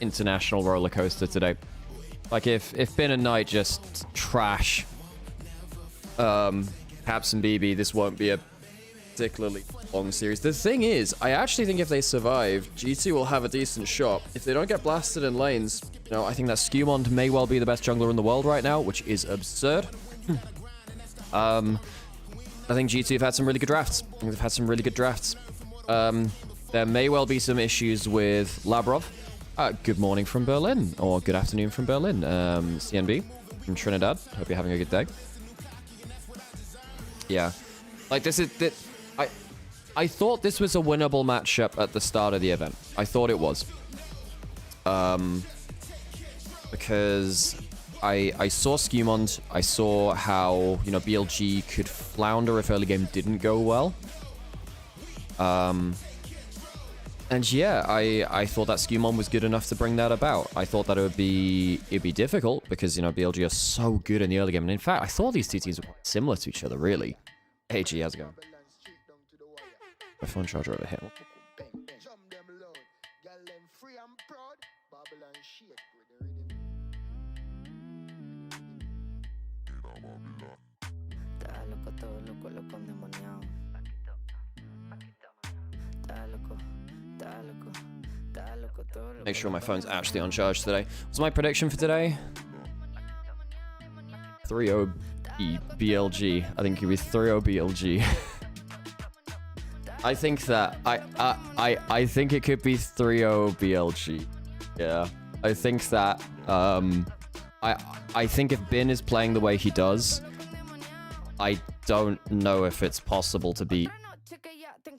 international roller coaster today. Like, if Bin and Knight just trash Paps and BB, this won't be a particularly long series. The thing is, I actually think if they survive, G2 will have a decent shot. If they don't get blasted in lanes, you know, I think that Skewmond may well be the best jungler in the world right now, which is absurd. I think G2 have had some really good drafts. I think they've had some really good drafts. There may well be some issues with Labrov. Good morning from Berlin, or good afternoon from Berlin. CNB from Trinidad. Hope you're having a good day. Yeah. Like, this is... I thought this was a winnable matchup at the start of the event. I thought it was. Because I saw Skewmond. I saw how, you know, BLG could flounder if early game didn't go well. And yeah, I thought that Skewmon was good enough to bring that about. I thought that it'd be difficult because, you know, BLG are so good in the early game. And in fact, I thought these two teams were quite similar to each other, really. Hey G, how's it going? My phone charger over here. Make sure my phone's actually on charge today. What's my prediction for today? 3-0 BLG. I think it'll be 3-0 BLG. I think that I think it could be 3-0 BLG. Yeah. I think that I think if Bin is playing the way he does, I don't know if it's possible to beat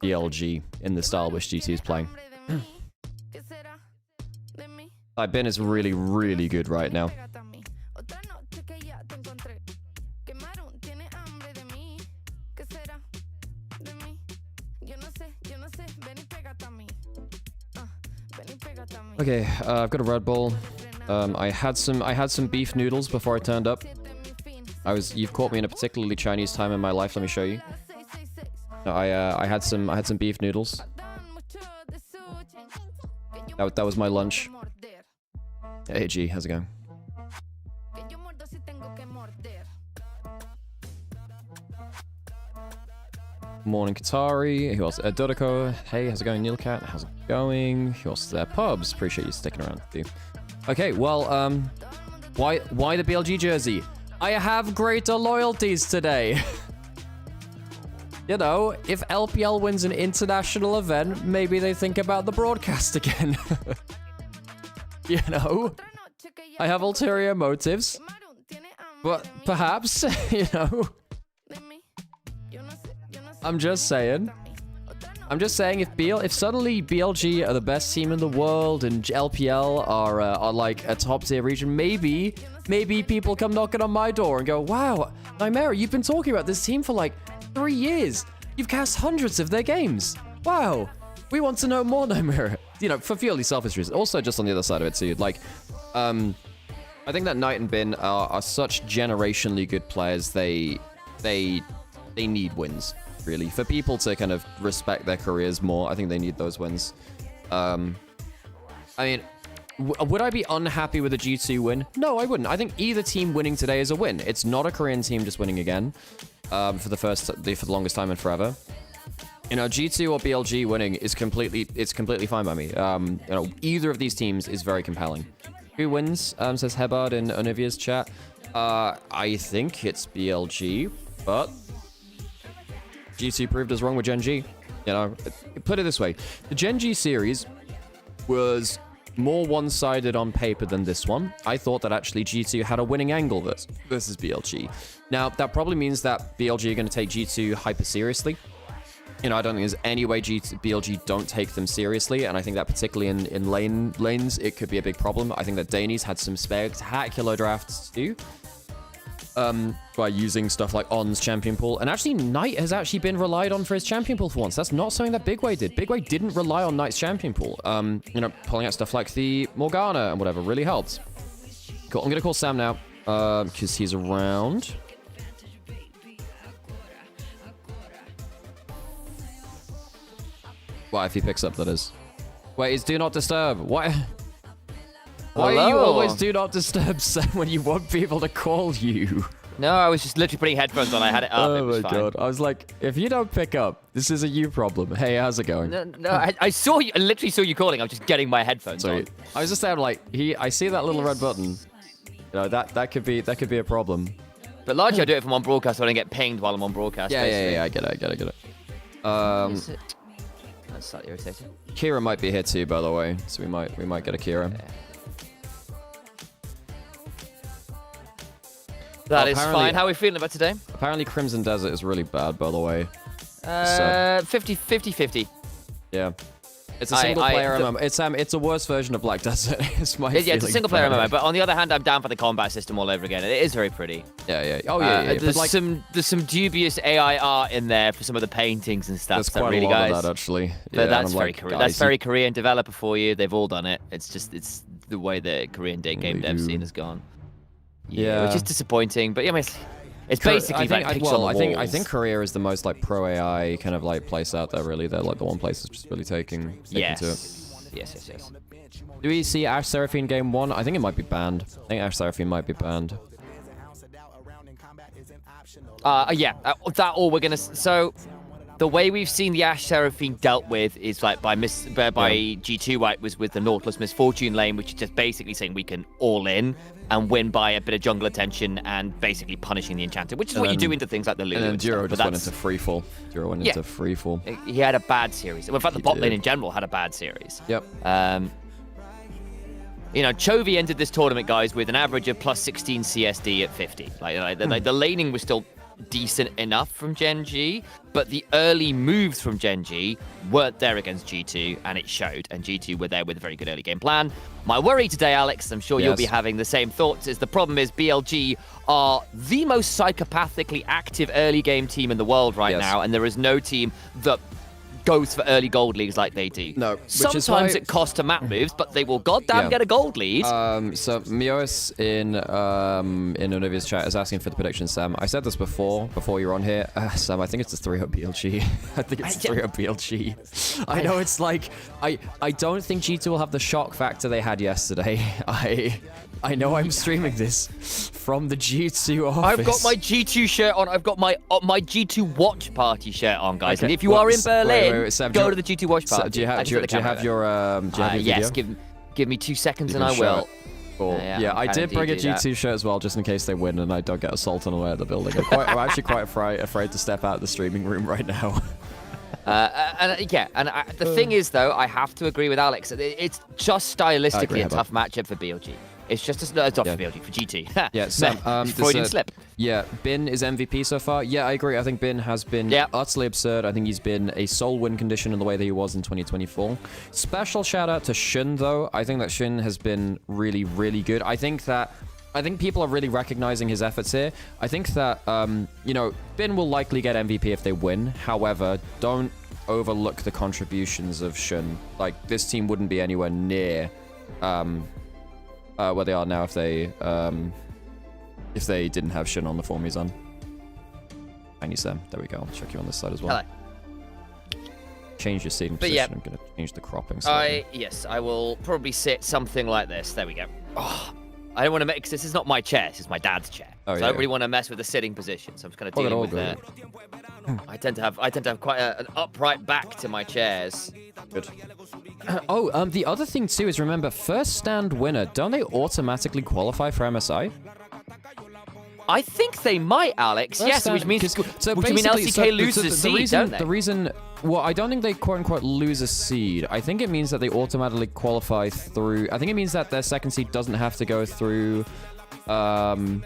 BLG in the style which GT is playing. Bin is really, really good right now. Okay, I've got a Red Bull. I had some beef noodles before I turned up. You've caught me in a particularly Chinese time in my life. Let me show you. I had some beef noodles. That was my lunch. Hey G, how's it going? Morning Katari. Who else? Dodoko. Hey, how's it going? Neilcat. How's it going? Who else is there? Pubs. Appreciate you sticking around, dude. Okay, well, why the BLG jersey? I have greater loyalties today. You know, if LPL wins an international event, maybe they think about the broadcast again. You know, I have ulterior motives, but perhaps, you know, I'm just saying if suddenly BLG are the best team in the world and LPL are like a top tier region, maybe people come knocking on my door and go, wow, Nymaera, you've been talking about this team for like 3 years. You've cast hundreds of their games. Wow. We want to know more, Nymaera. You know, for purely selfish reasons. Also, just on the other side of it, too. Like, I think that Knight and Bin are such generationally good players. They need wins, really. For people to kind of respect their careers more, I think they need those wins. I mean, would I be unhappy with a G2 win? No, I wouldn't. I think either team winning today is a win. It's not a Korean team just winning again for the longest time and forever. You know, G2 or BLG winning is completely fine by me. You know, either of these teams is very compelling. Who wins? Says Hebard in Onivia's chat. I think it's BLG, but G2 proved us wrong with GenG. You know, put it this way: the GenG series was more one-sided on paper than this one. I thought that actually G2 had a winning angle versus BLG. Now, that probably means that BLG are going to take G2 hyper seriously. You know, I don't think there's any way BLG don't take them seriously, and I think that particularly in lanes, it could be a big problem. I think that Dani's had some spectacular drafts too, by using stuff like On's champion pool, and actually Knight has actually been relied on for his champion pool for once. That's not something that Bigway did. Bigway didn't rely on Knight's champion pool. You know, pulling out stuff like the Morgana and whatever really helped. Cool. I'm gonna call Sam now, because he's around. Well, if he picks up, that is. Wait, it's do not disturb. What? Why do you Hello. always do not disturb Sam when you want people to call you? No, I was just literally putting headphones on. I had it up. Oh it was my fine. god. I was like, if you don't pick up, this is a you problem. Hey, how's it going? No, I saw you. I literally saw you calling. I was just getting my headphones on. I was just saying, like, I see that little red button. You know, that could be a problem. But largely, I do it if I'm on broadcast, so I don't get pinged while I'm on broadcast. Yeah, basically. I get it. That's slightly irritating. Kira might be here too, by the way, so we might get a Kira. Yeah. That is fine. How are we feeling about today? Apparently, Crimson Desert is really bad, by the way. 50-50. Yeah. It's a single player MMO. It's a worse version of Black Desert. It's a single player MMO, but on the other hand, I'm down for the combat system all over again. It is very pretty. Yeah. Oh yeah. There's some dubious AI art in there for some of the paintings and stuff. There's quite a lot of that actually. But Yeah, that's very Korean developer for you. They've all done it. It's the way the Korean game dev scene has gone. Yeah. Which is disappointing, but yeah, I mean, it's basically like pixel on the walls. I think Korea is the most like pro AI kind of like place out there. Really, they're like the one place that's just really taking to it. Yes. Do we see Ash Seraphine game 1? I think it might be banned. I think Ash Seraphine might be banned. That all we're gonna. So, the way we've seen the Ash Seraphine dealt with is like by G2 wipe was with the Nautilus Misfortune lane, which is just basically saying we can all in and win by a bit of jungle attention and basically punishing the Enchanted, which is what you do into things like the Lulu. And then Duro just went into freefall. Into freefall. He had a bad series. In fact, the bot lane in general had a bad series. Yep. Chovy ended this tournament, guys, with an average of plus 16 CSD at 50. The laning was still decent enough from GenG, but the early moves from GenG weren't there against G2, and it showed. And G2 were there with a very good early game plan. My worry today, Alex, I'm sure you'll be having the same thoughts, is the problem is BLG are the most psychopathically active early game team in the world right now, and there is no team that goes for early gold leagues like they do. No, sometimes it costs to map moves, but they will goddamn get a gold lead. So Mios in Onivia's chat is asking for the prediction, Sam. I said this before you were on here. Sam, I think it's a 3-0 BLG. I think it's 3-0 BLG. I know it's like I don't think G2 will have the shock factor they had yesterday. I know I'm streaming this from the G2 office. I've got my G2 shirt on. I've got my G2 watch party shirt on, guys. Okay. And if you are in Berlin, Sam, go to the G2 watch party. Do you have your yes, video? give me 2 seconds and I will. Cool. I did bring a G2 shirt as well, just in case they win and I don't get assaulted on the way out of the building. I'm actually quite afraid to step out of the streaming room right now. The thing is, though, I have to agree with Alex. It's just stylistically a tough matchup for BLG. It's just for BLG, for GT. Yeah, Sam, Freudian slip. Yeah, Bin is MVP so far. Yeah, I agree. I think Bin has been utterly absurd. I think he's been a sole win condition in the way that he was in 2024. Special shout out to Shun, though. I think that Shun has been really, really good. I think people are really recognizing his efforts here. I think that, Bin will likely get MVP if they win. However, don't overlook the contributions of Shun. Like, this team wouldn't be anywhere near where they are now if they didn't have Shun on the form he's on. Thank you, Sam. There we go. I'll check you on this side as well. Hello. Change your seating position. I'm going to change the cropping slightly. Yes, I will probably sit something like this. There we go. Oh, I don't want to make, because this is not my chair. This is my dad's chair. I don't really want to mess with the sitting position, so I'm just kind of dealing with that. I tend to have quite an upright back to my chairs. Good. The other thing too is, remember, first stand winner, don't they automatically qualify for MSI? I think they might, Alex. Yes, which means LCK loses a seed, don't they? The reason, well, I don't think they quote-unquote lose a seed. I think it means that they automatically qualify through, I think it means that their second seed doesn't have to go through play-ins.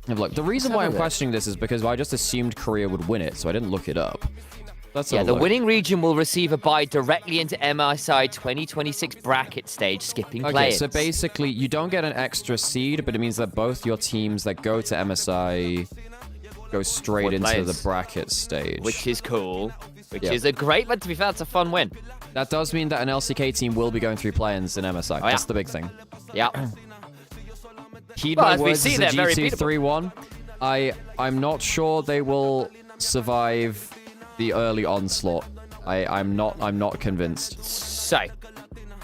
Look, the reason why I'm questioning this is because I just assumed Korea would win it, so I didn't look it up. The winning region will receive a bye directly into MSI 2026 bracket stage, skipping play-ins. Okay, so basically, you don't get an extra seed, but it means that both your teams that go to MSI go straight into the bracket stage. Which is cool. Which is a great, but to be fair, that's a fun win. That does mean that an LCK team will be going through play-ins in MSI. That's the big thing. Yeah. Heed my words, as a G2 3-1. I'm not sure they will survive the early onslaught. I'm not convinced. So,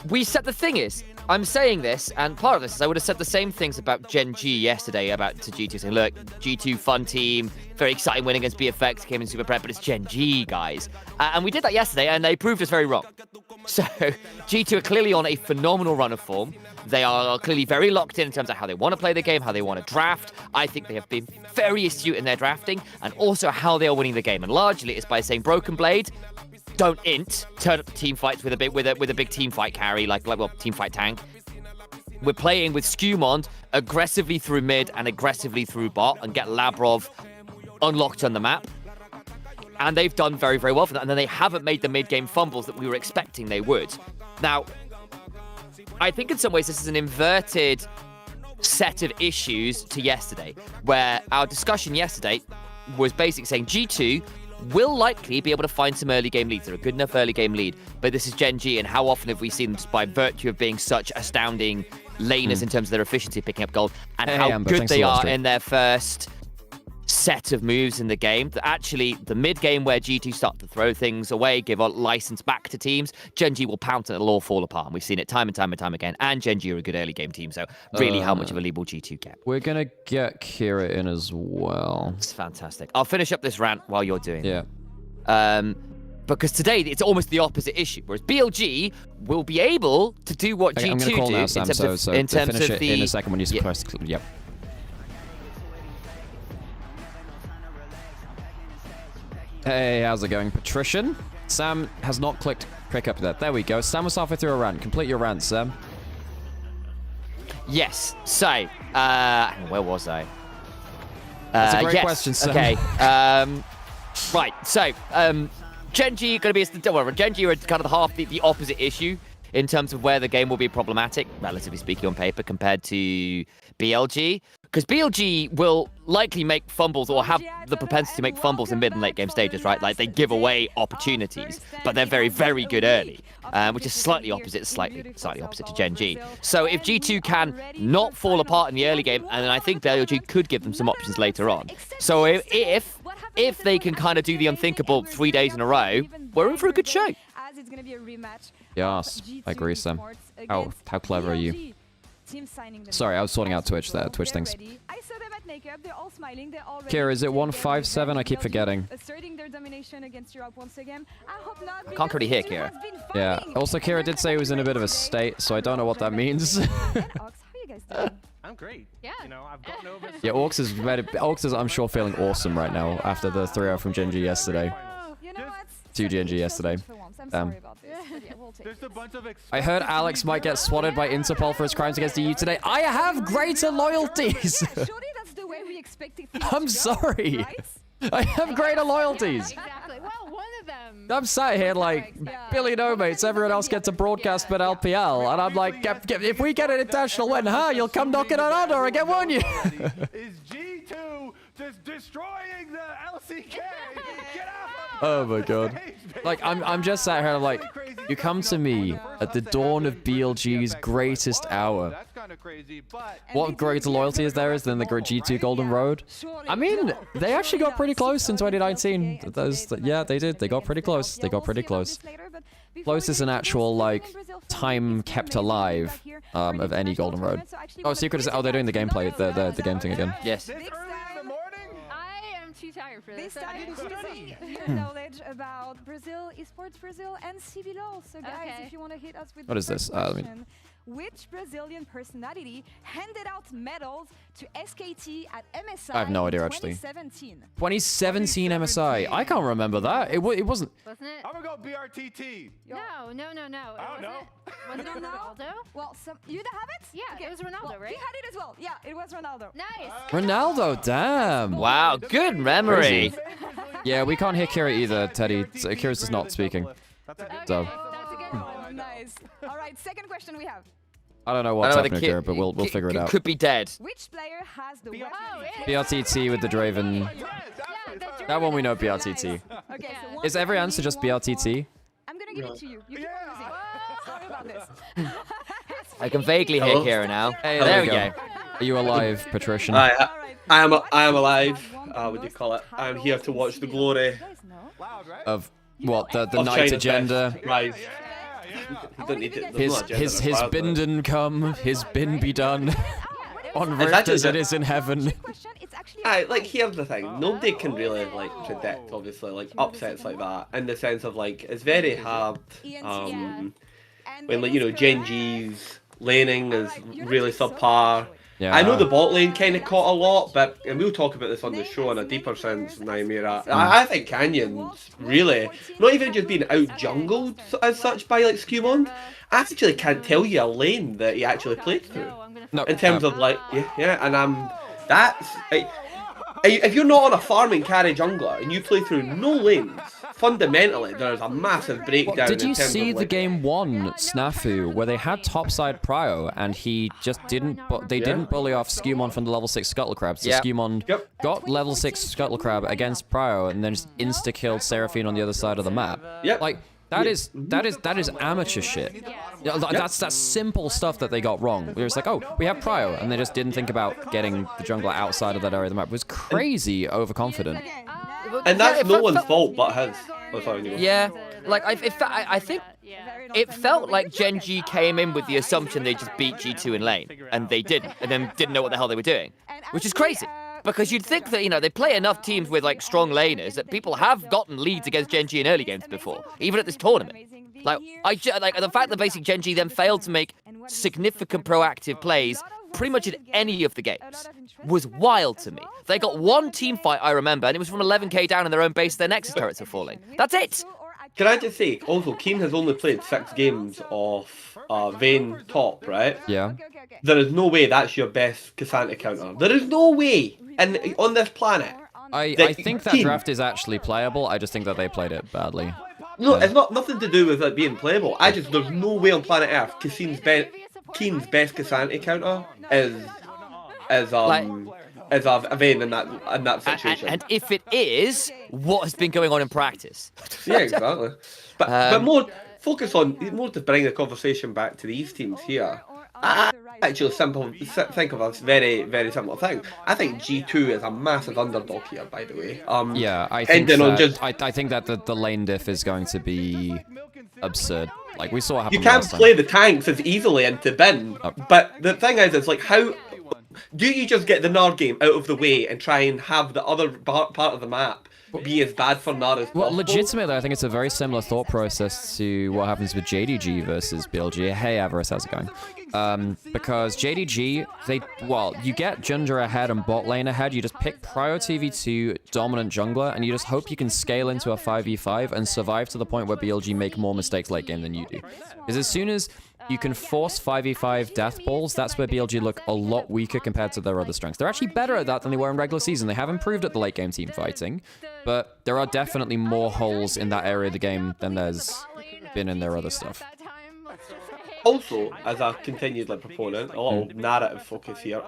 The thing is, I'm saying this, and part of this is I would have said the same things about GenG yesterday to G2, saying, look, G2 fun team, very exciting win against BFX, came in super prep, but it's GenG, guys. And we did that yesterday, and they proved us very wrong. So G2 are clearly on a phenomenal run of form. They are clearly very locked in terms of how they want to play the game, how they want to draft. I think they have been very astute in their drafting, and also how they are winning the game. And largely it's by saying, Broken Blade, don't turn up team fights with a big team fight carry, like team fight tank. We're playing with Skumond aggressively through mid and aggressively through bot and get Labrov unlocked on the map. And they've done very, very well for that. And then they haven't made the mid-game fumbles that we were expecting they would. Now, I think in some ways this is an inverted set of issues to yesterday, where our discussion yesterday was basically saying G2 will likely be able to find some early game leads. They're a good enough early game lead, but this is GenG, and how often have we seen them just by virtue of being such astounding laners in terms of their efficiency of picking up gold, and how good they are in their first set of moves in the game, that actually the mid game where G2 start to throw things away, give a license back to teams, GenG will pounce and it'll all fall apart. And we've seen it time and time and time again. And GenG are a good early game team, so really how much of a lead will G2 get? We're gonna get Kira in as well. It's fantastic. I'll finish up this rant while you're doing it. Yeah. Because today it's almost the opposite issue, whereas BLG will be able to do what G2 I'm gonna call do now, Sam, in terms finish of it the... in a second when you press. Yep. Hey, how's it going, Patrician? Sam has not clicked pick up that. There we go. Sam was halfway through a rant. Complete your rant, Sam. Yes. So, where was I? That's a great yes. question, Sam. Okay. Right. So, GenG going to be GenG are kind of the opposite issue in terms of where the game will be problematic, relatively speaking, on paper compared to BLG. Because BLG will likely make fumbles or have the propensity to make fumbles in mid and late game stages, right? Like they give away opportunities, but they're very, very good early, which is slightly opposite to GenG. So if G2 can not fall apart in the early game, and then I think BLG could give them some options later on. So if they can kind of do the unthinkable 3 days in a row, we're in for a good show. Yes, I agree, Sam. How clever are you? Sorry, I was sorting out Twitch things. Kira, is it 157? I keep forgetting. I can't really hear Kira. Yeah. Also, Kira did say he was in a bit of a state, so I don't know what that means. I'm great. Yeah. You know, I've gotten over yeah, Orcs is, I'm sure, feeling awesome right now after the 3-0 from GenG yesterday. 2 GenG yesterday. I heard Alex might get swatted by Interpol for his crimes against the EU today. I have greater loyalties! I'm sorry! I have greater loyalties! Exactly. Well, one of them. I'm sat here like, Billy no mates, everyone else gets a broadcast but LPL, and I'm like, if we get an international win, you'll come knocking on our door again, won't you? Is G2 just destroying the LCK? Get out! Oh my god. Like, I'm just sat here and I'm like, you come to me at the dawn of BLG's greatest hour. What greater loyalty is there than the G2 Golden Road? I mean, they actually got pretty close in 2019. Yeah, they did. They got pretty close. They got pretty close. Closest in actual, like, time kept alive of any Golden Road. Oh, Secret is... Oh, they're doing the gameplay, the game thing again. Yes. Too tired for this. Your knowledge about Brazil, esports Brazil, and CBLOL. So guys, if you want to hit us with what is this? Which Brazilian personality handed out medals to SKT at MSI? I have no idea, actually. 2017. 2017 MSI. I can't remember that. It wasn't. Wasn't it? I'm gonna go BRTT. No. I don't know. Was it Ronaldo? Well, you have it? Yeah, it was Ronaldo, well, right? He had it as well. Yeah, it was Ronaldo. Nice. Ronaldo, damn. Wow, good memory. Yeah, we can't hear Kira either, Teddy. Kira's just not speaking. So. That's a good one. Nice. All right, second question we have. I don't know what's happening here, but we'll figure it out. Could be dead. Which player has the BRTT with the Draven. That one we know, BRTT. Okay, so is every answer just BRTT? I'm gonna give it to you. You can Sorry about this. I can vaguely hear Kira now. Hey, there we go. Are you alive, Patrician? I am alive. What do you call it? I'm here to watch the glory of what the night China's agenda. Rise. You don't need to. there's His not a gender his required, but- binden come, his bin be done. On It's Rift actually as it the- is in heaven. Like here's the thing, nobody can really like predict obviously like upsets like that in the sense of like it's very hard when like GenG's laning is really subpar. Yeah. I know the bot lane kind of caught a lot, but and we'll talk about this on the show in a deeper sense, Nymaera. I think Canyon's really not even just being out jungled as such by like Skewmond. I actually can't tell you a lane that he actually played through. No, In terms of like and that's if you're not on a farming carry jungler and you play through no lanes, fundamentally there's a massive breakdown. Did you in terms see of, the like, game 1 snafu where they had topside prio and he just didn't didn't bully off Skewmon from the level 6 Scuttle Crab, so Yep. Skewmon got level 6 Scuttle Crab against prio and then just insta killed Seraphine on the other side of the map. Yep. Like that is amateur shit. That's simple stuff that they got wrong. It was like, oh, we have prio, and they just didn't think about getting the jungler outside of that area of the map. It was crazy overconfident. and that's Yeah, no one's fault but his. Oh, sorry, you go. Yeah, like I think it felt like GenG came in with the assumption they just beat G2 in lane, and they didn't, and then didn't know what the hell they were doing, which is crazy. Because you'd think that, they play enough teams with, like, strong laners that people have gotten leads against GenG in early games before, even at this tournament. Like, the fact that basically GenG then failed to make significant proactive plays pretty much in any of the games was wild to me. They got one team fight, I remember, and it was from 11k down in their own base, their Nexus turrets are falling. That's it! Can I just say, also, Keen has only played 6 games of Vayne top, right? Yeah. There is no way that's your best Cassandra counter. There is no way on this planet. I think that Team. draft is actually playable. I just think that they played it badly. No, it's nothing to do with it being playable. There's no way on planet Earth Keen's best Cassandra counter is a Vayne in that situation. And if it is, what has been going on in practice? Yeah, exactly. But more to bring the conversation back to these teams here. I actually think of a very, very simple thing. I think G2 is a massive underdog here, by the way. Yeah, I think ending on that, just I think that the lane diff is going to be absurd. Like we saw what happened you can't last time. play the tanks as easily into bin. But the thing is like how do you just get the Nard game out of the way and try and have the other part of the map be as bad for Nard as possible? Well, legitimately, I think it's a very similar thought process to what happens with JDG versus BLG. Hey, Avarice, how's it going? Because JDG, you get Ginger ahead and bot lane ahead, you just pick Prio TV2 dominant jungler, and you just hope you can scale into a 5v5 and survive to the point where BLG make more mistakes late game than you do. Because as soon as you can force 5v5 death balls, that's where BLG look a lot weaker compared to their other strengths. They're actually better at that than they were in regular season. They have improved at the late game team fighting, but there are definitely more holes in that area of the game than there's been in their other stuff. Also, as a continued proponent, a little narrative focus here.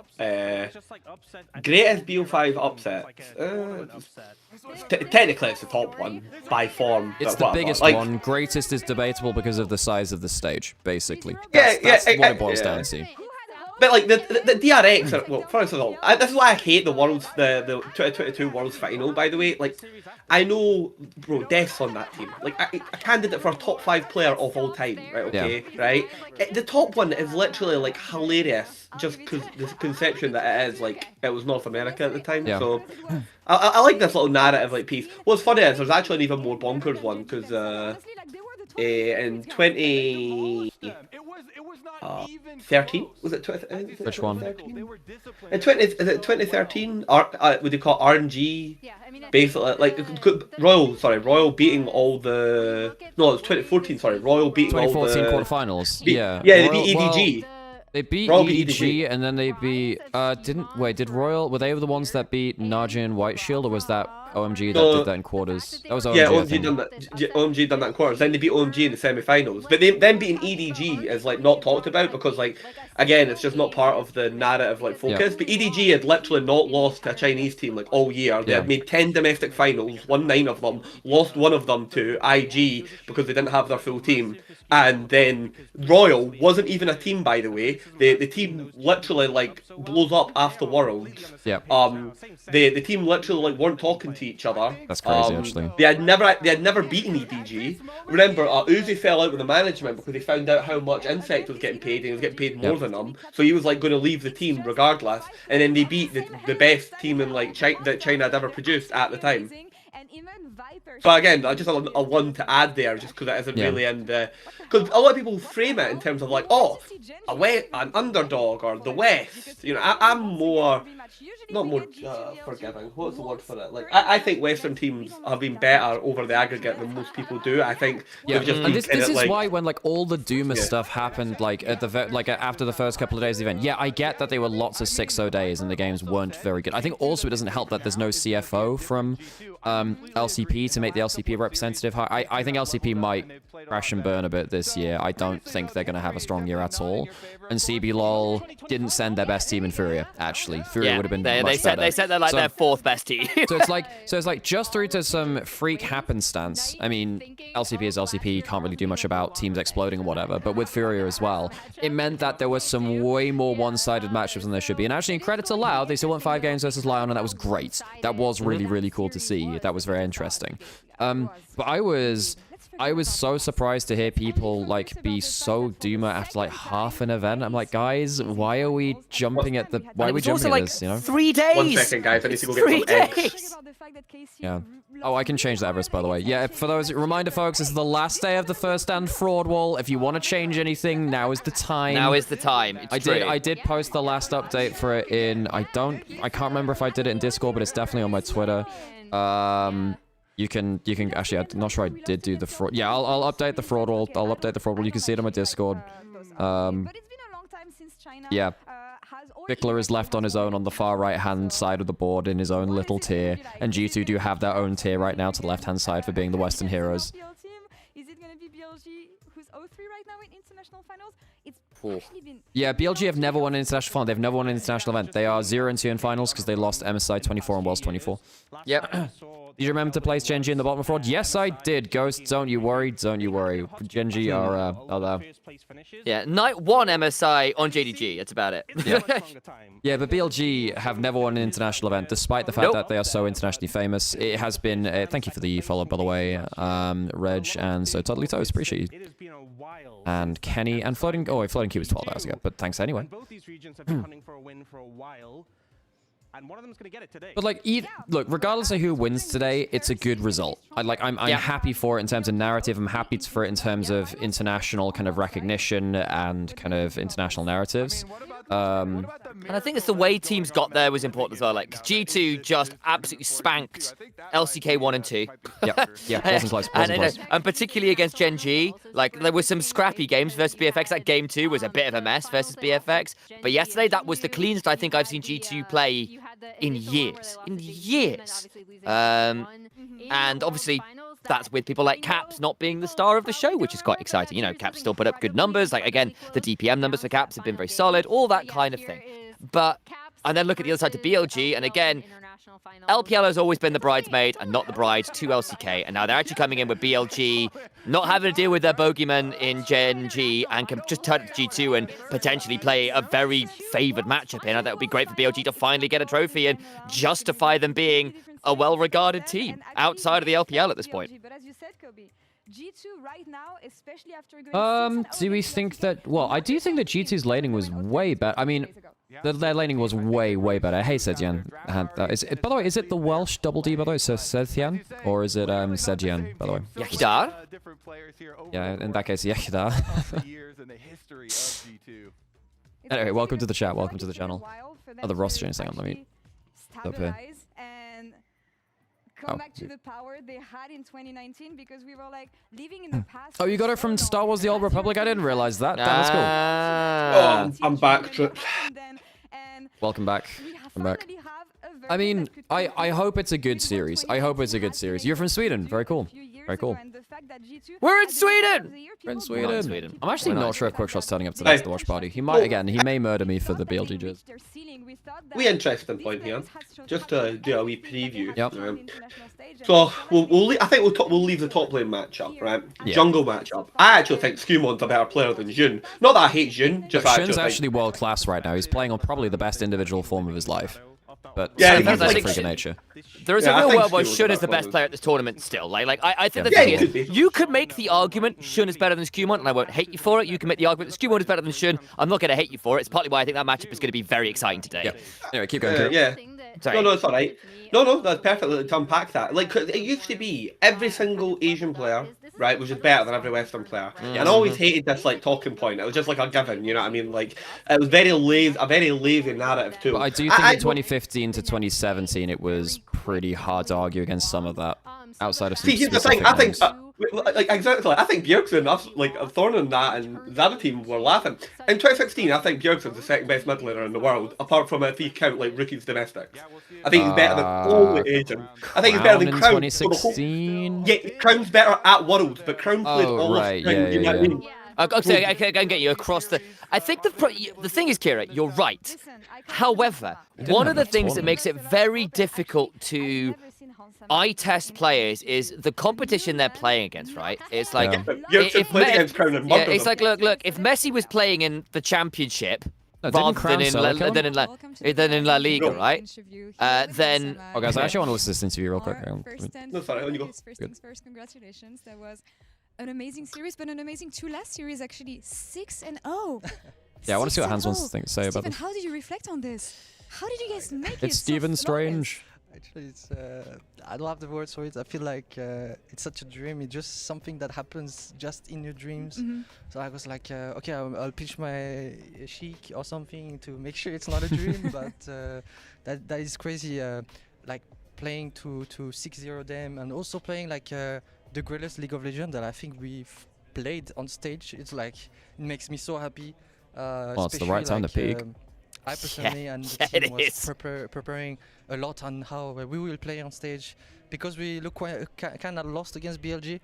Greatest BO5 upsets. Technically, it's the top one by form. It's but the whatever. biggest Like, one. Greatest is debatable because of the size of the stage, basically. Yeah, That's what yeah, it boils yeah. down to. But like the DRX are, well, first of all, this is why I hate the 2022 Worlds final. By the way, like I know, bro, Death's on that team. Like a candidate for a top 5 player of all time, right? Okay, right. The top one is literally like hilarious, just because the conception that it is like it was North America at the time. Yeah. So I like this little narrative piece. What's funny is there's actually an even more bonkers one because in 2013 was it 20? Which one? In 2013, would you call RNG? Basically, like Royal beating all the. No, it was 2014. Sorry, Royal beating all the. 2014 quarterfinals. Yeah. Yeah, they Royal- beat EDG. well, they beat Royal beat EDG, and then they beat. Did Royal? Were they the ones that beat Najee and White Shield, or was that OMG that did that in quarters? That was OMG. Yeah, I OMG think. done that. OMG done that in quarters. Then they beat OMG in the semi-finals. But them beating EDG is like not talked about because like again it's just not part of the narrative focus. But EDG had literally not lost to a Chinese team like all year. They had made 10 domestic finals, won 9 of them, lost one of them to IG because they didn't have their full team. And then Royal wasn't even a team, by the way. The team literally like blows up after Worlds. Yeah. The team literally like weren't talking to each other. That's crazy, actually. They had never beaten EDG. Remember, Uzi fell out with the management because he found out how much Insect was getting paid, and he was getting paid more than them. So he was like going to leave the team regardless. And then they beat the best team in like that China had ever produced at the time. But again, I just a one to add there, just because it isn't really in the. Because a lot of people frame it in terms of like, oh, an underdog or the West. You know, I'm more, not more forgiving. What's the word for it? Like, I think Western teams have been better over the aggregate than most people do. I think. Yeah, just and this is like, why when like all the Doomer stuff happened, like at the after the first couple of days of the event. Yeah, I get that they were lots of 6-0 days and the games weren't very good. I think also it doesn't help that there's no CFO from LCP to make the LCP representative. I think LCP might crash and burn a bit this year. I don't think they're going to have a strong year at all. And CBLOL didn't send their best team in Furia, actually. Furia would have been much better. They said they're like their fourth best team. so it's like just through to some freak happenstance. I mean, LCP is LCP, can't really do much about teams exploding or whatever, but with Furia as well, it meant that there was some way more one-sided matchups than there should be. And actually, in credit to Loud, they still won 5 games versus Lion, and that was great. That was really, really cool to see. That was very interesting. But I was so surprised to hear people like be so Doomer after like half an event. I'm like, guys, why are we jumping at the? Why are we jumping at this? You know? 3 days. 1 second, guys. I need to go get some eggs. Yeah. Oh, I can change that, Everest, by the way. Yeah, for those reminder, folks, this is the last day of the first stand fraud wall. If you want to change anything, now is the time. Now is the time. I did post the last update for it in. I can't remember if I did it in Discord, but it's definitely on my Twitter. You can actually, I'm not sure I did do the fraud. Yeah, I'll update the fraud wall. I'll update the fraud wall. You can see it on my Discord. Yeah. Vickler is left on his own on the far right-hand side of the board in his own little tier, and G2 do have their own tier right now to the left-hand side for being the Western heroes. Is it going to be BLG, who's 0-3 right now in international finals? It's been... Yeah, BLG have never won an international final. They've never won an international event. They are 0-2 in finals because they lost MSI 24 and Wells 24. Yep. Did you remember to place GenG in the bottom of fraud? Yes, I did. Ghost, don't you worry. Don't you worry. GenG are there. Yeah, night 1 MSI on JDG. That's about it. Yeah. Yeah, but BLG have never won an international event, despite the fact that they are so internationally famous. It has been... thank you for the follow, by the way, Reg, and so Toddly Toast. Appreciate you. And Kenny, and Floating... Oh, wait, Floating Cube was 12 hours ago, but thanks anyway. Both these regions have been hunting for a win for a while. And one of them's gonna get it today. But like, look, regardless of who wins today, it's a good result. I'm happy for it in terms of narrative. I'm happy for it in terms of international kind of recognition and kind of international narratives. And I think it's the way teams got there was important as well. Like, G2 just absolutely spanked LCK 1 and 2. Yeah, wasn't close. Wasn't close. And particularly against GenG, like, there were some scrappy games versus BFX. That game 2 was a bit of a mess versus BFX. But yesterday, that was the cleanest I think I've seen G2 play in years. And obviously, that's with people like Caps not being the star of the show, which is quite exciting. You know, Caps still put up good numbers. Like, again, the DPM numbers for Caps have been very solid, all that kind of thing. But, and then look at the other side to BLG, and again, LPL has always been the bridesmaid and not the bride to LCK, and now they're actually coming in with BLG, not having to deal with their bogeyman in GenG, and can just turn to G2 and potentially play a very favoured matchup in. And that would be great for BLG to finally get a trophy and justify them being a well-regarded team outside of the LPL at this point. But as you said, Kobe, G2 right now, especially after going do we think that... Well, I do think that G2's laning was way better. I mean, their laning was way, way better. Hey, Sedian. By the way, is it the Welsh double D, by the way? So Sedian? Or is it Sedian, by the way? Yahidar? Yeah, in that case, Yahidar. Anyway, welcome to the chat. Welcome to the channel. Oh, the roster change. Hang on, let me... Up here. Come back to the power they had in 2019, because we were like living in the past. Oh, you got it from Star Wars: The Old Republic? I didn't realize that. That's cool. Oh, I'm back, Trips. Welcome back. I'm back. I mean, I hope it's a good series. I hope it's a good series. You're from Sweden. Very cool. Very cool. And the fact that G2 We're in at the beginning Sweden! of the year, We're in people Sweden. were Sweden. I'm actually We're not not. sure if Quickshot's turning up to the watch party. He might, again, he may murder me for the BLG jizz. We interesting point here. Just to do a wee preview. Yep. So I think we'll leave the top lane matchup, right? Yeah. Jungle matchup. I actually think Skumon's a better player than Jun. Not that I hate Jun, just I Shun's actually actually world class right now. He's playing on probably the best individual form of his life. But Yeah, Skum has I a think freak of Shun- nature. There is Yeah, I a real think world where Skum was Shun the is the best best one. player at this tournament still. I think the Yeah, thing he is, could be. you could make the argument Shun is better than Skumon, and I won't hate you for it. You can make the argument that Skumon is better than Shun. I'm not going to hate you for it. It's partly why I think that matchup is going to be very exciting today. Yep. Anyway, keep going. Kira. yeah. Sorry. No, it's alright. No, that's perfect to unpack that. Like, it used to be every single Asian player, right, was just better than every Western player. And I always hated this, like, talking point. It was just like a given, you know what I mean? Like, it was a very lazy narrative, too. But I do think in 2015 to 2017, it was pretty hard to argue against some of that. Outside of some See, here's the specific thing. I think, names. like, exactly. I think Bjergsen, us, like, Thorn and that, and the other team were laughing. In 2016, I think Bjergsen's the second best mid laner in the world, apart from if you count like rookies domestics. I think he's better than all the Asian. I think he's better than Crown Crown. in for the whole- 2016. Yeah, Crown's better at Worlds, but Crown played Oh, all right, of Crown. yeah, You know what I yeah. mean? Okay, I can get you across the. I think the thing is, Kira, you're right. However, one of the things that makes it very difficult to eye test players is the competition they're playing against, right? It's like Yeah. Bjergsen played against Crown and yeah, murdered it's them. like look, if Messi was playing in the championship No, didn't rather Crown than in solo kill him? than in La Liga, right? Then Oh, guys, I actually want to listen to this interview real quick. No, sorry, on you go. First things first, congratulations. That was an amazing series, but an amazing two last series actually. 6-0. Yeah, I want to see what Hans wants to 6-0. say about Steven, this. how did you reflect on this? How did you guys make it? It's so Stephen flawless? Strange. Actually, it's I don't have the words for it. I feel like it's such a dream. It's just something that happens just in your dreams. So I was like, okay, I'll pitch my chic or something to make sure it's not a dream. But that is crazy. Like playing to 6-0 them and also playing like the greatest League of Legends that I think we've played on stage. It's like it makes me so happy. Well, it's the right time to peak. I personally and the yeah, team it was preparing a lot on how we will play on stage because we look kind of lost against BLG,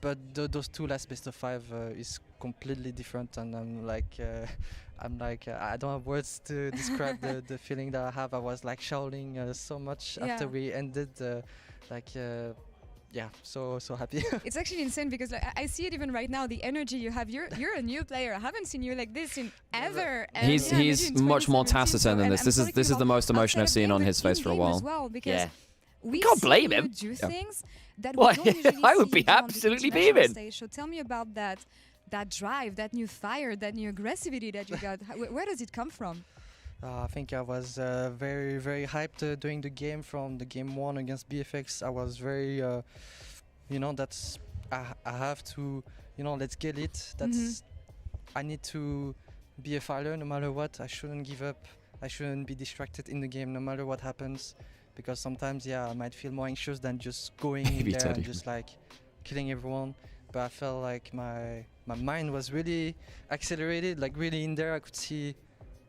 but those two last best of 5 is completely different, and I'm like I don't have words to describe the feeling that I have. I was like shouting so much after we ended, yeah, so happy. It's actually insane because like, I see it even right now. The energy you have. You're a new player. I haven't seen you like this in ever. And He's yeah, maybe in much more 2017, taciturn than and this. I'm This is talking the about most emotion outside I've of seen game, on but his face for a in-game as while. well, because Yeah. we can't see blame you him. do Yeah. things that Well, we don't usually I would see be you do on the absolutely international beaming. stage. So tell me about that drive, that new fire, that new aggressivity that you got. Where does it come from? I think I was very, very hyped during the game from the game 1 against BFX. I was very, that's I have to, let's get it. That's I need to be a fighter no matter what. I shouldn't give up. I shouldn't be distracted in the game no matter what happens, because sometimes I might feel more anxious than just going in Maybe there Teddy. and just like killing everyone. But I felt like my mind was really accelerated, like really in there. I could see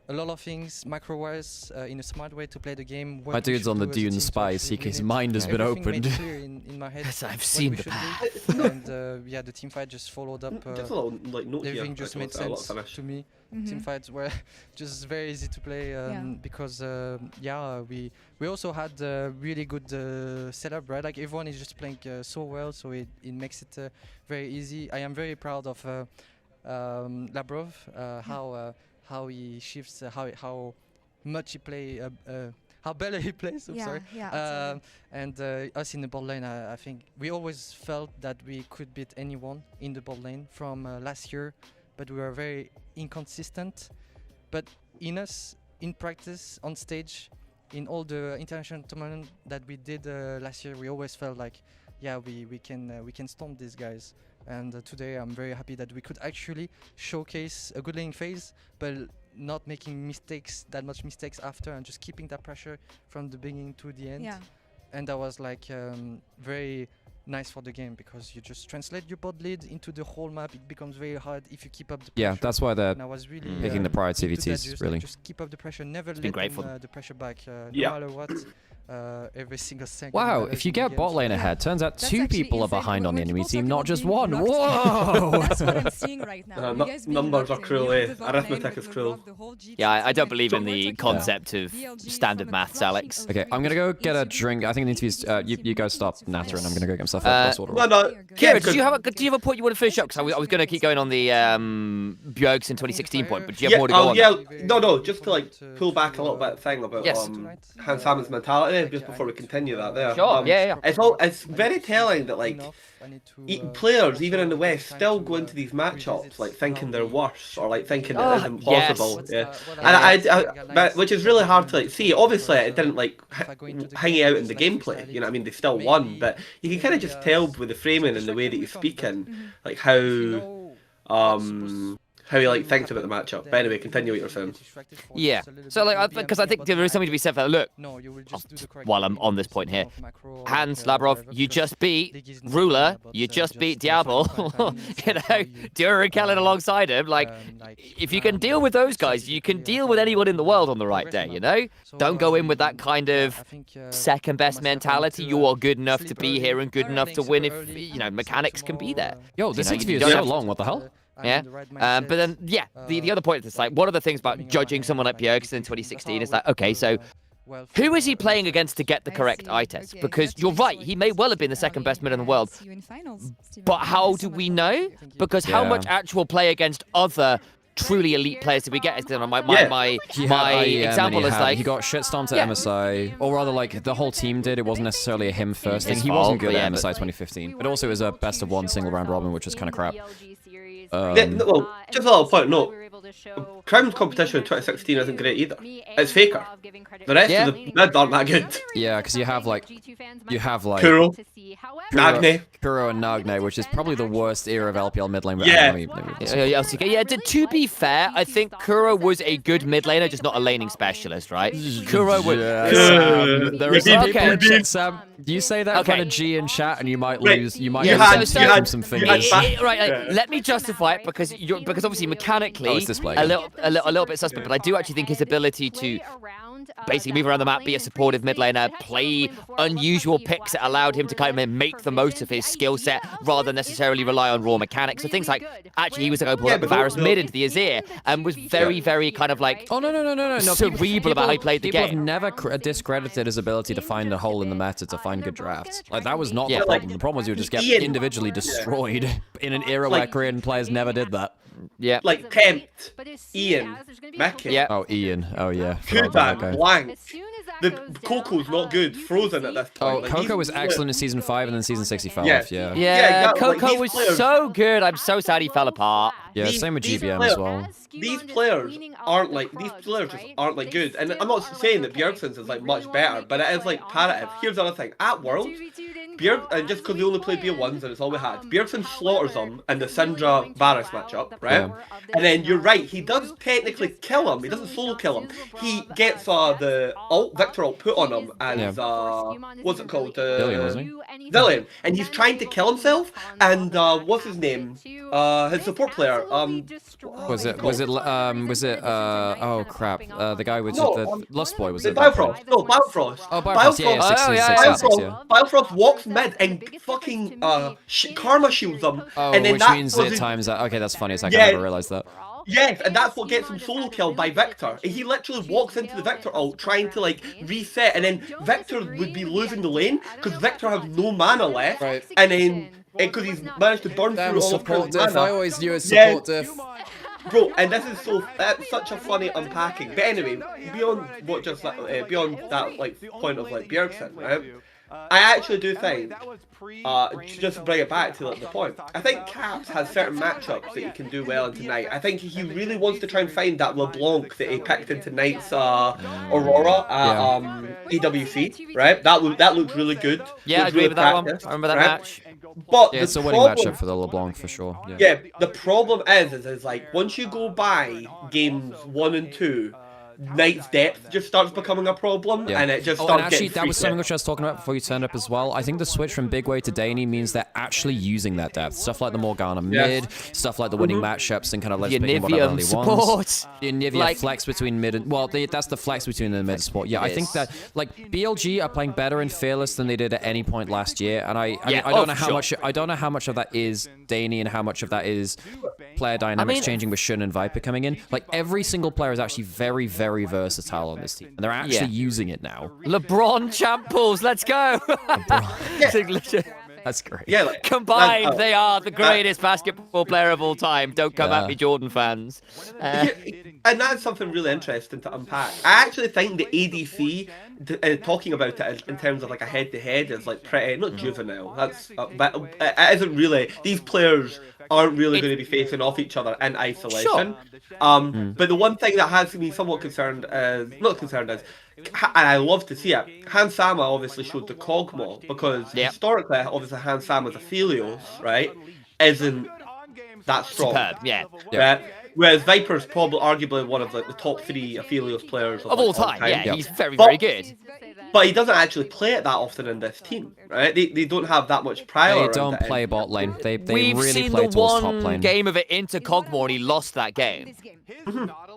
a lot of things micro-wise in a smart way to play the game. My dude's on the Dune Spice. His mind has been Everything made opened. clear in my head. Yes, I've what seen we the should path. do. And the team fight just followed up. Just a little like note here. Everything just made a lot sense of finish. to me. Team fights were just very easy to play because we also had a really good setup, right? Like everyone is just playing so well, so it makes it very easy. I am very proud of Labrov, how he shifts, how much he play, how better he plays. I'm sorry. And us in the bot lane, I think we always felt that we could beat anyone in the bot lane from last year, but we were very inconsistent. But in practice, on stage, in all the international tournament that we did last year, we always felt like, we can stomp these guys. And today I'm very happy that we could actually showcase a good laning phase, but not making that much mistakes after, and just keeping that pressure from the beginning to the end. And that was like very nice for the game, because you just translate your bot lead into the whole map. It becomes very hard if you keep up the pressure. Yeah, that's why they're And I was really picking the priority into that, VTs, just, really. just keep up the pressure, never been let great for the pressure back, no Yeah. matter what. every single second. Wow, every if you single get game, bot so lane ahead, turns out That's 2 actually people are insane. behind on the When enemy people team, talk not about just being one. locked in, Whoa! That's what I'm seeing right now. You guys being numbers locked are in, cruel, you have eh? the bot lane Arithmetic with is the cruel. love, the whole G Yeah, I team don't team. believe in We're the talking concept about of BLG standard from a maths, flashing Alex. Okay, I'm gonna go get a into drink. I think the interview's. You guys stop natter, and I'm gonna go get myself a glass of water. No, no. Kira, because- do you have a point you want to finish up? Because I was going to keep going on the Bjergsen 2016 point, but do you have Yeah, more to go on? yeah, that? no, just to like pull back a little bit thing about Yes. Hans Salmon's mentality just before we continue that there. Sure, yeah. It's very telling that like players even in the West still go into these matchups like thinking they're worse or like thinking it isn't possible. yes. Yeah, but which is really hard to like see. Obviously, it didn't like hang out in the gameplay. You know, what I mean, they still won, but you can kind of just tell with the framing and the way that you're speaking, like how he like thinks about the matchup. But anyway, continue what you're saying. Yeah. So like, because I think there is something to be said for that. Look, while I'm on this point here, Hans Lavrov, you just beat Ruler, you just beat Diablo, you know, Dura and Kellen alongside him. Like, if you can deal with those guys, you can deal with anyone in the world on the right day, you know? Don't go in with that kind of second best mentality. You are good enough to be here and good enough to win if, you know, mechanics can be there. Yo, this You know, interview you is don't so have to- long. What the hell? Yeah, but then, yeah, the other point is like, one of the things about judging someone like Bjergsen in 2016 is like, okay, so who is he playing against to get the correct eye test? Because you're right, he may well have been the second best mid in the world, but how do we know? Because how Yeah. much actual play against other truly elite players did we get? My He had IEM example and is like, he got shit stomped at Yeah. MSI, or rather like the whole team did. It wasn't necessarily a him first thing. His He wasn't fault, good but at yeah, MSI but- 2015, but also it was a best of one single round robin, which was kind of crap. Yeah, no, well, just a little point. No, Crown's competition in 2016 isn't great either. It's Faker. The rest Yeah. of the mid aren't that good. Yeah, because you have like Kuro, Kuro, Nagne. Kuro and Nagne, which is probably the worst era of LPL mid lane. Yeah. Yeah, to be fair, I think Kuro was a good mid laner, just not a laning specialist, right? Kuro was. Sam, there are some Okay. people in chat, Sam, you say that in front Okay. of G in chat, and you might Right. lose. You might You lose had- some you from had- some you had fingers. back- Right, Yeah. let me justify it because obviously mechanically Oh, it's this play a again. little bit suspect, but I do actually think his ability to basically move around the map, be a supportive mid laner, play unusual picks that allowed him to kind of make the most of his skill set rather than necessarily rely on raw mechanics. So things like actually he was going to pull Yeah, up but Varus no- mid into the Azir and was very kind of like Oh no! cerebral about how he played the People have game. never discredited his ability to find a hole in the meta to find good drafts. Like that was not Yeah. the problem. The problem was you would just get Ian- individually destroyed in an era where Like- Korean players never did that. Yeah. Like Tempt, Ian, Mickey, Yeah. Oh, Ian. Oh yeah. Forgot about that Kuban, guy. Blank. The Coco's not good. Frozen at this point. Oh, Like, Coco these was players- excellent in season 5 and then season 65. Yeah. Yeah. Yeah, exactly. Like, Coco these was players- so good. I'm so sad he fell apart. Yeah, These- same with these GBM players- as well. These players aren't like just aren't like good, and I'm not saying that Bjergsen's is like much better, but it is like parative. Here's the other thing: at Worlds, and just because we only played BL1s and it's all we had, Bjergsen slaughters them in the Syndra Varus matchup, right? Yeah. And then you're right, he does technically kill him. He doesn't solo kill him. He gets the Victor ult put on him as what's it called? Billion, wasn't he? Zillion, and he's trying to kill himself. And what's his name? His support player. Was it oh crap, the guy with No, the Lust Boy, was The it? Biofrost. No, Biofrost. Oh, Biofrost, yeah, Oh, 666, yeah. 666, yeah. Biofrost walks mid and fucking karma shields him. Oh, and then which that means causes- it times that. Okay, that's funny. It's like Yeah. I never realized that. Yes, and that's what gets him solo killed by Victor. He literally walks into the Victor ult trying to like reset, and then Victor would be losing the lane because Victor has no mana left, Right. and then because he's managed to burn Damn, through all of support his diff. mana. I always knew it's Yeah. support diff. Bro, and this is that's such a funny unpacking. But anyway, beyond what just beyond that like point of like Bjergsen, right? I actually do think, just to bring it back to like, the point, I think Caps has certain matchups that he can do well in tonight. I think he really wants to try and find that LeBlanc that he picked in tonight's Aurora at EWC, right? That looks really good. Yeah, I Looks agree really with that one. practiced, I remember that right? match. But Yeah, the it's a winning problem, matchup for the LeBlanc for sure. Yeah. yeah, the problem is like once you go by games 1 and 2, Knight's depth just starts becoming a problem, and it just and starts actually, getting that was free something which I was talking about before you turned up as well. I think the switch from Big Way to Daney means they're actually using that depth. Stuff like the Morgana mid, stuff like the winning matchups, and kind of let's pick him whatever he wants. The Onivia flex between mid and that's the flex between the mid and support. Yeah, I think that like BLG are playing better in Fearless than they did at any point last year, and I don't know how much of that is Daney and how much of that is player dynamics changing with Shun and Viper coming in. Like every single player is actually very, very versatile on this team, and they're actually using it now. LeBron champ pools, let's go. That's great. Yeah, like, combined, they are the greatest basketball player of all time. Don't come at me, Jordan fans. And that's something really interesting to unpack. I actually think the ADC, talking about it in terms of like a head-to-head, is like pretty not juvenile. That's but it isn't really. These players aren't really going to be facing off each other in isolation. But the one thing that has me somewhat concerned is and I love to see it. Hans Sama obviously showed the Kog'Maw because historically, obviously Hans Sama's Aphelios, right, isn't that strong. Superb, Right? Whereas Viper's probably arguably one of like the top 3 Aphelios players of all time. Yeah, he's very, very good. But he doesn't actually play it that often in this team, right? They don't have that much prior. They don't play bot lane. They We've really seen play the towards top one lane. game of it into Kog'Maw and he lost that game.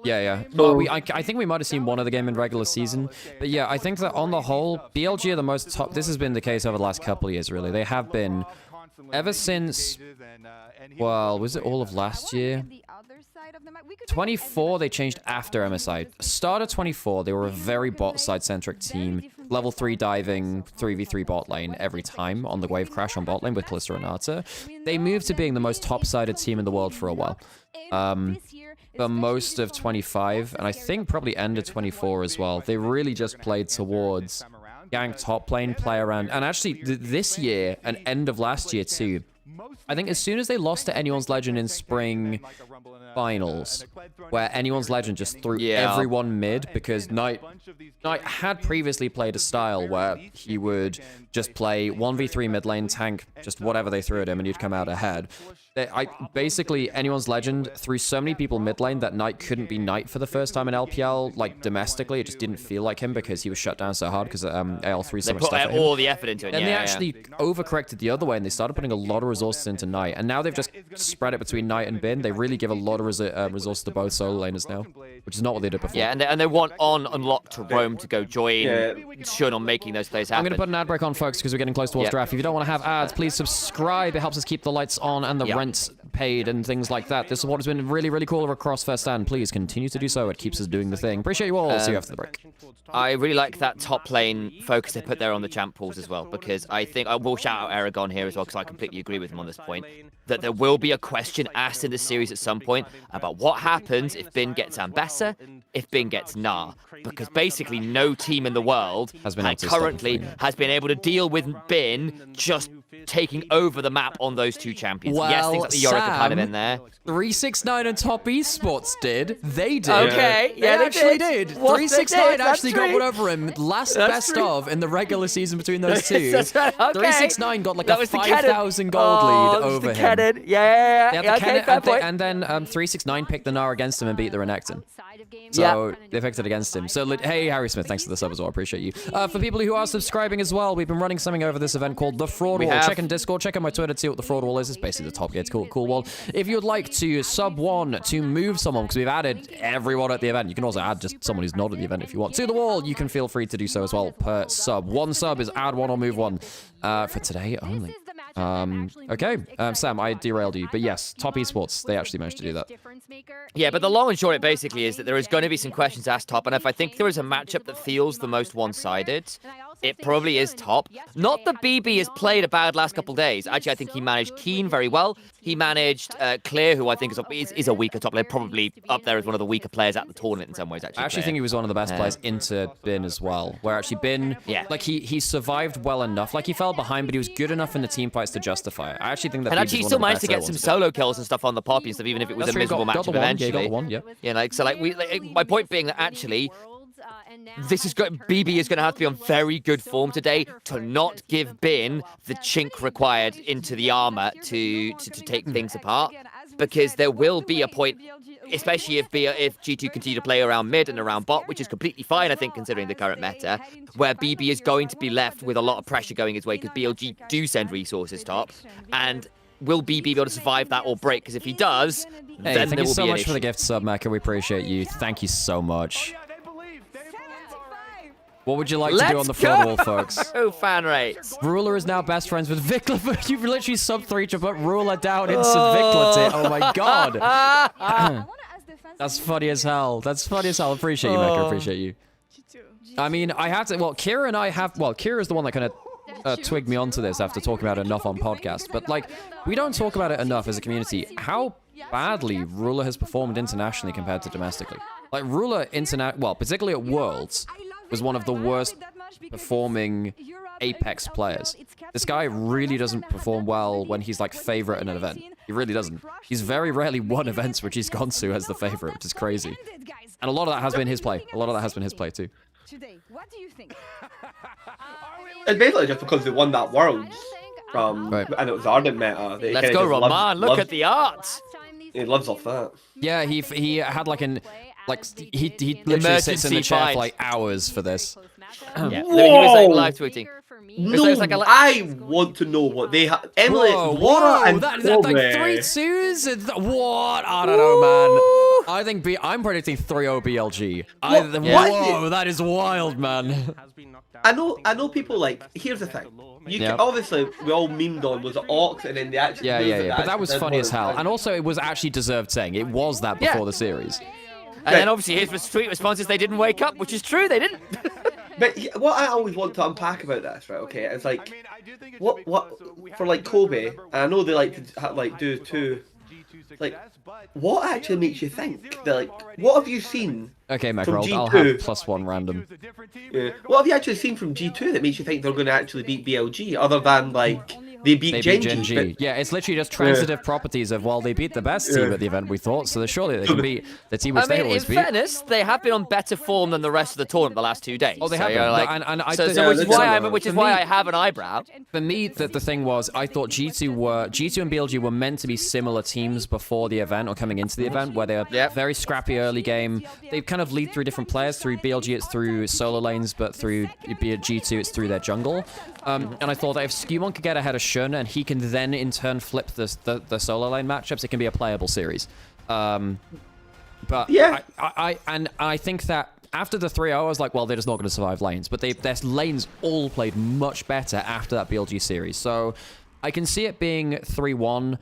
Yeah. Well, I think we might have seen one of the game in regular season. But yeah, I think that on the whole, BLG are the most top. This has been the case over the last couple of years, really. They have been ever since, well, was it all of last year? 24, they changed after MSI. Start of 24, they were a very bot side-centric team. Level 3 diving, 3v3 bot lane every time on the wave crash on bot lane with Kalista and Arta. They moved to being the most top-sided team in the world for a while. For most of 25, and I think probably end of 24 as well. They really just played towards gank top lane, play around. And actually, this year, and end of last year too, I think as soon as they lost to Anyone's Legend in spring finals, where Anyone's Legend just threw everyone mid, because Knight had previously played a style where he would just play 1v3 mid lane tank, just whatever they threw at him, and he'd come out ahead. Basically, Anyone's Legend threw so many people mid lane that Knight couldn't be Knight for the first time in LPL, like domestically. It just didn't feel like him because he was shut down so hard because AL3 so much stuff at him. They put all the effort into it. And they actually overcorrected the other way and they started putting a lot of resources into Knight. And now they've just spread it between Knight and Bin. They really give a lot of resources to both solo laners now, which is not what they did before. Yeah, and they want on unlock to roam to go join Shun on making those plays happen. I'm going to put an ad break on, folks, because we're getting close towards draft. If you don't want to have ads, please subscribe. It helps us keep the lights on and the rents paid and things like that. This support has been really, really cool across First Stand. Please continue to do so. It keeps us doing the thing. Appreciate you all. See you after the break. I really like that top lane focus they put there on the champ pools as well, because I think I will shout out Aragon here as well, because I completely agree with him on this point, that there will be a question asked in the series at some point about what happens if Bin gets Ambessa, if Bin gets Gnar, because basically no team in the world has been able to deal with Bin just taking over the map on those two champions. Well, yes, things like the Yorick are kind of in there. 369 and Top Esports did. They did. Okay, they actually did. 369 actually got one over him. Last That's best of in the regular season between those two. That's right. Okay. 369 got like a 5,000 gold lead over him. Cannon. Yeah. Okay, fair point. And then 369 picked the Gnar against him and beat the Renekton. So they picked it against him. So hey, Harry Smith, thanks for the sub as well. Appreciate you. For people who are subscribing as well, we've been running something over this event called The Fraud Wall. Check in Discord, check out my Twitter to see what The Fraud Wall is. It's basically the top gates cool wall. If you'd like to sub one to move someone, because we've added everyone at the event, you can also add just someone who's not at the event if you want to the wall. You can feel free to do so as well per sub. One sub is add one or move one for today only. Okay, Sam, I derailed you, but yes, Top Esports, they actually managed to do that. Yeah, but the long and short, it basically is that there is going to be some questions asked Top, and if I think there is a matchup that feels the most one-sided, it probably is Top. Not that BB has played a bad last couple days. Actually, I think he managed Keen very well. He managed Clear, who I think is a weaker top laner, probably up there as one of the weaker players at the tournament in some ways, actually. I actually think he was one of the best players into Bin as well, where actually Bin, like he survived well enough. Like he fell behind, but he was good enough in the team fights to justify it. I actually think that and actually he still managed to get some solo kills and stuff on the Poppy and stuff, even if it was a miserable matchup eventually. Yeah, he got the one, yeah. Yeah, my point being that actually BB is going to have to be on very good form today to not give Bin the chink required into the armor to take things apart, because there will be a point especially if G2 continue to play around mid and around bot, which is completely fine, I think, considering the current meta, where BB is going to be left with a lot of pressure going his way because BLG do send resources top, and will BB be able to survive that or break? Because if he does, Hey, then thank there you will so be an much for the issue. gift sub, Mecca. We appreciate you. Thank you so much. Yeah, they believe. They believe. What would you like to do on the front wall, folks? Oh, fan rates. Ruler is now best friends with Vikla. You've literally subbed 3 to put Ruler down into Vikla tier. Oh my god. I wanna ask the fans. That's funny as hell. That's funny as hell. Appreciate you, Mecca. Appreciate you. I mean, I have to. Well, Kira and I have. Well, Kira is the one that kind of twigged me onto this after talking about it enough on podcast. But like, we don't talk about it enough as a community. How badly Ruler has performed internationally compared to domestically. Like Ruler well, particularly at Worlds, was one of the worst performing Apex players. This guy really doesn't perform well when he's like favorite in an event. He really doesn't. He's very rarely won events which he's gone to as the favorite, which is crazy. And a lot of that has been his play. A lot of that has been his play too. Today, what do you think? It's basically just because they won that Worlds from, Right. and it was Ardent meta. They Let's kinda go, just Roman. Look at the art. He lives off that. Yeah, he had like an he literally sits in the Emergency chair fight. for like hours for this. Yeah, he was like Whoa. live tweeting. No, It's like a I want to know what they have. Emily, Laura, and that Kobe. like 3-2s? What? I don't know, man. I think I'm predicting 3-0 BLG. What? Whoa, that is wild, man. I know people like. Here's the thing. You Yeah. can, obviously, we all memed on was it Ox, and then they actually. Yeah. But that was funny as hell. And And also, it was actually deserved saying. It was that before the series. And then obviously his tweet response is they didn't wake up, which is true, they didn't. But what I always want to unpack about this, right? Okay, it's like what for like Kobe. And I know they like to like do two. Like, what actually makes you think that? Like, what have you seen? Okay, From Mackerel, I'll G2. have +1 random. What have you actually seen from G2 that makes you think they're going to actually beat BLG, other than like they beat They GenG? beat GenG. Yeah, it's literally just transitive properties of, well, they beat the best team at the event, we thought, so surely they can beat the team which I they mean, in always beat. fairness, they have been on better form than the rest of the tournament the last 2 days. Oh, they So, have you know, been. like- And I so, think- so which is why For me- I have an eyebrow. For me, the thing was, I thought G2 and BLG were meant to be similar teams before the event or coming into the event, where they're very scrappy early game. They kind of lead through different players. Through BLG, it's through solo lanes, but through G2, it's through their jungle. And I thought that if Skewmon could get ahead of Shun and he can then in turn flip the solo lane matchups, it can be a playable series. But Yeah. I think that after the 3-0, I was like, well, they're just not going to survive lanes. But their lanes all played much better after that BLG series. So I can see it being 3-1.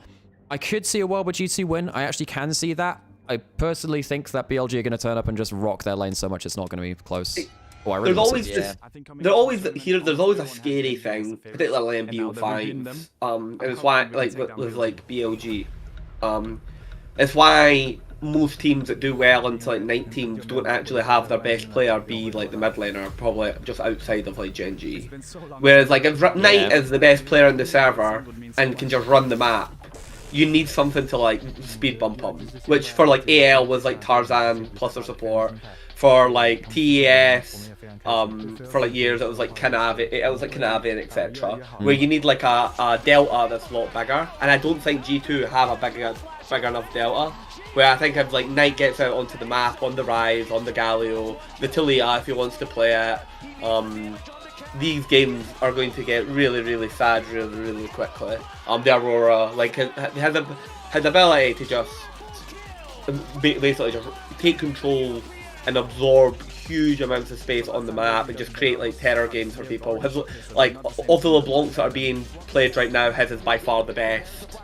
I could see a world where G2 win. I actually can see that. I personally think that BLG are going to turn up and just rock their lane so much it's not going to be close. Oh, I really There's want always to- this. There's always a scary thing, particularly in BO5s. And it's why, like, with like BLG, it's why most teams that do well into like night teams don't actually have their best player be like the mid laner, probably just outside of like GenG. Whereas like if Knight is the best player in the server and can just run the map, you need something to like speed bump him. Which for like AL was like Tarzan plus their support. For like TES, for like years it was like Kanavi, and etc. Where you need like a delta that's a lot bigger, and I don't think G2 have a bigger enough delta. Where I think if like Knight gets out onto the map, on the Rise, on the Galio, the Talia if he wants to play it, these games are going to get really, really sad really quickly. The Aurora, like has the ability to just basically just take control and absorb huge amounts of space on the map and just create like terror games for people. His, like of the LeBlancs that are being played right now, his is by far the best.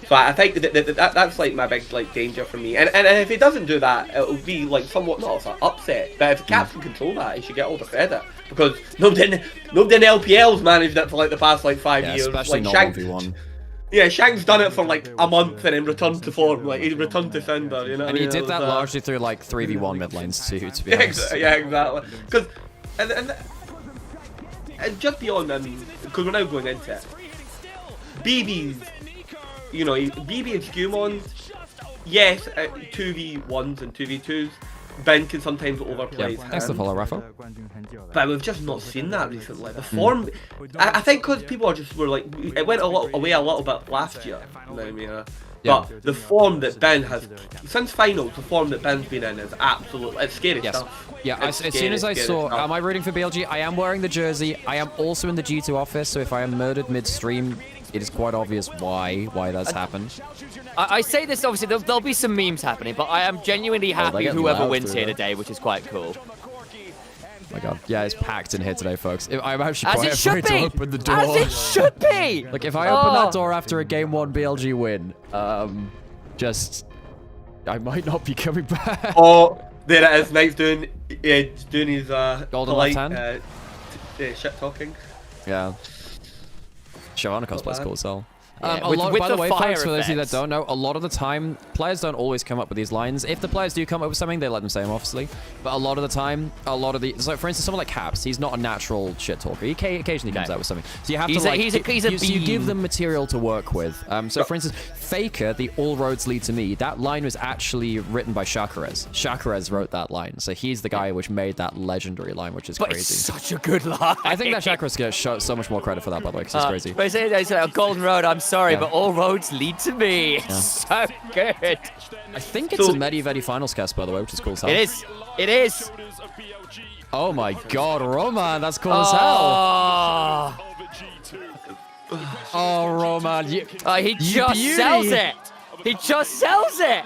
So I think that's like my big like danger for me. And if he doesn't do that, it'll be like somewhat not an upset. But if Caps can control that, he should get all the credit because nobody in LPL's managed it for like the past like 5 years. especially like, not 1v1. Yeah, Shank's done it for like a month and then returned to form. Like he returned to Cinder, you know. And he did that largely through like 3v1 mid lanes too, to be honest. Yeah, exactly. Because and just beyond, because we're now going into it. BB's, you know, BB and Skewmon, yes, 2v1s and 2v2s. Ben can sometimes overplay his Thanks for the hand. follow, Rafa. But we've just not seen that recently. The form, I think, because people are just were like, it went away a little bit last year. Nymaera. Yeah. But the form that Ben has, since finals, the form that Ben's been in is absolutely, it's scary Yes. stuff. Yeah, It's as soon as I scary saw, stuff. am I rooting for BLG? I am wearing the jersey. I am also in the G2 office, so if I am murdered mid-stream, it is quite obvious why that's happened. I say this, obviously, there'll be some memes happening, but I am genuinely happy get whoever loud wins through here there. today, which is quite cool. Oh my god. Yeah, it's packed in here today, folks. I'm actually As quite it should afraid to be! open the door. As it should be! Like, if I open Oh. that door after a Game 1 BLG win, I might not be coming back. Oh, there it is. Knight's doing his Golden polite, left hand? shit talking. Yeah. Shavana cosplay's cool as well. Yeah, A with- lot, with by the the way, fire folks, for those of you that effects. don't know, a lot of the time, players don't always come up with these lines. If the players do come up with something, they let them say them, obviously. But a lot of the time, so for instance, someone like Caps, he's not a natural shit talker. He occasionally comes No. out with something. So you have He's to, a- like, he's a you give beam. them material to work with. So for instance, Faker, the All Roads Lead to Me, that line was actually written by Shakarez. Shakarez wrote that line. So he's the guy which made that legendary line, which is But crazy. it's such a good line. I think that Shakarez gets so much more credit for that, by the way, because it's crazy. But it's like a golden road, I'm sorry, Yeah. but all roads lead to me. It's so good. I think it's So- a Medi Finals cast, by the way, which is cool as hell. It is. It is. Oh my god, Roman, that's cool as hell. Oh, Oh, Roman, he You just beauty. sells it. He just sells it.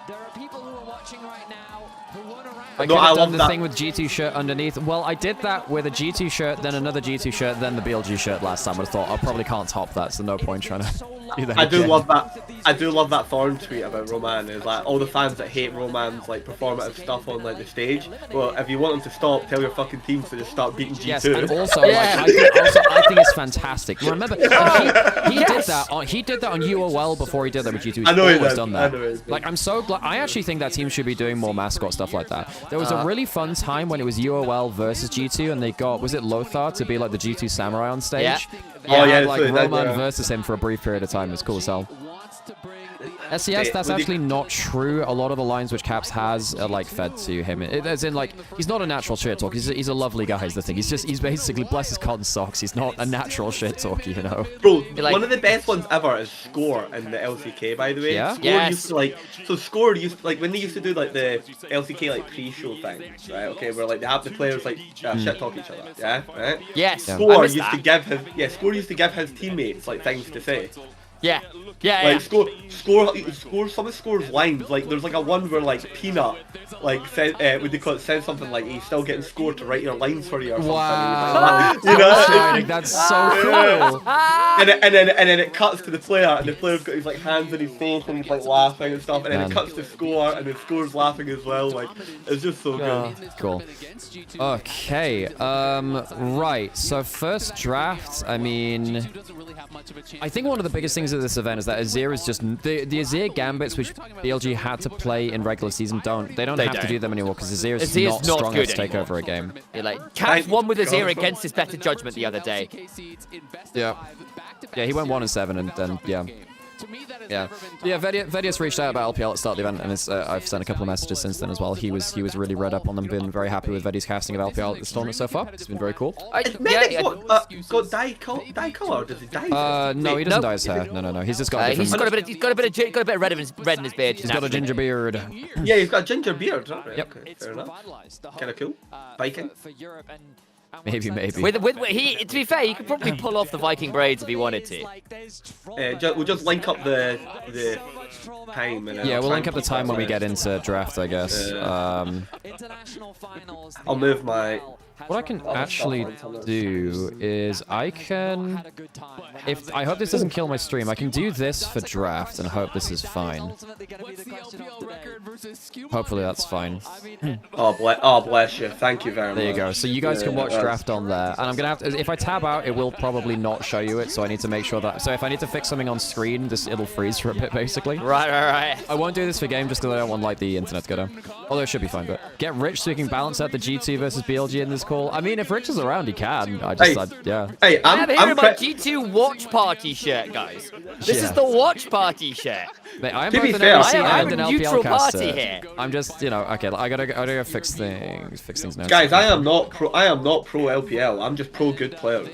There are people who are watching right now who weren't around. I No, could I have done love the that. thing with G2 shirt underneath. Well, I did that with a G2 shirt, then another G2 shirt, then the BLG shirt last time. I thought I probably can't top that, so no point trying to do that I do again. love that. I do love that Thorn tweet about Roman. Is like all the fans that hate Roman's like performative stuff on like the stage. Well, if you want them to stop, tell your fucking teams to just start beating G2. Yes, and also, Yeah. I think it's fantastic. Remember, he did that. He did that on UOL before he did that with G2. He's I know he always did. done I that. know he did. Like, I'm so glad. I actually think that team should be doing more mascot stuff like that. There was a really fun time when it was UOL versus G2, and they got, was it Lothar to be like the G2 samurai on stage? Yeah. Oh, yeah, Like so that- Roman yeah. versus him for a brief period of time. It was cool as hell. SES, that's Would you- actually not true. A lot of the lines which Caps has are like fed to him. As in, like, he's not a natural shit talker. He's a lovely guy, is the thing. He's basically, bless his cotton socks, he's not a natural shit talker, you know? Bro, like- one of the best ones ever is Score in the LCK, by the way. Yeah? Score Yes. used to like, so Score used to, like when they used to do like the LCK like pre-show thing, right? Okay, where like they have the players like shit talk each other, yeah, right? Yes. I Score missed used that. to give his Score used to give his teammates like things to say. Yeah. Yeah. Like Score some of Score's lines, like there's like a one where like Peanut like said would they call it said something like he's still getting Score to write your lines for you or something. Wow. You know? Shining, that's so cool. And then it cuts to the player, and the player's got his like hands in his face, and he's like laughing and stuff. And then Man. it cuts to Score, and then Score's laughing as well. Like it's just so good. Cool. Okay. Right. So first draft. I mean, I think one of the biggest things at this event is that Azir is just the Azir gambits which BLG had to play in regular season. They don't have to don't. do them anymore because Azir is Azir's not not strong good enough to take anymore. over a game. You're like, Caps won with Azir against his better judgment the other day. Yeah. Yeah, he went 1-7 and then yeah. Yeah, Vedius reached out about LPL at the start of the event, and I've sent a couple of messages since then as well. He was really read up on them, been very happy with Vedi's casting of LPL at this tournament so far. It's been very cool. Medic got dye color. Does he dye? No, he doesn't dye his hair. No. He's just got a He's different... got a bit of red in his beard. He's got a ginger beard. Yeah, he's got a ginger beard. Right? Yep. Okay, fair enough. Kind of cool. Biking. Maybe. With he, to be fair, he could probably pull off the Viking braids if he wanted to. We'll just link up the time. And Yeah, I'll we'll try link and up the keep time that when we right. get into draft, I guess. I'll move my. What I can actually do is I hope this doesn't kill my stream. I can do this for draft and hope this is fine. Hopefully that's fine. Oh bless you. Thank you very much. There you go. So you guys can watch Yeah, draft on there. And I'm gonna have to, if I tab out, it will probably not show you it. So I need to make sure that, so if I need to fix something on screen, it'll freeze for a bit basically. Right. I won't do this for game just because I don't want like the internet to go down. Although it should be fine, but get Rich so you can balance out the G2 versus BLG in this call. I mean, if Rich is around, he can. Yeah. Hey, I'm I'm hearing about pre- G2 watch party shirt, guys. This Yeah. is the watch party shirt. Mate, I'm To both be an fair, LEC I'm and a an neutral LPL party caster. here. I'm just, okay, I gotta go fix things now. Guys, I am not pro LPL. I'm just pro good players.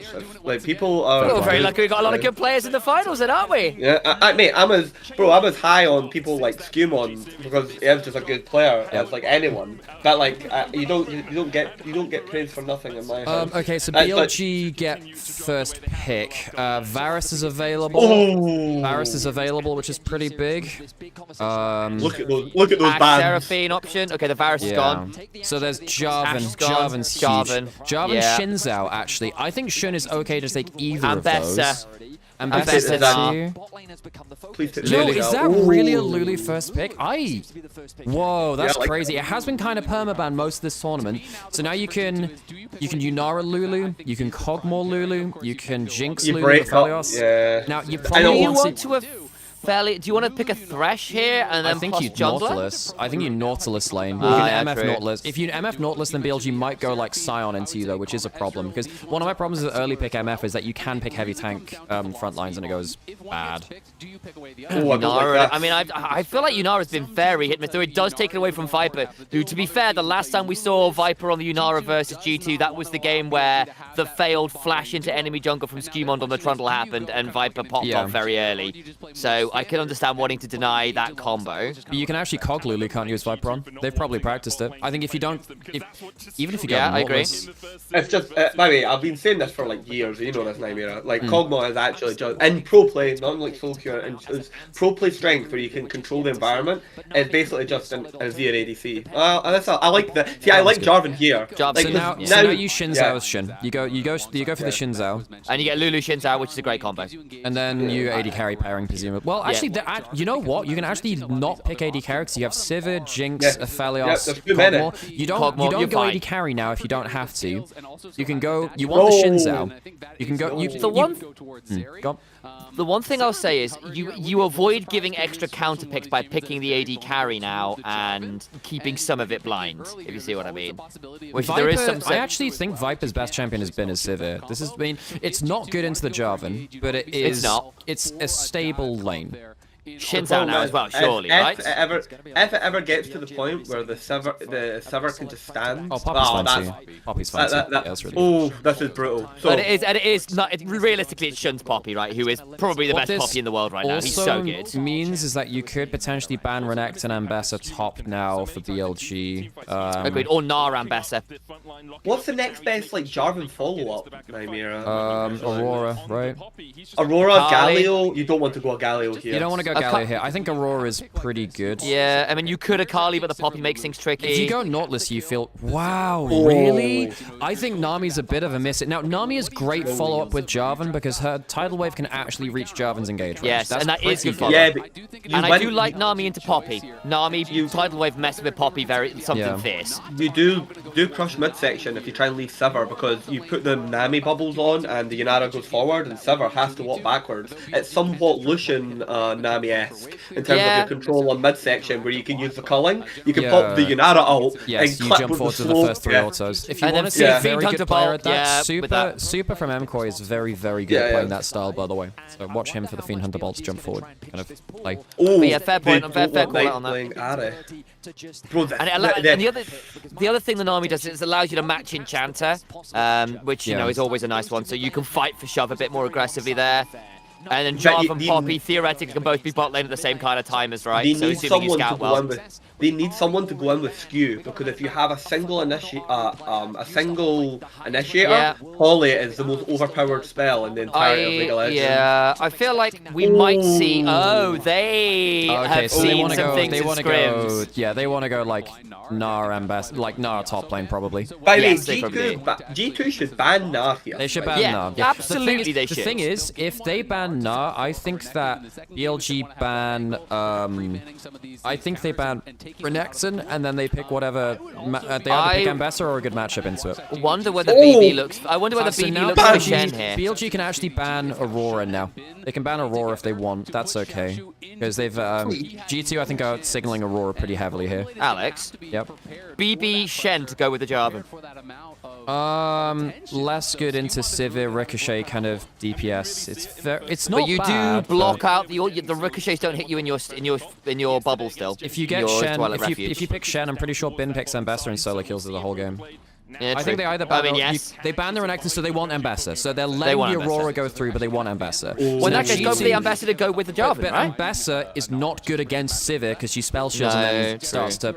Like people are. We're very good lucky we got a lot of players. good players in the finals, then, aren't we? Yeah, mate, I'm as high on people like Skewmon because he's just a good player as like anyone. But like, you don't get praise for nothing in my house. Okay, so Like- BLG get first pick. Varus is available. Oh. Varus is available, which is pretty big. Look at those Ash bands. Seraphine option. Okay, the Varus is gone. So there's Ash is gone. Jarvan's huge. Jarvan. Jarvan Yeah. Shinzao, actually. I think Shun is okay to take either And of those. Bessa. And And Bessa Bessa. too. Please take Lulu, Lulu is out. that Ooh. really a Lulu first pick? Whoa, that's Yeah, like- crazy. It has been kind of permaban most of this tournament. So now you can Yunara Lulu, you can Cogmore Lulu, you can Jinx You Lulu break with up, Felios. yeah. Now you I probably know. Do you want want to have fairly? Do you want to pick a Thresh here and I then think plus you jungler? Nautilus. I think you Nautilus lane. You Ah, can yeah, MF true. Nautilus. If you MF Nautilus, then BLG might go like Scion into you though, which is a problem. Because one of my problems with early pick MF is that you can pick heavy tank front lines and it goes bad. Oh, I don't like Yunara, that. I mean, I feel like Yunara's been very hit miss, though it does take it away from Viper, who, to be fair, the last time we saw Viper on the Yunara versus G2, that was the game where the failed flash into enemy jungle from Skewmond on the Trundle happened, and Viper popped off very early. So I can understand wanting to deny that combo. But you can actually cog Lulu, can't you, as Viper on? They've probably practiced it. I think if you don't, even if you go Yeah, I agree. Nautilus, It's just, by the way, I've been saying this for like years, you know this, Nymaera. Like, Cogmore is actually just, in pro play, not unlike Soul Cure, and it's pro play strength where you can control the environment, is basically just a Zir ADC. I like that. See, I like Jarvan here. Jarvan. Like, so now, Yeah. so now you Shinzao yeah. as Shin. You go for the Shinzao, And you get Lulu Shinzao, which is a great combo. and then you AD carry pairing, presumably. Well, actually, you know what? You can actually not pick AD carry because you have Sivir, Jinx, Yeah. Aphelios, there's too many. Cogmore. You don't Cogmore, you're go fine. AD carry now if you don't have to. You can go. You want the Shinzao. You can go. The one thing I'll say is you avoid giving extra counter picks by picking the AD carry now and keeping some of it blind, if you see what I mean. Which there is some. I actually think Viper's best champion has been as Sivir. This has been. It's not good into the Jarvan, but it is. It's not. It's a stable lane. Shinzao now as well, surely, if right? If it ever gets to the point where the Sever can just stand. Oh, Poppy's fine too. Poppy's fine too. Yeah, that's really good. Oh, this is brutal. So, And it is not. Realistically, it's Shun's Poppy, right? Who is probably the What best this Poppy in the world right now. He's so also good. means is that you could potentially ban Renekton and Ambessa top now for BLG. Agreed. Or Nara and Bessa. what's the next best like Jarvan follow up, Nymaera? Aurora, right? Aurora, Kali. Galio. You don't want to go Galio here. You don't want to go Galio here. I think Aurora is pretty good. Yeah, I mean, you could Akali, but the Poppy makes things tricky. If you go Nautilus, you feel, wow, Oh. really? I think Nami's a bit of a miss. Now, Nami is great follow-up with Jarvan because her Tidal Wave can actually reach Jarvan's engage range. Yes, That's and that is pretty good follow-up. Yeah, but And I do like Nami into Poppy. Nami, Tidal Wave messing with Poppy something Yeah. fierce. you do crush midsection if you try and leave Sever because you put the Nami bubbles on and the Yunara goes forward and Sever has to walk backwards. It's somewhat Lucian Nami-esque in terms of your control on midsection where you can use the culling, you can pop the Yunara out Yes, and you clip jump with forward the to the slow. first three autos. If you And want then to see a Fiend very Hunter good player Bolt, at that, yeah, with that. Super from MCoy is very, very good at playing that style, by the way. So watch him for the Fiend Hunter Bolts jump forward. Kind of play. Oh, But yeah, fair point. they Fair don't call want out on that. playing Ahri. Bro, And the other thing the Nami does is it allows you to match Enchanter, which you know is always a nice one. So you can fight for shove a bit more aggressively there. And then Jarvan and Poppy theoretically can both be bot lane at the same kind of time as right. They So need assuming you someone to scout go well. in with. They need someone to go in with skew because if you have a single initiator, Yeah. Holly is the most overpowered spell in the entirety of League of Legends. Yeah, I feel like we might see. Oh, they Okay, have so they seen want to some go. things They in want to go. scrims. Yeah, they want to go like Nara like Nara top lane probably. By the way, Yes, they probably do. G2 should ban Nah here. They should ban Yeah, Nara. absolutely they The should. thing is, if they ban Nara, I think that BLG ban. I think they ban Renekton and then they pick whatever. They either pick Ambassador or a good matchup into it. Wonder whether BB looks. I wonder whether So BB now looks for Shen here. BLG can actually ban Aurora now. They can ban Aurora if they want. That's okay. Because they've G2 I think are signaling Aurora pretty heavily here. Alex, Yep. BB Shen to go with the Jarvan. Less good into Sivir, Ricochet, kind of DPS. It's not But you bad, do block but out the ricochets. Don't hit you in your bubble still. if you get your Shen, Twilight if Refuge. you pick Shen, I'm pretty sure Bin picks Ambassador and solo kills the whole game. Yeah, I true. think they either ban they ban the Renekton, so they want Ambassador. So they're letting want the Aurora Ambassador. go through, but they want Ambassador. Well, in that case, go for the Ambassador, go with the Jarvan, But right? Ambassador is not good against Sivir because she spell shields No, and then true. starts to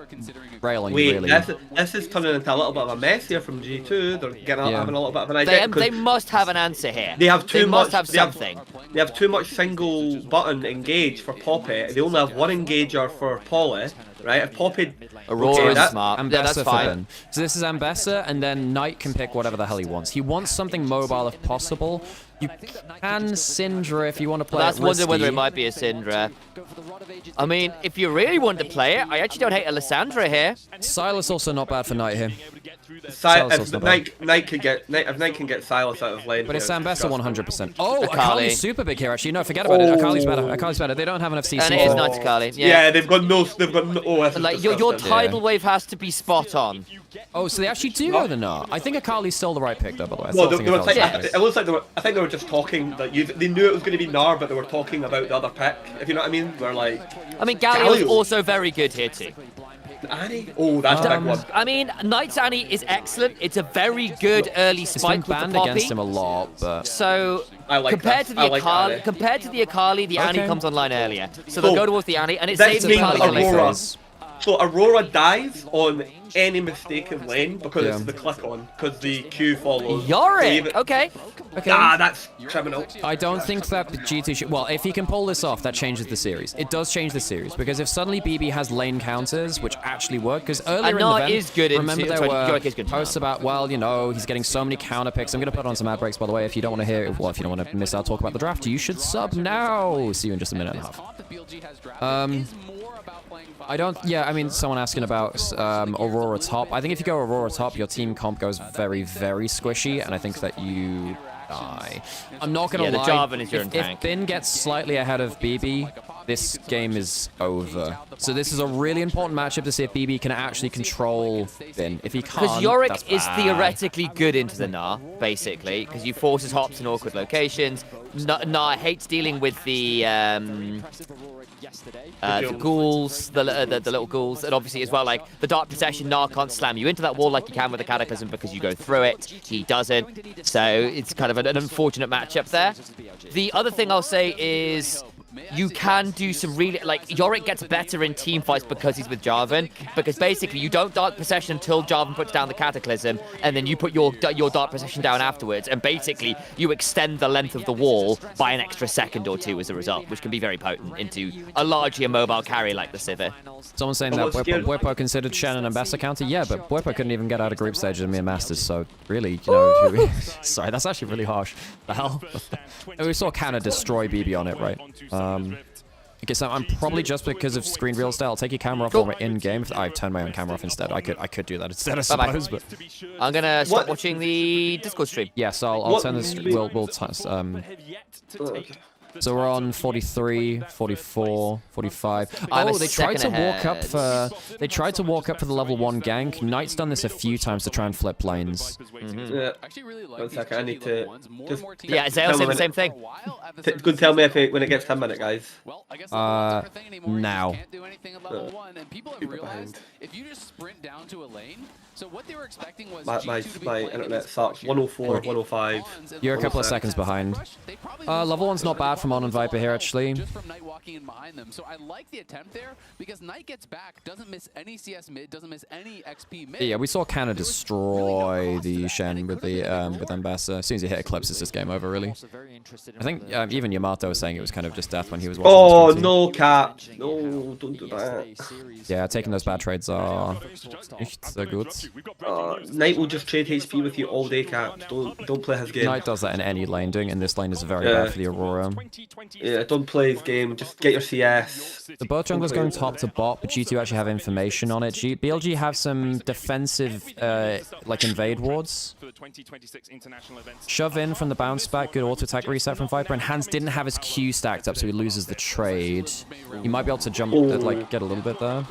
rail on you, Wait, really. this is turning into a little bit of a mess here from G2. They're Yeah. having a little bit of an idea. They must have an answer here. They have too They must much. have something. They have too much single button engage for Poppy. They only have one engager for Polly, right? If Poppy, Aurora is that- smart. Yeah, Ambassador that's for fine. Ben. So this is Ambassador, and then Knight can pick whatever the hell he wants. He wants something mobile if possible. You can Syndra if you want to play That's it wondering whether it risky. might be a Syndra. I mean, if you really want to play it, I actually don't hate Alessandra here. Silas also not bad for Knight here. If also not bad. Knight can get Silas out of lane. But it's here, Ambassador trust me. 100%. Oh, Akali. Akali's super big here, actually. No, forget about it. Akali's better. Akali's better. They don't have enough CC. And it is for- not Akali. Yeah, Yeah. they've got no. Oh, this is Like your disgusting. tidal wave has to be spot on. Oh, so they actually do go the Gnar. I think Akali's still the right pick, though, by the way. I Well, still they think were Akali's like, the right pick. it looks like I think they were just talking. That they knew it was going to be Gnar, but they were talking about the other pick. If you know what I mean? We're like, I mean, Galio's Galio. also very good here too. Annie. Oh, that's a big one. I mean, Knight's Annie is excellent. It's a very good early It's been spike with the banned Poppy. against him a lot, but... So I like compared that. to I the like Akali, Annie. compared to the Akali, the Annie Okay. comes online earlier. So they'll So, go towards the Annie, and it that saves the means Akali Aurora. to Aurora. late. So Aurora dies on any mistaken lane because Yeah. it's the click on, because the Q follows. Yorick, Leave it- okay. Okay. Ah, that's criminal. I don't think that G2 should... Well, if he can pull this off, that changes the series. It does change the series, because if suddenly BB has lane counters, which actually work, because earlier in the Gnar event, is good in remember two- there sorry, were Yorick is good in posts Gnar. about, well, you know, he's getting so many counter picks. I'm going to put on some ad breaks, by the way. If you don't want to hear... Well, if you don't want to miss out talk about the draft, you should sub now. See you in just a minute and a half. I don't... Yeah, I mean, someone asking about Aurora top. I think if you go Aurora top, your team comp goes very, very squishy, and I think that you die. I'm not going to Yeah, the lie. Jarvan is your If tank. Bin gets slightly ahead of BB, this game is over. So this is a really important matchup to see if BB can actually control Bin. If he can't, Because Yorick that's is bad. theoretically good into the Gnar, basically, because you force his hops in awkward locations. Gnar hates dealing with the ghouls, the little ghouls, and obviously as well, like, the Dark Possession, Gnar can't slam you into that wall like you can with the Cataclysm because you go through it. He doesn't. So it's kind of an unfortunate matchup there. The other thing I'll say is... You can do some really... Like, Yorick gets better in team fights because he's with Jarvan. Because basically, you don't Dark Possession until Jarvan puts down the Cataclysm, and then you put your Dark Possession down afterwards. And basically, you extend the length of the wall by an extra second or two as a result, which can be very potent into a largely immobile carry like the Sivir. Someone's saying that Bwepo considered Shen an Ambassador counter. Yeah, but Bwepo couldn't even get out of group stage in mere Masters, so really, you know... Sorry, that's actually really harsh. The hell? We saw Canna destroy BB on it, right? Okay, so I'm probably just because of screen real estate. I'll take your camera off when we're in game. I've turned my own camera off instead. I could do that instead, I Bye-bye. suppose. But I'm gonna stop watching the Discord stream. yes, I'll turn this. So we're on 43, 44, 45. I'm a Oh, they tried to second walk up for. They tried to walk up for the level 1 gank. Knight's done this a few times to try and flip lanes. Yeah. One second, I need to just. Yeah, Zale tell me said the when same thing. Go and tell me when it gets 10 minutes, guys. Now. If you just sprint down to a lane, so what they were expecting was My internet sucks. 104, 105. You're a couple of seconds behind. Level 1's not bad from On and Viper here, actually. just from Knight walking in behind them. So I like the attempt there because Knight gets back, doesn't miss any CS mid, doesn't miss any XP mid. Yeah, we saw Canna destroy the Shen with the with Ambassador. As soon as he hit Eclipse, it's just game over, really. I think even Yamato was saying it was kind of just death when he was watching. Oh, the stream too. no, Cap. No, don't do that. Yeah, taking those bad trades are nicht so good. Knight will just trade HP with you all day, Cap. Don't play his game. Knight does that in any lane. Doing it in this lane is very Yeah. bad for the Aurora. Yeah, don't play his game. Just get your CS. The both junglers going top to bot, but G2 actually have information on it. BLG have some defensive, like invade wards. Shove in from the bounce back, good auto attack reset from Viper, and Hans didn't have his Q stacked up, so he loses the trade. He might be able to jump, like, get a little bit there.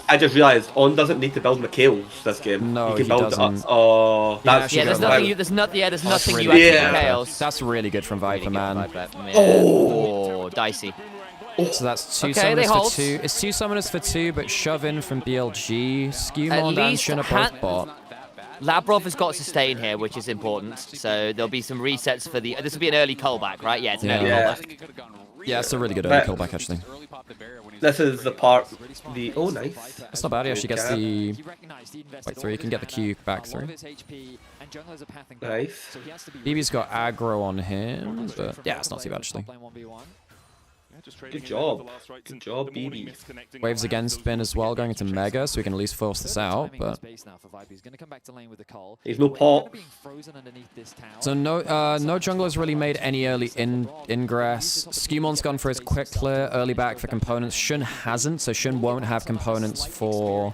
I just realised On doesn't need to build Mikhails this game. No, he can build doesn't. it up. Oh, that's there's nothing. There's nothing you really have to chaos. That's really good from Viper, man. Oh, dicey. So that's two Okay, summoners for 2. It's 2 summoners for 2, but shove in from BLG. Skewmon and Shun are both bot. Labrov has got sustain here, which is important. So there'll be some resets for the. This will be an early callback, right? Yeah, it's an early callback. Yeah, it's a really good early callback, actually. This is the part. Oh, nice. That's not bad. He actually gets the. Wait, 3. He can get the Q back 3. Nice. BB's got aggro on him, but yeah, it's not too bad, actually. Good job. Good job, BB. Waves again spin as well, going into Mega, so we can at least force this out, but... He's no pot. So no jungler's really made any early ingress. Skewmon's gone for his quick clear, early back for components. Shun hasn't, so Shun won't have components for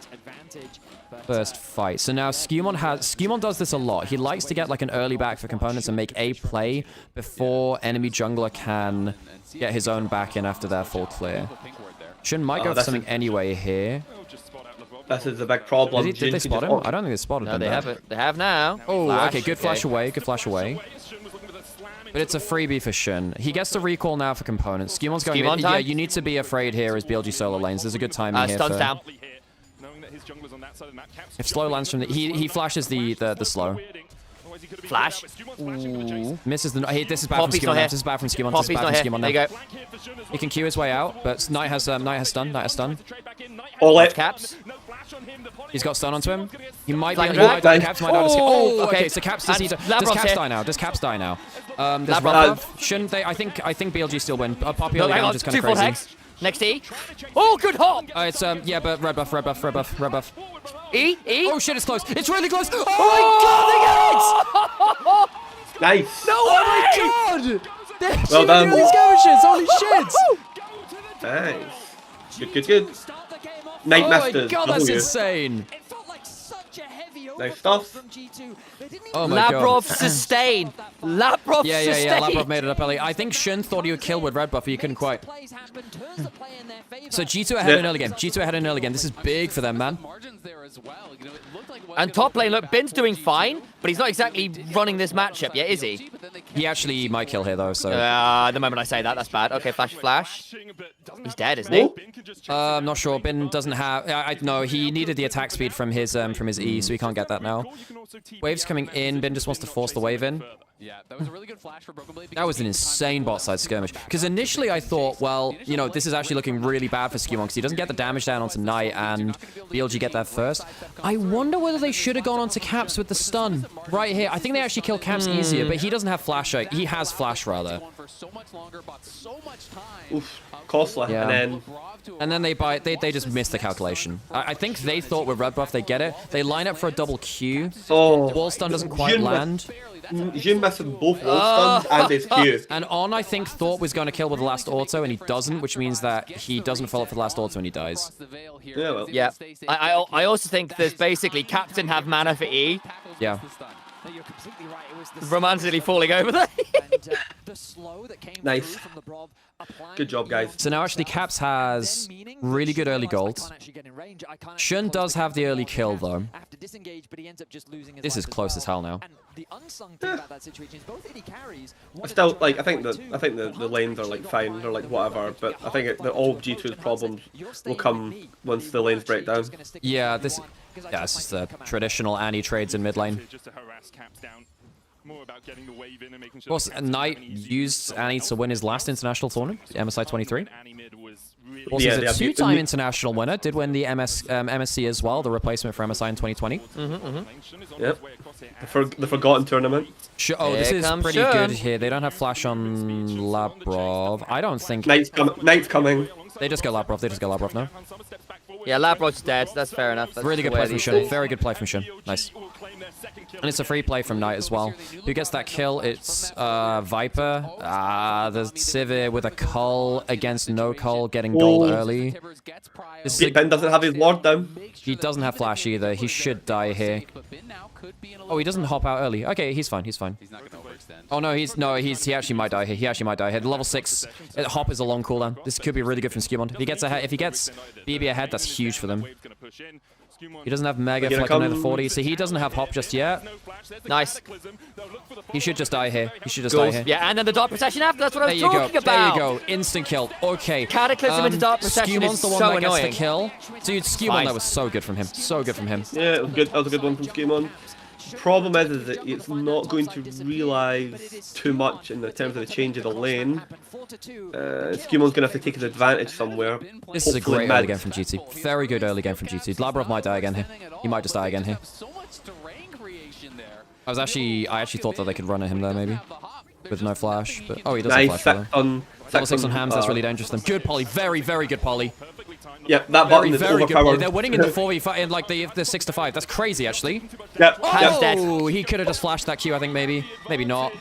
first fight. So now Skewmon does this a lot. He likes to get like an early back for components and make a play before enemy jungler can get his own back in after their full clear. Shun might go for something anyway here. This is a big problem. Did they spot him? I don't think they spotted him. No, they have it. They have now. Oh, flash. Okay, good flash away. Good flash away. But it's a freebie for Shun. He gets the recall now for components. Skewmon's going. Yeah, you need to be afraid here as BLG solo lanes. There's a good timing here. Stuns down. If slow lands from the, he flashes the slow. Flash. Ooh. Misses the. Hey, this is bad Poppy's from Skewmon. not This is bad from Skewmon. Poppy's This is bad not from here. Skewmon. There you Now. He can Q his way out, but Knight has stun. Knight has stun. All it. Caps. He's got stun onto him. He might Flank die. drag. Caps might die. Oh, okay. So Caps does Caps die now? Does Caps die now? There's Labrov. Shouldn't they? I think BLG still win. Poppy No, early hang game on. is kind 2 of full crazy. hex. Next E. Oh, good hop. It's yeah, but red buff. E. Oh shit, it's close. It's really close. Oh my god, they get it! Nice. No way! Oh my god! They're Well done. doing these skirmishes. Holy shit! Nice. Good. Night Oh Masters. my god, that's insane. Nice stuff. Oh my god. Labrov sustain. Labrov Yeah, sustain. Labrov made it up early. I think Shun thought he would kill with red buff, but he couldn't quite. So G2 ahead in early game. G2 ahead in early game. This is big for them, man. And top lane, look, Bin's doing fine, but he's not exactly running this matchup yet, is he? He actually might kill here, though, so... The moment I say that, that's bad. Okay, flash. He's dead, isn't he? I'm not sure. Bin doesn't have... No, he needed the attack speed from his E, so he can't get that now. Wave's coming in. Bin just wants to force the wave in. Yeah, that was a really good flash for Broken Blade. That was an insane bot side skirmish. Because initially I thought, well, you know, this is actually looking really bad for Skewmon because he doesn't get the damage down onto Knight and BLG get that first. I wonder whether they should have gone onto Caps with the stun right here. I think they actually kill Caps easier, but he doesn't have flash. He has flash, rather. Oof, costly. Yeah. And then they just missed the calculation. I think they thought with red buff they get it. They line up for a double Q. Oh, Wall stun doesn't quite land. Jin missing both wall stuns and his Q. And On, I think, thought was going to kill with the last auto, and he doesn't, which means that he doesn't follow up for the last auto and he dies. Yeah, well. Yeah. I also think there's basically Captain have mana for E. Yeah. Romantically falling over there. Nice. Good job, guys. So now actually Caps has really good early gold. Shun does have the early kill though. This is close as hell now. Still, like, I think the lanes are like fine, they're like whatever, but I think all G2's problems will come once the lanes break down. Yeah, it's just the traditional Annie trades in mid lane. Of course, Knight used Annie to win his last international tournament, MSI 23. Also, he's a two-time international winner. Did win the MSC as well, the replacement for MSI in 2020. Yep. The forgotten tournament. Oh, this is pretty good here. They don't have flash on Labrov. I don't think... Knight's coming. They just go Labrov now. Yeah, Labrov's dead. That's fair enough. That's really good play from Shun. Very good play from Shun. Nice. And it's a free play from Knight as well. Who gets that kill? It's Viper. There's Sivir with a cull against no cull getting gold early. This is Ben doesn't have his ward down. He doesn't have flash either. He should die here. Oh, he doesn't hop out early. Okay, he's fine. He's fine. Oh no, he actually might die here. He actually might die here. Level 6 hop is a long cooldown. This could be really good from Skewmon. If he gets ahead, if he gets BB ahead, that's huge for them. He doesn't have Mega for like another 40, so he doesn't have hop just yet. Nice. He should just die here. He should just die here. Yeah, and then the Dark Procession after. That's what I was There talking about. you go. Instant kill. Okay. Cataclysm into Dark Procession Skewmon's is the one so that gets annoying. the kill. Dude, Skewmon, that was so good from him. So good from him. Yeah, it was good. That was a good one from Skewmon. Problem is that it's not going to realise too much in the terms of the change of the lane. Skemon's going to have to take his advantage somewhere. This is a great early game from GT. Very good early game from GT. Labrov might die again here. He might just die again here. I actually thought that they could run at him there maybe. With no flash. But oh, he does have flash though. Level 6 on Hams, that's really dangerous to them. Good poly. Very, very good poly. Yep, that button is very good. overpowered. They're winning in the 4v5 in like the 6-5. That's crazy, actually. Yep. Oh, he could have just flashed that Q. I think maybe not.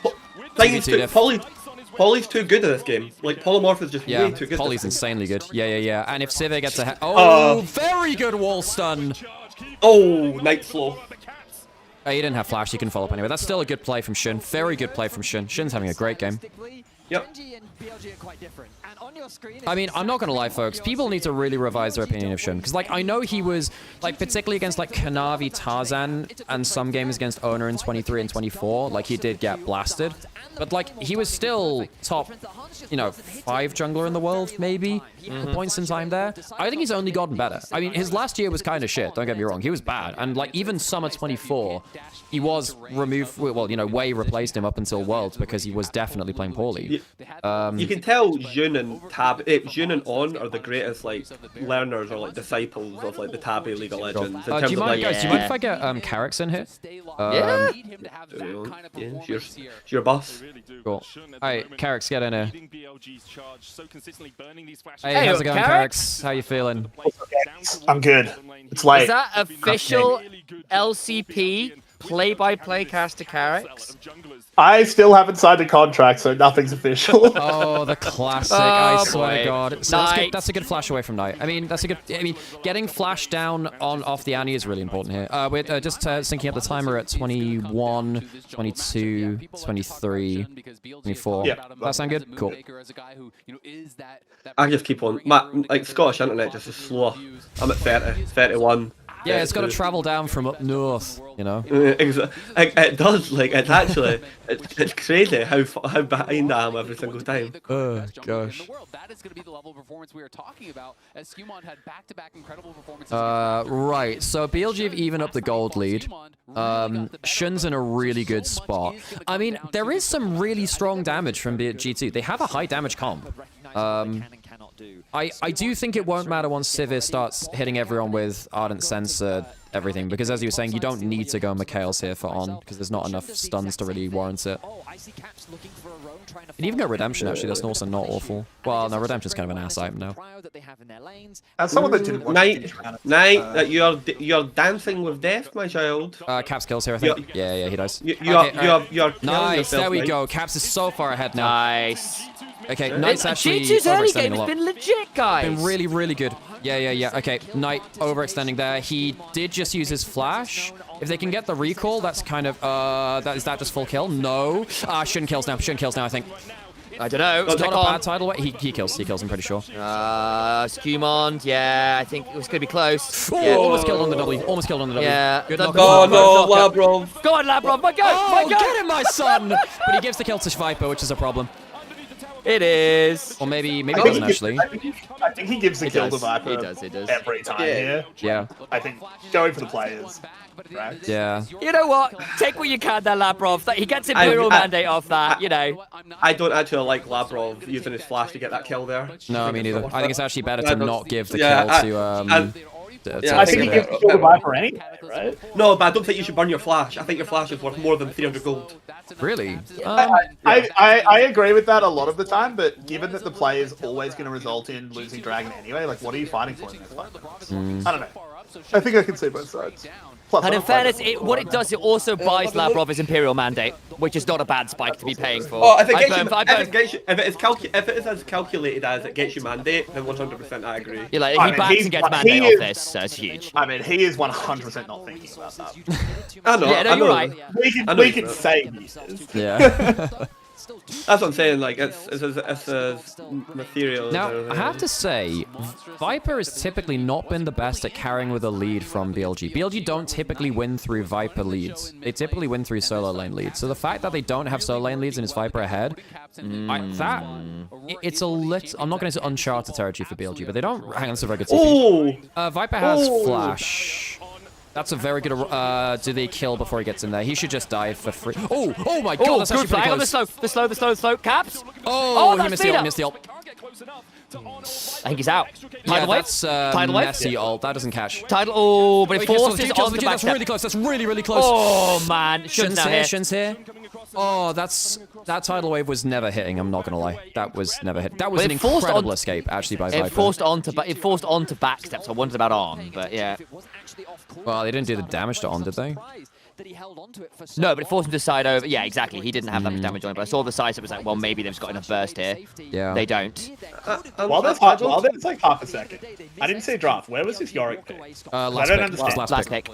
Poly's too good at this game. Like Polymorph is just way too good. Poly's insanely good. Yeah. And if Sivir gets ahead, oh, very good wall stun. Oh, Night Slow. Oh, he didn't have flash. He couldn't follow up anyway. That's still a good play from Shun. Very good play from Shun. Shun's having a great game. Yep. I mean, I'm not gonna lie, folks. People need to really revise their opinion of Shun, because, like, I know he was, like, particularly against, like, Kanavi, Tarzan, and some games against Owner in 23 and 24, like, he did get blasted. But, like, he was still top, you know, 5 jungler in the world, maybe, at points in time there. I think he's only gotten better. I mean, his last year was kind of shit, don't get me wrong. He was bad. And, like, even Summer 24, he was removed, well, you know, Wei replaced him up until Worlds because he was definitely playing poorly. You can tell Jun and Jun and On are the greatest, like, learners or, like, disciples of, like, the Tabby League of Legends. Do you mind, guys, do you mind if I get Carrick's in here? Yeah. It's your boss. Cool. Alright, Carrick's, get in here. Hey, Hey, how's it going, Carrick? Carrick's? How you feeling? I'm good. It's late. Is that official LCP play-by-play caster Carricks? I still haven't signed a contract, so nothing's official. Oh, the classic! I swear to God. So that's a good flash away from Knight. I mean, that's a good. I mean, getting flash down off the Annie is really important here. We're just syncing up the timer at 21, 22, 23, 24. Yeah, that sound good? Cool. I just keep on. Like Scottish internet just is slower. I'm at 30, 31. Yeah, it's got to travel down from up north, you know. It does. Like it's actually, it's crazy how behind I am every single time. Oh gosh. That is going to be the level of performance we are talking about, as Skewmon had back-to-back incredible performances. Right. So BLG have even up the gold lead. Shun's in a really good spot. I mean, there is some really strong damage from GT. They have a high damage comp. I do think it won't matter once Sivir starts hitting everyone with Ardent Sensor, everything, because as you were saying, you don't need to go Mikhail's here for On, because there's not enough stuns to really warrant it. And even go Redemption, actually, that's also not awful. Well, no, Redemption's kind of an ass item now. As someone that didn't watch Night, you're dancing with death, my child. Caps kills here, I think. Yeah, he does. You're nice, there we go. Caps is so far ahead now. Nice. Okay, Knight's actually G2's early game overextending a has lot. been legit, guys. Been really, really good. Yeah. Okay, Knight overextending there. He did just use his flash. If they can get the recall, that's kind of, is that just full kill? No. Shun kills now, I think. I don't know. It's not a bad title. He kills, I'm pretty sure. Skewmon, yeah, I think it was going to be close. Oh, Yeah. almost killed on the W. Yeah. Good Oh, knock. no, Labrov. Go on, Labrov, my God, Oh, get him, my son! But he gives the kill to Viper, which is a problem. It is. Or maybe he doesn't actually. I think he gives the kill to Viper He does. every time here. Yeah. I think going for the players. Right? Yeah. You know what? Take what you can there, Labrov. He gets Imperial Mandate off that, you know. I don't actually like Labrov using his flash to get that kill there. No, me neither. I think it's actually better to not give the kill to I think he gives the kill to Viper anyway, right? No, but I don't think you should burn your flash. I think your flash is worth more than 300 gold. Really? I agree with that a lot of the time, but given that the play is always going to result in losing Dragon anyway, like, what are you fighting for in this fight? I don't know. I think I can say both sides. Plus, And I in don't find fairness, it what it does, it also buys Lavrov his Imperial Mandate, which is not a bad spike to be paying for. Oh, if it gets you, I burn- if it is as calculated as it gets you mandate, then 100% I agree. You're like, if I he mean, backs and gets he Mandate is- off this, so it's huge. I mean, he is 100% not thinking about that. I know. Yeah, no, I you're know. right. We can say he is. Yeah. That's what I'm saying. Like it's material. Now, I have to say, Viper has typically not been the best at carrying with a lead from BLG. BLG don't typically win through Viper leads. They typically win through solo lane leads. So the fact that they don't have solo lane leads and it's Viper ahead, it's a little... I'm not going to say uncharted territory for BLG, but they don't... Hang on, that's a very good TP. Viper has flash. That's a very good... do they kill before he gets in there? He should just die for free. Oh my god, that's actually pretty close. The slow, Caps. Oh, he missed the ult, I think he's out. Yeah, Tidal wave? that's Tidal wave? messy ult. That doesn't catch. Tidal, oh, but it forces on the back That's step. really close. That's really, really close. Oh, man. Shouldn't Shin's now here. hit. Shin's here. Oh, that tidal wave was never hitting. I'm not gonna lie. That was never hit. That was an incredible escape, actually, by Viper. It forced onto backstep, so I wondered about on, but yeah. Well, they didn't do the damage to on, did they? No, but it forced him to side over. Yeah, exactly. He didn't have that much damage on it, but I saw the side, so it was like, well, maybe they've just got enough burst here. Yeah. They don't. While there's like half a second. I didn't say draft. Where was this Yorick pick? Last I don't pick. understand. Last pick.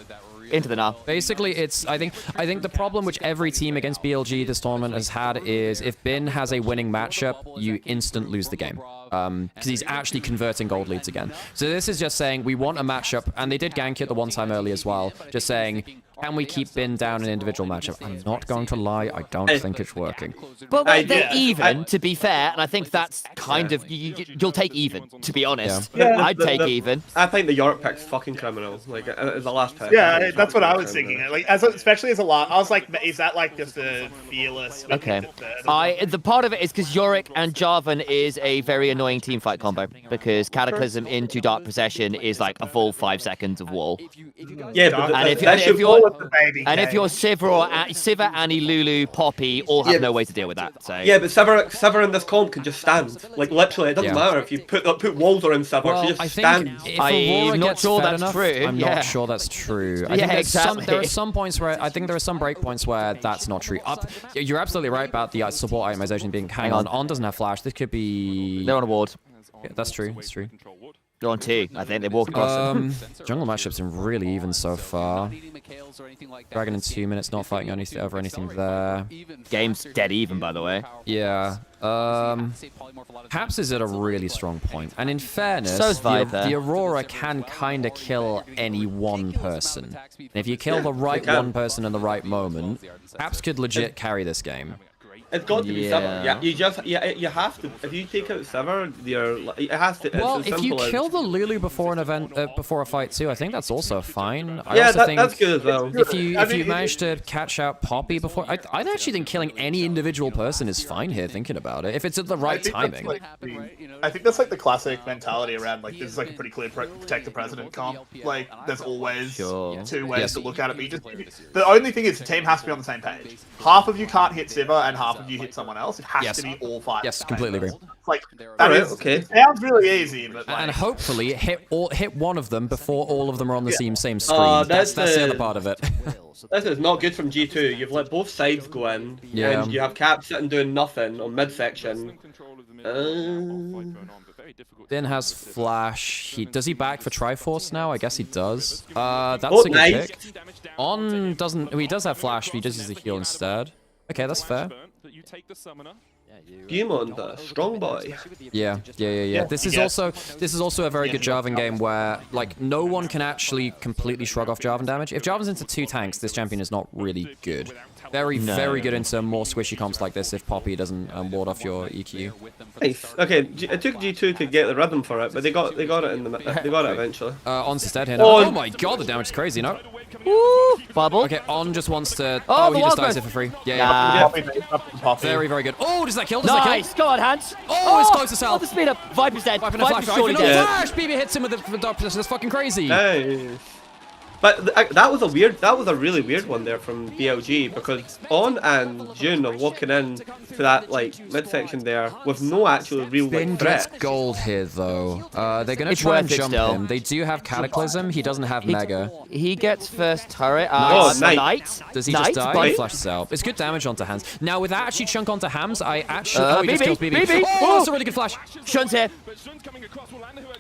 Into the now. Basically, it's I think the problem which every team against BLG this tournament has had is if Bin has a winning matchup, you instant lose the game. Because he's actually converting gold leads again. So this is just saying we want a matchup, and they did gank it the one time early as well. Just saying, can we keep Bin down in an individual matchup? I'm not going to lie, I don't think it's working. But they're even, to be fair, and I think that's kind of you'll take even, to be honest. Yeah. I'd take even. I think the York pick's fucking criminal. Like it's the last pick. Yeah, that's what I was thinking. Like, especially as a lot, I was like, is that like just a fearless? Okay. The part of it is because Yorick and Jarvan is a very annoying team fight combo because Cataclysm into Dark Possession is like a full 5 seconds of wall. Yeah, but and if you're Sivir, Annie, Lulu, Poppy all have no way to deal with that. So yeah, but Sivir in this comp can just stand. Like literally, it doesn't matter if you put walls around Sivir. Well, she just I stands. think if Aurora gets fed enough, I'm Yeah. not sure that's true. I Yeah, think exactly. there are some points where I think there are some break points where that's not true. You're absolutely right about the support itemization being. Hang on, On doesn't have flash. This could be. They're on a ward. Yeah, that's true. That's true. They're on 2. I think they walk across them. Jungle matchups are really even so far. Dragon in 2 minutes, not fighting over anything there. Game's dead even, by the way. Yeah. Haps is at a really strong point. And in fairness, So's Viper. the Aurora can kind of kill any one person. And if you kill the right one person in the right moment, Haps could legit carry this game. It's got to be Sivir. Yeah, you have to. If you take out Sivir, it has to. Well, it's if you simple kill the Lulu before an event, before a fight too, I think that's also fine. I Yeah, also think that's good as well. If you manage to catch out Poppy before, I actually think killing any individual person is fine here. Thinking about it, if it's at the right timing. I think that's like the classic mentality around like this is like a pretty clear protect the president comp. Like there's always 2 ways to look at it. But the only thing is the team has to be on the same page. Half of you can't hit Sivir and half of you hit someone else. It has to be all 5. Yes, completely agree. Like that is okay. It sounds really easy, but like, and hopefully hit one of them before all of them are on the same screen. That's the other part of it. This is not good from G2. You've let both sides go in, and you have Cap sitting doing nothing on midsection. Din has flash. Does he back for Triforce now? I guess he does. That's a good pick. On doesn't. He does have flash, but he does use the heal instead. Okay, that's fair. Gumon, the strong boy. Yeah. This is also a very good Jarvan game where like no one can actually completely shrug off Jarvan damage. If Jarvan's into 2 tanks, this champion is not really good. Very good into more squishy comps like this if Poppy doesn't ward off your EQ. Nice. Okay, it took G2 to get the rhythm for it, but they got it eventually. On's dead here now. Oh my god, the damage is crazy, no? Woo! Bubble. Okay, On just wants to. Oh, he just dies it for free. Yeah. Very very good. Oh, does that kill? Nice. Go on, Hans. Oh, it's close as hell. Oh, the speed up. Viper's dead. Viper's surely dead. flash. BB hits him with the dark position. That's fucking crazy. Nice. But that was a really weird one there from BLG, because On and Jun are walking in to that like midsection there with no actual real Finn like gets threat. gold here though. They're gonna It's try and worth it jump still. him. They do have Cataclysm. He doesn't have Mega. He gets first turret. Nice. Knight. Does he Knight, just die? buddy. He flashes out. It's good damage onto hands. Now with that actually chunk onto hams, I actually he just BB, kills BB. BB. Oh, that's a really good flash. Shun's here.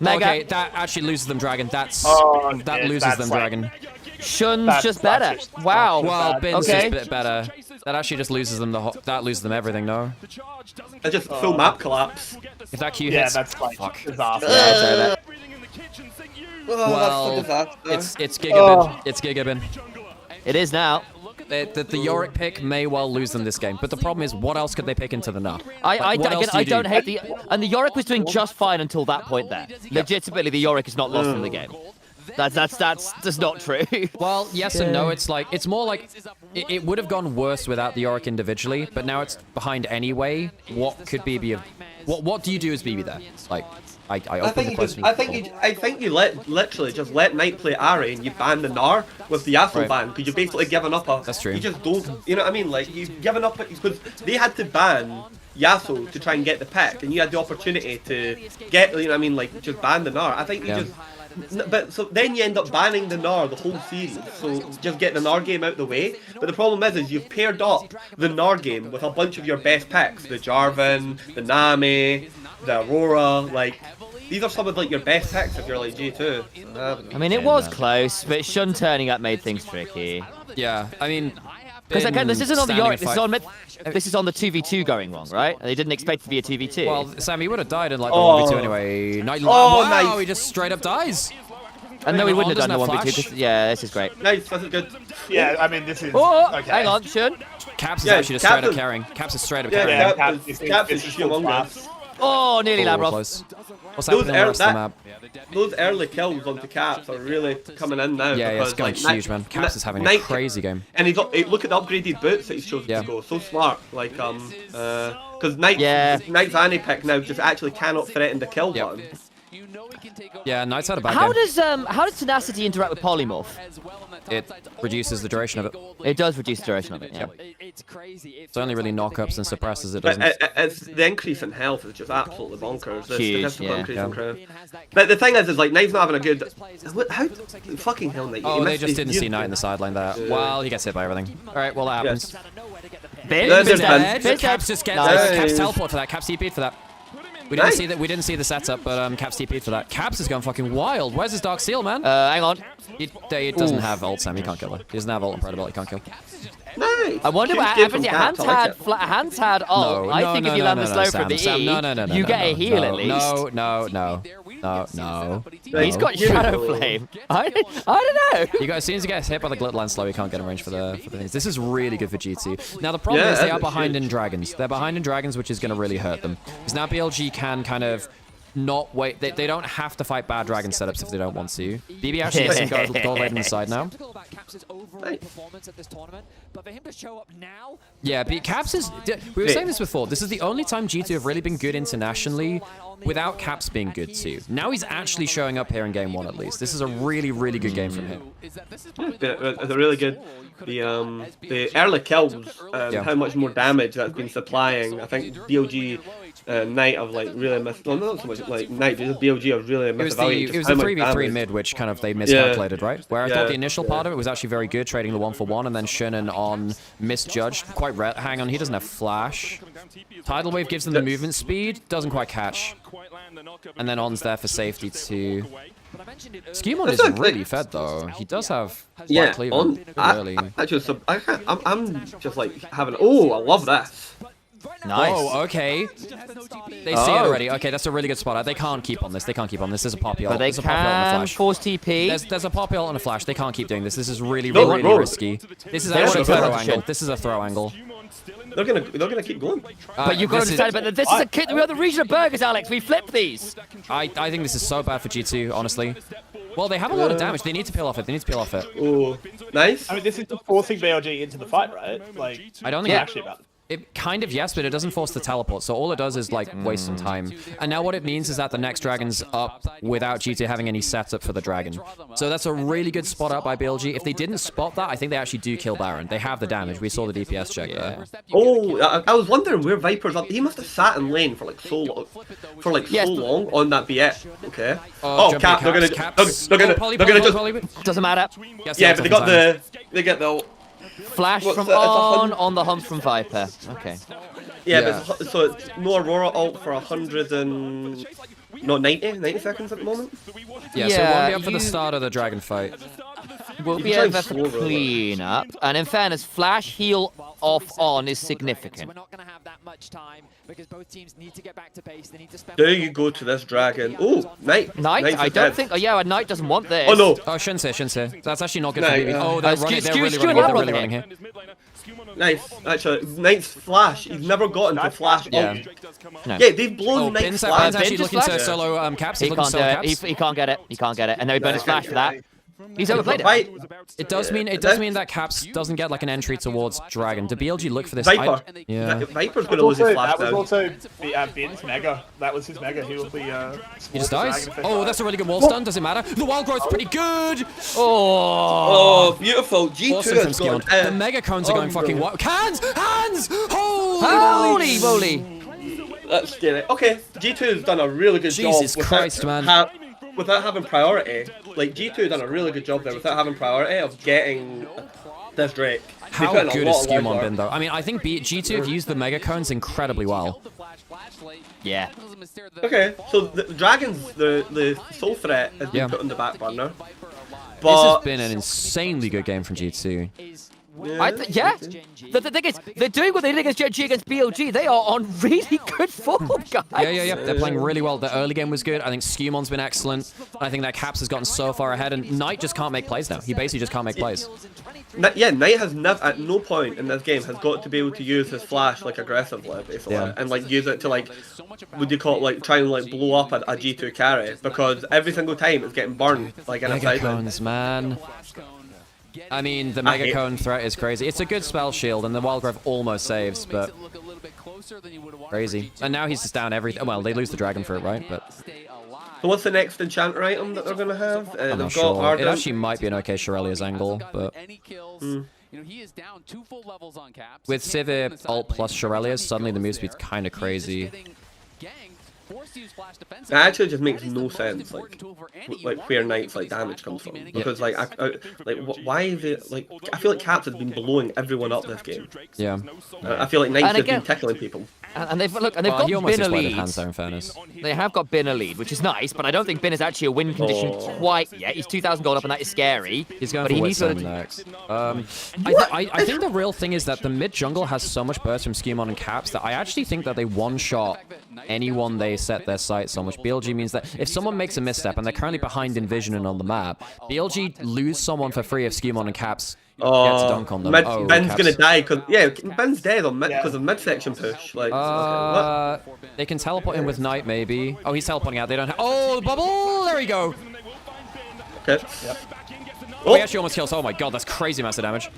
Mega. Okay, that actually loses them dragon. That yeah, loses that's them like- dragon. Shun's That's just better. just- Wow. Well, Bin's Okay. just a bit better. That actually just loses them that loses them everything, no? It's just full map collapse. If that Q Yeah, hits, that's like fuck. disaster. Well, that's it's Gigabin. It's Gigabin. It is now. The Yorick pick may well lose them this game, but the problem is, what else could they pick into the null? I don't hate the... And the Yorick was doing just fine until that point there. Legitimately, the Yorick is not lost in the game. That's not true. Well, yes and no. It's like, it's more like, it would have gone worse without the Yorick individually, but now it's behind anyway. What could BB have... What do you do as BB there? Like, I open the question. I think you literally just let Knight play Ari and you ban the Gnar with the Yasuo ban, because you've basically given up a. That's true. You just don't. You know what I mean? Like you've given up because they had to ban Yasuo to try and get the pick, and you had the opportunity to get. You know what I mean? Like just ban the Gnar. I think you just. But so then you end up banning the Gnar the whole series, so just get the Gnar game out the way. But the problem is you've paired up the Gnar game with a bunch of your best picks, the Jarvan, the Nami, the Aurora, like these are some of like your best picks if you're like G2. I mean, it was close, but Shun turning up made things tricky. Yeah, I mean... Because again, this isn't on the Yorick, Yorick. this is on the 2v2 going wrong, right? They didn't expect it to be a 2v2. Well, Sam, he would have died in like the 1v2 anyway. Wow, nice. he just straight up dies. And no, he wouldn't have done the doesn't 1v2. have This, yeah, this is great. Nice, this is good. Yeah, I mean, this is... Oh, okay. hang on, Shun. Caps is Yeah, actually just Caps straight up is- carrying. Caps is straight up Yeah, carrying. Caps is humongous. Oh, nearly Lavrov. Close. What's Those happening on the rest of the map? Those early kills onto Caps are really coming in now. Yeah, it's because, going huge, man. Caps is having a crazy game. And look at the upgraded boots that he's chosen to go. So smart, like because Knight's Annie pick now just actually cannot threaten the kill button. Yeah, Knight's had a bad How game. does Tenacity interact with Polymorph? It reduces the duration of it. It does reduce the duration of it, yeah. It's only really knockups and suppresses it, But doesn't. it's the increase in health is just absolutely bonkers. The Huge, statistical yeah. increase in crown. But the thing is like Knight's not having a good. How fucking hell Knight? Oh, they just didn't see Knight in the sideline there. Well, he gets hit by everything. All right, well that happens. There's Bin's Ben. dead. Caps just gets Nice. Caps teleport for that. Caps TP'd for that. We didn't see that. We didn't see the setup, but Caps TP'd for that. Caps is going fucking wild. Where's his Dark Seal, man? Hang on. He doesn't have ult, Sam. He can't kill her. He doesn't have ult and Predable. He can't kill. Nice. I wonder what happens. Yeah, Hans had ult. I think if you land the slow from the Sam, E, you get a heal at least. No. He's got Shadow Flame. I don't know. You guys, as soon as he gets hit by the Glit land slow, he can't get in range for the things. This is really good for G2. Now the problem is they are behind in Dragons. They're behind in Dragons, which is going to really hurt them. Because now BLG can kind of not wait. They don't have to fight bad Dragon setups if they don't want to. BB actually gets some gold late on the side now. Yeah, Caps is... We were saying this before. This is the only time G2 have really been good internationally without Caps being good too. Now he's actually showing up here in game 1 at least. This is a really, really good game from him. It's a really good. The early kills, how much more damage that's been supplying. I think BLG Knight have like really missed. Well, not so much like Knight, just BLG have really missed. It was the 3v3 mid, which kind of they miscalculated, right? Where I thought the initial part of it was actually very good, trading the 1-for-1, and then Shunin on misjudged. Hang on, he doesn't have flash. Tidal Wave gives them the movement speed, doesn't quite catch. And then On's there for safety too. Skewmon is really fed though. He does have On. I'm just like having. Oh, I love this. Nice. Oh, okay. They see it already. Okay, that's a really good spot. They can't keep on this. They can't keep on this. There's a pop ult. But they can force TP. There's a pop ult and a flash. They can't keep doing this. This is really, really risky. This is actually a throw angle. This is a throw angle. They're gonna keep going. But you've got to understand. But this is a kit. We are the region of burgers, Alex. We flip these. I think this is so bad for G2, honestly. Well, they have a lot of damage. They need to peel off it. Oh, nice. I mean, this is just forcing BLG into the fight, right? Like, I don't think actually about. It kind of, yes, but it doesn't force the teleport, so all it does is, like, waste some time. And now what it means is that the next dragon's up without G2 having any setup for the dragon. So that's a really good spot out by BLG. If they didn't spot that, I think they actually do kill Baron. They have the damage. We saw the DPS check there. Oh, I was wondering where Viper's up. He must have sat in lane for, like, so long. So long on that BF. Okay. Oh, Cap, they're gonna just... Doesn't matter. Yeah, but they get the... Flash from on the hump from Viper. Okay. Yeah, but so it's no Aurora ult for 100 and... No, 90 seconds at the moment? Yeah, so it won't be up for the start of the dragon fight. We'll be over for clean up. And in fairness, Flash heal off on is significant. We're not going to have that much time because both teams need to get back to base. They need to spend. Do you go to this dragon? Oh, Knight. Knight? I don't think. Oh, yeah, Knight doesn't want this. Oh, no. Oh, shouldn't say. That's actually not good for Knight, me. Oh, they're really running here. Nice. Actually, Knight's Flash. He's never gotten to Flash. Yeah. No. Yeah, they've blown Knight's Flash. Ben's actually looking to solo Caps. He can't do it. He can't get it. He can't get it. And no bonus Flash for that. He's overplayed it. It does mean that Caps doesn't get like an entry towards Dragon. Do BLG look for this? Viper. Yeah. Viper's gonna lose his Flash. That was also Ben's Mega. That was his Mega. He will be. He just dies. Oh, that's a really good wall stun. Does it matter? The wild growth's pretty good. Oh, beautiful. G2 awesome has gone. The mega cones are going fucking wild. Hands! Holy moly! That's scary. Okay, G2 has done a really good job. Jesus Christ, man. Without having priority, like G2 done a really good job there without having priority of getting this Drake. How good is Skewmon been though? I mean, I think G2 have used the mega cones incredibly well. Yeah. Okay, so the Dragons, the soul threat has been put on the back burner. This has been an insanely good game from G2. Yeah. The thing is, they're doing what they did against GenG against BLG. They are on really good form, guys. Yeah. They're playing really well. The early game was good. I think Skewmon's been excellent. I think that Caps has gotten so far ahead, and Knight just can't make plays now. He basically just can't make plays. Yeah, Knight has never, at no point in this game, has got to be able to use his flash like aggressively, basically, and like use it to like, would you call it, like try and like blow up a G2 carry, because every single time it's getting burned like in a side lane. Cones, man. I mean, the Mega Cone threat is crazy. It's a good spell shield, and the Wild Growth almost saves, but crazy. And now he's just down everything. Well, they lose the Dragon for it, right? But so what's the next enchanter item that they're going to have? I'm not sure. It actually might be an okay Shirelia's angle, but with Sivir ult plus Shirelia's, suddenly the move speed's kind of crazy. It actually just makes no sense, like where Knight's like damage comes from, because like why is it like I feel like Caps has been blowing everyone up this game. Yeah. I feel like Knight's has been tickling people. And they've got Bin a lead. Hands there, in fairness. They have got Bin a lead, which is nice, but I don't think Bin is actually a win condition quite yet. He's 2,000 gold up, and that is scary. He's going for Witsend next. I think the real thing is that the mid jungle has so much burst from Skewmon and Caps that I actually think that they one-shot anyone they set their sights on, which BLG means that if someone makes a misstep, and they're currently behind in vision and on the map, BLG lose someone for free if Skewmon and Caps get to dunk on them. Ben's gonna die because Ben's dead on mid because of midsection push. Like, they can teleport in with Knight maybe. Oh, he's teleporting out. They don't have. Oh, the bubble! There we go. Okay. Oh, he actually almost kills. Oh my god, that's crazy massive damage.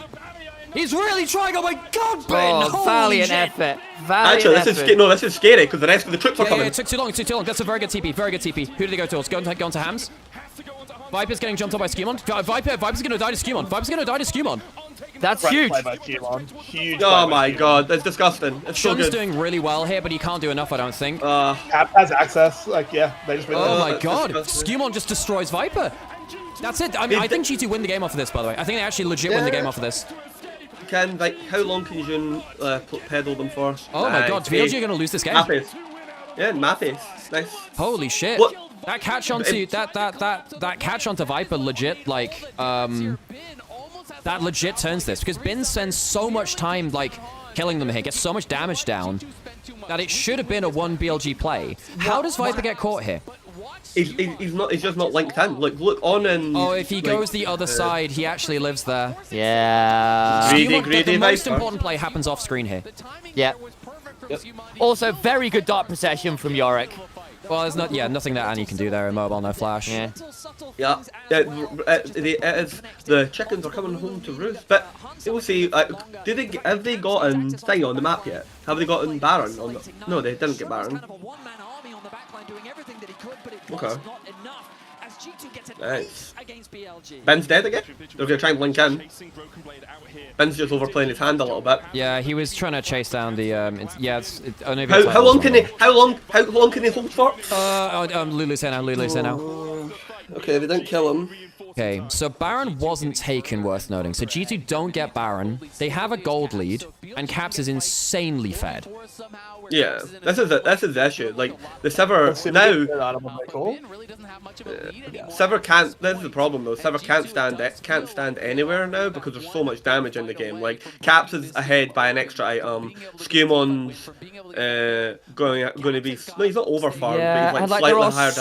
He's really trying. Oh my god, Ben! Oh, valiant effort. Actually, this is scary because the rest of the troops are coming. Yeah, it took too long. That's a very good TP. Very good TP. Who did they go towards? Go on to Hams. Viper's getting jumped on by Skewmon. Viper's gonna die to Skewmon. That's huge. Huge. Oh my god, that's disgusting. It's so Shun's good. doing really well here, but he can't do enough, I don't think. Cap has access. Like, yeah, they just. Oh my god, Skewmon just destroys Viper. That's it. I mean, I think G2 win the game off of this, by the way. I think they actually legit win the game off of this. How long can Jun pedal them for? Oh my god, BLG are gonna lose this game. Mappis. Yeah, Mappis. Nice. Holy shit. What? That catch onto that catch onto Viper legit like that legit turns this, because Bin spends so much time like killing them here, gets so much damage down that it should have been a 1 BLG play. How does Viper get caught here? He's just not linked in. Look on and. Oh, if he goes the other side, he actually lives there. Yeah. The most important play happens off screen here. Yeah. Also, very good dart procession from Yorick. Well, there's not, nothing that Annie can do there. Immobile, no flash. Yeah. Yeah, the chickens are coming home to roost. But we'll see. Have they gotten thing on the map yet? Have they gotten Baron on the? No, they didn't get Baron. Okay. Nice. Ben's dead again? They're going to try and link in. Ben's just overplaying his hand a little bit. Yeah, he was trying to chase down the Onivia. How long can they hold for? Lulu's here now, Lulu's here now. Okay, they didn't kill him. Okay, so Baron wasn't taken, worth noting. So G2 don't get Baron. They have a gold lead, and Caps is insanely fed. Yeah, this is the issue. Like the Sever now. Sever can't. This is the problem though. Sever can't stand anywhere now because there's so much damage in the game. Like Caps is ahead by an extra item. Scumon's going to be. No, he's not over farmed, Yeah, but he's and like like there slightly are higher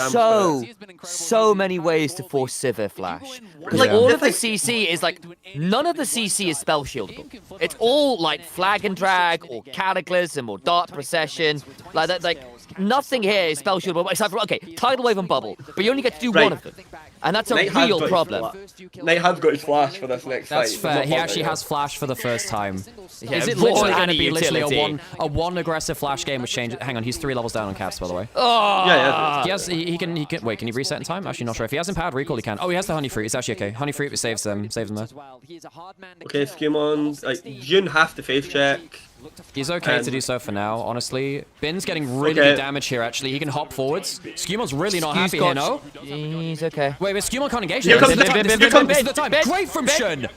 damage. so many ways to force Sivir flash. Because Like, all of the CC is like, none of the CC is spell shieldable. It's all like flag and drag or cataclysm or dart procession. Like that, like nothing here is spell shieldable except for tidal wave and bubble. But you only get to do one of them, and that's a real problem. Knight has got his flash for this next That's fight. fair. He actually has flash for the first time. Yeah, Is it literally going to be literally a one aggressive flash game which changes? Hang on, he's 3 levels down on Caps, by the way. Oh, yeah. He can. Wait, can he reset in time? Actually, not sure. If he has empowered recall, he can. Oh, he has the honey fruit. It's actually okay. Honey fruit saves them there. Okay, Scumon. June has to face check. He's okay to do so for now, honestly. Bin's getting really good damage here, actually. He can hop forwards. Scumon's really not happy here, no? He's okay. Wait, Scumon can't engage. Here comes This is the time. Great from Shun.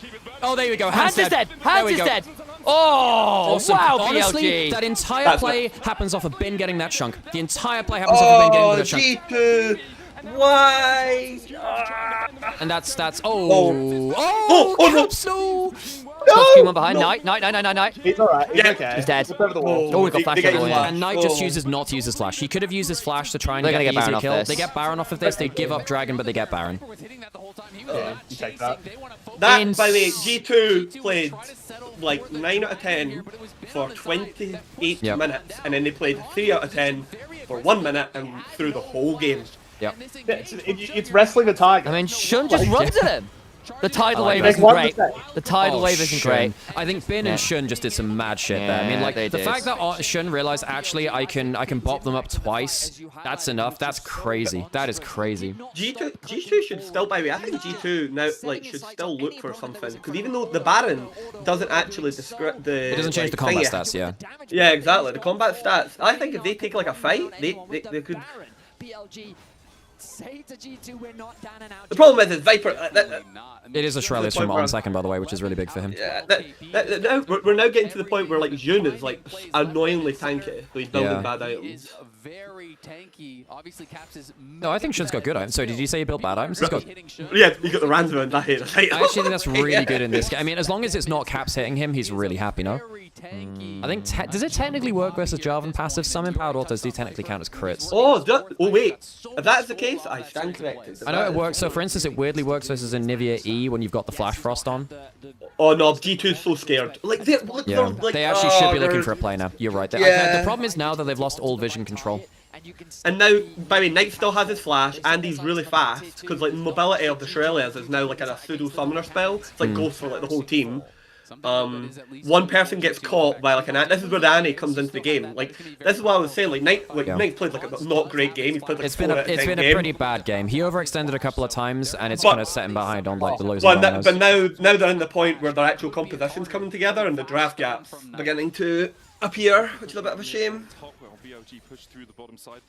Oh, there we go. Hans is dead. Hans is dead. Oh, awesome. wow, Honestly, BLG. that entire play happens off of Bin getting that chunk. The entire play happens off of Bin getting that chunk. G2. Why? And that's Caps, no! Got Scumon behind. Knight. He's alright. He's okay. He's dead. He's over the wall. Oh, we got flash everywhere. And Knight just chooses not to use his flash. He could have used his flash to try and They're get gonna the get Baron easy off kill. this. They get Baron off of this. They give up Dragon, but they get Baron. Yeah, you take that. That, by the way, G2 played like 9 out of 10 for 28 minutes, and then they played 3 out of 10 for 1 minute and through the whole game. Yep. It's wrestling the tiger. I mean, Shun just runs at him. The tidal wave that. isn't great. The tidal wave isn't great. I think Bin and Shun just did some mad shit there. I mean, like the fact that Shun realized actually I can bop them up twice. That's enough. That's crazy. That is crazy. G2 should still, by the way, I think G2 now should still look for something, because even though the Baron doesn't actually describe the. It doesn't change the combat stats, yeah. Yeah, exactly. The combat stats. I think if they take like a fight, they could. The problem is Viper. It is a Shrelius from on second, by the way, which is really big for him. Yeah, now we're now getting to the point where like June is like annoyingly tanky, so he's building bad items. Very tanky. Obviously, Caps is. No, I think Shun's got good items. So did you say he built bad items? He's got. Yeah, he got the random and that hit. I actually think that's really good in this game. I mean, as long as it's not Caps hitting him, he's really happy, no? I think, does it technically work versus Jarvan passive? Some empowered autos do technically count as crits. Oh, wait. If that's the case, I stand corrected. I know it works. So, for instance, it weirdly works versus Onivia E when you've got the Flash Frost on. Oh no, G2's so scared. Like, they actually should be looking for a play now. You're right. The problem is now that they've lost all vision control. And now, by the way, Knight still has his flash, and he's really fast, because like mobility of the Shrelias is now like a pseudo summoner spell. It's like goes for like the whole team. One person gets caught by like this is where the Annie comes into the game. Like this is what I was saying. Like Knight played like a not great game. He's played like it's been a pretty bad game. He overextended a couple of times, and it's kind of set him behind on like the lows. But now they're in the point where their actual composition's coming together, and the draft gaps beginning to appear, which is a bit of a shame.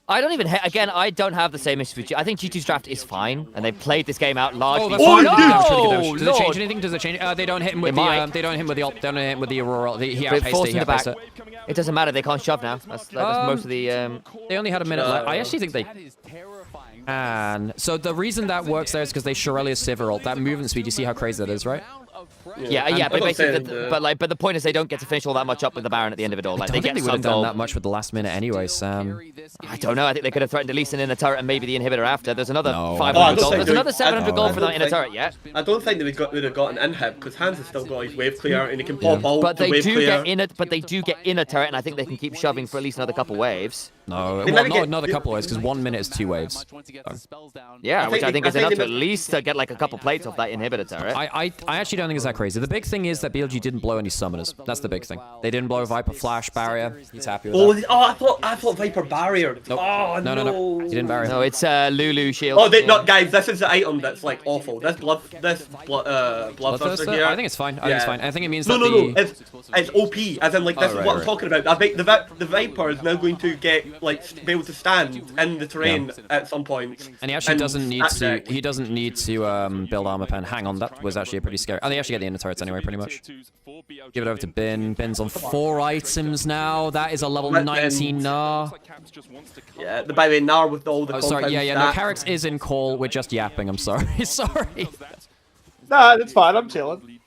I don't even again. I don't have the same issue with G. I think G2's draft is fine, and they've played this game out largely. Does it change anything? Does it change? They don't hit him with the. They don't hit him with the ult. They don't hit him with the Aurora. He outpaced it. It doesn't matter. They can't shove now. That's most of the. They only had a minute left. I actually think they. And so the reason that works there is because they Shirelius Sivir ult. That movement speed. You see how crazy that is, right? Yeah, but basically, but the point is they don't get to finish all that much up with the Baron at the end of it all. Like, I don't think they would have done that much with the last minute anyway, Sam. I don't know. I think they could have threatened at least an inner turret and maybe the inhibitor after. There's another 500 gold. There's another 700 gold for that inner turret yet. I don't think they would have got an inhib because Hans has still got his wave clear and he can pop all but the wave clear. But they do get inner turret, and I think they can keep shoving for at least another couple waves. No, They well, maybe not get- another couple of waves, because 1 minute is 2 waves. Yeah, which I think is I enough think to they- at least get like a couple plates off that inhibitor turret. I actually don't think it's that crazy. The big thing is that BLG didn't blow any summoners. That's the big thing. They didn't blow Viper Flash barrier. He's happy with that. I thought Viper barrier. Nope. Oh No. He didn't barrier. No, it's Lulu shield. Oh, no, guys, this is the item that's like awful. This bloodthirster here. I think it's fine. I think it's fine. I think it means No, that no, it's OP. As in, like, this Oh, is right, what I'm right. talking about. I think the Viper is now going to get like be able to stand in the terrain at some point. And he actually doesn't need to. deck. He doesn't need to build armor pen. Hang on, that was actually a pretty scary. Oh, they actually get the inner turrets anyway, pretty much. Give it over to Bin. Bin's on 4 items now. That is a level 19 Gnar. Yeah. By the way, Gnar with all the. Oh, sorry. compound Yeah. No, stats. Carrick's is in call. We're just yapping. I'm sorry. Sorry. No, that's fine. I'm chilling.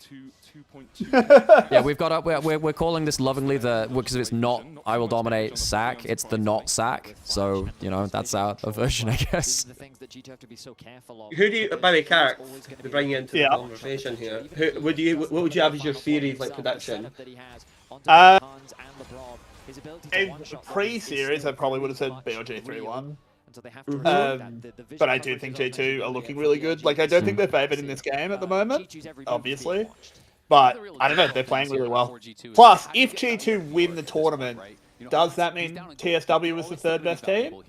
Yeah, we've got up. We're calling this lovingly because it's not I will dominate sack. It's the not sack. So you know that's our version, I guess. Who do you, by the way, Carrick, to bring you into the conversation here? What would you have as your series like prediction? Pre-series, I probably would have said BLG 3-1. But I do think G2 are looking really good. Like, I don't think they're favored in this game at the moment, obviously. But, I don't know, they're playing really well. Plus, if G2 win the tournament, does that mean TSW was the 3rd best team?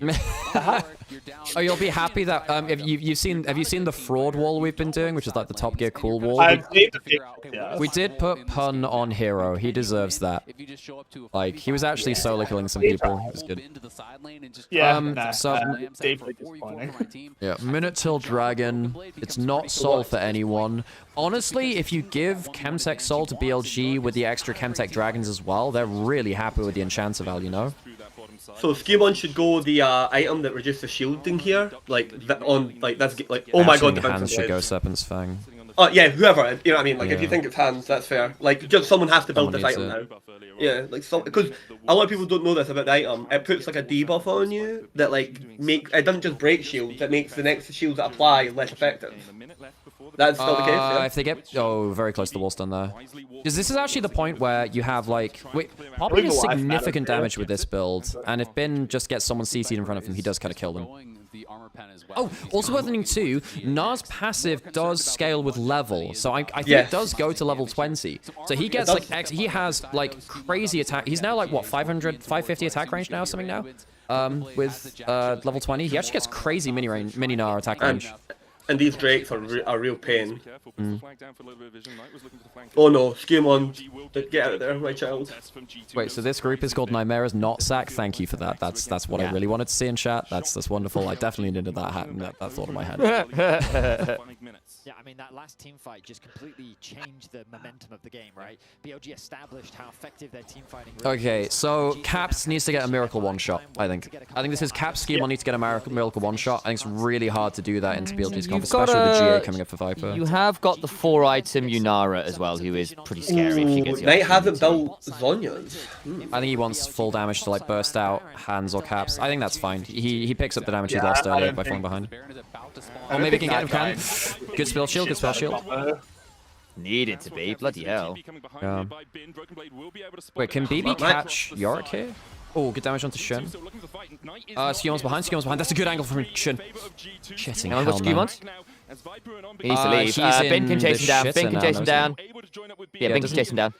Oh, you'll be happy that if you've seen the fraud wall we've been doing, which is like the Top Gear cool wall. I've seen the pictures, yeah. We did put pun on Hero. He deserves that. Like he was actually solo killing some people. He was good. Yeah, so deeply disappointing. yeah, Minute Till Dragon. It's not soul for anyone. Honestly, if you give Chemtech Soul to BLG with the extra Chemtech Dragons as well, they're really happy with the Enchanter value, you know? So Skewbon should go the item that reduces the shielding here, like that on like that's like oh my god, the Hands should go Serpent's Fang. Oh yeah, whoever, you know what I mean. Like if you think it's hands, that's fair. Like just someone has to build Someone this needs item now. Yeah, like because a lot of people don't know this about the item. It puts like a debuff on you that like it doesn't just break shields. It makes the next shields that apply less effective. That's still the case. Yeah? If they get very close to the wall stun there, because this is actually the point where you have like Poppy has significant damage with this build, and if Bin just gets someone CC'd in front of him, he does kind of kill them. Oh, also worth noting too, Gnar's passive does scale with level, so I think it does go to level 20. So he gets like he has like crazy attack. He's now like what 550 attack range now, something now. With level 20, he actually gets crazy mini Gnar attack range. And these drakes are a real pain. Oh no, Skewmon, get out of there, my child. Wait, so this group is called Nymaera's Not Sack. Thank you for that. That's what I really wanted to see in chat. That's wonderful. I definitely needed that hat and that thought in my head. Yeah, I mean, that last team fight just completely changed the momentum of the game, right? BLG established how effective their team fighting really Okay, so Caps needs to get a miracle one-shot, I think. I think this is Caps' scheme needs to get a miracle one-shot. I think it's really hard to do that into BLG's comp, especially with the GA coming up for Viper. You have got the 4-item Yunara as well, who is pretty scary if she gets Knight hasn't built Zhonya's. I think he wants full damage to like burst out hands or Caps. I think that's fine. He picks up the damage he lost earlier by falling behind. Or maybe he can get him. Good spell shield, good spell shield. Needed to be, bloody hell. Yeah. Wait, can BB catch Yorick here? Oh, good damage onto Shun. Skemon's behind, That's a good angle from Shun. Shitting hell, man. He needs to leave. Bin can chase him down. Bin can chase him down. Yeah, Bin can chase him down.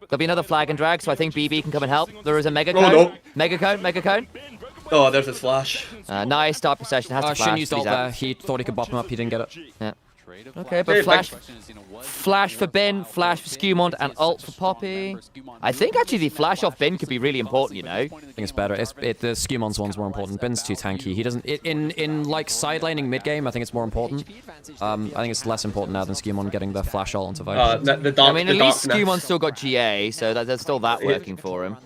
There'll be another flag and drag, so I think BB can come and help. There is a Mega Cone. no. Mega Cone. Oh, there's a flash. Nice start possession. Has to Shun flash. used ult there. He thought he could bop him up. He didn't get it. Yeah. Okay, but flash for Bin, flash for Skewmond, and ult for Poppy. I think actually the flash off Bin could be really important, you know. I think it's better. The Skewmond's one's more important. Bin's too tanky. He doesn't. In like side laning mid game, I think it's more important. I think it's less important now than Skewmond getting the flash ult onto Viper. I mean, at least Skewmond's still got GA, so there's still that working for him.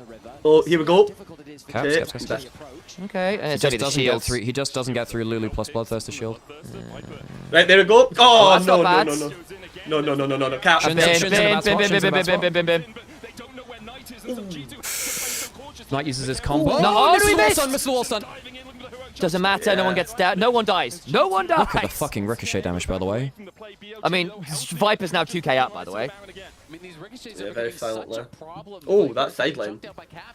Oh, here we go. Caps. Okay, and it's only the shield. He just doesn't get through Lulu plus Bloodthirster shield. Right, there we go. Oh, that's not bad. No. Cap. Bin. Knight uses his combo. No, Missed the wall stun. Doesn't matter. No one gets down. No one dies. No one dies. Look at the fucking ricochet damage, by the way. I mean, Viper's now 2k up, by the way. Yeah, very silently. Oh, that sideline.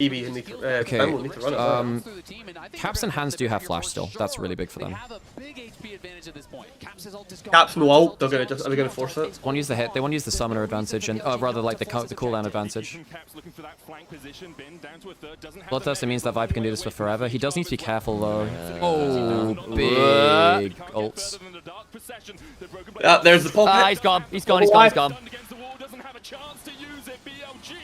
EB need to, Ben will need to run it. Caps and Hands do have flash still. That's really big for them. Caps no ult. Are they gonna force it? Want to use the hit. They want to use the summoner advantage and rather like the cooldown advantage. Bloodthirsty means that Viper can do this for forever. He does need to be careful though. Oh, big ults. There's the pocket. He's gone. He's gone. He's gone. He's gone. Chance to use it. BLG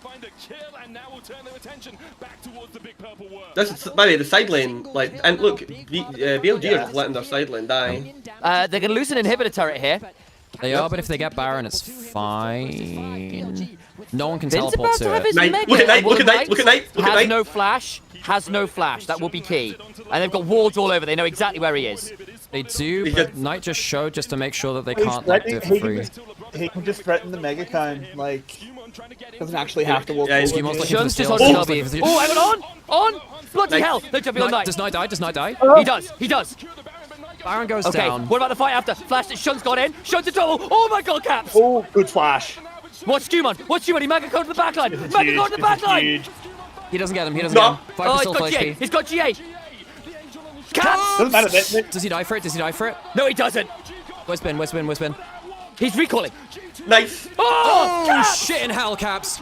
find a kill and now will turn their attention back towards the big purple worm. This is, by the way, the side lane, like, and look, BLG are just letting their side lane die. They're gonna lose an inhibitor turret here. They are, but if they get Baron, it's fine. No one can teleport to it. Look at Knight, look at Knight, look at Knight, look at Knight. Has no flash. Has no flash. That will be key. And they've got wards all over. They know exactly where he is. They do, but Knight just showed just to make sure that they can't like, do it for free. He can just threaten the Mega Cone, like, doesn't actually have to walk forward. Shun's just on Shelby. Oh, hang on! Bloody hell! They're jumping on Knight. Does Knight die? Does Knight die? He does. He does. Baron goes okay, down. What about the fight after? Flash, Shun's got in. Shun's in trouble. Oh my god, Caps! Oh, good flash. What's Skumon? What's Skumon? He Mega Code to the backline. Mega Code to the backline. He doesn't get him. He doesn't get him. Oh, he's got GA. He's got GA. Caps! Doesn't matter. Does he die for it? Does he die for it? No, he doesn't. Where's Ben? Where's Ben? Where's Ben? He's recalling. Nice. Oh, shit in hell, Caps.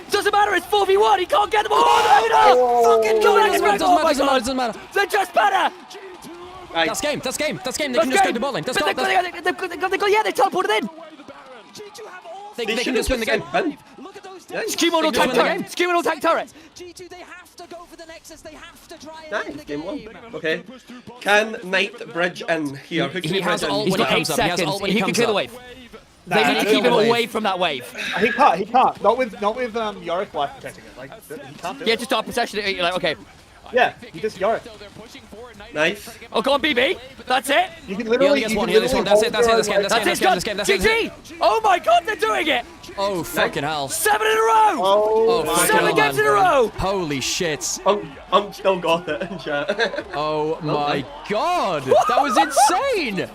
Doesn't matter, it's 4v1, he can't get them all! Oh, fucking doesn't matter. They're just better! That's game, that's game, that's game. They can just go to bot lane. Yeah, they teleported in! They can just win the game. Skumon will tank turret! Skumon will tank turret! G2, they have to go for the Nexus, they have to try and nice, game one. Okay. Can Knight bridge in here? He has ult He's when he got 8 comes up. He has seconds, ult when he can comes clear the up. wave. They need to keep him away from that wave. He can't. Not with Yorick life protecting it. Like, he can't do Yeah, it. just start possession. You're like, okay. Yeah, he just Yorick. Nice. Oh, go on, BB. That's it. You can literally. He only gets one. That's it. That's it. That's game. GG. Oh my god, they're doing it. Oh fucking hell. 7 in a row. Oh, 7 games in a row. Holy shit. I'm still got it in chat. Oh my god. That was insane.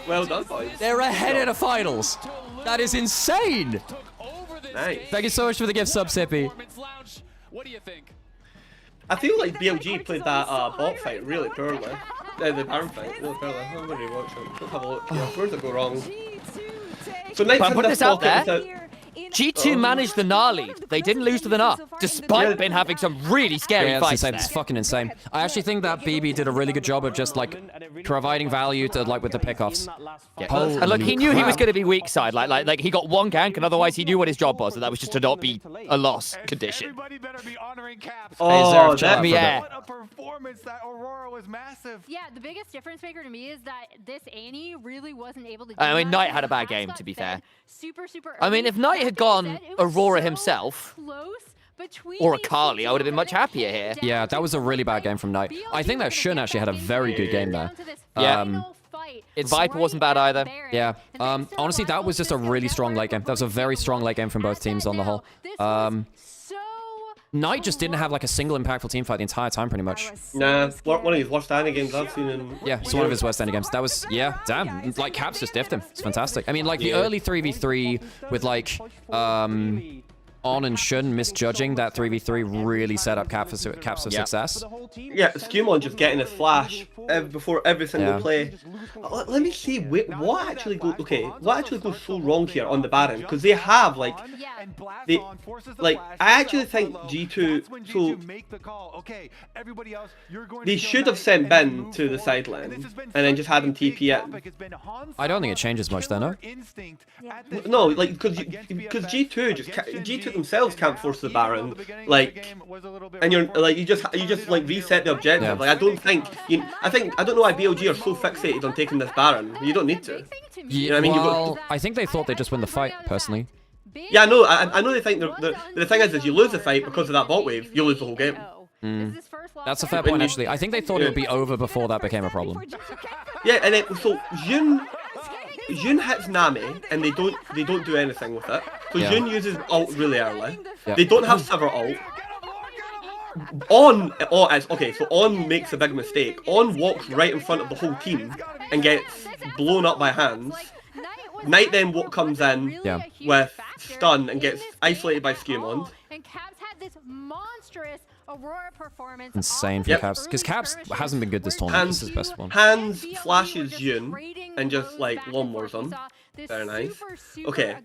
Well done, boys. They're ahead of the finals. That is insane. Nice. Thank you so much for the gift sub, Sippy. What do you think? I feel like BLG played that bot fight really poorly. The Baron fight really poorly. I'm going to watch it. Let's have a look. Yeah, where did it go wrong? So Knight's But in put this this out pocket there. without... G2 managed the Gnar lead. They didn't lose to the Gnar, despite Ben having some really scary fights there. It's fucking insane. I actually think that BB did a really good job of just like providing value to like with the pickoffs. Yeah. And look, he knew he was going to be weak side. Like he got one gank, and otherwise he knew what his job was, and that was just to not be a loss condition. Everybody better be honoring Caps. Oh, yeah. What a performance! That Aurora was massive. Yeah, the biggest difference maker to me is that this Annie really wasn't able to do I mean, much. Knight had a bad game, to be fair. I mean, if Knight had gone Aurora himself, or a Kali, I would have been much happier here. Yeah, that was a really bad game from Knight. I think that Shun actually had a very good game there. Yeah. Viper wasn't bad either. Yeah. Honestly, that was just a really strong late game. That was a very strong late game from both teams on the whole. Knight just didn't have like a single impactful team fight the entire time, pretty much. Nah, one of his worst standing games I've seen in... Yeah, it's one of his worst standing games. That was, yeah, damn. Like, Caps just diffed him. It's fantastic. I mean, like, the early 3v3 with, like, On and Shun misjudging that 3v3 really set up Caps for success. Yeah, Skumon just getting his flash before every single play. Let me see what actually goes. Okay, what actually goes so wrong here on the Baron? Because they have like, I actually think G2. So they should have sent Ben to the side lane and then just had him TP in. I don't think it changes much, though, no. No, like because G2 themselves can't force the Baron, like, and you're like you just like reset the objective. Yeah. Like I don't know why BLG are so fixated on taking this Baron. You don't need to. You know what I mean? Well, I think they thought they'd just win the fight, personally. Yeah, no, I know they think the thing is you lose the fight because of that bot wave, you lose the whole game. That's a fair point, actually. I think they thought it would be over before that became a problem. Yeah, and then so Jun hits Nami and they don't do anything with it. So Jun uses ult really early. Yeah. They don't have Sivir ult. Okay, so On makes a big mistake. On walks right in front of the whole team and gets blown up by hands. Knight then comes in with stun and gets isolated by Skewmond. And Caps had this monstrous Aurora performance. Insane for Caps. Because Caps hasn't been good this tournament. This is his best one. Hands flashes Yun and just like lawnmowers him. Very nice. Okay.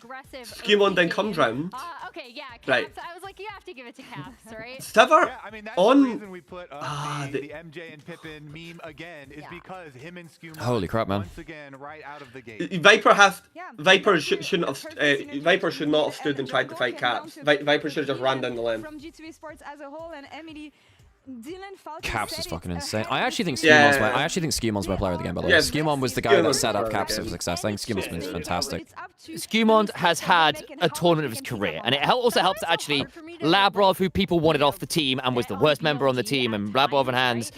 Skewmond then comes round. Okay, yeah, Caps. Right. I was like, you have to give it to Caps, right? Sivir on. The reason we put the MJ and Pippin meme again is because him and Skewmond. Holy crap, man! Once again, right out of the gate. Viper shouldn't have. Viper should not have stood and tried to fight Caps. Viper should have just ran down the lane. From G2 Esports as a whole, and Emily, Caps is fucking insane. I actually think Skewmond's my player of the game, by the way. Skewmond was the guy that set up Caps for success. I think Skewmond's been fantastic. Skewmond has had a tournament of his career, and it also helps that actually Labrov, who people wanted off the team and was the worst member on the team, and Labrov and Hands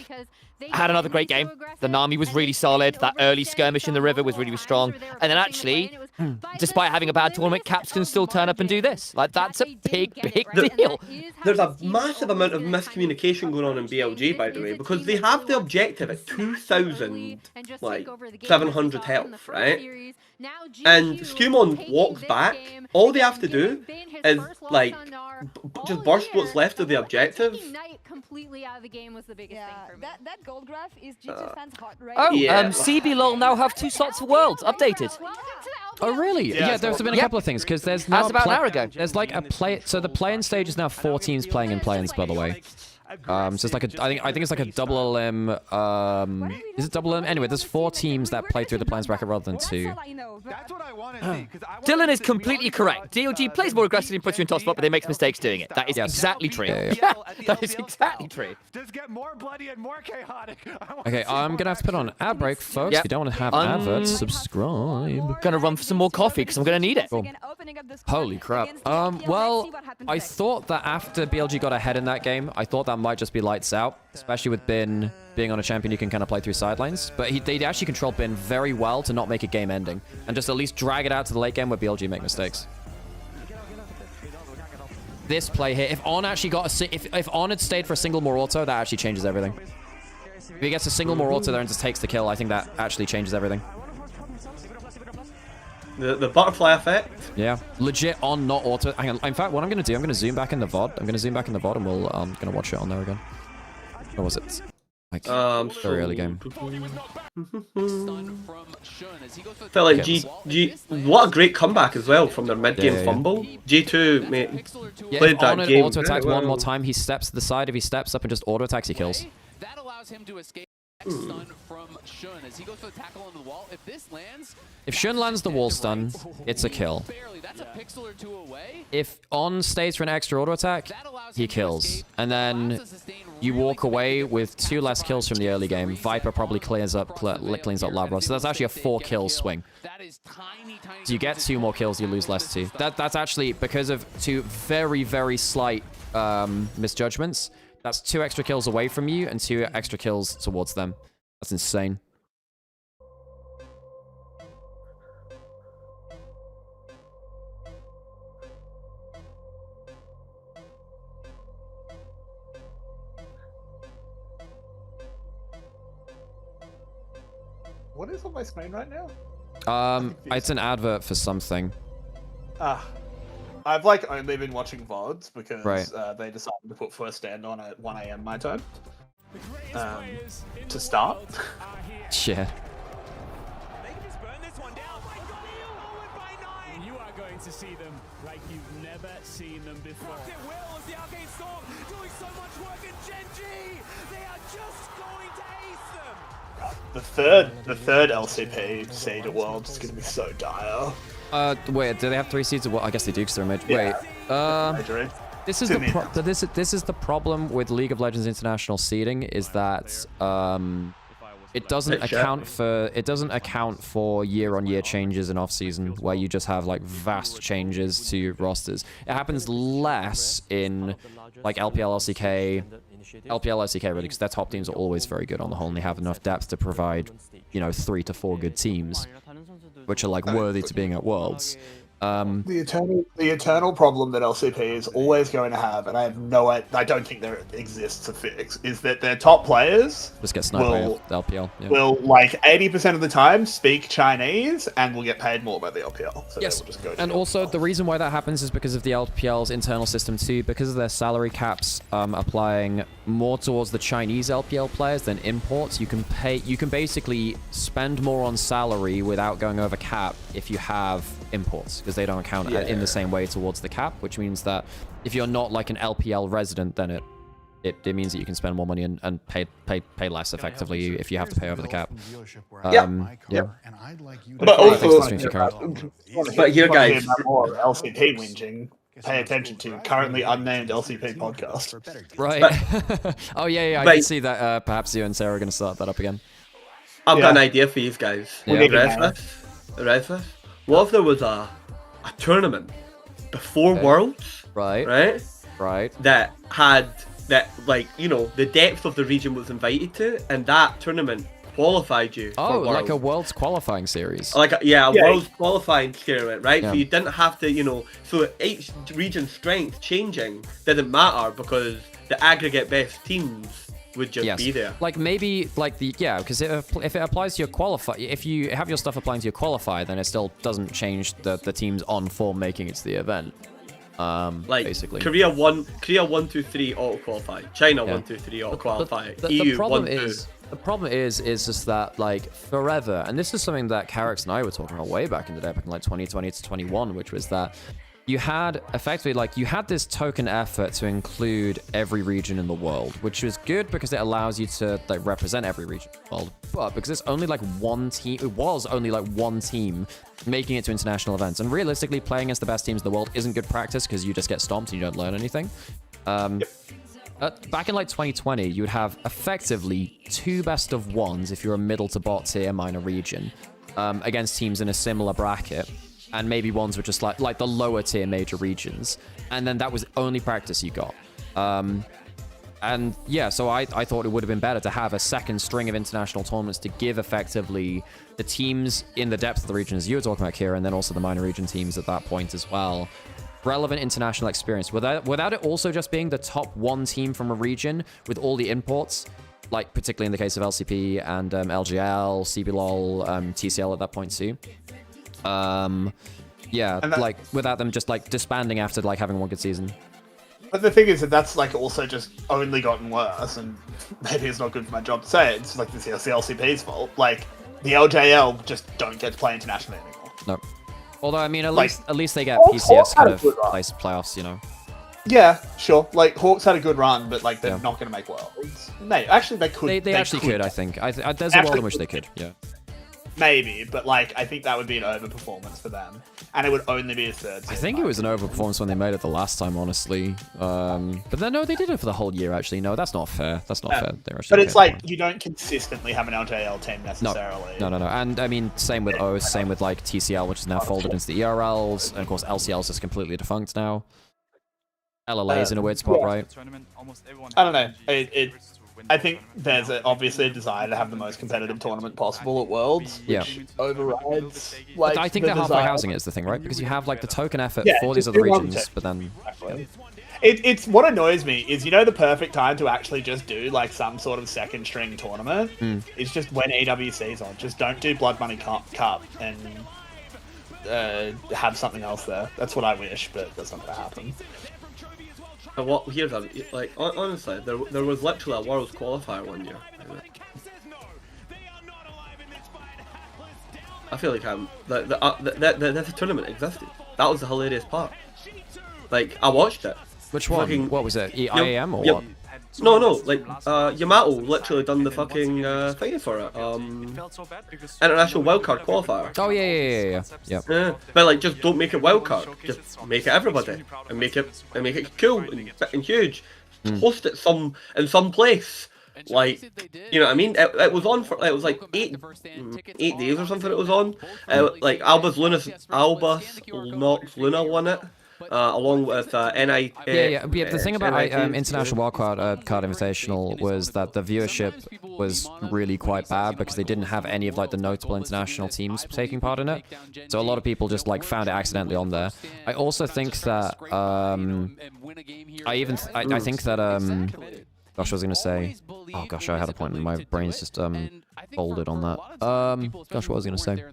had another great game. The Nami was really solid. That early skirmish in the river was really strong. And then actually, despite having a bad tournament, Caps can still turn up and do this. Like, that's a big, big deal. There's a massive amount of miscommunication going on in BLG, by the way, because they have the objective at 2,700 health, right? And Skewmond walks back. All they have to do is, like, just burst what's left of the objective. Completely out of the game was the biggest thing for me. That gold graph is G2 fans hot right Oh, Yeah. CBLOL now have 2 slots for Worlds, updated. Oh really? Yeah, there's been a couple of things because there's now That's about an hour ago. There's like a play. So the play-in stage is now 4 teams playing in play-ins, by the way. So it's like a, I think it's like a double LM. Is it double LM? Anyway, there's 4 teams that play through the play-ins bracket rather than 2. That's what I want to see. Dylan is completely correct. DLG plays more aggressively and puts you in top spot, but they make mistakes doing it. That is exactly true. That is exactly true. Just get more bloody and more chaotic. Okay, I'm gonna have to put on ad break, folks. If you don't want to have adverts, subscribe. Gonna run for some more coffee because I'm gonna need it. Cool. Holy crap. Well, I thought that after BLG got ahead in that game, I thought that might just be lights out, especially with Bin being on a champion you can kind of play through sidelines. But they actually controlled Bin very well to not make a game ending, and just at least drag it out to the late game where BLG make mistakes. This play here, if On actually got if On had stayed for a single more auto, that actually changes everything. If he gets a single more auto there and just takes the kill, I think that actually changes everything. The butterfly effect. Yeah, legit On, not auto. Hang on. In fact, what I'm gonna do, I'm gonna zoom back in the VOD. I'm gonna zoom back in the VOD, and we'll gonna watch it on there again. Or was it? Like, very early game. Felt like G, what a great comeback as well from their mid-game fumble. G2 played that game. Auto attacks one more time. He steps to the side. If he steps up and just auto attacks, he kills. That allows him to escape. Stun from Shun as he goes for the tackle onto the wall. If this lands, if Shun lands the wall stun, it's a kill. That's a pixel or 2 away. If On stays for an extra auto attack, he kills. And then you walk away with 2 less kills from the early game. Viper probably cleans up Labros. So that's actually a 4-kill swing. So you get 2 more kills, you lose less 2. That's actually because of 2 very, very slight misjudgments. That's 2 extra kills away from you and 2 extra kills towards them. That's insane. What is on my screen right now? It's an advert for something. I've like only been watching VODs because they decided to put First Stand on at 1 AM my time to start. Yeah. You are going to see them like you've never seen them before. It will as the Arcane Storm doing so much work in GenG. They are just going to ace them. The third LCP seed at Worlds is going to be so dire. Wait, do they have 3 seeds? Well, I guess they do because they're a major. Wait, this is the problem with League of Legends International seeding is that it doesn't account for year-on-year changes in off-season where you just have like vast changes to rosters. It happens less in like LPL, LCK really, because their top teams are always very good on the whole, and they have enough depth to provide, you know, 3 to 4 good teams, which are like worthy to being at Worlds. The eternal problem that LCP is always going to have, and I don't think there exists a fix, is that their top players just get sniped by the LPL. Yeah. Will, like 80% of the time, speak Chinese and will get paid more by the LPL. So yes, they will just go and also the reason why that happens is because of the LPL's internal system too, because of their salary caps applying more towards the Chinese LPL players than imports. You can basically spend more on salary without going over cap if you have imports, because they don't count in the same way towards the cap, which means that if you're not like an LPL resident, then it means that you can spend more money and pay less effectively if you have to pay over the cap. Yeah. But also, but here, guys, more LCP whinging. Pay attention to currently unnamed LCP podcast. Right. Oh yeah, I can see that. Perhaps you and Sarah are going to start that up again. I've got an idea for you guys. Yeah. Ready? What if there was a tournament before Worlds, right? That had like, you know, the depth of the region was invited to, and that tournament qualified you. Oh, like a Worlds qualifying series. Like a Worlds qualifying tournament, right? Yeah. So you didn't have to, you know, so each region's strength changing didn't matter because the aggregate best teams would just be there. Like maybe like because if it applies to your qualify, if you have your stuff applying to your qualifier, then it still doesn't change the teams on form making it to the event. Like basically, Korea 1, 2, 3 auto qualify. China 1, 2, 3 auto qualify. EU 1, 2. The problem is just that like forever, and this is something that Carrix and I were talking about way back in the day, back in like 2020 to 21, which was that you had effectively this token effort to include every region in the world, which was good because it allows you to like represent every region in the world. But because it's only like one team, it was only like one team making it to international events, and realistically playing against the best teams in the world isn't good practice because you just get stomped and you don't learn anything. Back in like 2020, you would have effectively 2 best of 1s if you're a middle to bot tier minor region against teams in a similar bracket. And maybe ones were just like the lower tier major regions. And then that was only practice you got. And yeah, so I thought it would have been better to have a second string of international tournaments to give effectively the teams in the depth of the regions you were talking about, Kira, and then also the minor region teams at that point as well. Relevant international experience without it also just being the top 1 team from a region with all the imports, like particularly in the case of LCP and LGL, CBLOL, TCL at that point too. Yeah, like without them just like disbanding after like having one good season. But the thing is that that's like also just only gotten worse, and maybe it's not good for my job to say it. It's like the LCP's fault. Like the LJL just don't get to play internationally anymore. No. Although I mean, at least they get PCS kind of playoffs, you know. Yeah, sure. Like Hawks had a good run, but like they're not going to make Worlds. Actually, they could. They actually could. I think. There's a world in which they could. Yeah. Maybe, but like I think that would be an overperformance for them, and it would only be a third. I think it was an overperformance when they made it the last time, honestly. But then no, they did it for the whole year. Actually, no, that's not fair. That's not fair. But it's like you don't consistently have an LJL team necessarily. No. And I mean, same with OS, same with like TCL, which is now folded into the ERLs, and of course LCL is just completely defunct now. LLA is in a weird spot, right? I don't know. I think there's obviously a desire to have the most competitive tournament possible at Worlds, which overrides. Like, but I think that halfway housing is the thing, right? Because you have like the token effort for these other regions, but then. It's what annoys me is, you know, the perfect time to actually just do like some sort of second string tournament is just when EWC's on. Just don't do Blood Money Cup and have something else there. That's what I wish, but that's not gonna happen. Here's like honestly, there was literally a Worlds qualifier one year. I feel like that tournament existed. That was the hilarious part. Like I watched it. Which one? What was it? IAM or what? No, like Yamato literally done the fucking thing for it. International wildcard qualifier. Oh yeah. But like, just don't make it wildcard. Just make it everybody, and make it cool and huge. Host it in some place. Like, you know what I mean? It was on for, it was like 8 days or something. It was on. Like Albus Nox Luna won it. along with NI. The thing about International Wildcard Card Invitational was that the viewership was really quite bad because they didn't have any of like the notable international teams taking part in it. So a lot of people just like found it accidentally on there. I also think that I think that gosh, I was gonna say. Oh gosh, I had a point and my brain's just folded on that. Gosh, what was I gonna say?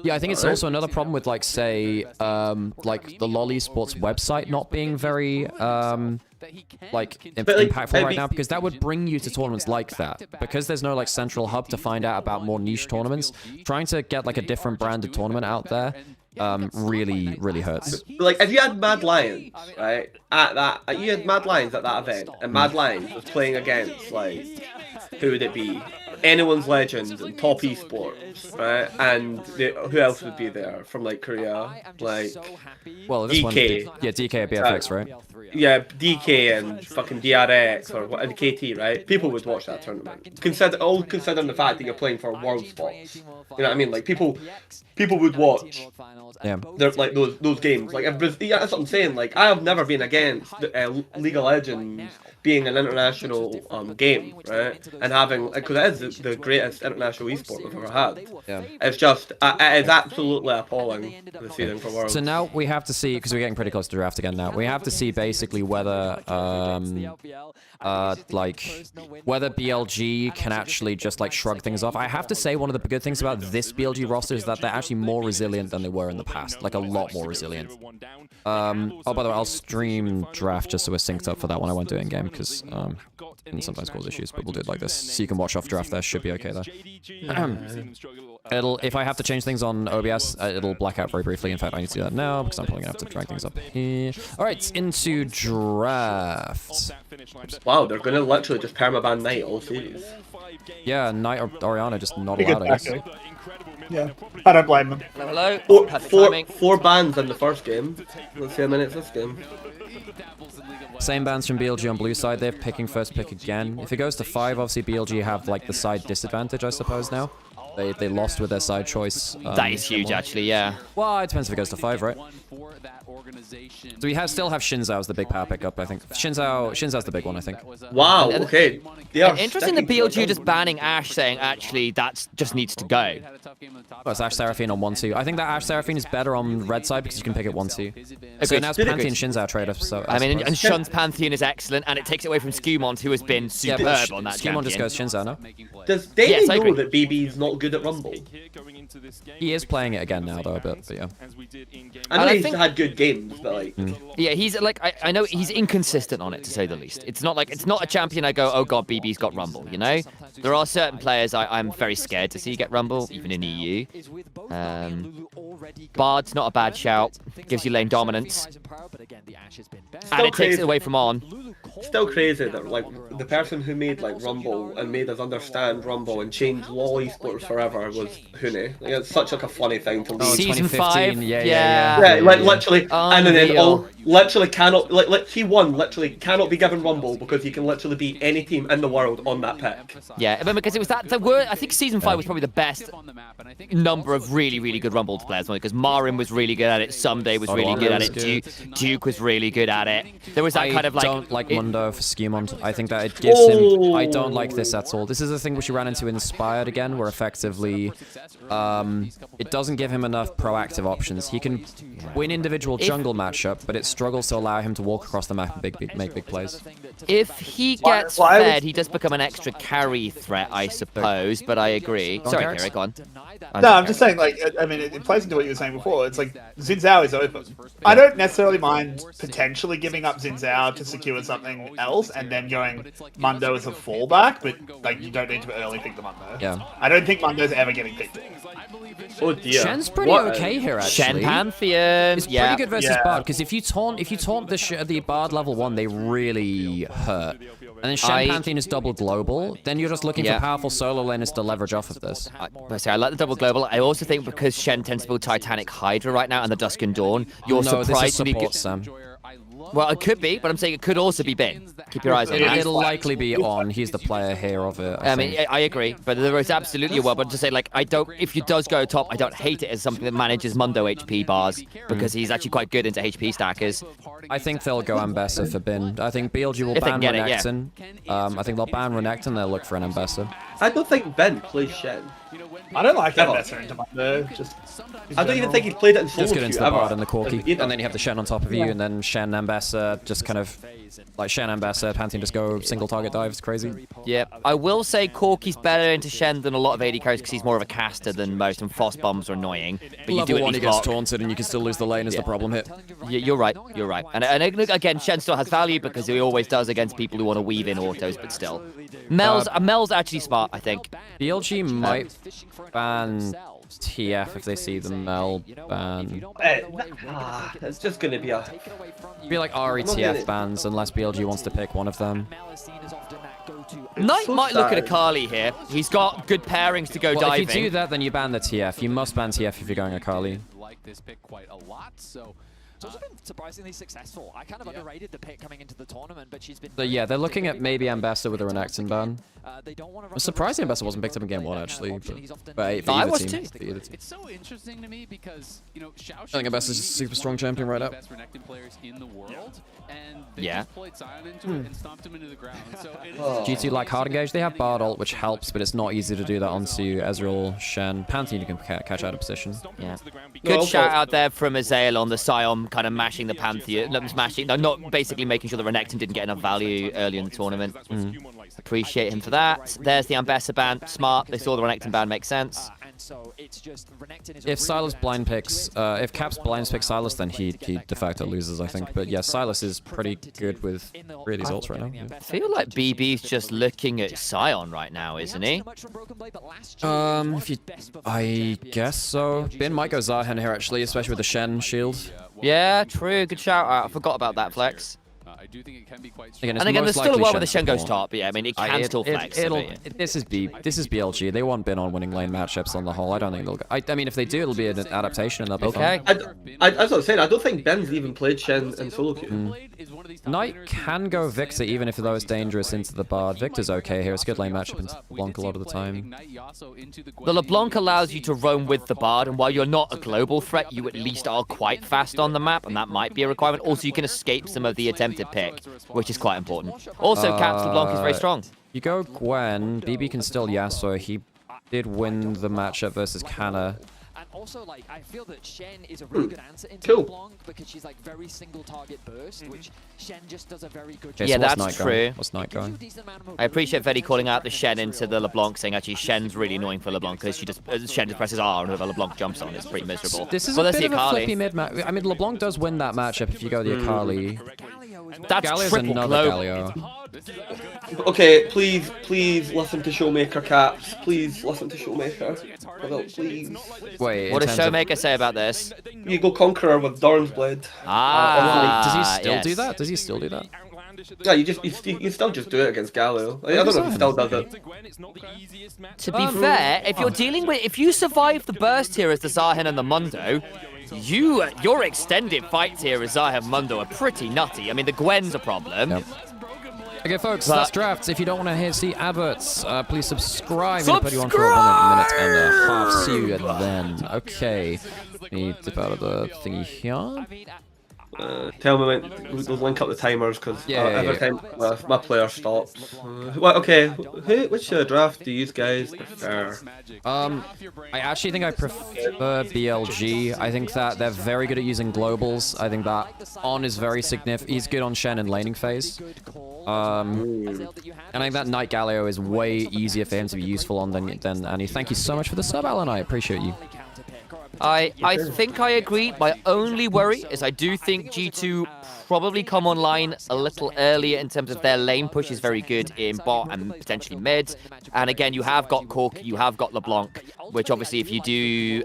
Yeah, I think it's also another problem with like say like the LoL Esports website not being very impactful right now, because that would bring you to tournaments like that. Because there's no like central hub to find out about more niche tournaments, trying to get like a different branded tournament out there really hurts. Like if you had Mad Lions, right, at that, you had Mad Lions at that event, and Mad Lions was playing against like, who would it be? Anyone's Legend and Top Esports, right? And who else would be there from like Korea? Like DK. DK at BFX, right? Yeah, DK and fucking DRX or and KT, right? People would watch that tournament. Considering the fact that you're playing for world spots. You know what I mean? Like people would watch. Yeah. There's like those games. Like that's what I'm saying. Like I have never been against League of Legends being an international game, right? And having, because it is the greatest international esport we've ever had. Yeah. It's just, it is absolutely appalling this season for Worlds. So now we have to see, because we're getting pretty close to draft again now, we have to see basically whether, whether BLG can actually just like shrug things off. I have to say one of the good things about this BLG roster is that they're actually more resilient than they were in the past, like a lot more resilient. Oh, by the way, I'll stream draft just so we're synced up for that one. I won't do it in game because it can sometimes cause issues, but we'll do it like this. So you can watch off draft there, should be okay there. If I have to change things on OBS, it'll black out very briefly. In fact, I need to do that now because I'm probably gonna have to drag things up here. All right, into draft. Wow, they're gonna literally just permaban Knight all series. Yeah, Knight or Orianna just not allowed, I guess. Yeah, I don't blame them. Hello. Four bans in the first game. Let's see how many it's this game. Same bans from BLG on blue side. They're picking first pick again. If it goes to 5, obviously BLG have like the side disadvantage, I suppose now. They lost with their side choice. That is huge, actually, yeah. Well, it depends if it goes to 5, right? So we still have Shinzao as the big power pickup, I think. Shinzao's the big one, I think. Wow, okay. Interesting that BLG just banning Ashe, saying actually that just needs to go. Oh, it's Ashe Seraphine on 1-2. I think that Ashe Seraphine is better on red side because you can pick it 1-2. So now it's Pantheon Shinzao trade-off. So I mean, and Shun's Pantheon is excellent, and it takes it away from Skewmont, who has been superb on that champion. Skewmont just goes Shinzao, no? Does Davey know that BB's not good at Rumble? He is playing it again now, though, a bit, but yeah. I know he's had good games, but like... Yeah, he's like, I know he's inconsistent on it, to say the least. It's not a champion I go, oh god, BB's got Rumble, you know? There are certain players I'm very scared to see get Rumble, even in EU. Bard's not a bad shout. Gives you lane dominance. And it takes it away from On. Still crazy that like the person who made like Rumble and made us understand Rumble and changed LoL Esports forever was Hune. Like, it's such like a funny thing to leave. Season 5, yeah, like literally, and then literally cannot like he won. Literally cannot be given Rumble because he can literally beat any team in the world on that pick. Yeah, but because it was that I think Season 5 was probably the best number of really good Rumble players, because Marin was really good at it, Someday was really good at it, Duke was really good at it. There was that kind of like... I don't like Mundo for Skewmont. I think that it gives him... I don't like this at all. This is the thing which we ran into Inspired again, where effectively it doesn't give him enough proactive options. He can win individual jungle matchup, but it struggles to allow him to walk across the map and make big plays. If he gets fed, he does become an extra carry threat, I suppose, but I agree. Sorry, Kira, go on. No, I'm just saying, like, I mean, it plays into what you were saying before. It's like, Xin Zhao is open. I don't necessarily mind potentially giving up Xin Zhao to secure something else and then going Mundo as a fallback, but, like, you don't need to early pick the Mundo. Yeah. I don't think Mundo's ever getting picked. Oh dear. Shen's pretty okay here, actually. Shen Pantheon. It's pretty good versus Bard, because if you taunt the Bard level 1, they really hurt. And then Shen Pantheon is double global, then you're just looking for powerful solo laners to leverage off of this. I like the double global. I also think because Shen tends to build Titanic Hydra right now and the Dusk and Dawn, you're surprisingly good. Sam. Well, it could be, but I'm saying it could also be Bin. Keep your eyes on that. It'll likely be On. He's the player here of it. I mean, I agree, but there is absolutely a world. But to say, like, I don't. If he does go top, I don't hate it as something that manages Mundo HP bars because he's actually quite good into HP stackers. I think they'll go Ambessa for Bin. I think BLG will ban Renekton. I think they'll ban Renekton. They'll look for an Ambessa. I don't think Ben plays Shen. I don't like Ambessa into Mundo. I don't even think he's played it in solo Just get into the ever. Bard and the Corki, and then you have the Shen on top of you, and then Shen Ambessa just kind of like Shen Ambessa, Pantheon just go single target dive. It's crazy. Yeah, I will say Corki's better into Shen than a lot of AD carries because he's more of a caster than most, and Frost bombs are annoying. But you do Level 1 he gets block. taunted, and you can still lose the lane. Is the problem here? Yeah, you're right. You're right. And again, Shen still has value because he always does against people who want to weave in autos, but still. Mel's actually smart, I think. BLG might ban TF if they see the Mel ban. It's just going to be a... Be like RETF bans unless BLG wants to pick one of them. Knight might look at Akali here. He's got good pairings to go diving. If you do that, then you ban the TF. You must ban TF if you're going Akali. Like this pick quite a lot, so... It's also been surprisingly successful. I kind of underrated the pick coming into the tournament, but she's been... Yeah, they're looking at maybe Ambassador with a Renekton ban. I'm surprised Ambassador wasn't picked up in game 1, actually. But for either team. It's so interesting to me because, you know, I think Ambassador's a super strong champion right now. Best Renekton players in the world, and they Yeah. just played Sion into it and stomped him into the ground. So it is G2 like hard engage. They have Bard ult, which helps, but it's not easy to do that onto Ezreal, Shen. Pantheon you can catch out of position. Yeah. Good shout out there from Azael on the Sion, kind of mashing the Pantheon. Not basically making sure the Renekton didn't get enough value early in the tournament. Appreciate him for that. There's the Ambessa ban. Smart. They saw the Renekton ban make sense. If Silas blind picks, if Caps blind picks Silas, then he de facto loses, I think. But yeah, Silas is pretty good with really his ults right now. Yeah. I feel like BB's just looking at Sion right now, isn't he? I guess so. Bin might go Zahen here actually, especially with the Shen shield. Yeah, true. Good shout out. I forgot about that flex. I do think it can be quite Again, and again, there's still a world where the Shen goes top, but yeah, I mean, it can still flex. This is BLG. They want Bin on winning lane matchups on the whole. I don't think they'll go. I mean, if they do, it'll be an adaptation and they'll be fine. As I was saying, I don't think Ben's even played Shen in solo queue. Knight can go Victor even if though it's dangerous into the Bard. Victor's okay here. It's a good lane matchup into LeBlanc a lot of the time. The LeBlanc allows you to roam with the Bard, and while you're not a global threat, you at least are quite fast on the map, and that might be a requirement. Also, you can escape some of the attempted pick, which is quite important. Also, Caps LeBlanc is very strong. You go Gwen, BB can still Yasuo. He did win the matchup versus Canna. And also, like, I feel that Shen is a really good answer into LeBlanc because she's like very single target burst, which Shen just does a very good job. Yeah, that's true. What's Knight going? I appreciate Freddy calling out the Shen into the LeBlanc, saying actually Shen's really annoying for LeBlanc because Shen just presses R and whoever LeBlanc jumps on. It's pretty miserable. This is a bit of a flippy mid match. I mean, LeBlanc does win that matchup if you go the Akali. That's Galio's triple another global. Galio. Okay, please listen to Showmaker, Caps. Please listen to Showmaker. Please. Wait, what does Showmaker say about this? You go Conqueror with Dorn's Blade. Does he still do that? Does he still do that? Yeah, you still just do it against Galio. I don't know if he still does it. To be fair, if you survive the burst here as the Zahen and the Mundo, your extended fights here as Zahen Mundo are pretty nutty. I mean, the Gwen's a problem. Yep. Okay, folks, that's drafts. If you don't want to see adverts, please subscribe. I'm going to put you on for 1 minute and a half. See you then. Okay. Let me dip out of the thingy here. Tell me when we'll link up the timers because every time my player stops. Okay, which draft do you guys prefer? I actually think I prefer BLG. I think that they're very good at using globals. I think that On is very significant. He's good on Shen and laning phase. And I think that Knight Galio is way easier for him to be useful on than Annie. Thank you so much for the sub, Alan. I appreciate you. I think I agree. My only worry is I do think G2 probably come online a little earlier in terms of their lane push is very good in bot and potentially mid. And again, you have got Cork, you have got LeBlanc, which obviously if you do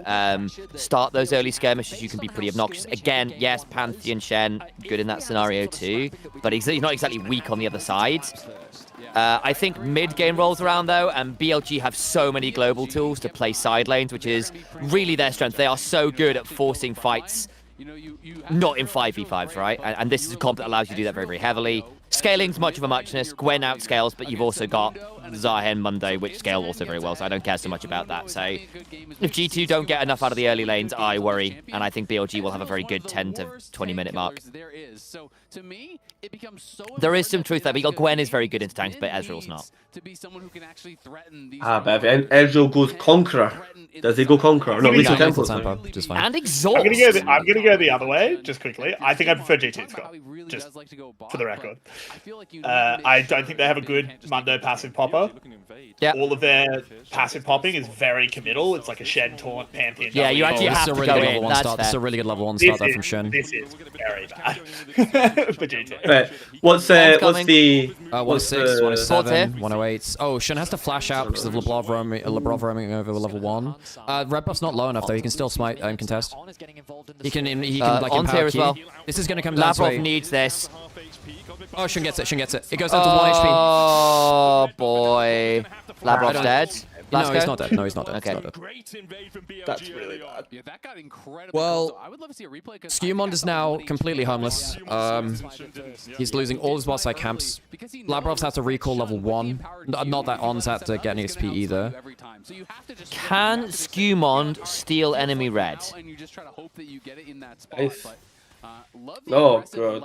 start those early skirmishes, you can be pretty obnoxious. Again, yes, Pantheon Shen, good in that scenario too, but he's not exactly weak on the other side. I think mid-game rolls around, though, and BLG have so many global tools to play side lanes, which is really their strength. They are so good at forcing fights, not in 5v5s, right? And this is a comp that allows you to do that very, very heavily. Scaling's much of a muchness. Gwen outscales, but you've also got Zaha and Mundo, which scale also very well, so I don't care so much about that. So if G2 don't get enough out of the early lanes, I worry, and I think BLG will have a very good 10 to 20 minute mark. There is some truth there, but Gwen is very good into tanks, but Ezreal's not. But if Ezreal goes Conqueror, does he go Conqueror? No, Lethal Tempo. Just fine. And Exhaust. I'm gonna go the other way, just quickly. I think I prefer G2 to go, just for the record. I don't think they have a good Mundo passive popper. Yeah. All of their passive popping is very committal. It's like a Shen taunt, Pantheon. Yeah, you actually have to go in. This is a really good level 1 start there from Shen. This is very bad for G2. Right. What's the 106, 107, 108. Oh, Shen has to flash out because of Lebrov roaming over level 1. Red buff's not low enough though. He can still smite contest. He can like on empower as well. This is going to come down to Lavrov needs this. Oh, Shen gets it. Shen gets it. It goes down to 1 HP. Oh boy, Lavrov's dead. No, he's not dead. No, he's not dead. Okay. That's really bad. Yeah, that got incredible. Well, I would love to see a replay. Skewmond is now completely homeless. He's losing all his bot side camps. Labrov's had to recall level 1. Not that On's had to get any XP either. Can Skewmond steal enemy red? Oh, God.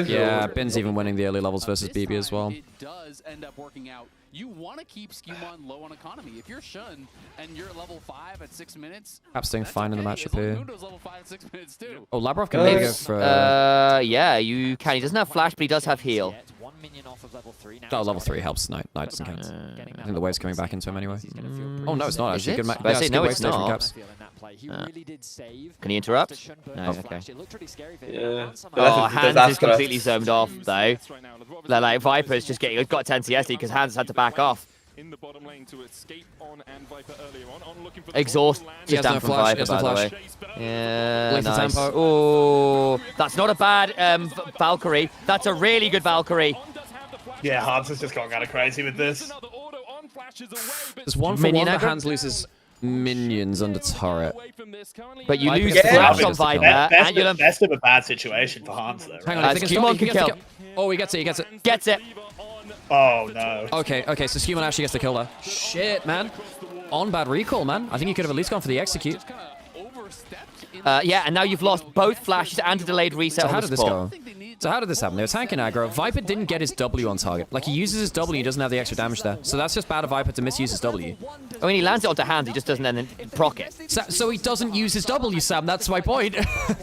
Yeah, Bin's even winning the early levels versus BB as well. It does end up working out. You want to keep Skewmon low on economy. If you're Shun and you're at level 5 at 6 minutes, Cap's doing fine in the matchup here. level 5 at 6 minutes too. Oh, Labrov can maybe go for... yeah, you can. He doesn't have flash, but he does have heal. Oh, level 3 helps. Knight doesn't count. I think the wave's coming back into him anyway. Oh, no, it's not actually. Good I say, no, it's not. Caps. Can he interrupt? No, okay. Yeah. Oh, Hans is completely zoned off, though. Like, Viper's just got 10 CSD because Hans had to back off. Exhaust just down from Viper, by the way. Yeah, nice. Oh, that's not a bad Valkyrie. That's a really good Valkyrie. Yeah, Hans has just gone kind of crazy with this. There's one for one that Hans loses minions under turret. But you lose flash on Viper. Best of a bad situation for Hans, though. Hang on, Skewmon can kill. Oh, he gets it, Gets it. Oh, no. Okay, so Skewmon actually gets the kill there. Shit, man. On bad recall, man. I think he could have at least gone for the execute. Yeah, and now you've lost both flashes and a delayed reset. So how did this go? So how did this happen? They were tanking aggro. Viper didn't get his W on target. Like, he uses his W, he doesn't have the extra damage there. So that's just bad of Viper to misuse his W. I mean, he lands it onto Hans, he just doesn't then proc it. So he doesn't use his W, Sam. That's my point.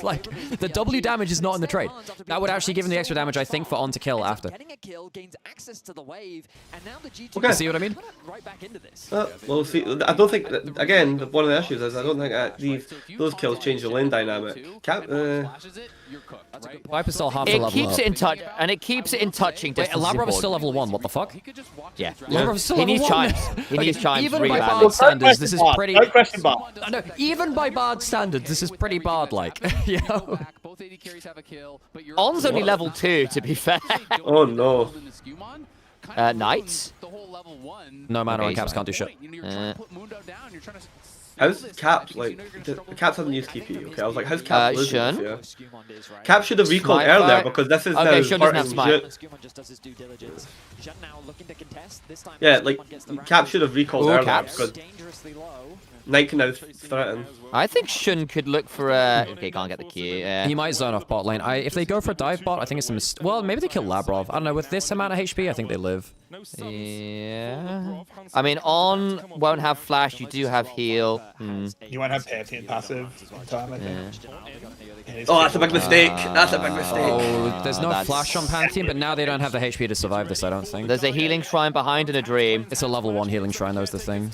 Like, the W damage is not in the trade. That would actually give him the extra damage, I think, for On to kill after. Getting a kill gains access to the wave, and now the G2 Okay. See what I mean? right back into this. Well, see, I don't think, again, one of the issues is I don't think those kills change the lane dynamic. Viper's still half the level It keeps up. it in touch, and it keeps it in touching Wait, distance. Labrov is still level 1, what the fuck? Yeah. Labrov's still He level needs 1. chimes. He needs chimes Even really by badly. Bard standards, this is pretty... No question, Bard. No, even by Bard standards, this is pretty Bard-like. You know? On's only level 2, to be fair. Oh, no. Knights? No matter on Caps can't do shit. How's Caps, like, Caps hasn't used KP, okay? I was like, how's Caps losing Shun? this, yeah? Caps should have recalled Smite earlier back. because this is Okay, now Shun doesn't have hurting smite. Jit. Skewmon just does his due diligence. Shun now looking to contest. This time Yeah, like, Caps should have recalled Ooh, earlier Caps. because dangerously low. Knight can now threaten. I think Shun could look for a... Okay, can't get the Q. Yeah. He might zone off bot lane. If they go for a dive bot, I think it's a mistake. Well, maybe they kill Labrov. I don't know. With this amount of HP, I think they live. Yeah. I mean, On won't have flash. You do have heal. You won't have Pantheon passive in time, I think. Oh, that's a big mistake. That's a big mistake. Oh, there's no that's- flash on Pantheon, but now they don't have the HP to survive this, I don't think. There's a healing shrine behind in a dream. It's a level 1 healing shrine, though, is the thing.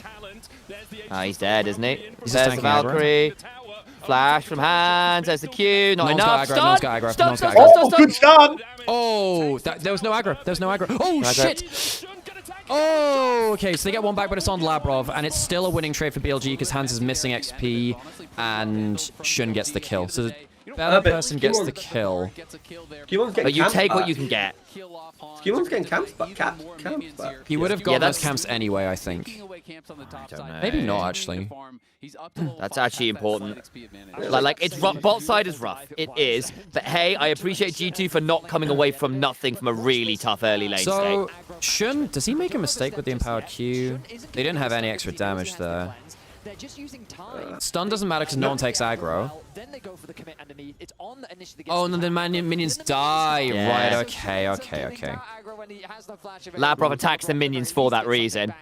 He's dead, isn't he? He's just There's the tanking aggro. Valkyrie. Flash from Hans. There's the Q. Not No one's enough. got aggro, no one's Stun! got aggro, Stun, no one's stun, got stun, Oh, stun, good stun. stun! Oh, there was no aggro. There's no aggro. Oh, shit! Oh, okay, so they get one back, but it's on Labrov, and it's still a winning trade for BLG because Hans is missing XP, and Shun gets the kill. So Better person gets the kill. But you take what you can get. Skeemon's getting camps back. He would have got that's those camps anyway, I think. I don't know. Maybe not, actually. That's actually important. Like it's rough. Bot side is rough. It is. But hey, I appreciate G2 for not coming away from nothing from a really tough early lane So, state. Shun, does he make a mistake with the empowered Q? They didn't have any extra damage there. Stun doesn't matter because no one takes aggro. Oh, and then the minions die. Yeah. Right, okay. Labrov attacks the minions for that reason.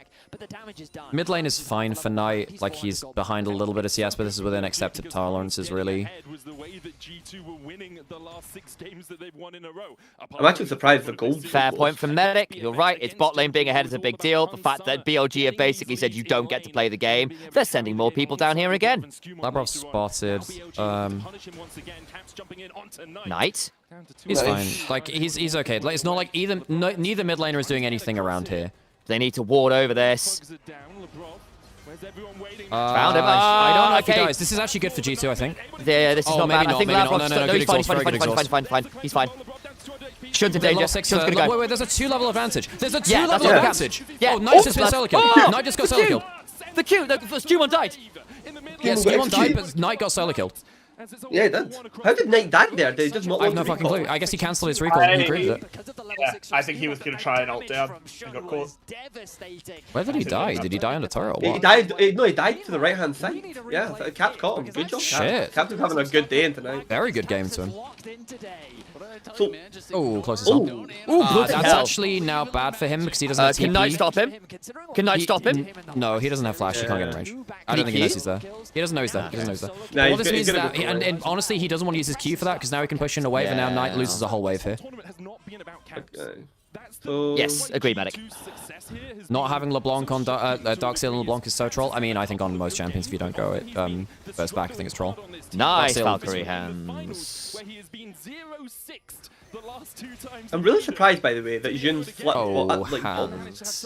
Mid lane is fine for Knight. Like, he's behind a little bit of CS, but this is within accepted tolerances, really. I'm actually surprised the gold. Fair point from Medic. You're right. It's bot lane being ahead is a big deal. The fact that BLG have basically said you don't get to play the game. They're sending more people down here again. Labrov spotted. Knight. He's fine. Like, he's okay. Like, it's not like neither mid laner is doing anything around here. They need to ward over this. Found him. I don't know if he Okay. dies. This is actually good for G2, I think. Yeah, this is not maybe bad. I think maybe not. Lavrov's No, no, he's good fine. exhaust, Fine. He's fine. Shun's in They danger. lost six, Shun's gonna go. wait, there's a 2-level advantage. There's a Yeah, 2-level that's advantage. Yeah. Oh, Knight just been solo killed. Oh, Knight just got solo killed. The Q. The Stumon died. Yeah, Skeemon died, but Knight got solo killed. Yeah, he did. How did Knight die there? Did he just not I have want no to fucking recall? clue. I guess he cancelled his recall and he created it. Yeah, I think he was going to try and ult down and got caught. Where did he die? Did he die on the turret or He what? died. No, he died to the right hand side. Yeah, Cap's caught him. Good job, Cap. Shit. Cap's having a good day tonight. Very good game to him. So, Oh, closest on. That's actually now bad for him because he doesn't have TP. Can Knight stop him? Can Knight stop him? No, he doesn't have flash. He can't get in range. I don't think he knows he's there. He doesn't know he's there. He doesn't know he's there. Nah, But what he's this gonna- means he's is gonna that, go for and honestly, he doesn't want to use his Q for that because now he can push in a wave, and now Knight loses a whole wave here. okay. So, Yes, agreed, Medic. Not having LeBlanc on Darkseal and LeBlanc is so troll. I mean, I think on most champions, if you don't go it first back, I think it's troll. Nice Darkseal- Valkyrie hands. I'm really surprised, by the way, that Jun's flipped. Oh, like, hands.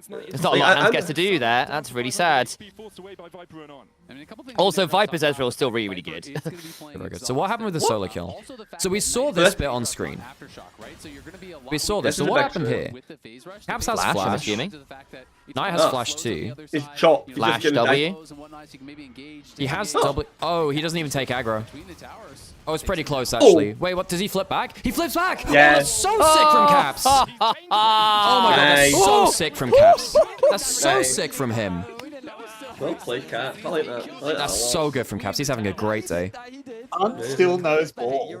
There's not a lot of hands gets to do that. That's really sad. Also, Viper's Ezreal is still really good. Very good. So what happened with the solo kill? So we saw this bit on screen. We saw this. So what happened here? Caps has Flash, I'm flash. assuming. Knight has flash too. He's chopped. He's Flash just gonna die. W. He has double. Oh, he doesn't even take aggro. Oh, it's pretty close actually. Wait, what? Does he flip back? He flips back. Yeah. Oh, that's so sick from Caps. Oh my god, that's Nice. so sick from Caps. That's so Nice. sick from him. Well played, Cap. I like that. I like that That's a lot. so good from Caps. He's having a great day. Unk still knows ball.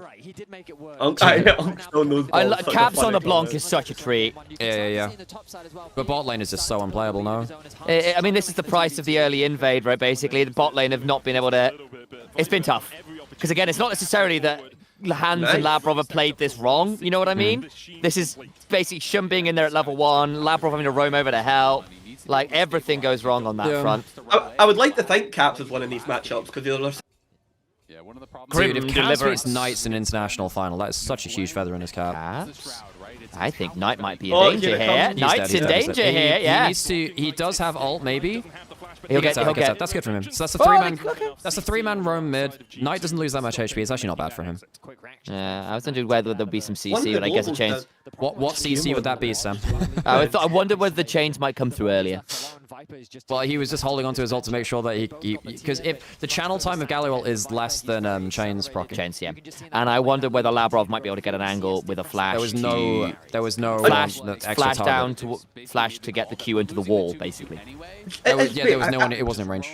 Unk still knows ball. Such a Caps on funny the Blanc comment. is such a treat. Yeah. But bot lane is just so unplayable now. I mean, this is the price of the early invade, right? Basically, the bot lane have not been able to. It's been tough. Because again, it's not necessarily that Hans and Labrov have played this wrong. You know what I mean? This is basically Shun being in there at level 1, Labrov having to roam over to help. Like, everything goes wrong on that front. I would like to think Caps is winning these matchups because the others. Dude, if Grim Caps deliverance. beats Knights in international final, that is such a huge feather in his cap. Caps? I think Knight might be in Oh, danger here it here. comes. He's Knight's dead, in he's dead, he's danger dead. here, yeah. He needs to. He does have ult, maybe. He'll Gets get. out. That's good from him. So that's a three-man roam mid. Knight doesn't lose that much HP. It's actually not bad for him. Yeah, I was wondering whether there'd be some One of CC, the but I guess it globals changed. does- What CC would that be, Sam? I wonder whether the chains might come through earlier. Well, he was just holding onto his ult to make sure that he because if the channel time of Galliwell is less than Chains proccing. Chains, yeah. And I wonder whether Labrov might be able to get an angle with a flash. There was no extra flash target. down to flash to get the Q into the wall, basically. There was no one. It wasn't in range.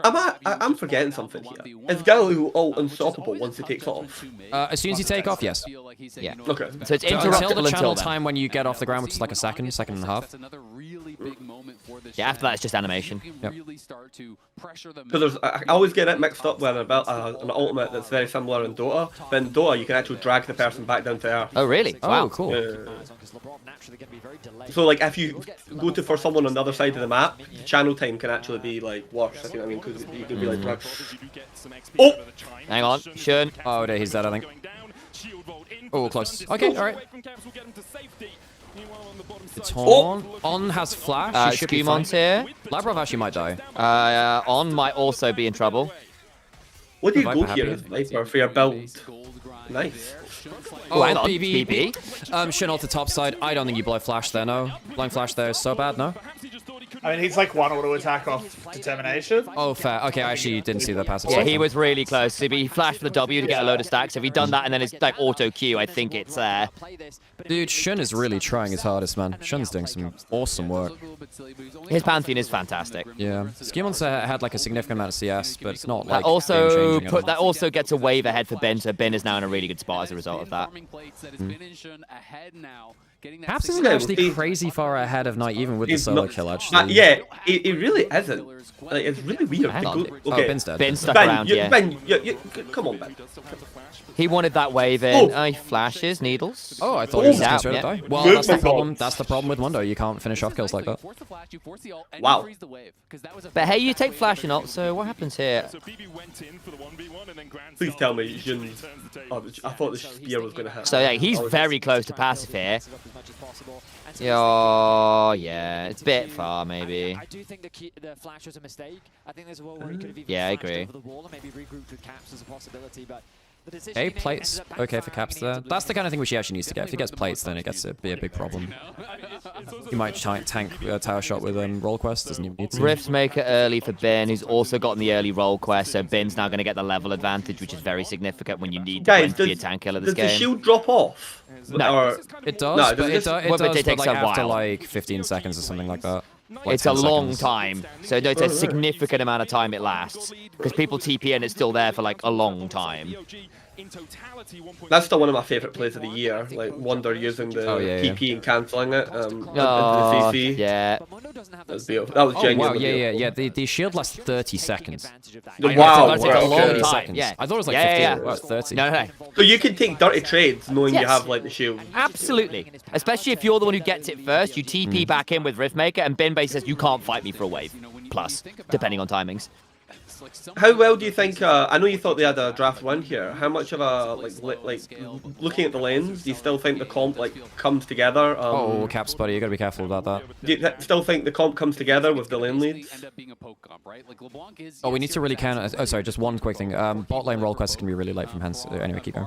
I'm forgetting something here. Is Galileo ult unstoppable once he takes off? As soon as you take off, yes. Yeah. Okay. So it's Until interruptible the channel then. time when you get off the ground, which is like a second and a half. Yeah, after that it's just animation. Yep. Because I always get it mixed up with an ultimate that's very similar in Dota. But in Dota, you can actually drag the person back down to earth. Oh, really? Wow. Oh, cool. So, like, if you go to for someone on the other side of the map, the channel time can actually be, like, worse, if you know what I mean? Because you can be like, oh! Hang on, Shun. Oh, no, he's dead, I think. Oh, close. Okay, alright. It's On has flash. He should be fine. Skeemon's here. Labrov actually might die. On might also be in trouble. What do you Viper go here happy. as Viper for your build? Nice. Oh, and on, BB. Shin ult to top side. I don't think you blow flash there, no. Blowing flash there is so bad, no? I mean, he's like one auto attack off determination. Oh, fair. Okay, I actually didn't see that passive. Yeah, he was really close. If he flashed for the W to get a load of stacks, if he'd done that and then it's like auto Q, I think it's there. Dude, Shin is really trying his hardest, man. Shin's doing some awesome work. His Pantheon is fantastic. Yeah. Skimmon's had like a significant amount of CS, but it's not like That also game-changing. that also gets a wave ahead for Ben, so Ben is now in a really good spot as a result of that. Caps isn't actually crazy far ahead of Knight, even with the solo kill, actually. Yeah, it really isn't. Like, it's really weird. Hang on. Okay. Oh, Ben's dead. Ben stuck Ben, around, you, yeah. Ben, come on, Ben. He wanted that wave in. Oh. He flashes, needles. Oh, I thought he was Yeah, going to yeah. die. Well, that's the problem. That's the problem with Mundo. You can't finish off kills like that. Wow. But hey, you take flash and ult, so what happens here? Please tell me Jin. Oh, I thought the spear was going to hit. So yeah, he's very close to passive here. Oh, yeah, it's a bit far, maybe. I do think the flash was a mistake. I think there's a world where he could have even Yeah, I flashed agree. over the wall and maybe regrouped with Caps as a possibility, but the decision Hey, he made plates. ended up Okay for backfiring Caps and he there. ended up That's the losing kind of thing which he actually needs to get. If he gets plates, then it gets to be a big problem. He might tank tower shot with roll quest. Doesn't even need to. Rift Maker early for Ben, who's also gotten the early roll quest, so Ben's now going to get the level advantage, which is very significant when you need Guys, to be a tank killer this does the game. shield drop off? No. Or, It does, No, but it does, Well, but it but takes like a after while. like 15 seconds or something like that. Like It's a 10 long seconds. time, so it's a significant amount of time it lasts, because people TP and it's still there for like a long time. That's still one of my favourite plays of the year. Like Wonder using the TP and cancelling it into the CC. Yeah. That was beautiful. That was Oh, genuinely wow, yeah. beautiful. The shield lasts 30 seconds. Wow, That's like a long okay. time. Yeah. I thought it was like Yeah, 15. yeah. Well, it's 30. No. So you can take dirty trades knowing you Yes. have like the shield. Absolutely. Especially if you're the one who gets it first, you TP back in with Riftmaker, and Ben Bay says you can't fight me for a wave. Plus, depending on timings. How well do you think? I know you thought they had a draft win here. How much of a like looking at the lens? Do you still think the comp like comes together? Oh, Caps, buddy, you gotta be careful about that. Do you still think the comp comes together with the lane leads? Oh, we need to really counter. Oh, sorry, just one quick thing. Bot lane roll quests can be really late from hands. Anyway, keep going.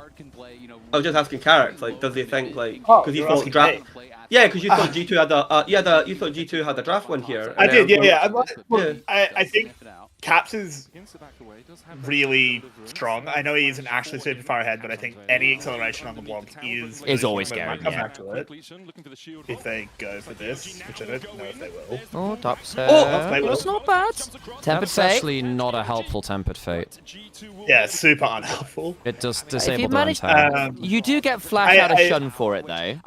I was just asking Carrick, like, does he think like because he thought draft? Yeah, because you thought G2 had a you thought G2 had a draft win here. I did, yeah. Yeah. I think Caps is really strong. I know he isn't actually super far ahead, but I think any acceleration on the block is always when scary, I come yeah. back to it. If they go for this, which I don't know if they will. Oh, top set. they will. That's not bad. Tempered That's Fate. actually not a helpful tempered fate. Yeah, super unhelpful. It just If you disabled their manage, entire. you do get flash out of Shun for it, though.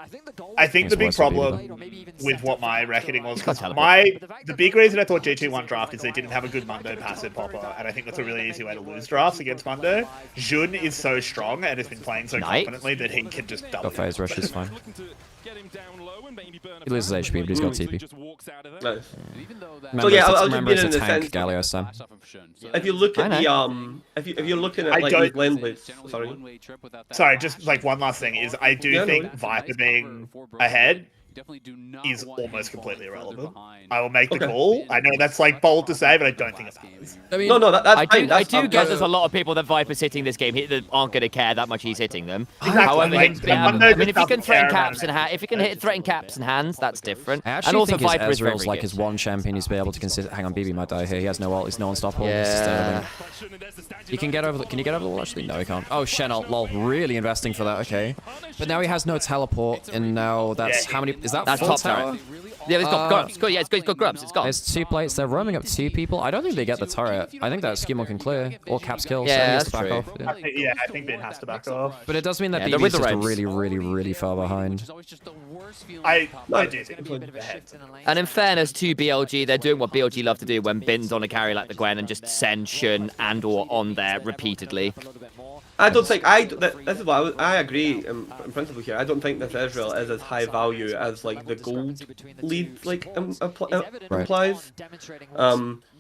I think the big It's worse than problem with what my reckoning was, Can't tell the big reason I thought G2 won draft is they didn't have a good Mundo passive popper, and I think that's a really easy way to lose drafts against Mundo. Jun is so strong and has been playing so Nice. confidently that he can just double. Go phase rush is fine. He loses HP, but he's got TP. Nice. Remember, So yeah, I was just remember being it's in a the tank, sense. Galio Sam. If you look at I the if you're looking at I like don't- these lane leads, sorry. Sorry, just like one last thing is I do Yeah, no think worries. Viper being ahead is almost completely irrelevant. I will make the call. I know that's like bold to say, but I don't think it matters. I mean, No, that's I fine. do That's guess there's a lot of people that Viper's hitting this game that aren't going to care that much he's hitting them. Exactly. However, Like, Mundo I mean, if just you can doesn't threaten care caps and if you can hit threaten caps and hands, that's different. I And actually also think his Viper is very Ezreal's like good. his one champion he's been able to consider. Hang on, BB might die here. He has no ult. He's no unstoppable. Yeah. He can get over the. Can you get over the wall? Actually, no, he can't. Oh, Shen ult. Lol. Really investing for that. Okay. But now he has no teleport, and now that's how many? Is that That's full top tower? turret. Yeah, it's got grubs. Yeah, it's got grubs. It's gone. There's 2 plates. They're roaming up 2 people. I don't think they get the turret. I think that Skimmo can clear or Caps kills. Yeah, so he has that's to back true. off. Yeah. Yeah, I think Ben has to back off. But it does mean that Yeah, they're BB with is the just Reds. really, really, really far behind. I do think it's ahead. And in fairness to BLG, they're doing what BLG love to do when Bin's on a carry like the Gwen and just send Shun and or on there repeatedly. I don't think this is what I agree in principle here. I don't think this Ezreal is as high value as as like the gold lead like implies.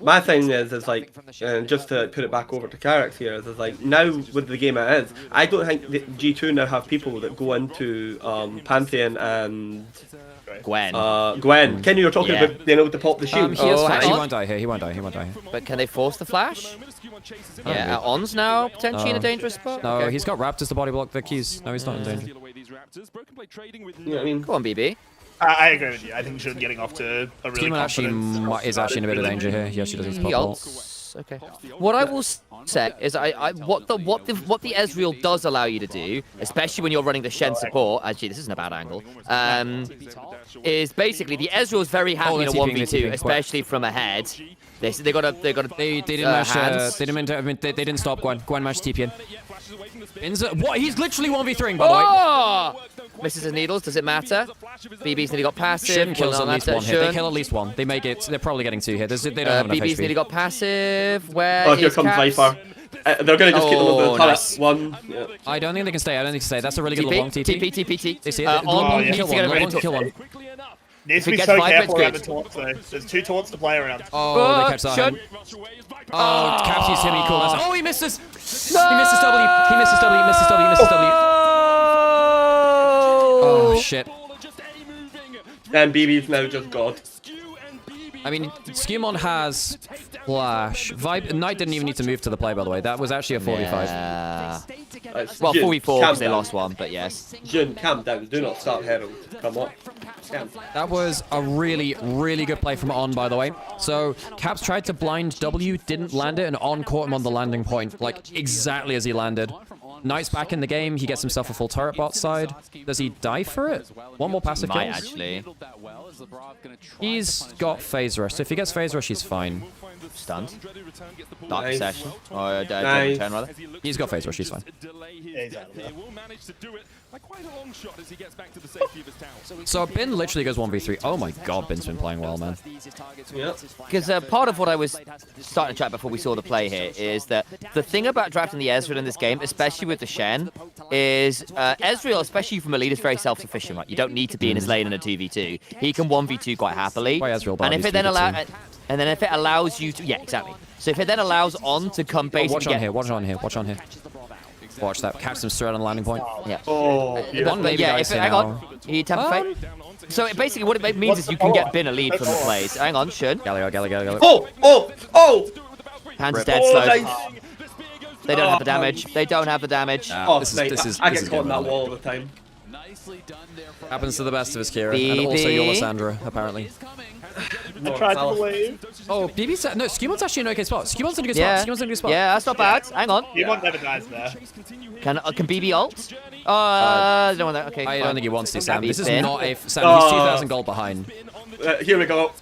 My thing is like, and just to put it back over to Carrick here, is like now with the game it is, I don't think that G2 now have people that go into Pantheon and Gwen. Gwen. Kenny, you're talking about being able to pop the shield. He won't die here. He won't die. He won't die. But can they force the flash? Yeah, On's now potentially in a dangerous spot. No, Okay. he's got Raptors to body block the keys. No, he's not in danger. Yeah, I mean, Go on, BB. I agree with you. I think Shun getting off to a really Schema actually is actually in a bit of danger here. He actually doesn't pop ult. Okay. What I will say is, what the Ezreal does allow you to do, especially when you're running the Shen support. Actually, this isn't a bad angle. Is basically the Ezreal is very happy in a 1v2, especially from ahead. They didn't stop Gwen. Gwen mashed TP in. What? He's literally 1v3ing, by the way. Misses his needles. Does it matter? BB's nearly got passive. Shin kills at least one here. They kill at least one. They make it. They're probably getting two here. They don't have enough BB's HP. nearly got passive. Where here comes Viper. They're gonna just keep them over the turret. Nice. One. Yeah. I don't think they can stay. I don't think they can stay. That's a really good long TP. TP. They see it. Kill one. Needs to be so careful around the taunts though. There's 2 taunts to play around. Oh, they catch that. Oh, Caps used him. He cooled. Oh, he misses. He missed his W. He missed his W. He missed his W. He missed his W. Oh, shit. And BB's now just God. I mean, Skewmon has Flash. Knight didn't even need to move to the play, by the way. That was actually a 4v5. Yeah. Well, 4v4 because they lost one, but yes. Jun, calm down. Do not start Herald. Come on. That was a really, really good play from On, by the way. So, Caps tried to blind W, didn't land it, and On caught him on the landing point, like exactly as he landed. Knight's back in the game. He gets himself a full turret bot side. Does he die for it? One more passive kill. Might actually. He's got phase rush. So if he gets phase rush, he's fine. Stunned. Dark Nice. session. Or Nice. return rather. He's got phase rush. He's fine. So Bin literally goes 1v3. Oh my god, Bin's been playing well, man. Yep. Because part of what I was starting to chat before we saw the play here is that the thing about drafting the Ezreal in this game, especially with the Shen, is Ezreal, especially from a lead, is very self-sufficient. Right? You don't need to be in his lane in a 2v2. He can 1v2 quite happily. And if it then if it allows you to, yeah, exactly. So if it then allows On to come basically watch on here. Watch on here. Watch on here. Watch that. Catch him straight on the landing point. Yeah. Oh, One maybe yeah, dies here hang now. on. He tap fate. So basically what it means is you can get Bin a lead from the plays. Hang on, Shun. Gallagher. Oh! Hands dead, Oh, slow. nice. They don't have the damage. They don't have the damage. This is I get caught in that wall all the time. Happens to the best of us, Kira. And also Yolasandra, apparently. I tried to believe. Oh, BB said no. Skewmon's actually in an okay spot. Skewmon's in a good spot. Skewmon's in a good spot. Yeah, that's not bad. Hang on. Skewmon never dies there. Can BB ult? I don't want that. Okay. I don't think he wants to, Sam. This is Bin. not a Sam. He's 2,000 gold behind. Here we go.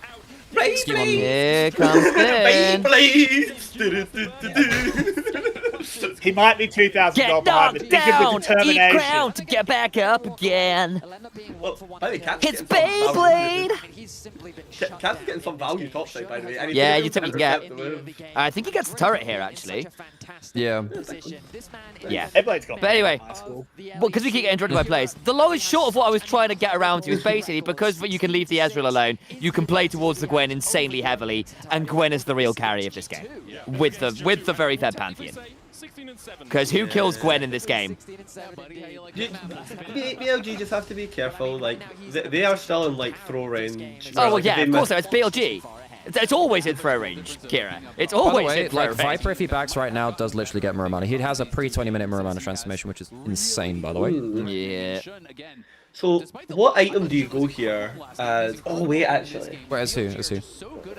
Skewmon. Here comes Bin. He might be 2,000 gold behind, but think of the determination. Eat crown to get back up again. Well, It's Beyblade. Cat's getting some value topside, by the way. Yeah, you can get. I think he gets the turret here, actually. Yeah. Yeah. Beyblade's got. But anyway, well, because we keep getting interrupted by plays, the long and short of what I was trying to get around to is basically because you can leave the Ezreal alone, you can play towards the Gwen insanely heavily, and Gwen is the real carry of this game, with the very fed Pantheon. Because who kills Gwen in this game? BLG just have to be careful. Like they are still in like throw range. Oh well, yeah, of course. It's BLG. It's always in throw range, Kira. It's always By the way, in throw range. Viper, if he backs right now, does literally get Muramana. He has a pre-20-minute Muramana transformation, which is insane, by the way. Yeah. So, what item do you go here as... Oh, wait, actually. Where is who?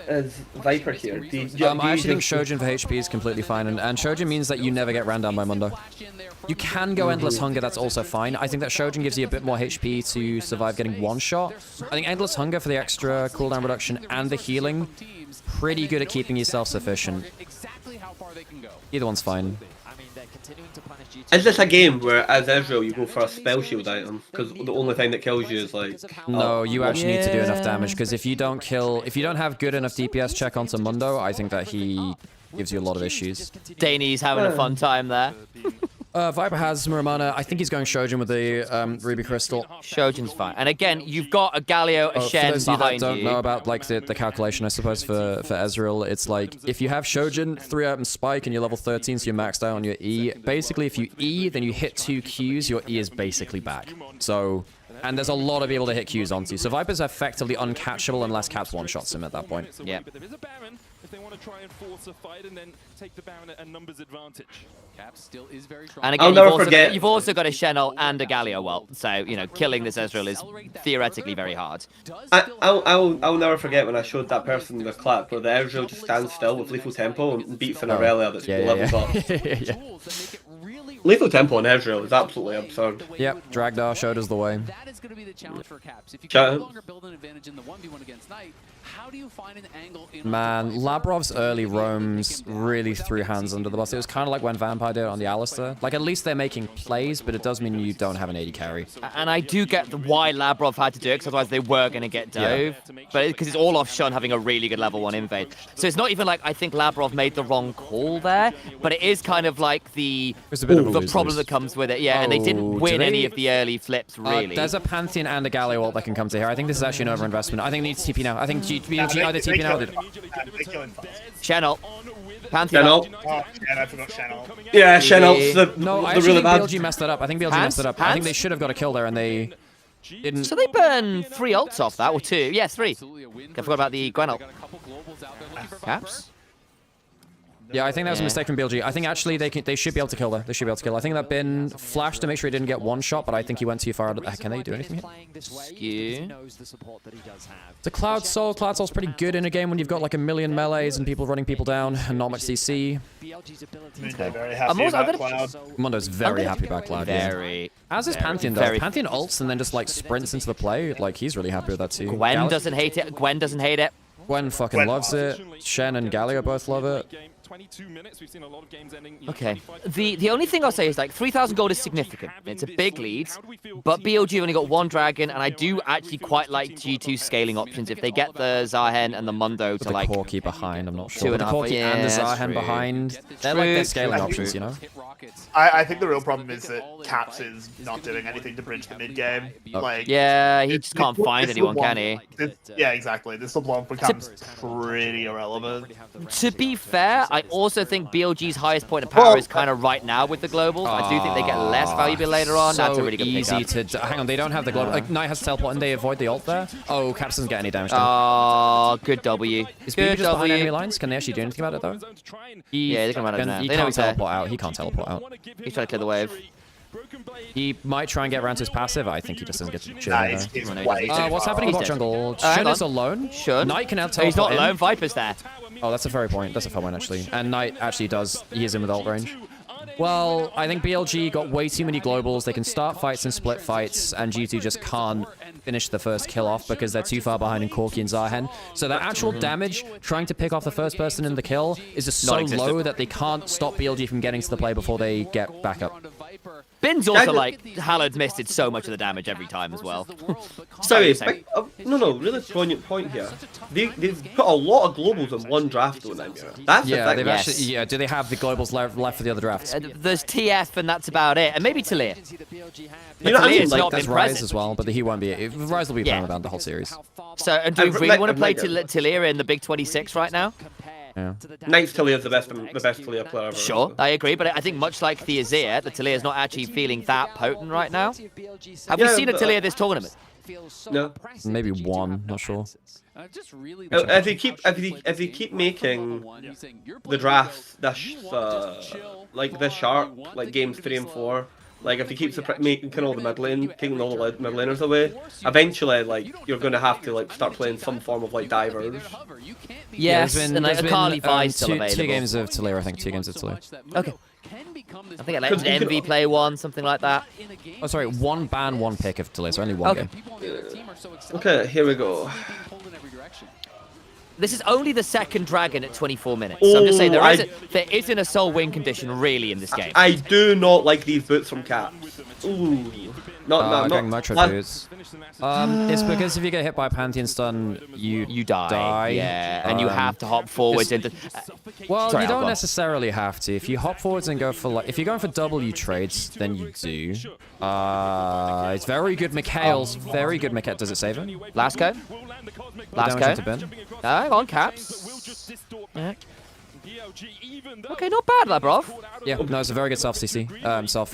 As Viper here. I actually think Shojin for HP is completely fine, and Shojin means that you never get ran down by Mundo. You can go Endless Hunger, that's also fine. I think that Shojin gives you a bit more HP to survive getting one shot. I think Endless Hunger for the extra cooldown reduction and the healing, pretty good at keeping you self-sufficient. Either one's fine. Is this a game where, as Ezreal, you go for a spell shield item? Because the only thing that kills you is like... No, you actually need to do enough damage, because if you don't have good enough DPS check onto Mundo, I think that he gives you a lot of issues. Danny's having a fun time there. Viper has Muramana. I think he's going Shojin with the Ruby Crystal. Shojin's fine. And again, you've got a Galio, a Shen for those of you that behind don't you. know about like the calculation, I suppose for Ezreal, it's like if you have Shojin, 3-item spike, and you're level 13, so you're maxed out on your E. Basically, if you E, then you hit 2 Qs, your E is basically back. So, and there's a lot of people to hit Qs onto. So Viper's effectively uncatchable unless Caps one-shots him at that point. Yeah. But there is a Baron if they want to try and force a fight and then take the Baron at numbers advantage. Caps still is very strong. And again, you've also got a Shenol and a Galio well, so you know killing this Ezreal is theoretically very hard. I'll never forget when I showed that person the clap where the Ezreal just stands still with lethal tempo and beats an Aurelia that's levels up. Lethal tempo on Ezreal is absolutely absurd. Yep, Dragdar showed us the way. That is going to be the challenge for Caps. If you Shout can out. no longer build an advantage in the 1v1 against Knight, how do you find an angle in Man, Labrov's early roams really threw hands under the bus. It was kind of like when Vampire did it on the Alistar. Like, at least they're making plays, but it does mean you don't have an AD carry. And I do get why Labrov had to do it, because otherwise they were going to get dove. But because it's all off Shun having a really good level 1 invade. So it's not even like I think Labrov made the wrong call there, but it is kind of like the problem that comes with it. Yeah, and they didn't win any of the early flips, really. There's a Pantheon and a Galio ult that can come to here. I think this is actually an overinvestment. I think they need to TP now. I think BLG either TP now or Channel. Pantheon. Oh, yeah, I forgot Channel. Yeah, Shenol's the No, I the actually really think bad. BLG messed it up. I think BLG messed it up. I think they should have got a kill there and they didn't. So they burn 3 ults off that, or 2. Yeah, 3. I forgot about the Gwen ult. Caps? Yeah, I think that was a mistake from BLG. I think actually they should be able to kill there. They should be able to kill. I think that Bin flashed to make sure he didn't get one shot, but I think he went too far out of the... Can they do anything here? Skew. The Cloud Soul. Cloud Soul's pretty good in a game when you've got like a million melees and people running people down and not much CC. Very happy about Cloud. Mundo's very happy about Cloud. Very. As is Pantheon though. Pantheon ults and then just like sprints into the play. Like he's really happy with that too. Gwen doesn't hate it. Gwen doesn't hate it. Gwen fucking loves it. Shen and Galio both love it. 22 minutes. We've seen a lot of games ending. Okay. The only thing I'll say is like 3,000 gold is significant. It's a big lead, but BLG only got 1 dragon, and I do actually quite like G2 scaling options if they get the Zahen and the Mundo to like. The Corki behind, I'm not sure. 2.5. The Corki and the Zahen True. behind. They're like their scaling options, you know. I think the real problem is that Caps is not doing anything to bridge the mid game. Like, yeah, he just can't find anyone, can he? Yeah, exactly. This LeBlanc becomes pretty irrelevant. To be fair, I also think BLG's highest point of power is kind of right now with the globals. I do think they get less valuable later on. So that's a really good easy pickup. to... Hang on, they don't have the global... Like, Knight has teleport and they avoid the ult there. Oh, Caps doesn't get any damage done. Oh, good W. Is Good BB just behind enemy W. lines? Can they actually do anything about it, though? Yeah, they can run out now. He They know can't he's there. teleport out. He can't teleport out. He's trying to clear the wave. He might try and get around to his passive. I think he just doesn't get to chill. Nice. What's happening in bot jungle? Shen is alone. Sure. Knight can now Oh, he's teleport not in. alone. Viper's there. Oh, that's a fair point. That's a fair point, actually. And Knight actually does. He is in with ult range. Well, I think BLG got way too many globals. They can start fights and split fights, and G2 just can't finish the first kill off because they're too far behind in Corki and Zahen. So their actual damage, trying to pick off the first person in the kill, is just so low that they can't stop BLG from getting to the play before they get back up. Bin's also like, Hallowed misted so much of the damage every time as well. Sorry, no, really poignant point here. They've put a lot of globals in one draft though, Nymaera. That's the thing. They've actually, yeah, do they have the globals left for the other drafts? There's TF and that's about it. And maybe Talir. You know what I mean? Like, there's Rise as well, but he won't be. Rise will be permanent the whole series. So, do we really want to play Talir in the Big 26 right now? Yeah. Knight's Talir is the best Talir player ever. Sure, I agree, but I think much like the Azir, the Talir is not actually feeling that potent right now. Have we seen a Talir this tournament? No. Maybe one, not sure. If they keep making the drafts this like this sharp, like games 3 and 4, like if they keep making all the mid lane, taking all the mid laners away, eventually like you're gonna have to like start playing some form of like divers. Yes, and like Akali Vi's still available. 2 games of Talir, I think. 2 games of Talir. Okay. I think I let Envy play one, something like that. Oh, sorry, 1 ban, 1 pick of Talir, so only 1 game. Okay, here we go. This is only the second dragon at 24 minutes. So I'm just saying there isn't a sole win condition really in this game. I do not like these boots from Caps. Ooh. Not Metro boots. It's because if you get hit by a Pantheon stun, you die. Yeah, and you have to hop forwards into. Well, you don't necessarily have to. If you hop forwards and go for if you're going for W trades, then you do. It's very good, Mikhail's. Very good, Mikhail. Does it save him? Last go. Last go. On Caps. Yeah. Okay, not bad, Labrov. Yeah, no, it's a very good self CC. Self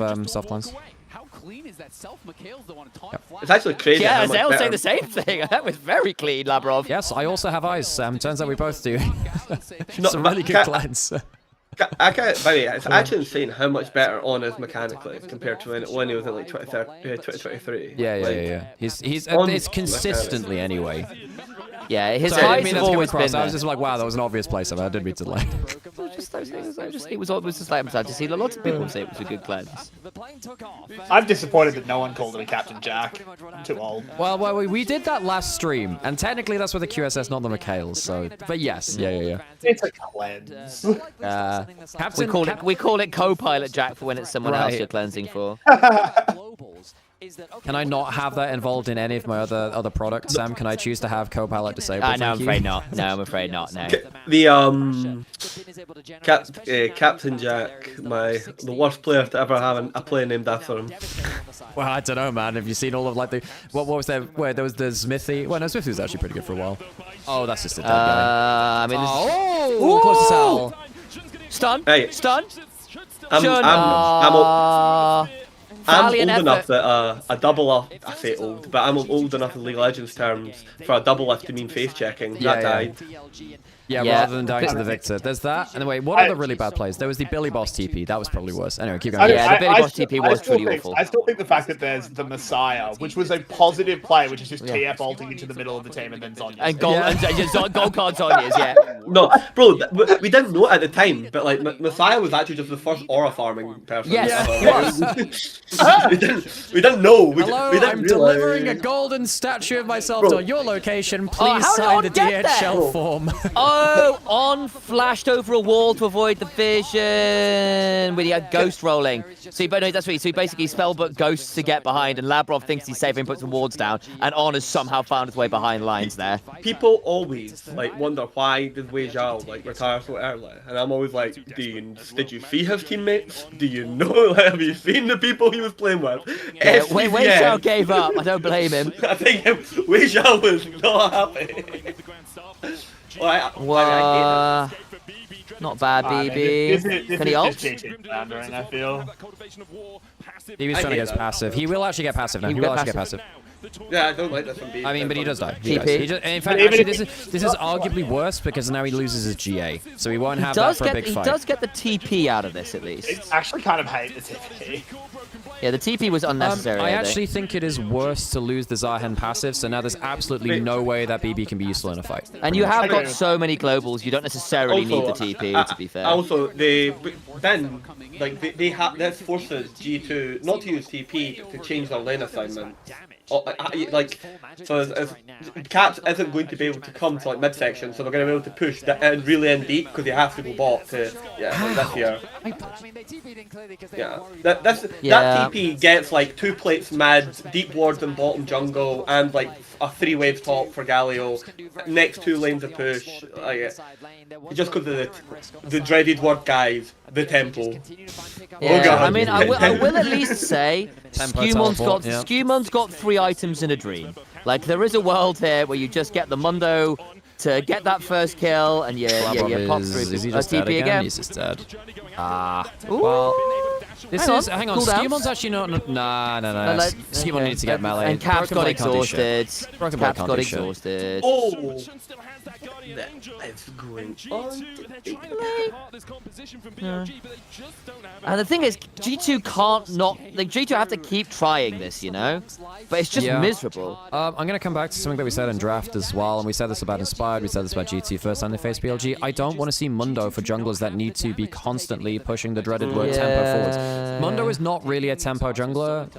cleanse. How clean is that self? Mikhail's the one to taunt. It's actually crazy. Yeah, Zell's saying the same thing. That was very clean, Labrov. Yes, I also have eyes, Sam. Turns out we both do. It's a really good cleanse. By the way, it's actually insane how much better On is mechanically compared to when he was in like 2023. Yeah. It's consistently anyway. Yeah, his I eyes have always been I was just like, wow, that was an obvious place. I didn't mean to like. Just those things. It was just like I've seen lots of people say it was a good cleanse. I'm disappointed that no one called it a Captain Jack. I'm too old. Well, we did that last stream, and technically that's with the QSS, not the Mikhails. So, but yes, yeah. It's a cleanse. Captain, we call it co-pilot Jack for when it's someone else you're cleansing for. Can I not have that involved in any of my other products, Sam? Can I choose to have co-pilot disabled? No, I'm afraid not. No, I'm afraid not. No. The Captain Jack, the worst player to ever have a play named after him. Well, I don't know, man. Have you seen all of like the what was there? Where there was the Smithy? Well, no, Smithy was actually pretty good for a while. Oh, that's just a dead guy. I mean, close to Sal. Stun. Hey. Stun. I'm old enough that a double up, I say old, but I'm old enough in League of Legends terms for a double up to mean face checking. That died. Yeah, rather than dying to the Victor. There's that. And wait, what are the really bad plays? There was the Billy Boss TP. That was probably worse. Anyway, keep going. Yeah, the Billy Boss TP was truly awful. I still think the fact that there's the Messiah, which was a positive play, which is just TF ulting into the middle of the team and then Zhonya's. And gold card Zhonya's, yeah. No, bro, we didn't know it at the time, but like Messiah was actually just the first aura farming person. Yes, we didn't know. Hello, I'm delivering a golden statue of myself to your location. Please sign the DHL form. On flashed over a wall to avoid the vision with the ghost rolling. So, but no, that's right. So he basically spellbook ghosts to get behind, and Labrov thinks he's safe and puts some wards down, and On has somehow found his way behind lines there. People always wonder why did Wei Zhao retire so early, and I'm always like, did you see his teammates? Do you know? Have you seen the people he was playing with? Yeah, Wei Zhao gave up. I don't blame him. I think Wei Zhao was not happy. Not bad, BB. Can he ult? I feel. He was trying to get passive. He will actually get passive now. He will actually get passive. Yeah, I don't like this from BB. I mean, but he does die. He does. In fact, actually, this is arguably worse because now he loses his GA, so he won't have that for a big fight. He does get the TP out of this at least. I actually kind of hate the TP. Yeah, the TP was unnecessary. I actually think it is worse to lose the Zahen passive, so now there's absolutely no way that BB can be usely in a fight. And you have got so many globals, you don't necessarily need the TP, to be fair. Also, that forces G2 not to use TP to change their lane assignment. So Caps isn't going to be able to come to midsection, so they're going to be able to push and really in deep because they have to go bot to this year. That TP gets 2 plates mid, deep wards in bottom jungle, and a 3-wave top for Galio. Next 2 lanes of push, just because of the dreaded word guys, the tempo. Yeah, oh God. I mean, I will at least say Scumon's got 3 items in a dream. There is a world here where you just get the Mundo to get that first kill, and you pop through. Is he just dead again? He's just dead. Well, hang on. Scumon's actually not. Nah. Scumon needs to get melee. And Caps got exhausted. Caps got exhausted. Oh! That is going on. And the thing is, G2 can't not. G2 have to keep trying this, But it's just miserable. I'm going to come back to something that we said in draft as well, and we said this about Inspired, we said this about G2 first time they faced BLG. I don't want to see Mundo for junglers that need to be constantly pushing the dreaded word tempo forwards. Mundo is not really a tempo jungler.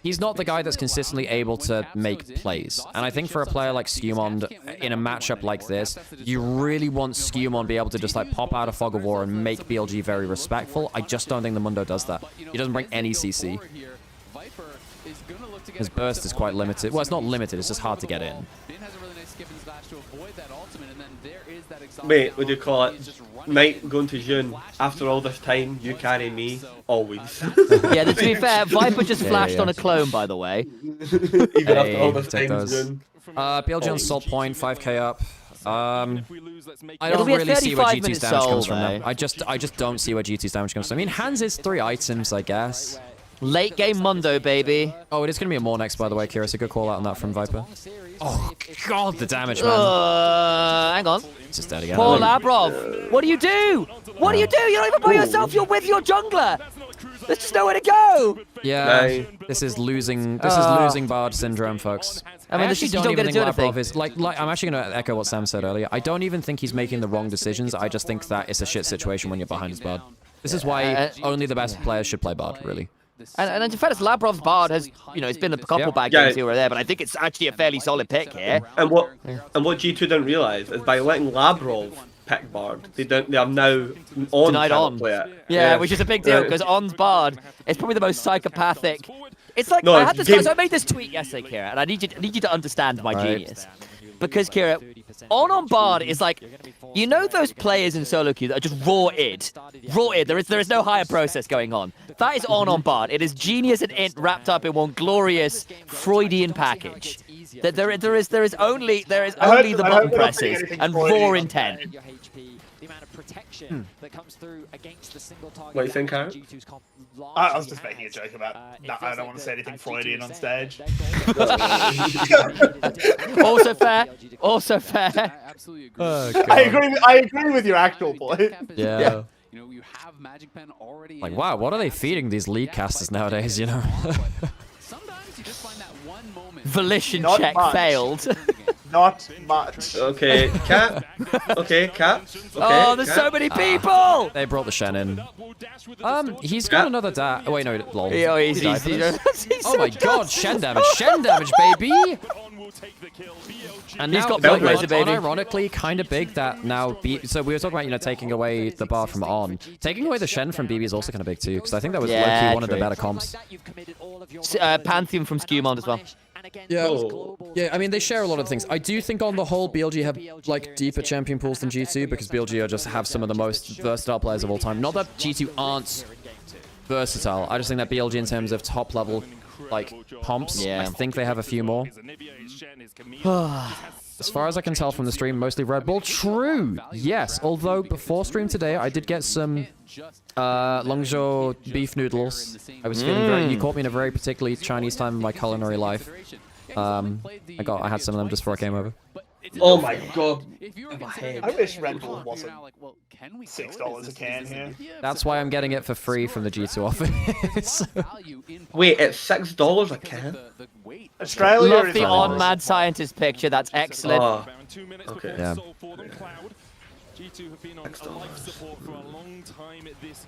he's not the guy that's consistently able to make plays. And I think for a player like Skewmond, in a matchup like this, you really want Skewmond to be able to just like pop out of Fog of War and make BLG very respectful. I just don't think the Mundo does that. He doesn't bring any CC. His burst is quite limited. Well, it's not limited, it's just hard to get in. Mate, would you call it Knight going to Jun? After all this time, you carry me always. Yeah, to be fair, Viper just flashed on a clone, by the way. Even after all this time, Jun. BLG on Salt Point, 5k up. I It'll don't be a really see where 35 G2's minute damage soul, comes from though. them. I just don't see where G2's damage comes from. I mean, Hans is 3 items, I guess. Late game Mundo, baby. Oh, it is going to be a more next, by the way, Kira. So good call out on that from Viper. Oh, God, the damage, man. Hang on. It's just dead again. Paul Labrov, what do you do? What do you do? You're not even by yourself. You're with your jungler. There's just nowhere to go. Yeah, this is losing. This is losing Bard syndrome, folks. I mean, actually you don't don't even get to think do Labrov anything. is like. I'm actually going to echo what Sam said earlier. I don't even think he's making the wrong decisions. I just think that it's a shit situation when you're behind his Bard. This is why only the best players should play Bard, really. And in fairness, Labrov's Bard has, it's been a couple bad games here or there, but I think it's actually a fairly solid pick here. And what G2 didn't realise is by letting Labrov pick Bard, they have now Denied on. On. Play it. Yeah, which is a big deal because On's Bard is probably the most psychopathic. It's like No, I had this game- so I made this tweet yesterday, Kira, and I need you to understand my genius. Because Kira, on Bard is like, you know those players in solo queue that are just raw id. Raw id. There is no higher process going on. That is on Bard. It is genius and int wrapped up in one glorious Freudian package. There is only the button presses and raw intent. The amount of protection that comes through against the single target. What do you think, Aaron? I was just making a joke about that. I don't want to say anything Freudian on stage. Also fair. Also fair. I agree with your actual point. Yeah. You have Magic Pen already. Like, wow, what are they feeding these league casters nowadays? You know. Sometimes you just find that one moment. Volition Not check much. failed. Not much. Okay, Cat. Okay, Cat. Okay, Oh, there's so many people. They brought the Shen in. He's got another dash. Oh, wait, no, lol. Oh, He died for this. Oh my God, Shen damage, baby. And He's now, got Belt Razor, baby. unironically, kind of big that now. So we were talking about, taking away the bar from On. Taking away the Shen from BB is also kind of big too, because I think that was low-key one of the better comps. Pantheon from Skewmond as well. Yeah, I mean, they share a lot of things. I do think on the whole, BLG have, like, deeper champion pools than G2, because BLG just have some of the most versatile players of all time. Not that G2 aren't versatile. I just think that BLG in terms of top-level, like, comps, I think they have a few more. As far as I can tell from the stream, mostly Red Bull. True! Yes, although before stream today, I did get some Longzhou beef noodles. I was feeling very... You caught me in a very particularly Chinese time in my culinary life. I had some of them just before I came over. Oh my God. I wish Red Bull wasn't $6 a can here. That's why I'm getting it for free from the G2 office. Wait, it's $6 a can? Australia Love is the on mad scientist picture. That's excellent. Oh, okay. Yeah.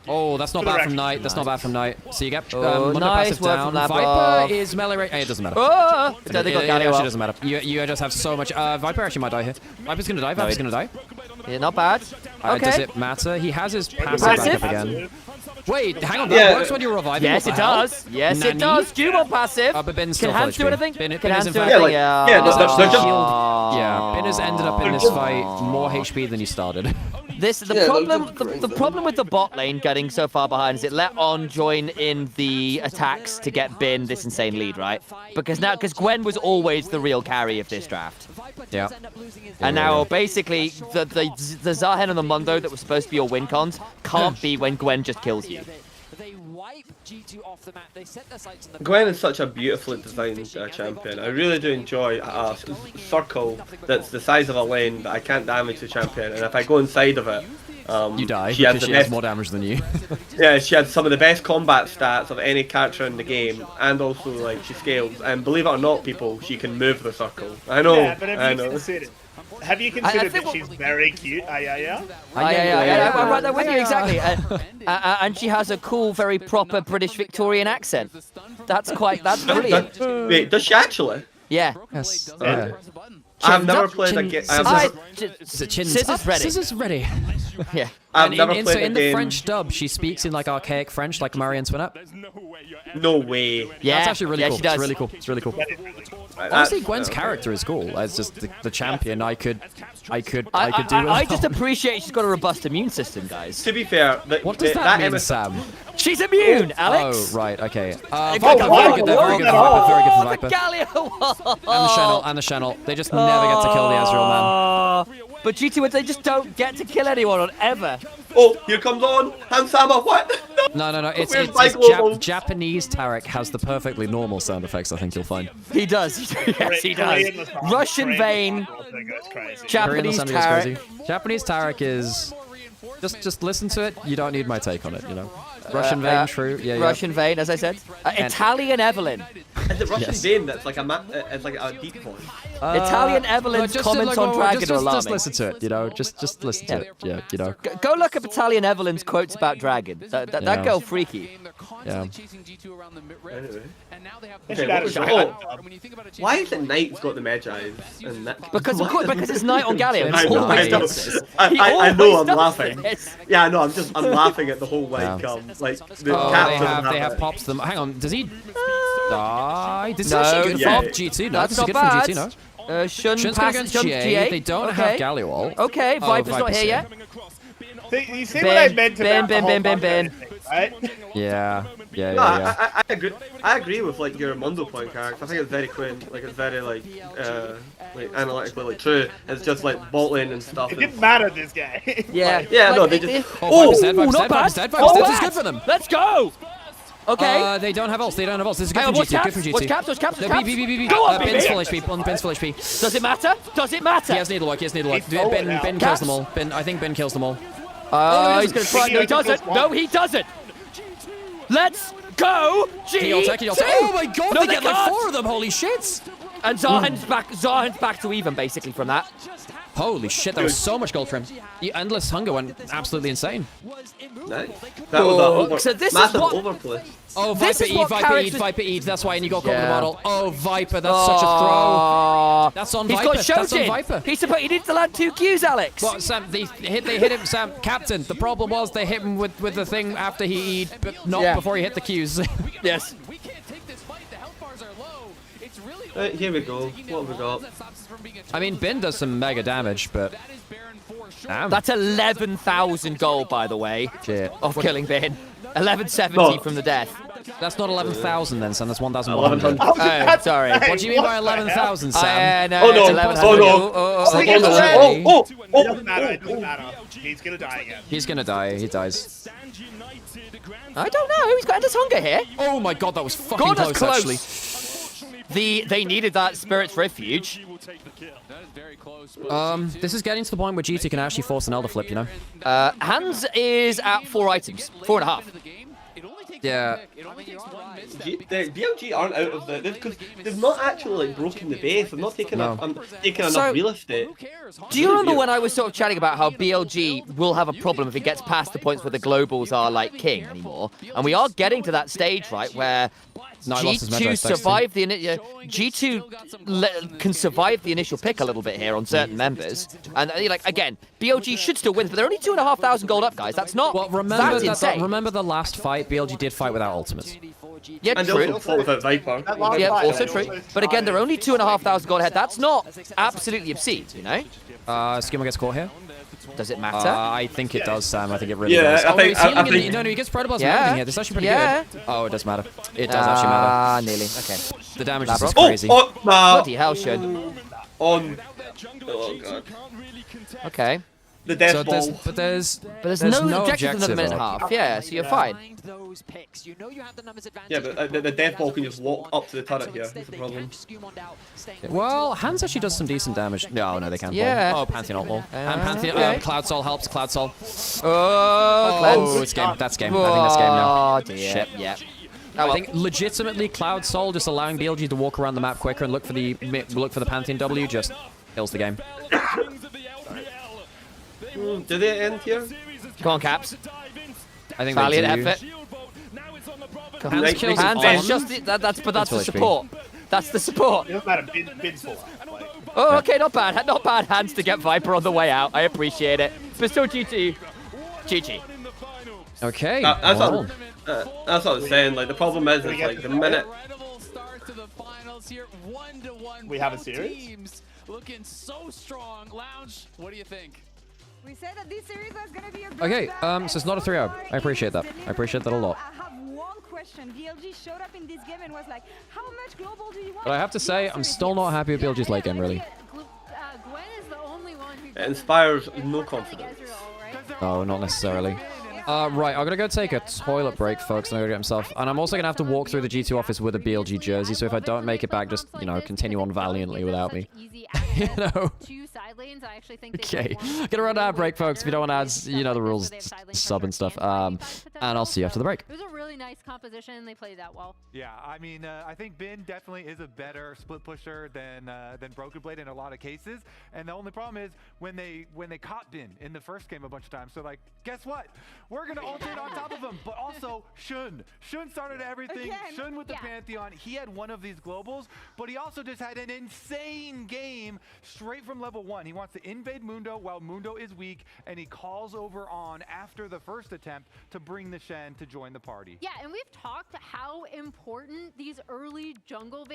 Oh, that's not bad from Knight. That's not bad from Knight. So you get Mundo nice passive work down. from that Viper is melee rate. It doesn't matter. Oh! It actually doesn't matter. You just have so much. Viper actually might die here. Viper's gonna die. Viper's gonna die. Yeah, not bad. Okay. Does it matter? He has his passive back up again. Wait, hang on. That Yeah. works when you revive him. Yes, What it the hell? does. Yes, it Nani? does. Skewmond passive. But Bin's Can still Hans full do HP. anything? Bin Can is Hans in do fact- anything? Yeah, they're just- Yeah, Bin has ended up in this fight more HP than he started. The problem with the bot lane getting so far behind is it let On join in the attacks to get Bin this insane lead, right? Because Gwen was always the real carry of this draft. Yeah. And now basically the Zahen and the Mundo that were supposed to be your win cons can't be when Gwen just kills you. Gwen is such a beautifully designed champion. I really do enjoy a circle that's the size of a lane that I can't damage the champion, and if I go inside of it, you die she has because the she has best, more damage than you. yeah, she had some of the best combat stats of any character in the game, and also like she scales. And believe it or not, people, she can move the circle. I know, Yeah, but I have you know. considered Have you considered that she's very cute? Yeah. I'm right there with you, exactly. And she has a cool, very proper British Victorian accent. That's brilliant. Wait, does she actually? Yeah. Yes. I've never played a game. Scissors ready. Scissors ready. Yeah. I've never played a game. In the French dub, she speaks in like archaic French, like Marie Antoinette. No way. Yeah, that's actually really cool. She does. It's really cool. It's really cool. Honestly, Gwen's character is cool. It's just the champion. I could do it. I just appreciate she's got a robust immune system, guys. To be fair, what does that mean, Sam? She's immune, Alex. Oh, right, okay. Very good for Viper. Galio. And the Channel. They just never get to kill the Ezreal, man. But GT, they just don't get to kill anyone on ever. Oh, here comes on. Hansama, what? No. It's Japanese Tarek has the perfectly normal sound effects, I think you'll find. He does. Yes, he does. Russian Vayne. Japanese Tarek. Japanese Tarek is... Just listen to it. You don't need my take on it, you know. Russian Vayne, true. Yeah, Russian Vayne, as I said. Italian Evelyn. Is it Russian Vayne that's like it's like a deep voice? Italian Evelyn's comments on Dragon are alarming. Just listen to it, you know. Just listen to it. Yeah, you know. Go look up Italian Evelyn's quotes about Dragon. That girl freaky. Yeah. Why is it Knight's got the Magi's? Because it's Knight on Galio. I know, I'm laughing. Yeah, I know, I'm laughing at the whole like the captain. They have pops them. Hang on, does he die? This is No, actually good yeah. from GT. No, That's this is not good bad. from GT. No. Shun's gonna go GA. They don't have Galio. Okay, Viper's not here yet. You see what I meant to Ben. Right? Yeah. I agree. I agree with like your Mundo Point character. I think it's very quaint. Like it's very like analytically like true. It's just like bot lane and stuff. It didn't matter this guy. Yeah. No, they just. Viper's dead. This is good for them. Let's go. Okay. They don't have ults. This is good from Watch GT. Good from GT. Watch caps. No, B. Go on, Ben's BB. full HP. Ben's full HP. Does it matter? He has needle lock. Ben kills them all. I think Ben kills them all. He's gonna try. No, he doesn't. No, he doesn't. Let's go, GT. Oh my god, they get like 4 of them. Holy shit. And Zahan's back to even basically from that. Holy shit, that was so much gold for him. The Endless Hunger went absolutely insane. Nice. That was So this massive is what overplay. Oh, Viper Eat. That's why, and you got caught in the bottle. Oh, Viper, that's such a throw. That's on Viper. He's got That's on Shojin. Viper. He needs to land 2 Qs, Alex. What, Sam? They hit him, Sam. Captain. The problem was they hit him with the thing after he E'd, but not before he hit the Qs. Yes. Right, here we go. What have we got? I mean, Bin does some mega damage, but... Damn. That's 11,000 gold, by the way, of killing Bin. 1170 from the death. That's not 11,000 then, Sam. That's 1,100. Oh, sorry. What do you mean by 11,000, Sam? No, it's 11,000. It doesn't matter. He's gonna die again. He's gonna die. He dies. I don't know. He's got Endless Hunger here. Oh my god, that was fucking close, actually. They needed that Spirit's Refuge. This is getting to the point where GT can actually force an Elder Flip, you know? Hans is at 4 items. 4.5. Yeah. The BLG aren't out of the... Because they've not actually like broken the base. They've not taken, enough real estate. Do you remember when I was sort of chatting about how BLG will have a problem if it gets past the points where the globals are like king anymore? And we are getting to that stage, right, where G2 survive the G2 can survive the initial pick a little bit here on certain members, and like again, BLG should still win, but they're only 2,500 gold up, guys. That's not that's insane. Remember the last fight, BLG did fight without ultimates. Yeah, and true. they also fought without Viper. Yeah, also true. But again, they're only 2,500 gold ahead. That's not absolutely obscene, you know. Skimmer gets caught here. Does it matter? I think it does, Sam. I think it really does. No, he gets Predator's and everything here. This is actually pretty good. Oh, it does matter. It does actually matter. Ah, nearly. Okay. The damage is just crazy. Bloody hell, should. Oh god. Okay. The death ball. But there's no objective for another minute and a half. Yeah, so you're fine. Yeah, but the death ball can just walk up to the turret here. That's the problem. Well, Hans actually does some decent damage. No, they can't. Yeah. Oh, Pantheon ult. And Pantheon, Cloud Soul helps. Cloud Soul. Oh, it's game. That's game. I think that's game now. Oh dear. Shit. Yeah. I think legitimately Cloud Soul just allowing BLG to walk around the map quicker and look for the Pantheon W just kills the game. Do they end here? Come on, Caps. I think Valiant they do. effort. Hands kills Hands on. is just but that's the full HP. support. That's the support. It doesn't matter. Bin full out. Like, Oh, okay, not bad. Not bad hands to get Viper on the way out. I appreciate it. But still GG. GG. Okay. That's well. what I was saying. Like the problem is like the minute. we have a series. Teams looking so strong. Lounge, what do you think? We said that this series was gonna be a good Okay, battle, so it's not a 3-0. I appreciate that. I appreciate that a lot. I have one question. BLG showed up in this game and was like, how much global do you want? But I have to say, I'm still not happy with BLG's late game, really. Gwen is the only one who It inspires no confidence. Oh, not necessarily. Right, I'm gonna go take a toilet break, folks, and I'm gonna get himself. And I'm also gonna have to walk through the G2 office with a BLG jersey, so if I don't make it back, just, you know, continue on valiantly without me. You know? Okay. Gonna run out of break, folks. If you don't want ads, you know the rules, sub and stuff. And I'll see you after the break. It was a really nice composition. They played that well. Yeah, I mean, I think Bin definitely is a better split pusher than Broken Blade in a lot of cases. And the only problem is when they caught Bin in the first game a bunch of times. So like, guess what? We're gonna alternate on top of him. But also Shun started everything. Shun with the Pantheon. He had one of these globals, but he also just had an insane game straight from level 1. He wants to invade Mundo while Mundo is weak, and he calls over on after the first attempt to bring the Shen to join the party. Yeah, and we've talked how important these early jungle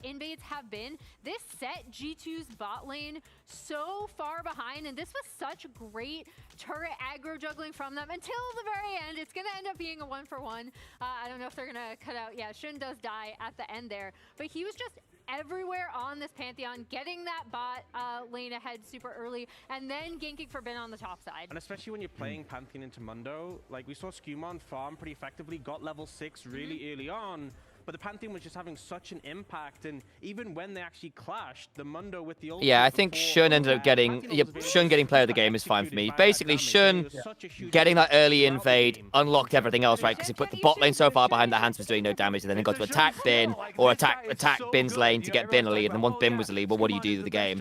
invades have been. This set G2's bot lane so far behind, and this was such great turret aggro juggling from them until the very end. It's going to end up being a 1-for-1. I don't know if they're going to cut out. Yeah, Shun does die at the end there, but he was just everywhere on this Pantheon, getting that bot lane ahead super early, and then ganking for Bin on the top side. And especially when you're playing Pantheon into Mundo, like we saw Skumon farm pretty effectively, got level 6 really early on, but the Pantheon was just having such an impact, and even when they actually clashed, the Mundo with the ult. Yeah, I think Shun ended up getting... Shun getting player of the game is fine for me. Basically, Shun getting that early invade unlocked everything else, right? Because he put the bot lane so far behind that Hans was doing no damage, and then he got to attack Bin, or attack Bin's lane to get Bin a lead, and then once Bin was a lead, well, what do you do with the game?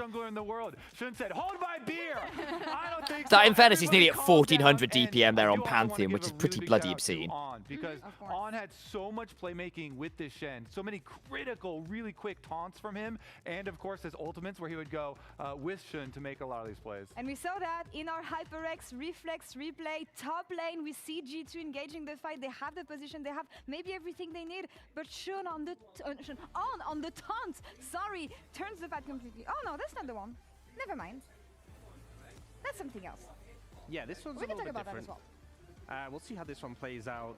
That, in fairness, he's nearly at 1400 DPM there on Pantheon, which is pretty bloody obscene. Because On had so much playmaking with this Shen, so many critical, really quick taunts from him, and of course his ultimates where he would go with Shun to make a lot of these plays. And we saw that in our HyperX reflex replay top lane. We see G2 engaging the fight. They have the position, they have maybe everything they need, but Shun on the on the taunt, sorry, turns the fight completely. Oh no, that's not the one. Never mind. That's something else. Yeah, this one's We a can little talk bit about different. that as well. We'll see how this one plays out.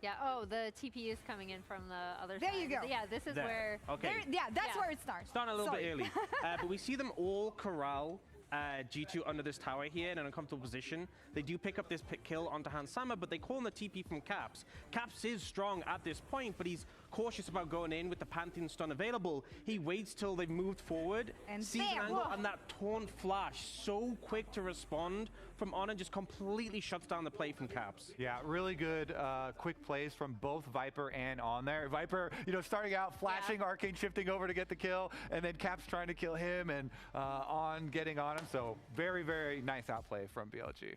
Yeah, oh, the TP is coming in from the other side. There you go. Yeah, this is where... Okay. That's where it starts. Starting a little bit early. But we see them all corral G2 under this tower here in an uncomfortable position. They do pick up this kill onto Hans Sama, but they call in the TP from Caps. Caps is strong at this point, but he's cautious about going in with the Pantheon stun available. He waits till they've moved forward, and sees an angle, and that taunt flash, so quick to respond from Honor, just completely shuts down the play from Caps. Yeah, really good quick plays from both Viper and On there. Viper, you know, starting out flashing, Arcane shifting over to get the kill, and then Caps trying to kill him, and On getting on him. So very, very nice outplay from BLG.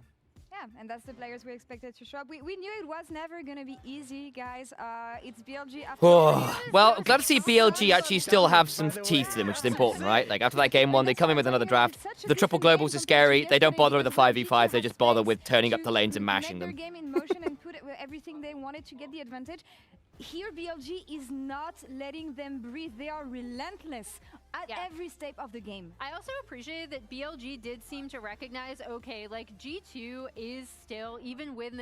Yeah, and that's the players we expected to show up. We knew it was never going to be easy, guys. It's BLG after... Well, I'm glad to see BLG actually still have some teeth to them, which is important, right? Like, after that game 1, they come in with another draft. The triple globals are scary. They don't bother with the 5v5. They just bother with turning up the lanes and mashing them. Their game in motion and put it with everything they wanted to get the advantage. Here, BLG is not letting them breathe. They are relentless at every step of the game. I also appreciate that BLG did seem to recognize, okay, like G2 is still, even with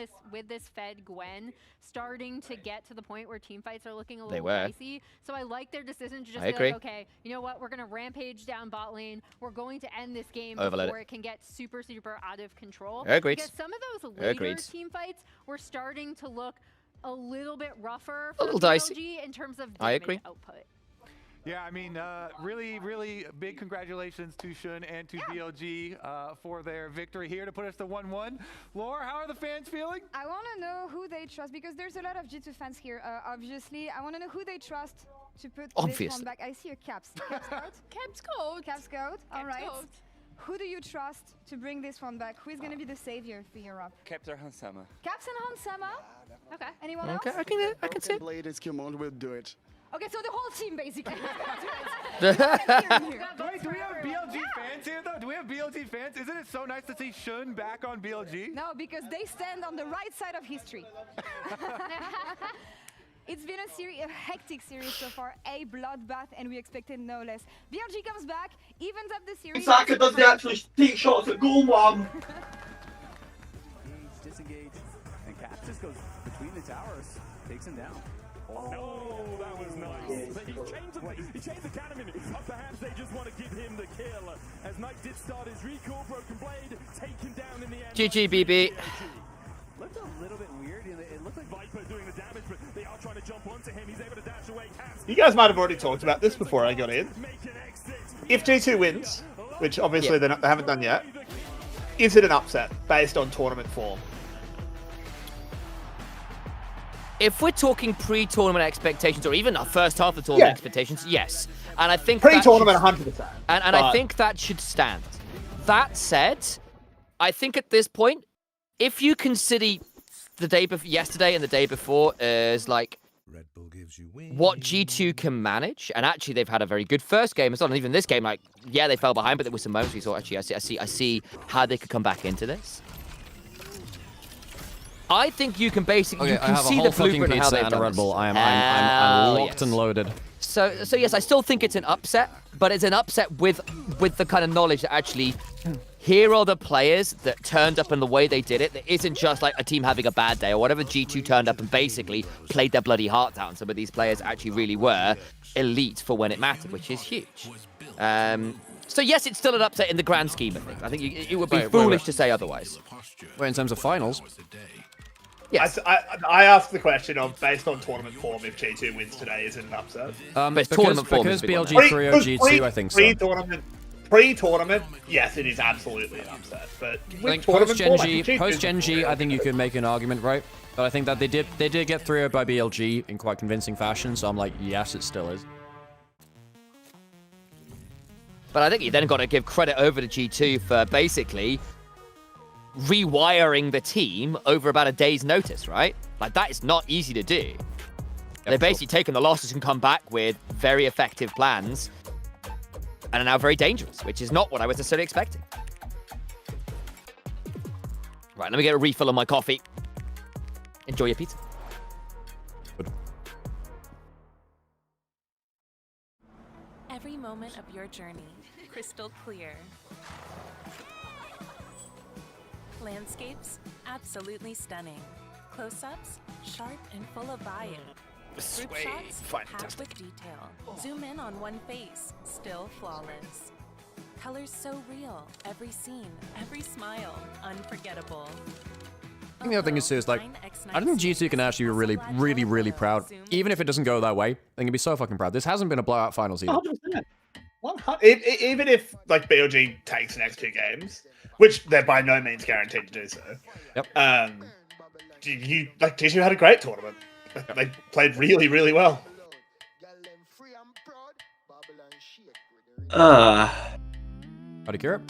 this fed Gwen, starting to get to the point where team fights are looking a little dicey. So I like their decision to just be like, okay, you know what, we're going to rampage down bot lane. We're going to end this game before it can get super, super out of control. Agreed. Because some of those later team fights were starting to look a little bit rougher for BLG in terms of damage output. Yeah, I mean, really, really big congratulations to Shun and to BLG for their victory here to put us to 1-1. Laura, how are the fans feeling? I want to know who they trust, because there's a lot of G2 fans here, obviously. I want to know who they trust to put this one back. I see a Caps. Caps Scout? Caps Code. Caps Scout, all right. Code. Who do you trust to bring this one back? Who is going to be the savior for Europe? Caps or Hansama. Caps and Hansama? Okay. Anyone else? I can see. Blade is Kimon will do it. Okay, so the whole team basically. Wait, do we have BLG fans here though? Do we have BLG fans? Isn't it so nice to see Shun back on BLG? No, because they stand on the right side of history. It's been a hectic series so far, a bloodbath, and we expected no less. BLG comes back, evens up the series. Saka doesn't actually take shots at goal, man. Disengage, and Caps just goes between the towers, takes him down. Oh, that was nice. But he changed the cannon up the hands. They just want to give him the kill. As Knight did start his recall, Broken Blade taken down in the end. GG, BB. Looked a little bit weird. It looked like Viper doing the damage, but they are trying to jump onto him. He's able to dash away. You guys might have already talked about this before I got in. If G2 wins, which obviously they haven't done yet, is it an upset based on tournament form? If we're talking pre-tournament expectations, or even our first half of the tournament expectations, yes. And I think pre-tournament 100%. And I think that should stand. That said, I think at this point, if you consider the day before, yesterday and the day before as like what G2 can manage, and actually they've had a very good first game as well. And even this game, like, yeah, they fell behind, but there were some moments we thought, actually, I see how they could come back into this. I think you can basically Okay, I have a whole fucking pizza and a Red Bull. I'm locked and loaded. So yes, I still think it's an upset, but it's an upset with the kind of knowledge that actually here are the players that turned up in the way they did it. It isn't just like a team having a bad day or whatever. G2 turned up and basically played their bloody hearts out. Some of these players actually really were elite for when it mattered, which is huge. So yes, it's still an upset in the grand scheme of things. I think it would be foolish to say otherwise. Wait, in terms of finals? Yes. I asked the question of, based on tournament form, if G2 wins today, is it an upset? Because BLG 3-0 G2, I think so. Pre-tournament, yes, it is absolutely an upset. But I think post-GenG, I think you could make an argument, right? But I think that they did get 3-0 by BLG in quite convincing fashion, so I'm like, yes, it still is. But I think you then got to give credit over to G2 for basically rewiring the team over about a day's notice, right? Like, that is not easy to do. They've basically taken the losses and come back with very effective plans and are now very dangerous, which is not what I was necessarily expecting. Right, let me get a refill of my coffee. Enjoy your pizza. Good. Every moment of your journey, crystal clear. Landscapes, absolutely stunning. Close-ups, sharp and full of volume. Group shots, packed with detail. Zoom in on one face, still flawless. Colors so real, every scene, every smile, unforgettable. I think the other thing is too, is like, I don't think G2 can actually be really proud. Even if it doesn't go their way, they can be so fucking proud. This hasn't been a blowout finals either. 100%. Even if like BLG takes the next 2 games, which they're by no means guaranteed to do so. Yep. G2 had a great tournament. They played really well. How'd you it?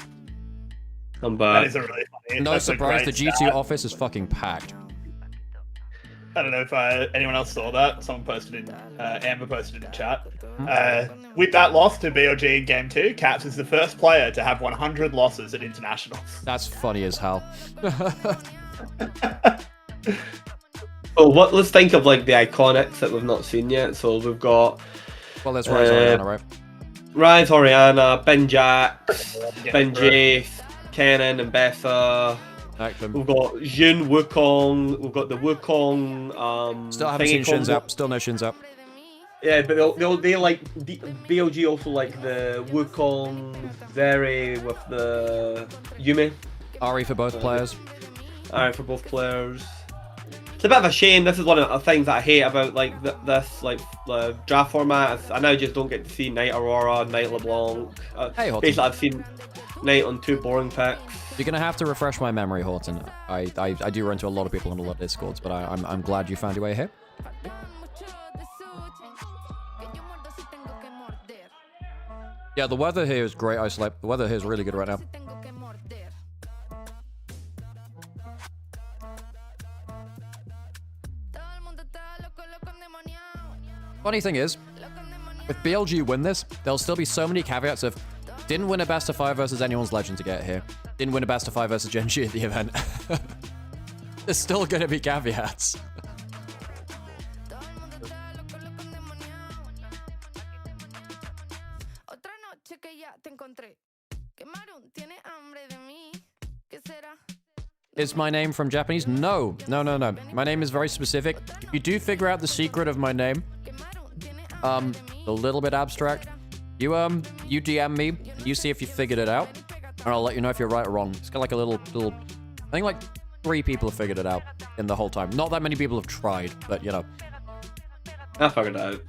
I'm back. That is a really funny. No surprise, the G2 office is fucking packed. I don't know if anyone else saw that. Someone posted in, Amber posted in the chat. With that loss to BLG in Game 2, Caps is the first player to have 100 losses at internationals. That's funny as hell. Oh, let's think of like the iconics that we've not seen yet. So we've got. Well, there's Rise Oriana, right? Rise Oriana, Ben Jax, Ben Jace, Kennen, and Bessa. We've got Jun, Wukong. We've got the Wukong. Still haven't seen Shin's up. Still no Shin's up. Yeah, but they like BLG also like the Wukong, Zeri with the Yume. Ari for both players. Ari for both players. It's a bit of a shame. This is one of the things that I hate about like this like the draft format. I now just don't get to see Knight Aurora, Knight LeBlanc. Basically, I've seen Knight on 2 boring picks. You're gonna have to refresh my memory, Horton. I do run into a lot of people on a lot of Discords, but I'm glad you found your way here. Yeah, the weather here is great. The weather here is really good right now. Funny thing is, if BLG win this, there'll still be so many caveats of didn't win a best of 5 versus anyone's legend to get here. Didn't win a best of 5 versus GenG at the event. There's still gonna be caveats. Is my name from Japanese? No. My name is very specific. If you do figure out the secret of my name, a little bit abstract, you DM me, you see if you figured it out, and I'll let you know if you're right or wrong. It's got like a little, I think like 3 people have figured it out in the whole time. Not that many people have tried, but you know. I figured it out.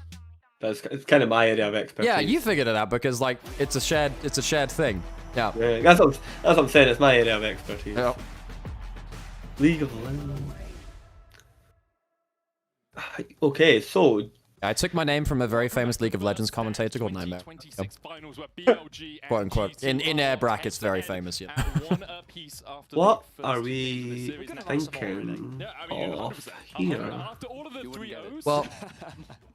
It's kind of my area of expertise. Yeah, you figured it out because like it's a shared thing. Yeah. That's what I'm saying. It's my area of expertise. Yeah. League of Legends. Okay, so I took my name from a very famous League of Legends commentator called Nymaera. Quote unquote. In air brackets, very famous, yeah. What are we thinking of here? Well,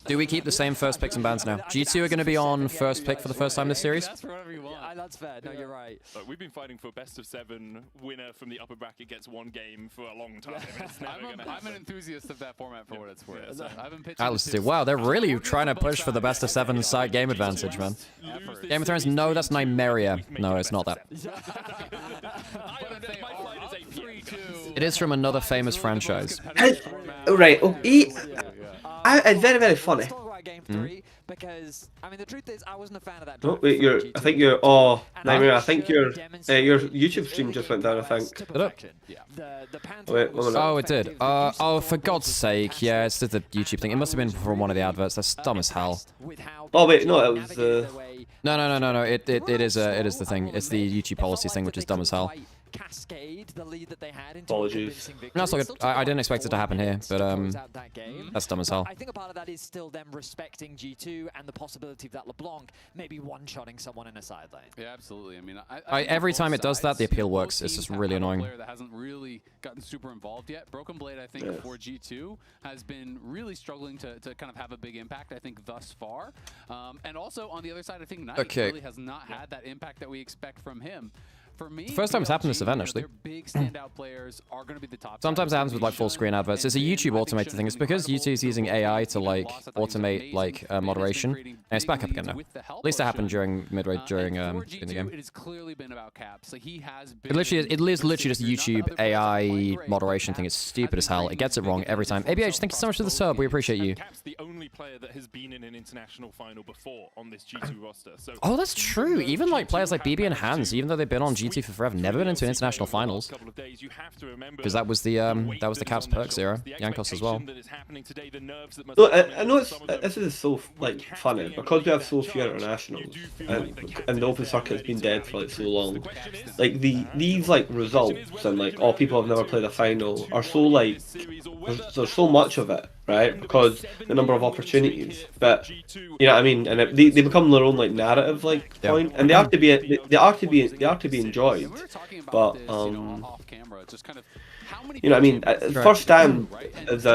do we keep the same first picks and bans now? G2 are going to be on first pick for the first time this series. That's fair. No, you're right. We've been fighting for best of 7 winner from the upper bracket gets 1 game for a long time. I'm an enthusiast of that format for what it's worth. I've been pitching. Atlas, wow, they're really trying to push for the best of 7 side game advantage, man. Game of Thrones, no, that's Nymaera. No, it's not that. It is from another famous franchise. Right, it's very, very funny. Because I mean the truth is I wasn't a fan of that. Oh wait, I think your YouTube stream just went down. I think. Did it? Wait, oh, it did. Oh, for God's sake, yeah, it's just the YouTube thing. It must have been from one of the adverts. That's dumb as hell. Oh wait, no, it was. No. It is the thing. It's the YouTube policy thing, which is dumb as hell. Cascade the lead that they had into Apologies. No, it's not good. I didn't expect it to happen here, but that's dumb as hell. I think a part of that is still them respecting G2 and the possibility of that LeBlanc maybe one-shotting someone in a side lane. Yeah, absolutely. I mean, every time it does that, the appeal works. It's just really annoying. Player that hasn't really gotten super involved yet. Broken Blade, I think, for G2 has been really struggling to kind of have a big impact. I think thus far, and also on the other side, I think Knight really has not had that impact that we expect from him. For me, the first time it's happened this event, actually. Big standout players are going to be the top. Sometimes it happens with like full screen adverts. It's a YouTube automated thing. It's because YouTube is using AI to like automate like moderation, and it's back up again now. At least it happened during midway during the game. It has clearly been about caps. Like he has been. It is literally just a YouTube AI moderation thing. It's stupid as hell. It gets it wrong every time. ABH, thank you so much for the sub. We appreciate you. Cap's the only player that has been in an international final before on this G2 roster. So oh, that's true. Even like players like BB and Hans, even though they've been on G2 for forever, never been into an international finals. Because that was the Caps Perks era. Yankos as well. No, I know this is so like funny because we have so few internationals and the open circuit has been dead for like so long. Like these like results and like people have never played a final are so like there's so much of it, right? Because the number of opportunities, but you know what I mean, and they become their own like narrative like point, and they are to be enjoyed. But you know what I mean, first time is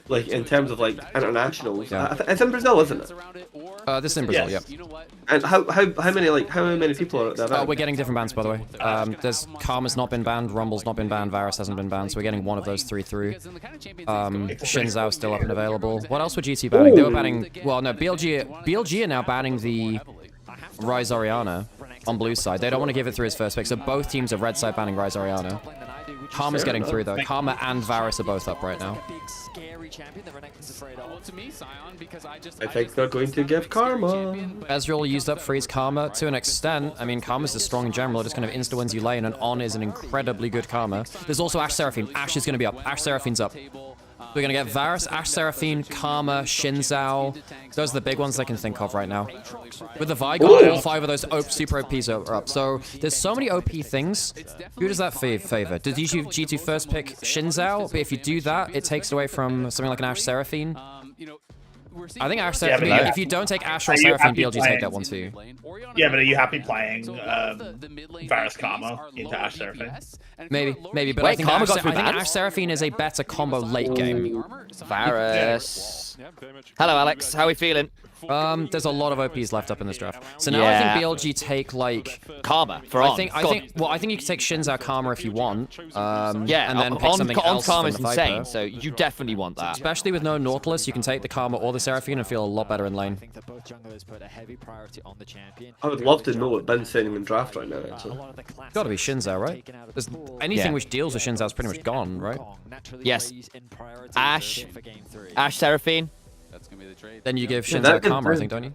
like in terms of like internationals, it's in Brazil, isn't it? This is in Brazil, yeah. And how many people are at that? We're getting different bans, by the way. There's Karma's not been banned, Rumble's not been banned, Varus hasn't been banned, so we're getting one of those 3 through. Shinzao still up and available. What else were GT banning? They were banning. Well, no, BLG are now banning the Ryze Orianna on blue side. They don't want to give it through his first pick, so both teams of red side banning Ryze Orianna. Karma's getting through, though. Karma and Varus are both up right now. Well, to me, Sion, because I think they're going to give Karma. Ezreal used up Freeze Karma to an extent. I mean, Karma's just strong in general. It just kind of insta-wins you lane, and On is an incredibly good Karma. There's also Ashe Seraphine. Ashe is going to be up. Ashe Seraphine's up. We're going to get Varus, Ashe Seraphine, Karma, Xin Zhao. Those are the big ones I can think of right now. With the Vigor, all 5 of those super OPs are up. So there's so many OP things. Who does that favor? Did G2 first pick Xin Zhao? But if you do that, it takes away from something like an Ashe Seraphine. I think Ashe Seraphine, if you don't take Ashe or Seraphine, BLG take that one too. Yeah, but are you happy playing Varus Karma into Ashe Seraphine? Maybe, but I think Ashe Seraphine is a better combo late game. Varus. Hello, Alex. How are we feeling? There's a lot of OPs left up in this draft. So now I think BLG take like Karma for On. I think you can take Xin Zhao Karma if you want. Yeah, and then pick something else. Karma is insane, so you definitely want that. Especially with no Nautilus, you can take the Karma or the Seraphine and feel a lot better in lane. I would love to know what Ben's saying in draft right now. Actually, gotta be Xin Zhao, right? There's anything which deals with Xin Zhao is pretty much gone, right? Yes. Ashe Seraphine. That's gonna be the trade. Then you give Xin Zhao Karma, I think, don't you?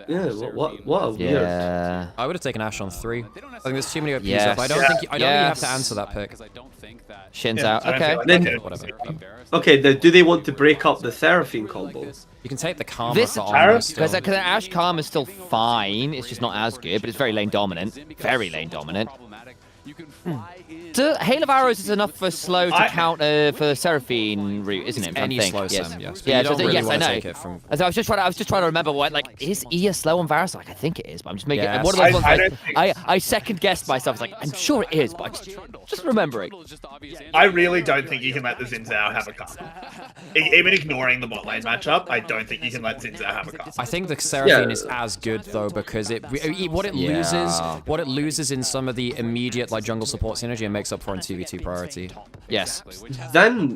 Yeah, what? Yeah. I would have taken Ashe on 3. I think there's too many OPs up. I don't think you have to answer that pick. Xin Zhao. Okay. Whatever. Okay, do they want to break up the Seraphine combo? You can take the Karma This for On still. because Ashe Karma is still fine. It's just not as good, but it's very lane dominant. Very lane dominant. Hail of Arrows is enough for slow to counter for Seraphine route, isn't it? Any slow yes. sim, yes. Yeah, Yes, I know. I was just trying to remember what, like, is E a slow on Varus? Like, I think it is, but I'm just making it. One of those ones I second guessed myself. I was like, I'm sure it is, but just remembering. I really don't think you can let the Xin Zhao have a Karma. Even ignoring the bot lane matchup, I don't think you can let Xin Zhao have a Karma. I think the Seraphine is as good though because what it loses in some of the immediate like jungle support synergy and makes up for in 2v2 priority. Yes. Zen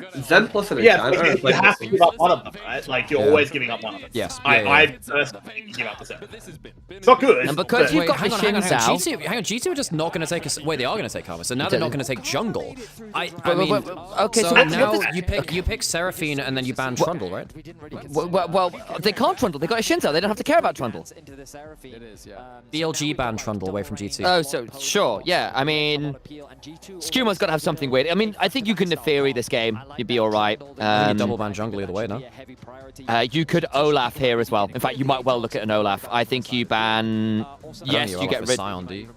plus an enchanter. You have to give up one of them, right? Like you're always giving up one of them. Yes. I personally give up the Seraphine. It's not good. And because you've got the Xin Zhao. Hang on, G2 are just not going to take us. Wait, they are going to take Karma. So now they're not going to take jungle. Okay, so now you pick Seraphine and then you ban Trundle, right? Well, they can't Trundle. They got a Xin Zhao. They don't have to care about Trundle. It is, yeah. BLG ban Trundle away from G2. Oh, so sure, yeah. I mean, Skuma's got to have something weird. I mean, I think you can Neferi this game. You'd be all right. You double ban jungle either way, no? You could Olaf here as well. In fact, you might well look at an Olaf. I think you ban. Yes, you get rid. Sion, do you?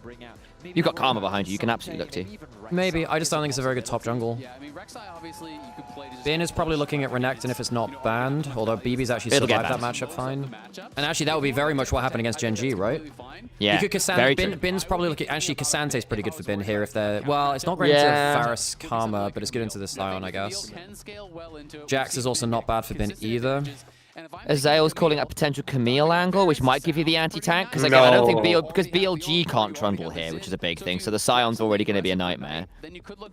You've got Karma behind you. You can absolutely look to. Maybe. I just don't think it's a very good top jungle. Yeah, I mean, Rek'Sai, obviously, you could play just... Bin is probably looking at Renekton if it's not banned, although BB's actually survived that matchup fine. And actually, that would be very much what happened against GenG, right? Yeah, you could Bin's probably looking... Actually, Kassante's pretty good for Bin here if they're... Well, it's not great into Varus Karma, but it's good into the Sion, I guess. Jax is also not bad for Bin either. Azael's calling a potential Camille angle, which might give you the anti-tank, because again, I don't think because BLG can't Trundle here, which is a big thing, so the Sion's already going to be a nightmare.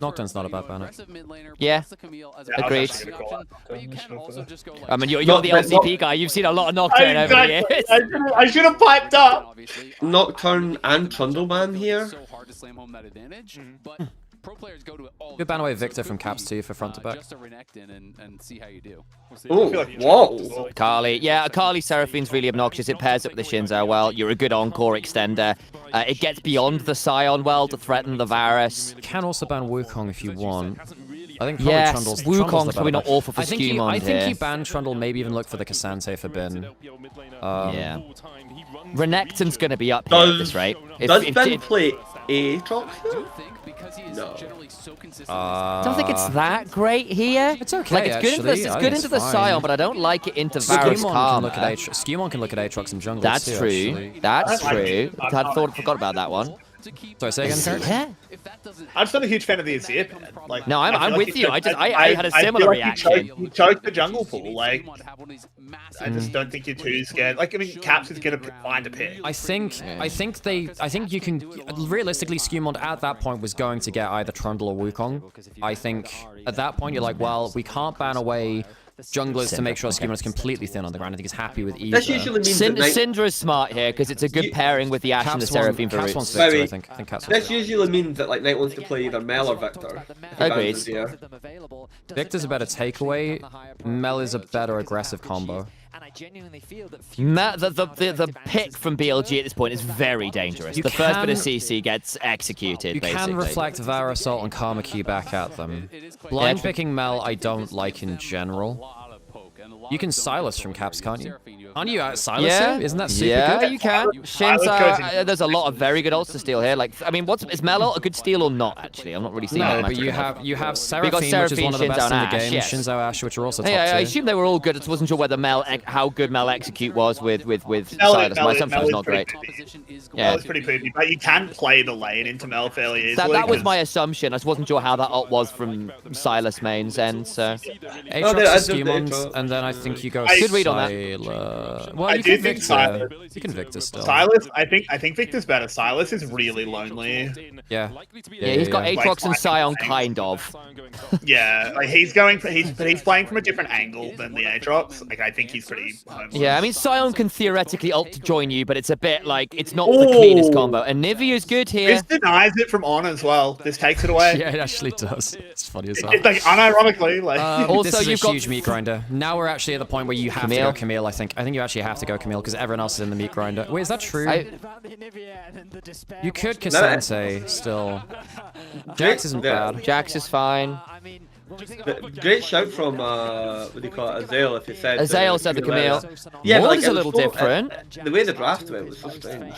Nocturne's not a bad banner. Yeah, agreed. I mean, you're the LCP guy, you've seen a lot of Nocturne over the years. I should have piped up! Nocturne and Trundle ban here? Pro players go to it all. Good ban away Victor from Caps too for front to back. Just a Renekton and see how you do. Oh, whoa. Carly. Yeah, Carly Seraphine's really obnoxious. It pairs up with the Xin Zhao well. You're a good encore extender. It gets beyond the Sion well to threaten the Varus. You can also ban Wukong if you want. I think probably Trundle's Wukong's probably not awful for Skewmon here. I think you ban Trundle, maybe even look for the Cassante for Bin. Yeah. Renekton's going to be up here at this rate. Does Ben play Aatrox here? No. I don't think it's that great here. It's okay, like, it's good into the Sion, but I don't like it into Varus Karma. Skewmon can look at Aatrox in jungle That's too, true. actually. That's true. I forgot about that one. Sorry, say again, yeah. I'm just not a huge fan of the Azir pen. Like, no, I'm with you. I had a similar reaction. You choked the jungle pool. Like, I just don't think you're too scared. Like, I mean, Caps is gonna find a pick. I think you can realistically Skewmon at that point was going to get either Trundle or Wukong. I think at that point you're like, well, we can't ban away junglers to make sure Skimmer is completely thin on the ground. I think he's happy with either. This usually means that Syndra is smart here because it's a good pairing with the Ashe and the Seraphine for Caps roots. wants Victor, I think. This usually means that like Knight wants to play either Mel or Victor. Agreed. Victor's a better takeaway. Mel is a better aggressive combo. And I genuinely feel that the pick from BLG at this point is very dangerous. The first bit of CC gets executed, You basically. can reflect Vara Assault and Karma Key back at them. Blind picking Mel I don't like in general. You can Silas from Caps, can't you? Aren't you out Silas? Yeah, Isn't that super yeah, good? you can. Shinsa, there's a lot of very good ults to steal here. Like, I mean, is Mel ult a good steal or not? Actually, I'm not really seeing that. No, but you have Seraphine, which is one of the best in the game. Yes. Shinzo Ashe, which are also top Yeah, I tier. assume they were all good. I just wasn't sure whether how good Mel execute was with Silas. My assumption was not great. Yeah, it's pretty poopy, but you can play the lane into Mel fairly easily. That was my assumption. I just wasn't sure how that ult was from Silas main's end. So, Aatrox to Schemons, and then I think you go. Good read on that. Well, you can Victor. You can Victor still. Silas, I think Victor's better. Silas is really lonely. Yeah. Yeah, he's got Aatrox and Sion, kind of. Yeah, like he's playing from a different angle than the Aatrox. Like I think he's pretty. Yeah, I mean Sion can theoretically ult to join you, but it's a bit like it's not the cleanest combo. And Nivea's good here. This denies it from On as well. This takes it away. Yeah, it actually does. It's funny as hell. It's like unironically, like. Also, this is a huge meat grinder. Now we're actually at the point where you have to go Camille. I think you actually have to go Camille because everyone else is in the meat grinder. Wait, is that true? You could Cassante still. Jax isn't bad. Jax is fine. Great shout from what do you call it, Azael, if you said. Azael said the Camille. Yeah, Maud like, is a little different. The way the draft went was so strange.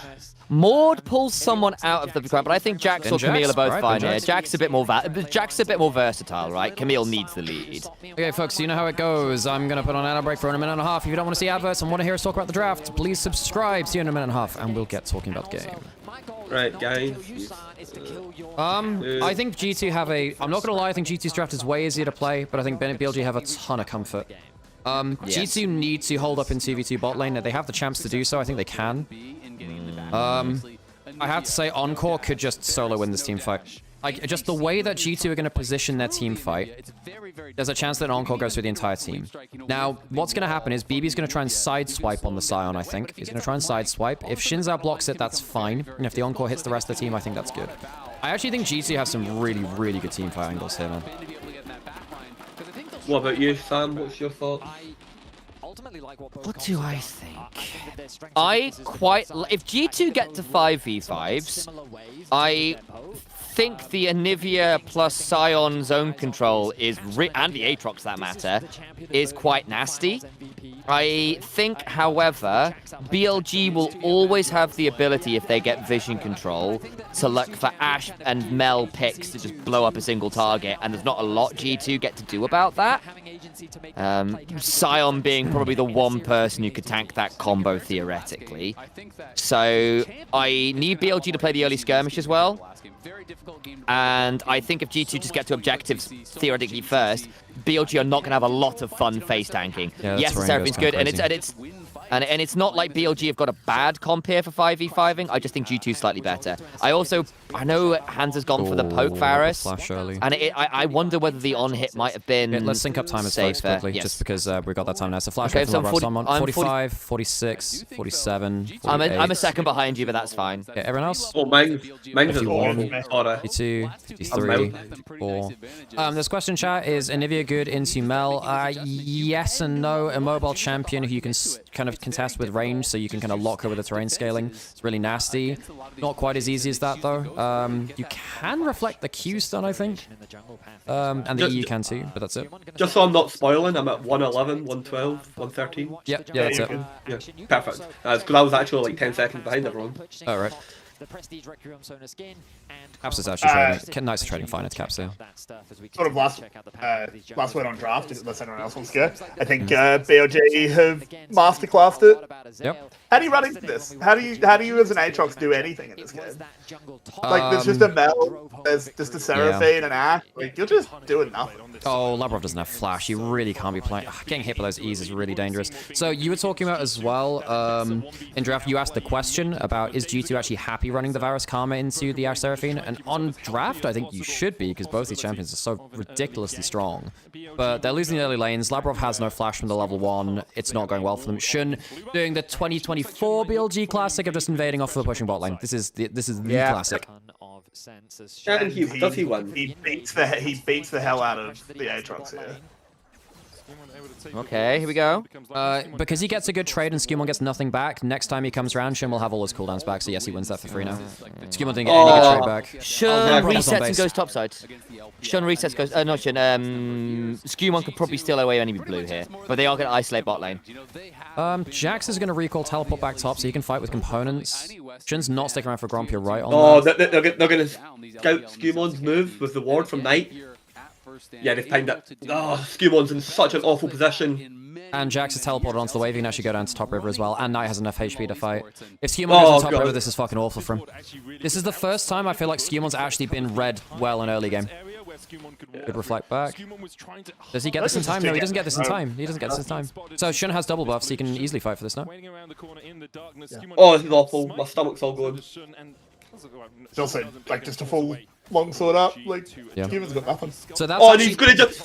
Maud pulls someone out of the ground, but I think Jax or Camille are both fine here. Jax a bit more versatile, right? Camille needs the lead. Okay, folks, you know how it goes. I'm gonna put on an ad break for a minute and a half. If you don't want to see adverts and want to hear us talk about the draft, please subscribe. See you in a minute and a half, and we'll get talking about the game. Right, guys. I think G2 have a. I'm not gonna lie. I think G2's draft is way easier to play, but I think BLG have a ton of comfort. G2 need to hold up in 2v2 bot lane. They have the chance to do so. I think they can. I have to say, Encore could just solo win this team fight. Like, just the way that G2 are going to position their team fight, there's a chance that Encore goes through the entire team. Now, what's going to happen is BB's going to try and sideswipe on the Sion, I think. He's going to try and sideswipe. If Shinzao blocks it, that's fine. And if the Encore hits the rest of the team, I think that's good. I actually think G2 have some really, really good team fight angles here, man. What about you, Sam? What's your thoughts? What do I think? If G2 get to 5v5s, I think the Onivia plus Sion zone control is, and the Aatrox that matter, is quite nasty. I think, however, BLG will always have the ability, if they get vision control, to look for Ashe and Mel picks to just blow up a single target, and there's not a lot G2 get to do about that. Sion being probably the one person who could tank that combo theoretically. So I need BLG to play the early skirmish as well. And I think if G2 just get to objectives theoretically first, BLG are not going to have a lot of fun face tanking. Yeah, yes, the Seraphine's good, and it's not like BLG have got a bad comp here for 5v5ing. I just think G2's slightly better. I know Hans has gone for the poke Varus, flash early. and I wonder whether the on hit might have been let's sync up timers folks quickly, just because we've got that time now. So flash okay, so so I'm 45, 46, 47, 48. I'm a second behind you, but that's fine. Yeah, everyone else? Oh, mine's 51, 52, 53, 54. This question chat is Onivia good into Mel? Yes and no. A mobile champion who you can kind of contest with range, so you can kind of lock her with the terrain scaling. It's really nasty. Not quite as easy as that though. You can reflect the Q stun, I think. And the E you can too, but that's it. Just so I'm not spoiling, I'm at 111, 112, 113. Yeah, that's it. Yeah, perfect. Because I was actually like 10 seconds behind everyone. Oh, right. The Prestige Requiem Sona skin and Caps is actually trading. Nice trading fine at Caps here. Sort of last word on draft, unless anyone else wants to go. I think BLG have masterclassed it. Yep. How do you run into this? How do you as an Aatrox do anything in this game? Like there's just a Mel, there's just a Seraphine and Ashe. Like you're just doing nothing. Oh, Labrov doesn't have flash. You really can't be playing. Getting hit by those E's is really dangerous. So you were talking about as well in draft. You asked the question about is G2 actually happy be running the Varus Karma into the Ash Seraphine. And on draft, I think you should be, because both these champions are so ridiculously strong. But they're losing the early lanes. Labrov has no flash from the level 1. It's not going well for them. Shun doing the 2024 BLG Classic of just invading off the pushing bot lane. This is the classic. And does he win? He beats the hell out of the Aatrox here. Okay, here we go. Because he gets a good trade and Skewmon gets nothing back, next time he comes around, Shun will have all his cooldowns back, so yes, he wins that for free now. Skewmon didn't get any good trade back. Shun resets and goes topside. Shun resets goes... not Shun. Skewmon could probably steal away any blue here, but they are going to isolate bot lane. Jax is going to recall teleport back top so he can fight with components. Shun's not sticking around for Gromp, you're right on that. They're going to scout Skewmon's move with the ward from Knight. Yeah, they've timed it. Oh, Skewmon's in such an awful position. And Jax is teleported onto the wave. He can actually go down to top river as well. And Knight has enough HP to fight. If Skewmon goes to top river, this is fucking awful for him. This is the first time I feel like Skewmon's actually been read well in early game. Good reflect back. Does he get this in time? No, he doesn't get this in time. He doesn't get this in time. So Shun has double buffs, so he can easily fight for this now. Oh, this is awful. My stomach's all going. It's also like just a full longsword up. Like Skewmon's got nothing. So that's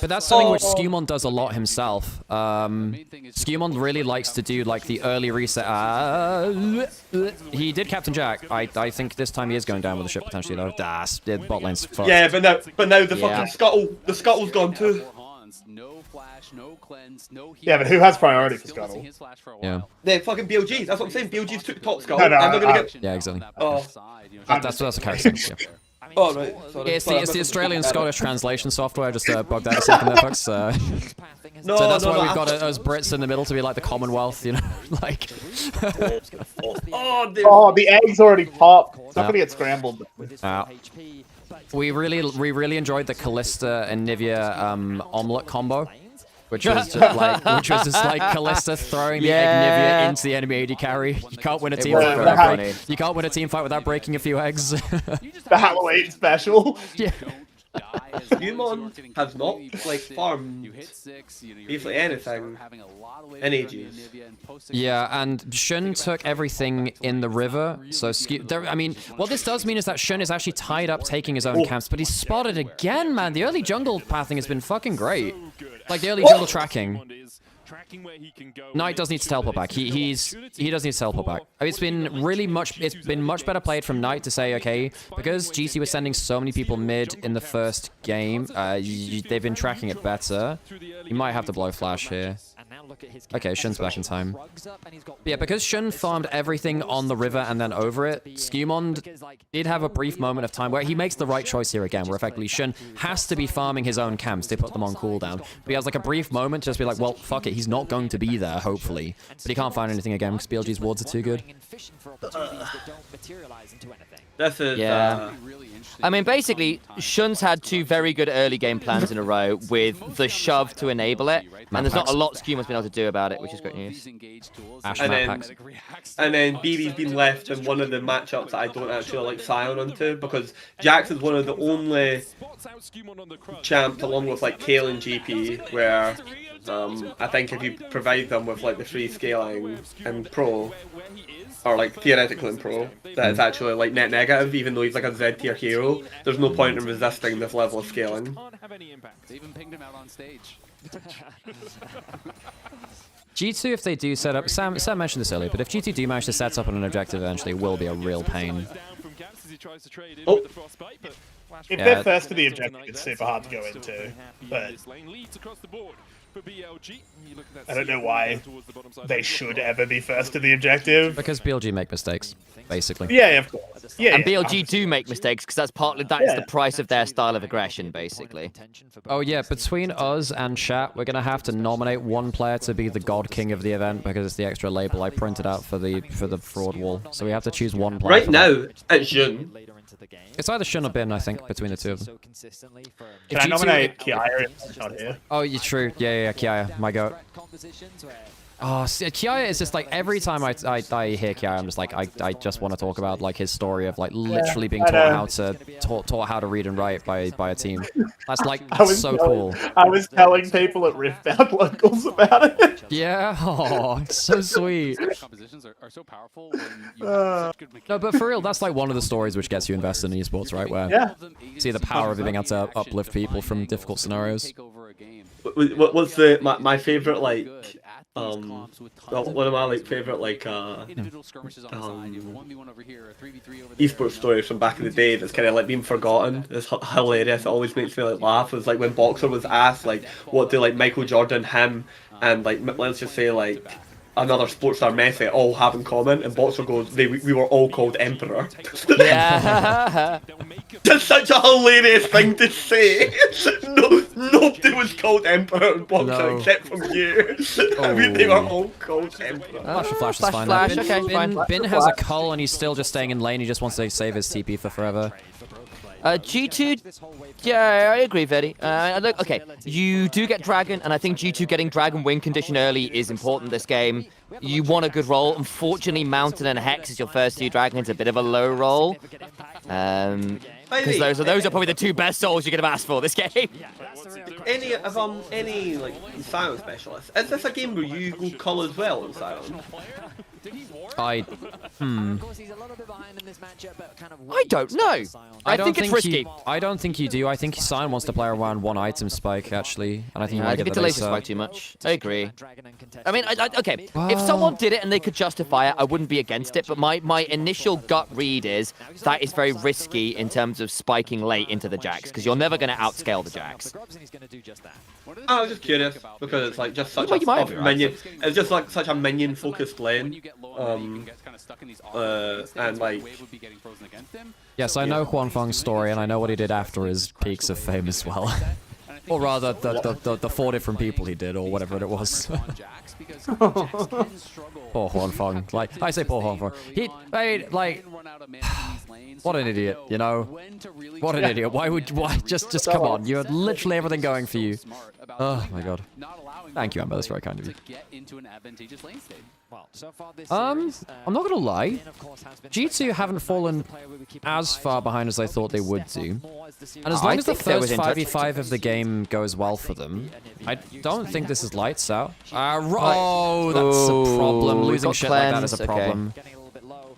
but that's something which Skewmon does a lot himself. Skewmon really likes to do like the early reset. He did Captain Jack. I think this time he is going down with the ship potentially though. The bot lane's fucked. Yeah, but now the fucking scuttle. The scuttle's gone too. Yeah, but who has priority for Scuttle? Yeah. The fucking BLG. That's what I'm saying. BLG's took the top Scuttle. And they're gonna get... Yeah, exactly. Oh. That's a character. Yeah. Oh, right. Sorry. It's the Australian-Scottish translation software. Just bugged out a second there, folks. So that's why we've got us Brits in the middle to be like the Commonwealth, you know, like. The egg's already popped. It's not gonna get scrambled. We really enjoyed the Callista and Nivea omelet combo. Which was just like Callista throwing the egg Nivea into the enemy AD carry. You can't win a team fight. You can't win a team fight without breaking a few eggs. The Halloween special. Yeah. Skewmon has not like farmed basically anything in ages. Yeah, and Shun took everything in the river. So I mean, what this does mean is that Shun is actually tied up taking his own camps, but he's spotted again, man. The early jungle pathing has been fucking great. Like the early jungle tracking. Knight does need to teleport back. He does need to teleport back. I mean, it's been much better played from Knight to say, okay, because GC was sending so many people mid in the first game, they've been tracking it better. You might have to blow flash here. Okay, Shun's back in time. But yeah, because Shun farmed everything on the river and then over it, Skewmon did have a brief moment of time where he makes the right choice here again, where effectively Shun has to be farming his own camps to put them on cooldown. But he has like a brief moment to just be like, well, fuck it, he's not going to be there, hopefully. But he can't find anything again because BLG's wards are too good. This is, I mean, basically, Shun's had two very good early game plans in a row with the shove to enable it, and there's not a lot Skewmon's been able to do about it, which is great news. And then BB's been left in one of the matchups that I don't actually like Sion onto, because Jax is one of the only champs, along with like Kale and GP, where I think if you provide them with like the free scaling in Pro, or like theoretically in Pro, that it's actually like net negative, even though he's like a Z tier hero. There's no point in resisting this level of scaling. They even pinged him out on stage. G2, if they do set up, Sam mentioned this earlier, but if G2 do manage to set up on an objective eventually, it will be a real pain. Oh. If they're first to the objective, it's super hard to go into, but I don't know why they should ever be first to the objective. Because BLG make mistakes, basically. Yeah, of course. Yeah, and BLG do make mistakes because that's the price of their style of aggression, basically. Oh yeah, between us and chat, we're gonna have to nominate one player to be the God King of the event because it's the extra label I printed out for the fraud wall. So we have to choose one player. Right now, it's Jun. It's either Shun or Bin, I think, between the two of them. Can I nominate Kiaya if he's not here? Oh, you're true. Yeah, Kiaya, my goat. Oh, Kiaya is just like every time I hear Kiaya, I'm just like I just want to talk about like his story of like literally being taught how to read and write by a team. That's like so cool. I was telling people at Riftbound locals about it. Yeah, oh, it's so sweet. Compositions are so powerful when you have such good mechanics. No, but for real, that's like one of the stories which gets you invested in esports, right? Where you see the power of being able to uplift people from difficult scenarios. What's my favorite like one of my like favorite like esports stories from back in the day that's kind of like been forgotten. It's hilarious. It always makes me like laugh. It was like when Boxer was asked like what do like Michael Jordan, him, and like let's just say like another sports star Messi all have in common, and Boxer goes, we were all called Emperor. Yeah. That's such a hilarious thing to say. Nobody was called Emperor in Boxer except from you. I mean, they were all called Emperor. Flash is fine. Bin has a cull and he's still just staying in lane. He just wants to save his TP for forever. G2, yeah, I agree, Vedi. Look, okay, you do get Dragon, and I think G2 getting Dragon win condition early is important this game. You want a good roll. Unfortunately, Mountain and Hex is your first two Dragons, a bit of a low roll. Because those are probably the two best souls you could have asked for this game. Any like Sion specialist, is this a game where you go cull as well in Sion? I don't know. I think it's risky. I don't think you do. I think Sion wants to play around one item spike actually, and I think I think it delays the spike too much. I agree. I mean, okay, if someone did it and they could justify it, I wouldn't be against it. But my initial gut read is that is very risky in terms of spiking late into the Jax, because you're never going to outscale the Jax. I was just curious because it's like just such a minion. It's just like such a minion focused lane. And like yes, I know Huanfeng's story and I know what he did after his peaks of fame as well. Or rather, the 4 different people he did, or whatever it was. Poor Huanfeng. Like, I say poor Huanfeng. He, like, what an idiot, you know? What an idiot. Why, just come on. You had literally everything going for you. Oh my god. Thank you, Amber, that's very kind of you. I'm not gonna lie. G2 haven't fallen as far behind as I thought they would do. And as long as the first 5v5 of the game goes well for them, I don't think this is lights out. Oh, that's a problem. Losing shit like that is a problem.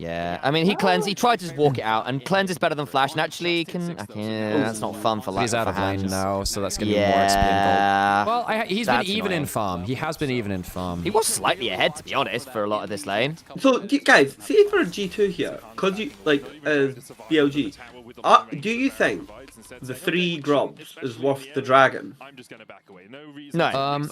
Yeah, I mean, he tried to just walk it out, and cleanse is better than flash, and actually that's not fun for He's out of lane now, so that's going to be more XP and gold. Well, he's been even in farm. He has been even in farm. He was slightly ahead, to be honest, for a lot of this lane. So, guys, see for G2 here, because you, like, BLG, do you think the 3 grubs is worth the dragon? No,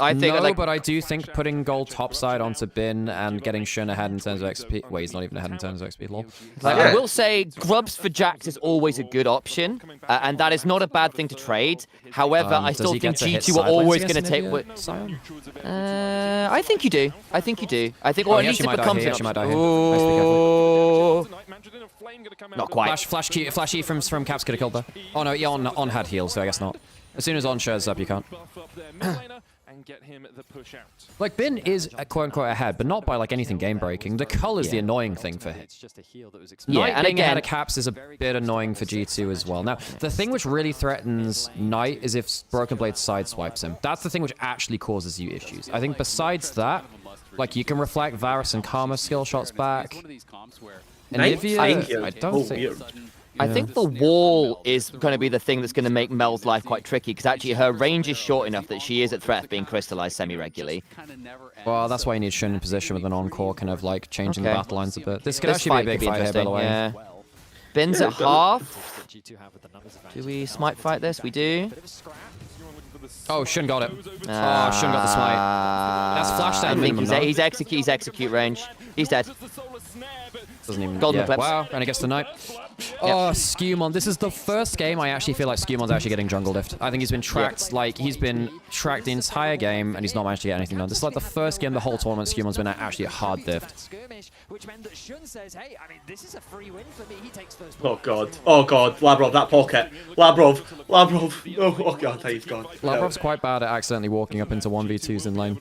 but I do think putting gold topside onto Bin and getting Shun ahead in terms of XP. Wait, he's not even ahead in terms of XP, lol. I will say, grubs for Jax is always a good option, and that is not a bad thing to trade. However, I still think G2 are always going to take... I think you do. I think you do. I think, or at least it becomes an option. Not quite. Flash E from Caps could have killed there. Oh no, yeah, on had heals, so I guess not. As soon as on shows up, you can't. Like, Bin is quote-unquote ahead, but not by like anything game-breaking. The cull is the annoying thing for him. Knight and being ahead of Caps is a bit annoying for G2 as well. Now, the thing which really threatens Knight is if Broken Blade sideswipes him. That's the thing which actually causes you issues. I think besides that, like, you can reflect Varus and Karma skill shots back. Onivia, I don't think... I think the wall is going to be the thing that's going to make Mel's life quite tricky, because actually her range is short enough that she is at threat of being crystallized semi-regularly. Well, that's why you need Shun in position with an encore, kind of like changing the battle lines a bit. This could actually be a big fight here, by the way. Yeah. Bin's at half. Do we smite fight this? We do. Oh, Shun got it. Shun got the smite. That's flash down minimum, he's execute range. He's dead. Doesn't even... Golden Eclipse. Wow, and he gets the Knight. Oh, Skewmon. This is the first game I actually feel like Skewmon's actually getting jungle lift. I think he's been tracked, like, he's been tracked the entire game, and he's not managed to get anything done. This is like the first game the whole tournament Skewmon's been actually a hard lift. Oh god. Oh god. Labrov, that pocket. Labrov. Oh god, he's gone. Labrov's quite bad at accidentally walking up into 1v2s in lane.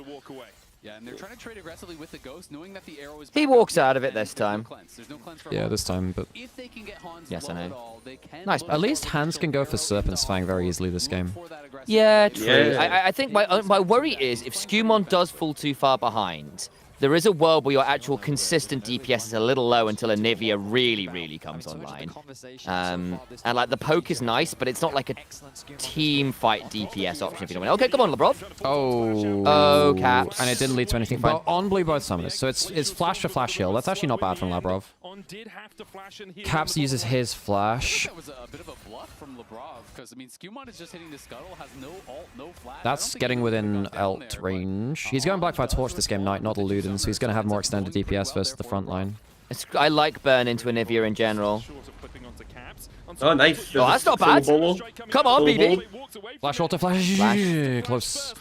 Yeah, and they're trying to trade aggressively with the Ghost, knowing that the arrow is. He walks out of it this time. Yeah, this time, but. Yes, I know. Nice. At least Hans can go for Serpent's Fang very easily this game. Yeah, true. Yeah. I think my worry is if Skumon does fall too far behind, there is a world where your actual consistent DPS is a little low until Onivia really comes online. And like the poke is nice, but it's not like a team fight DPS option if you don't win. Okay, come on, Lebrov. Oh, Caps. And it didn't lead to anything. But on blue both summoners, so it's flash to flash heal. That's actually not bad from Labrov. Caps uses his flash. That was a bit of a bluff from Lebrov, because I mean, Skumon is just hitting the scuttle, has no ult, no flash. That's getting within ult range. He's going Blackfire Torch this game, not Eluden, so he's going to have more extended DPS versus the front line. I like burn into Onivia in general. Oh, nice. Oh, that's not bad. Come on, BB. Flash ult to flash. Close.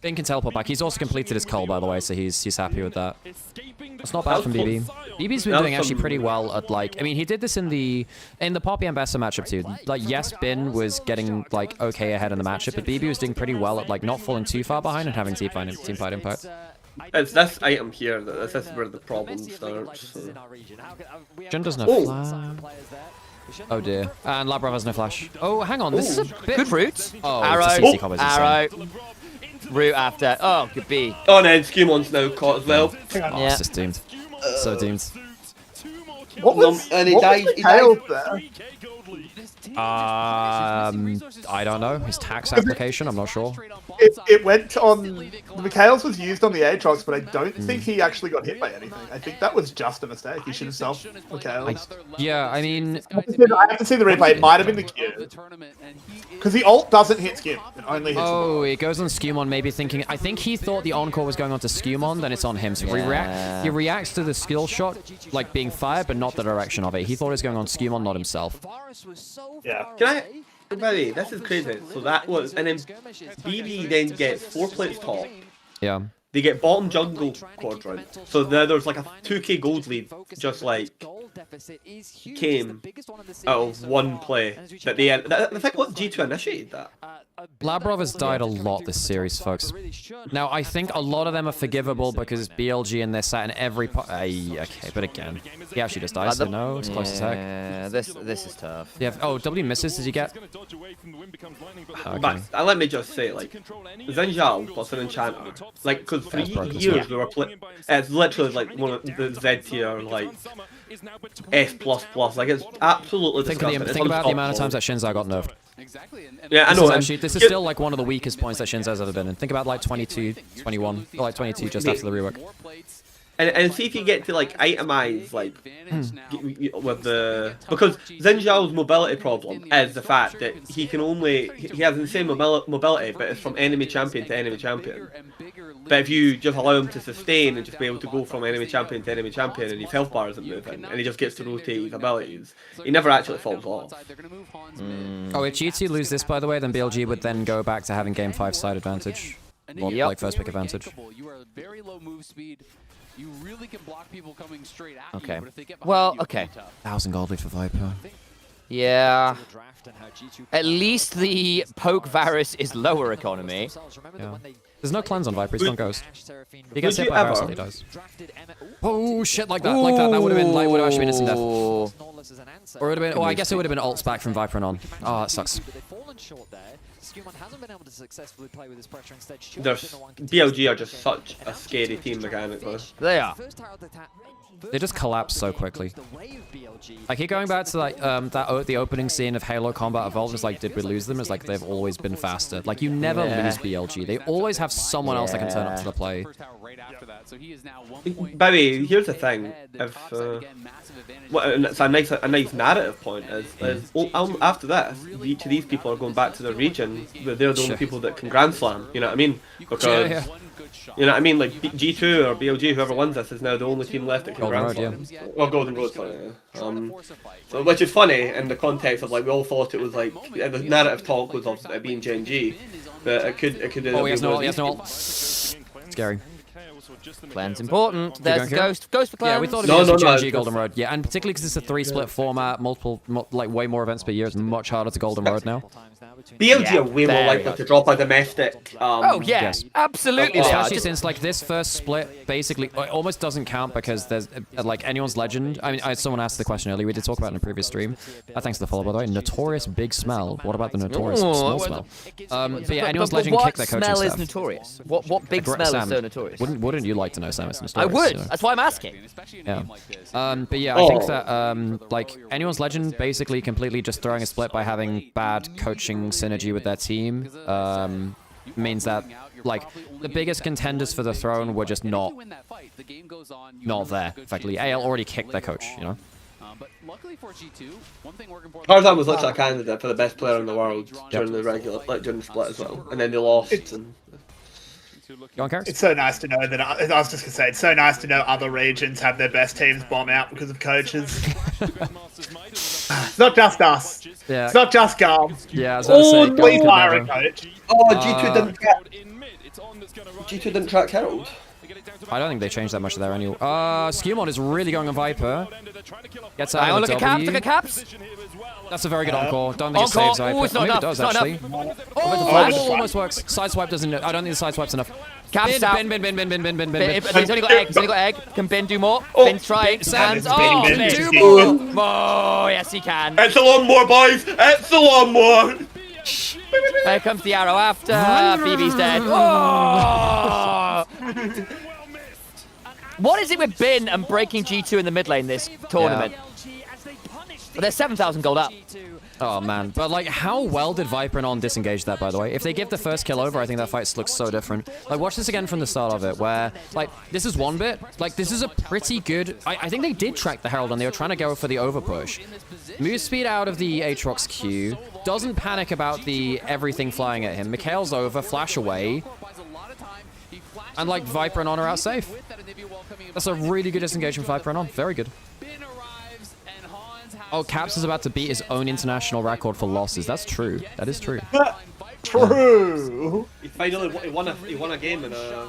Finn can teleport back. He's also completed his cull, by the way, so he's happy with that. That's not bad from BB. BB's been doing actually pretty well at like. I mean, he did this in the Poppy and Bessa matchup too. Like, yes, Bin was getting like okay ahead in the matchup, but BB was doing pretty well at like not falling too far behind and having team fight impact. It's this item here. This is where the problem starts. So. Jun doesn't have flash. Oh dear. And Labrov has no flash. Oh, hang on. This is a bit... Good route. Oh, arrow. Route after. Oh, good B. Oh, and then Skumon's now caught as well. Oh, it's just doomed. So doomed. What was, and he what died. was the tail there? I don't know. His tax application, I'm not sure. It went on... The Mikhails was used on the Aatrox, but I don't think he actually got hit by anything. I think that was just a mistake. He should have self Mikhails. Yeah, I mean... I have to see the replay. It might have been the Q. Because the ult doesn't hit Skim. It only hits it goes on Skumon, maybe thinking... I think he thought the encore was going on to Skumon, then it's on him. So he reacts to the skill shot, like being fired, but not the direction of it. He thought it was going on Skumon, not himself. Yeah. Can I... By the way, this is crazy. So that was... And then BB then gets 4 plates top. Yeah. They get bottom jungle quadrant. So there's like a 2k gold lead, just like came out of one play. That they had, I think what G2 initiated that. Labrov has died a lot this series, folks. Now, I think a lot of them are forgivable because BLG and they're sat in every... okay, but again, he actually just dies, so no, it's close as heck. Yeah, this is tough. Yeah. Oh, W misses, did you get? Okay. But let me just say, like, Zinjal plus an enchanter, like, because for years we were playing... It's literally like one of the Z tier, like, S++, like, it's absolutely disgusting. Think about the amount of times that Shinzai got nerfed. Exactly. Yeah, I know. This is still like one of the weakest points that Shinzai's ever been in. Think about like 22, 21, or like 22 just after the rework. And see if you get to like itemize like with the because Zinjal's mobility problem is the fact that he has the same mobility, but it's from enemy champion to enemy champion. But if you just allow him to sustain and just be able to go from enemy champion to enemy champion, and his health bar isn't moving, and he just gets to rotate his abilities, he never actually falls off. Oh, if G2 lose this, by the way, then BLG would then go back to having game 5 side advantage, or like first pick advantage. You are very low move speed. You really can block people coming straight at okay. you, but if they get well, okay. 1,000 gold lead for Viper. Yeah. At least the poke Varus is lower economy. Yeah. There's no cleanse on Viper, he's gone Ghost. He gets hit by Varus and he dies. Oh shit, like that, like that. That would have been like would have actually been instant death. Or it would have been I guess it would have been ults back from Viper and on. Oh, that sucks. BLG are just such a scary team mechanically. They are. They just collapse so quickly. I keep going back to like the opening scene of Halo Combat Evolved. Is like, did we lose them? Is like they've always been faster. Like you never lose BLG. They always have someone else that can turn up to the play. By the way, here's the thing. If it's a nice narrative point is after this, each of these people are going back to their region. They're the only people that can Grand Slam. You know what I mean? Because you know what I mean? Like G2 or BLG, whoever wins this, is now the only team left that can Grand Slam. Well, Golden Road, sorry. So, which is funny in the context of like we all thought it was like the narrative talk was of it being GenG, but it could. Oh, he has no ult. Scary. Plan's important. There's Ghost. Ghost for Clan. Yeah, we thought it was GenG Golden Road. Yeah, and particularly because it's a 3-split format, like way more events per year. It's much harder to Golden Road now. BLG are way more likely to drop a domestic. Yes, absolutely. Especially since like this first split basically almost doesn't count because there's like anyone's legend. I mean, someone asked the question earlier. We did talk about it in a previous stream. Thanks to the follow, by the way. Notorious big smell. What about the notorious small smell? But yeah, anyone's legend kicked their coaching staff. What smell is notorious? What big smell is so notorious? Wouldn't you like to know, Sam? It's notorious. I would. You know? That's why I'm asking. Yeah. But yeah, I think that like anyone's legend basically completely just throwing a split by having bad coaching synergy with their team means that like the biggest contenders for the throne were just not there. Effectively, AL already kicked their coach. You know. Tarzan was literally a candidate for the best player in the world during the regular, during the split as well, and then they lost. It's so nice to know that I was just gonna say it's so nice to know other regions have their best teams bomb out because of coaches. It's not just us. Yeah. It's not just Garm. Yeah, I was about to say, fire a coach. Oh, G2 didn't track Herald. I don't think they changed that much there anyway. Skewmon is really going on Viper. Gets out of the W. Look at Caps. That's a very good encore. Don't think it saves Viper. It's not Maybe enough. it does, It's not actually. enough. Oh, almost works. Sideswipe doesn't... I don't think the sideswipe's enough. Caps out. Bin. He's only got egg. He's only got egg. Can Ben do more? Ben's trying. Hands. Oh, Ben. Do more. Oh, yes, he can. It's a lawnmower, boys. It's a lawnmower. Here comes the arrow after. BB's dead. Oh! What is it with Bin and breaking G2 in the mid lane this tournament? But they're 7,000 gold up. Oh, man. But, like, how well did Viper and On disengage that, by the way? If they give the first kill over, I think that fight looks so different. Like, watch this again from the start of it, where, like, this is one bit. Like, this is a pretty good... I think they did track the Herald, and they were trying to go for the overpush. Moves speed out of the Aatrox Q. Doesn't panic about the everything flying at him. Mikhail's over, flash away. And, like, Viper and On are out safe. That's a really good disengage from Viper and On. Very good. Oh, Caps is about to beat his own international record for losses. That's true. That is true. True. He finally won a game in a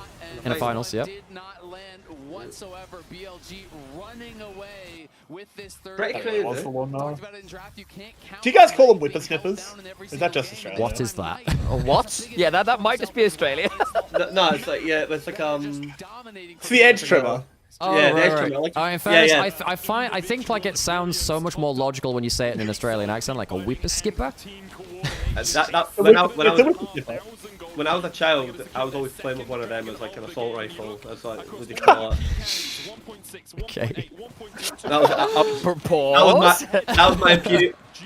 finals. Yep. Whatsoever. BLG running away with this third. Pretty crazy. Do you guys call them whippersnippers? Is that just Australia? What is that? What? Yeah, that might just be Australia. No, it's like it's like It's the edge trimmer. Oh, yeah, right. In fairness, I think like it sounds so much more logical when you say it in an Australian accent, like a whipper skipper. When I was a child, I was always playing with one of them as like an assault rifle. That's like what do you call it? Okay.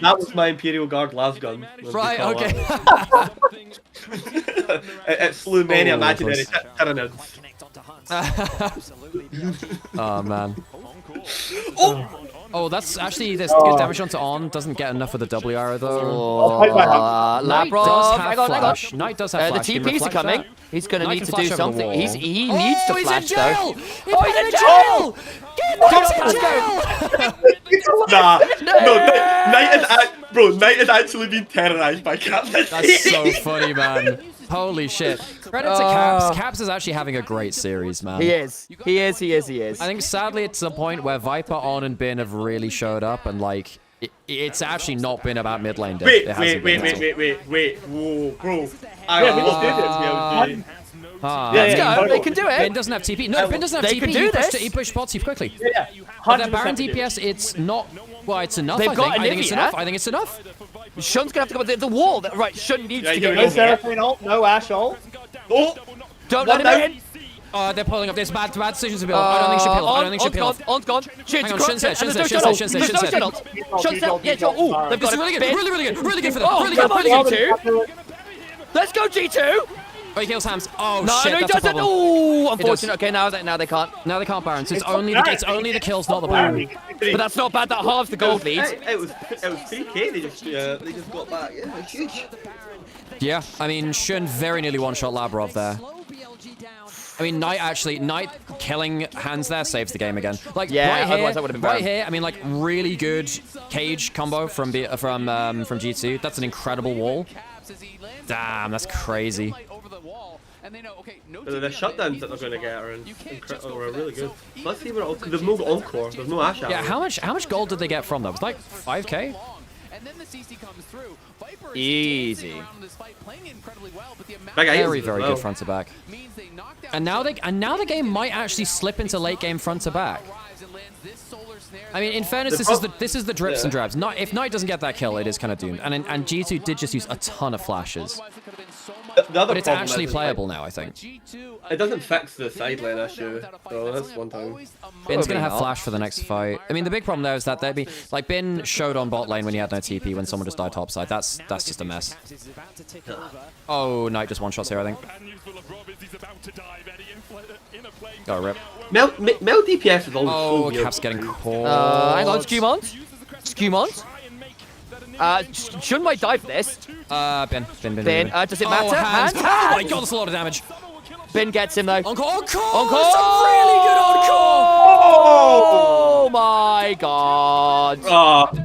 That was my Imperial Guard las gun. Right. Okay. It slew many imaginary tyrannids. Oh man. Oh, that's actually this good damage onto On. Doesn't get enough of the W arrow though. Knight does have flash. Knight does have flash. The TPs are coming. That? He's going to need to do something. He Oh, needs to he's flash in jail! though. He's in jail! Nah, no, Knight is actually being terrorized by Caps. That's so funny, man. Holy shit. Credit to Caps. Caps is actually having a great series, man. He is. I think sadly it's the point where Viper, On, and Bin have really showed up and like it's actually not been about mid lane death. Wait, whoa, bro. They can do it. Bin doesn't have TP. No, Bin doesn't have TP. Can do this. He pushed bots too quickly. Yeah. But that Baron DPS, it's not... Well, it's enough, They've got I think it's Onivia. enough. I think it's enough. Shun's going to have to go up the wall. Right, Shun needs to go No in here. Seraphine ult, no Ashe ult. Oh! Don't let him in. They're pulling up. There's bad decisions to build. I don't think she pilled. I don't think she pilled. On's gone. Hang on, Shin's dead. Shun's dead. Ooh, they've got This is really good. Really good for them. Oh, come on, G2. Let's go, G2. Oh, he kills Hams. Oh, no, shit, no, he that's a doesn't. problem. Ooh, unfortunate. Okay, now they can't. Now they can't Baron. So it's only the kills, not the Baron. But that's not bad. That halves the gold lead. It was 3k. They just got back. Yeah, it's huge. Yeah, I mean, Shun very nearly one-shot Labrov there. I mean, Knight killing Hands there saves the game again. Like, yeah, otherwise that would have been right here. I mean, like, really good cage combo from G2. That's an incredible wall. Damn, that's crazy. and they know, okay, no The TP on shutdowns mid, that they're going to get are, you can't just go are for really that. good. So Let's see even what if there's no encore, there's no Ash Yeah, Arrow. how much gold did they get from that? It was like 5k? and then the CC comes through. Viper is Easy. dancing around this fight, playing incredibly well, but the amount Very, very good front to back. And now the game might actually slip into late game front to back. I mean, in fairness, this is the drips and drabs. Not if Knight doesn't get that kill, it is kind of doomed. And G2 did just use a ton of flashes. But it's actually playable now, I think. It doesn't fix the side lane issue, so that's one thing. Bin's gonna have flash for the next fight. I mean, the big problem there is that there'd be like Bin showed on bot lane when he had no TP when someone just died topside. That's just a mess. Oh, Knight just one shots here, I think. Oh, rip. Mel DPS is always so weird. Cap's getting caught. Hang on, Skewmont. Skewmont. Shun might die for this. Bin. Does it matter? Hands. Hands. Oh my god, that's a lot of damage. Bin gets him though. Encore! Encore! That's a really good encore! Oh my god.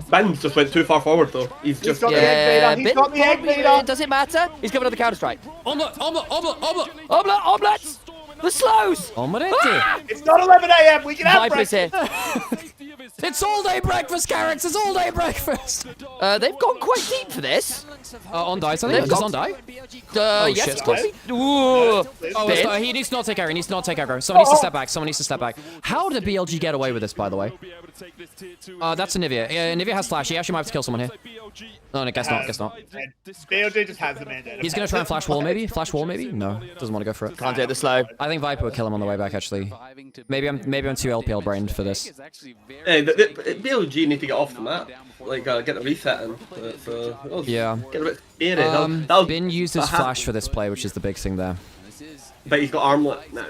Bin's just went too far forward though. He's got the egg beater. He's got the egg beater. Does it matter? He's given another counter strike. Omelette! The slows. Omelette! It's not 11 a.m. We can have Viper's here. It's all day breakfast, Carrots! It's all day breakfast! They've gone quite deep for this. On die, something? Does on die? Yes, shit, close. Ooh. He needs to not take aggro. Someone needs to step back. Someone needs to step back. How did BLG get away with this, by the way? That's Onivia. Onivia has flash. He actually might have to kill someone here. No, guess not. BLG just has the mandate. He's gonna try and flash wall, maybe? No, doesn't want to go for it. Can't do it the slow. I think Viper will kill him on the way back, actually. Maybe I'm too LPL brained for this. Hey, the BLG need to get off the map. Like, get the reset in. Yeah. Get a bit scary. Bin used his flash for this play, which is the big thing there. But he's got armlet now.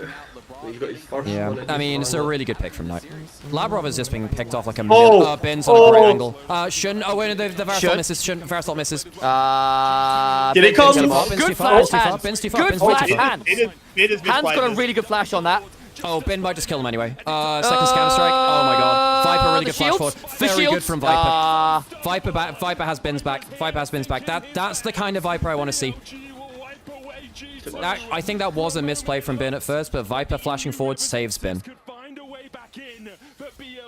He's got his first one. I mean, it's a really good pick from Knight. Labrov is just being picked off like a million. Bin's on a great angle. Shun. Oh, wait, the Varus misses. Varus misses. Did it come? Good flash hands. Bin's too Good far. flash hands. Hands got a really good flash on that. Oh, Bin might just kill him anyway. Second scatter strike. Oh my god. Viper really good flash forward. Very good from Viper. Viper has Bin's back. That's the kind of Viper I want to see. I think that was a misplay from Bin at first, but Viper flashing forward saves Bin.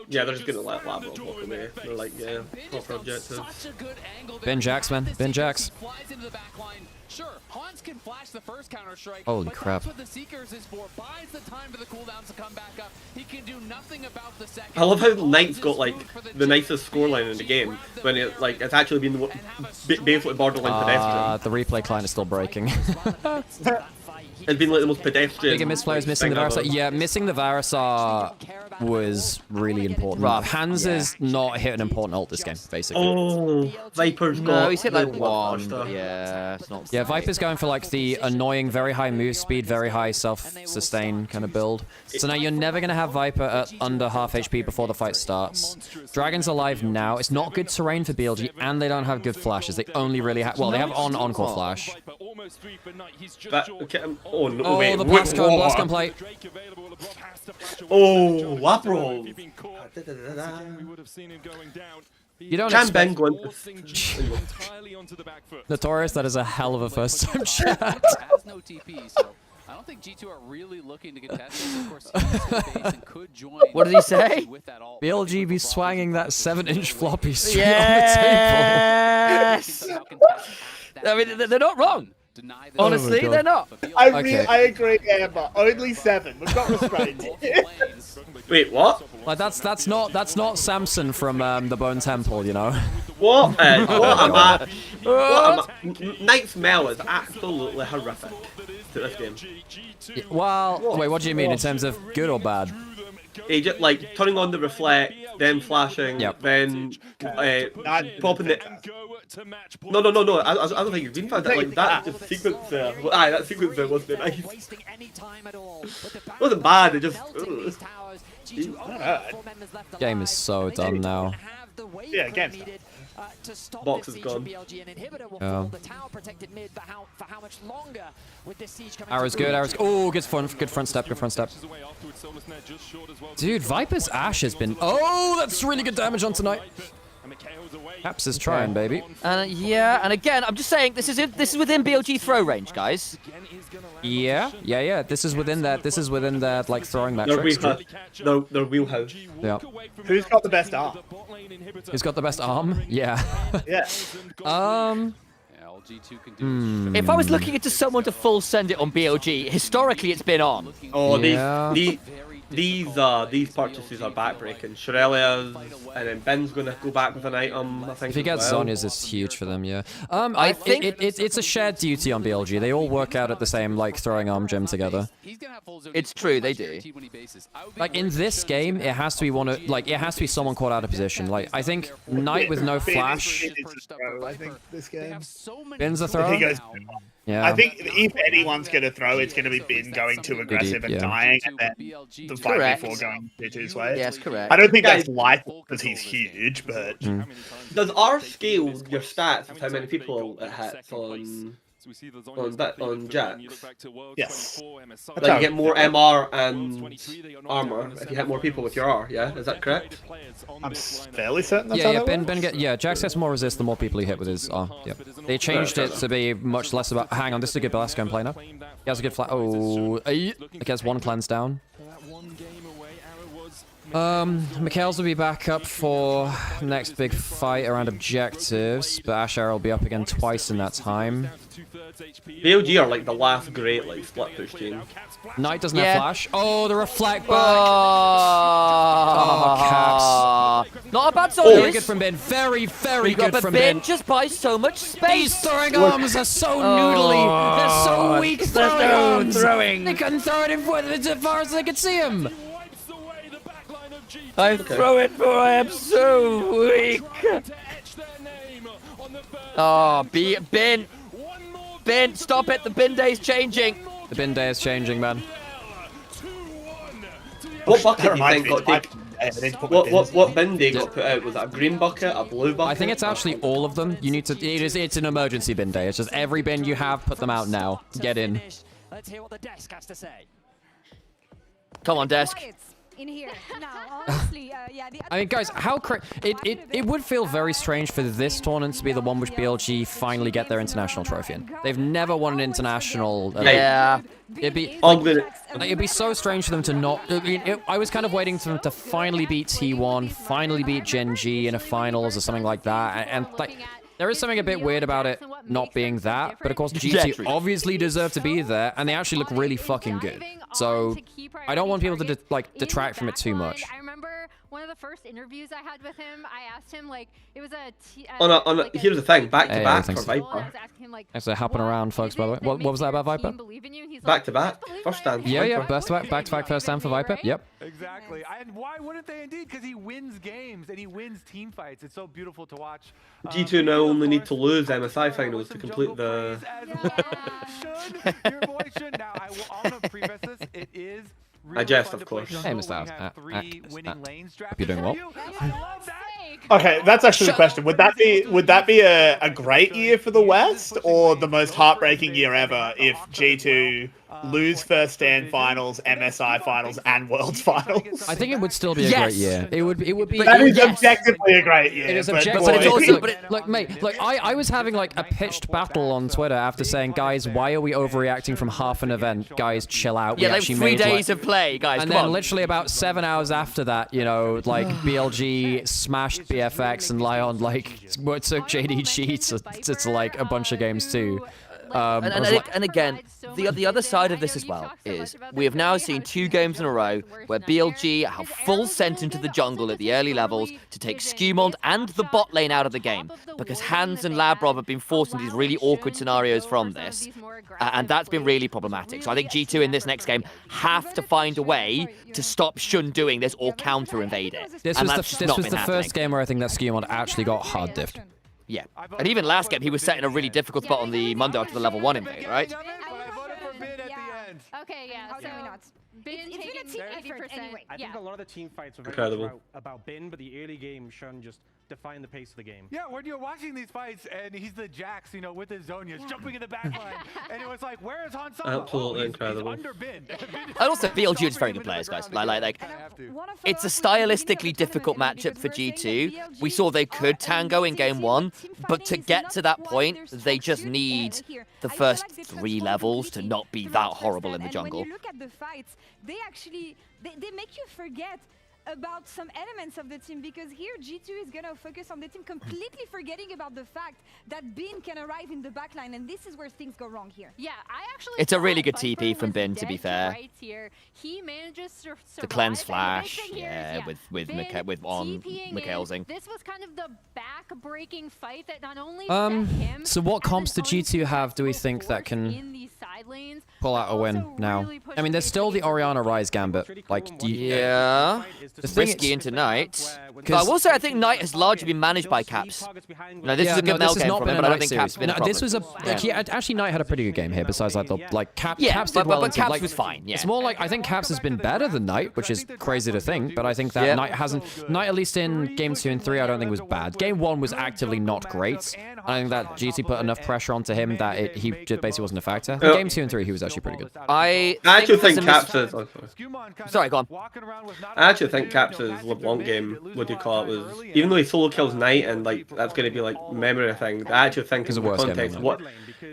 Yeah, they're just gonna let Labrov walk away. They're like, yeah, proper objectives. Bin Jax, man. Bin Jax. Sure, Hans can flash the first counter strike. Holy but crap. That's what the Seekers is for. Buys the time for the cooldowns to come back up. He can do nothing about the second. I love how Knight's got like the nicest scoreline in the game when it like it's actually been basically borderline pedestrian. The replay client is still breaking. It's been like the most pedestrian. Biggest misplayers missing the Varus. Yeah, missing the Varus was really important. Hans is not hit an important ult this game, basically. Oh, Viper's got. No, he's hit like one. Yeah, it's not. Yeah, Viper's going for like the annoying, very high move speed, very high self-sustain kind of build. So now you're never going to have Viper at under half HP before the fight starts. Dragon's alive now. It's not good terrain for BLG, and they don't have good flashes. They only really have... Well, they have encore flash. Oh, no, oh, wait, the blast gun play. Oh, Labrov. You don't Can expect... Ben go into... Notorious, that is a hell of a first time chat. Has no TP, so I don't think G2 are really looking to contest this. Of course, and could join. What did he say? BLG be swanging that 7-inch floppy straight yes! on the table. I mean, they're not wrong. Honestly, they're not. I agree, Amber. Only 7. We've got restraint. Wait, what? Like that's not Samson from the Bone Temple, you know. What? Knight's Mel is absolutely horrific to this game. Yeah, well, wait, what do you mean in terms of good or bad? He just like turning on the reflect, then flashing, then popping it. No. I don't think it's been found that like that just sequence there. That sequence there wasn't nice. It wasn't bad. It just. Game is so done now. Yeah, game's done. Box is gone. Arrow's good. Oh, good front step. Dude, Viper's Ash has been... Oh, that's really good damage on tonight. Caps is trying, baby. Yeah, and again, I'm just saying this is within BLG throw range, guys. Yeah. This is within that. This is within that like throwing metrics. Their wheelhouse. Yeah. Who's got the best arm? Who's got the best arm? Yeah. Yeah. If I was looking into someone to full send it on BLG, historically it's been on. Oh, these purchases are backbreaking. Shirelia's, and then Ben's gonna go back with an item, I think. If he gets as well. Zonya's, it's huge for them, yeah. I think it's a shared duty on BLG. They all work out at the same like throwing arm gym together. It's true, they do. Like in this game, it has to be it has to be someone caught out of position. Like I think Knight with no flash. I think this game. Bin's the throw. Yeah. I think if anyone's going to throw, it's going to be Bin going too aggressive and dying, and then the fight before going G2's way. Yes, correct. I don't think that's lethal because he's huge, but... Does R scale your stats with how many people it hits on Jax? Yes. Like you get more MR and armor if you hit more people with your R, yeah? Is that correct? I'm fairly certain that's how that works. Jax gets more resist the more people he hit with his R. Yeah. They changed it to be much less about... Hang on, this is a good blast going play now. He has a good flat... Oh, it gets one cleanse down. Mikhail's will be back up for next big fight around objectives, but Ash Arrow will be up again twice in that time. BLG are like the last great like split push team. Knight doesn't have flash. Oh, the reflect back. Caps. Not a bad song. Very good from Bin. Very good from Bin. Bin just buys so much space. These throwing arms are so noodly. They're so weak throwing arms. They couldn't throw it as far as they could see him. I throw it, but I am so weak. Oh, Bin. Bin, stop it. The Bin day is changing. The Bin day is changing, man. What bucket do you think what bin day got put out? Was that a green bucket, a blue bucket? I think it's actually all of them. You need to. It's an emergency bin day. It's just every bin you have, put them out now. Get in. Let's hear what the desk has to say. Come on, desk. In here now, honestly, yeah. I mean, guys, it would feel very strange for this tournament to be the one which BLG finally get their international trophy in. They've never won an international. Yeah. It'd be so strange for them to not. I was kind of waiting for them to finally beat T1, finally beat GenG in a finals or something like that, and like. There is something a bit weird about it not being that, but of course G2 obviously deserve to be there, and they actually look really fucking good. So I don't want people to detract from it too much. I remember one of the first interviews I had with him. I asked him it was here's the thing, back to back for Viper. Thanks for hopping around, folks. By the way, what was that about Viper? Back to back, first stand. Yeah, back to back, first stand for Viper. Yep. Exactly, and why wouldn't they indeed? Because he wins games and he wins team fights. It's so beautiful to watch. G2 now only need to lose MSI finals to complete the. Your boy should. Now I want to preface this. It is. I jest, of course. Hey, Mr. Hope you're doing well. Okay, that's actually the question. Would that be a great year for the West, or the most heartbreaking year ever if G2 lose first stand finals, MSI finals, and Worlds finals? I think it would still be a great year. It would be. That is objectively a great year. It is objectively. But it's also look, mate. Look, I was having like a pitched battle on Twitter after saying, guys, why are we overreacting from half an event? Guys, chill out. Yeah, like 3 days of play, guys. And then literally about 7 hours after that, you know, like BLG smashed BFX and Lion took JDG to like a bunch of games too. And again, the other side of this as well is we have now seen 2 games in a row where BLG have full sent into the jungle at the early levels to take Skewmond and the bot lane out of the game because Hans and Labrov have been forced into these really awkward scenarios from this, and that's been really problematic. So I think G2 in this next game have to find a way to stop Shun doing this or counter invade it. This was the first game where I think that Skewmond actually got hard diffed. Yeah, and even last game he was set in a really difficult spot on the Mundo after the level 1 invade, right? Okay, yeah. So Bin taking 80% anyway. I think a lot of the team fights were very about Bin, but the early game Shun just define the pace of the game. Yeah, when you're watching these fights and he's the Jax, you know, with his Zonias jumping in the back line, and it was like, where is Han Solo? Absolutely incredible. And also, BLG is very good players, guys. Like, it's a stylistically difficult matchup for G2. We saw they could tango in game 1, but to get to that point, they just need the first 3 levels to not be that horrible in the jungle. When you look at the fights, they actually they make you forget about some elements of the team, because here G2 is gonna focus on the team, completely forgetting about the fact that Bin can arrive in the backline, and this is where things go wrong here. Yeah, I actually. It's a really good TP from Bin, to be fair. Right here. He manages to The cleanse survive, flash, and the big thing here yeah, is, with TPing in. Mikhailsing. This was kind of the back-breaking fight that not only set him. So what comps do G2 have? Do we think that can pull out a win now? I mean, there's still the Orianna Rise Gambit. Like, do you, yeah. The thing Risky is, into Knight. But I will say I think Knight has largely been managed by Caps. No, this is a good this Mel has game not from been him, a but I don't Knight think Caps series. has been a No, problem. this was a actually Knight had a pretty good game here. Besides like Caps did well. but Caps like, was fine. Yeah. It's more like I think Caps has been better than Knight, which is crazy to think. But I think that Knight hasn't. Knight at least in game 2 and 3, I don't think was bad. Game 1 was actively not great. I think that GT put enough pressure onto him that he just basically wasn't a factor. In game 2 and 3, he was actually pretty good. I actually think Caps is. Sorry, go on. I actually think Caps' LeBlanc game, what do you call it, was, even though he solo kills Knight and like that's going to be like memory thing, I actually think in the context of what.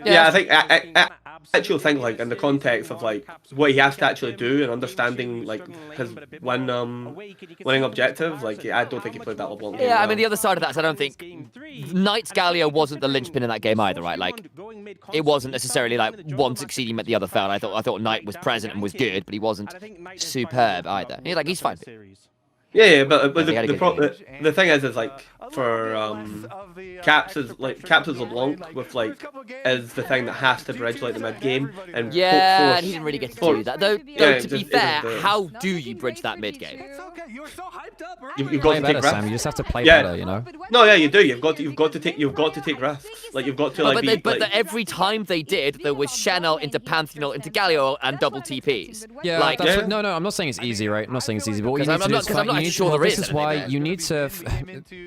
Yeah, I think I actually think like in the context of like what he has to actually do and understanding like his winning objectives, like I don't think he played that LeBlanc game. Yeah, I mean the other side of that is I don't think Knight's Galio wasn't the linchpin in that game either, right? Like it wasn't necessarily like one succeeding meant the other failed. I thought Knight was present and was good, but he wasn't superb either. He's fine. Yeah, but the thing is like for Caps is LeBlanc with like is the thing that has to bridge like the mid game and and he didn't really get to do that. Though to be fair, how do you bridge that mid game? You've got to take risks. Sam. You just have to play better, you know. No, yeah, you do. You've got to take risks. Like you've got to like. But every time they did, there was Chanel into Pantheon into Galio and double TPs. Yeah, like no, I'm not saying it's easy, right? I'm not saying it's easy, but what you need to do is this is why you need to.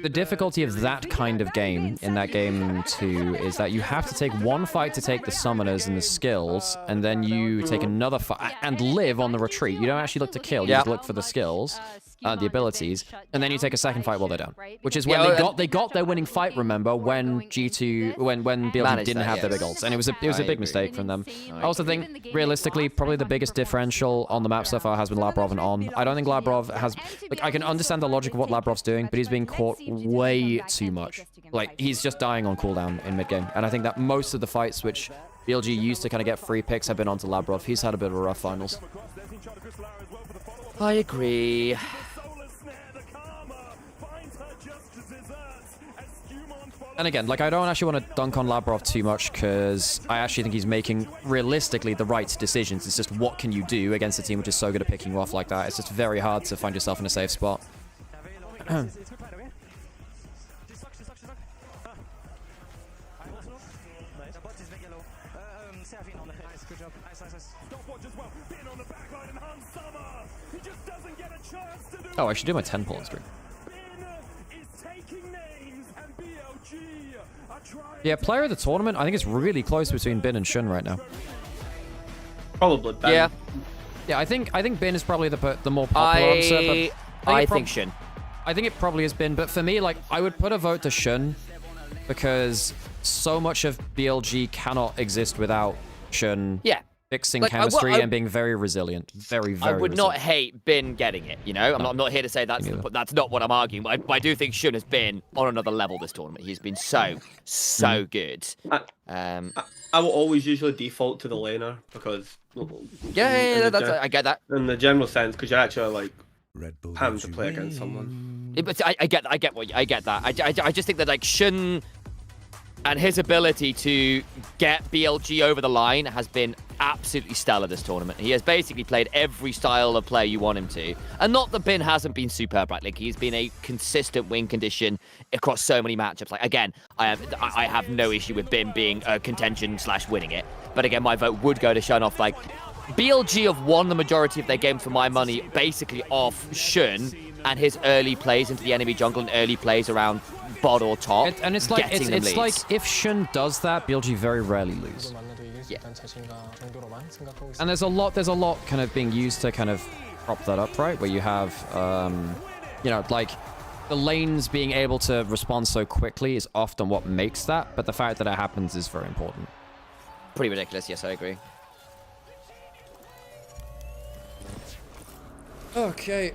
The difficulty of that kind of game in that game 2 is that you have to take one fight to take the summoners and the skills, and then you take another fight and live on the retreat. You don't actually look to kill. You just look for the skills. The abilities, and then you take a second fight while they're down, which is when they got their winning fight. Remember when G2 when BLG didn't have their big ults, and it was a big mistake from them. I also think realistically probably the biggest differential on the map so far has been Labrov and On. I don't think Labrov has I can understand the logic of what Labrov's doing, but he's being caught way too much. Like he's just dying on cooldown in mid game, and I think that most of the fights which BLG used to kind of get free picks have been onto Labrov. He's had a bit of a rough finals. I agree. And again, like I don't actually want to dunk on Labrov too much because I actually think he's making realistically the right decisions. It's just what can you do against a team which is so good at picking you off like that. It's just very hard to find yourself in a safe spot. Oh, I should do my 10 pull on stream. Yeah, player of the tournament, I think it's really close between Bin and Shun right now. Probably Bin. Yeah. Yeah, I think Bin is probably the more popular answer. But I think Shun. I think it probably has been, but for me, like, I would put a vote to Shun because so much of BLG cannot exist without Shun. Yeah. Fixing chemistry and being very resilient. Very, very I would resilient. not hate Bin getting it, you know? I'm not here to say that's not what I'm arguing, but I do think Shun has been on another level this tournament. He's been so good. I will always usually default to the laner because... I get that. In the general sense, because you're actually, like, having to play against someone. But I get that. I just think that, like, Shun... and his ability to get BLG over the line has been absolutely stellar this tournament. He has basically played every style of play you want him to. And not that Bin hasn't been superb, right? Like, he's been a consistent win condition across so many matchups. Like, again, I have no issue with Bin being a contention / winning it. But again, my vote would go to Shun off. Like, BLG have won the majority of their games for my money basically off Shun and his early plays into the enemy jungle and early plays around bot or top. And it's like if Shun does that, BLG very rarely lose. Yeah. And there's a lot kind of being used to kind of prop that up, right? Where you have, you know, like the lanes being able to respond so quickly is often what makes that, but the fact that it happens is very important. Pretty ridiculous, yes, I agree. Okay.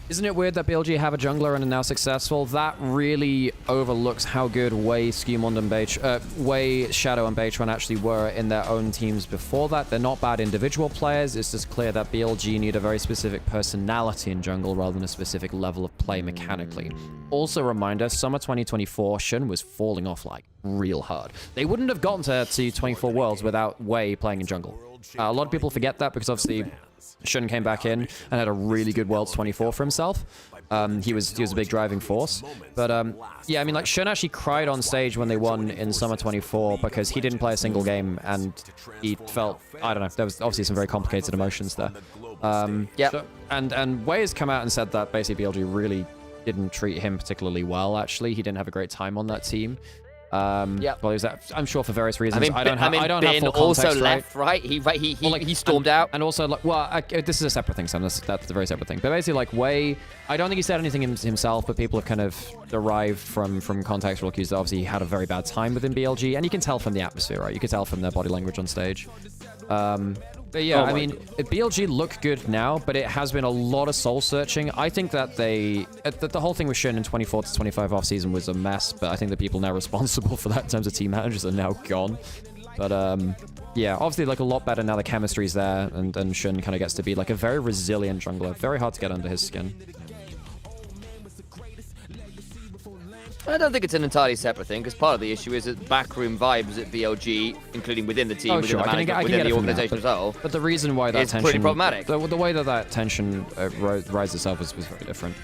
Isn't it weird that BLG have a jungler and are now successful? That really overlooks how good Wei, Skewmond, and Wei, Shadow, and Beitron actually were in their own teams before that. They're not bad individual players. It's just clear that BLG need a very specific personality in jungle rather than a specific level of play mechanically. Also, reminder, summer 2024, Shun was falling off like real hard. They wouldn't have gotten to 24 Worlds without Wei playing in jungle. A lot of people forget that because obviously Shun came back in and had a really good Worlds 24 for himself. He was a big driving force. But yeah, I mean, like Shun actually cried on stage when they won in Summer 24 because he didn't play a single game and he felt, I don't know, there was obviously some very complicated emotions there. Yeah. So, and Wei has come out and said that basically BLG really didn't treat him particularly well, actually. He didn't have a great time on that team. Yeah. Well, I'm sure for various reasons. I don't have full context, also left, right? He stormed out. And also, like, well, this is a separate thing, Sam. That's a very separate thing. But basically, like, Wei, I don't think he said anything himself, but people have kind of derived from contextual cues that obviously he had a very bad time within BLG, and you can tell from the atmosphere, right? You can tell from their body language on stage. But yeah, I mean, BLG look good now, but it has been a lot of soul searching. I think that the whole thing with Shun in 24 to 25 offseason was a mess, but I think the people now responsible for that in terms of team managers are now gone. But yeah, obviously like a lot better now. The chemistry's there, and Shun kind of gets to be like a very resilient jungler. Very hard to get under his skin. I don't think it's an entirely separate thing, because part of the issue is that backroom vibes at BLG, including within the team, within the management, within the organization as well. But the reason why that is tension, pretty problematic. The way that tension rises up was very different.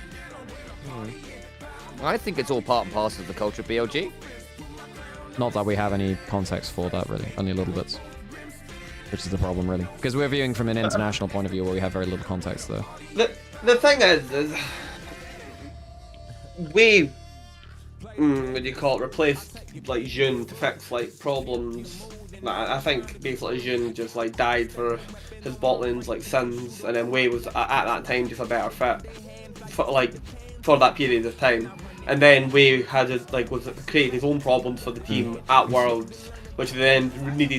I think it's all part and parcel of the culture of BLG. Not that we have any context for that, really. Only a little bit. Which is the problem, really. Because we're viewing from an international point of view where we have very little context there. The thing is we... what do you call it? Replaced like Jun to fix like problems. I think basically Jun just like died for his bot lane's like sins, and then Wei was at that time just a better fit for that period of time. And then Wei had created his own problems for the team at Worlds, which then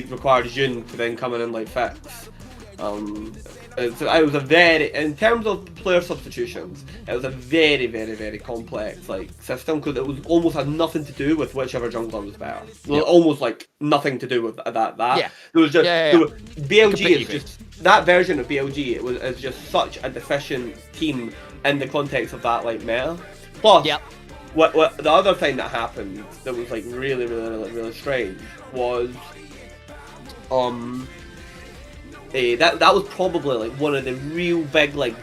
required Jun to then come in and like fix. So it was a very, in terms of player substitutions, it was a very, very, very complex like system, because it was almost had nothing to do with whichever jungler was better. Well, almost like nothing to do with that. Yeah. It was just BLG Completely is just that version of BLG. Is just such a deficient team in the context of that like meta. Plus, what the other thing that happened that was like really, really, really strange was that was probably like one of the real big like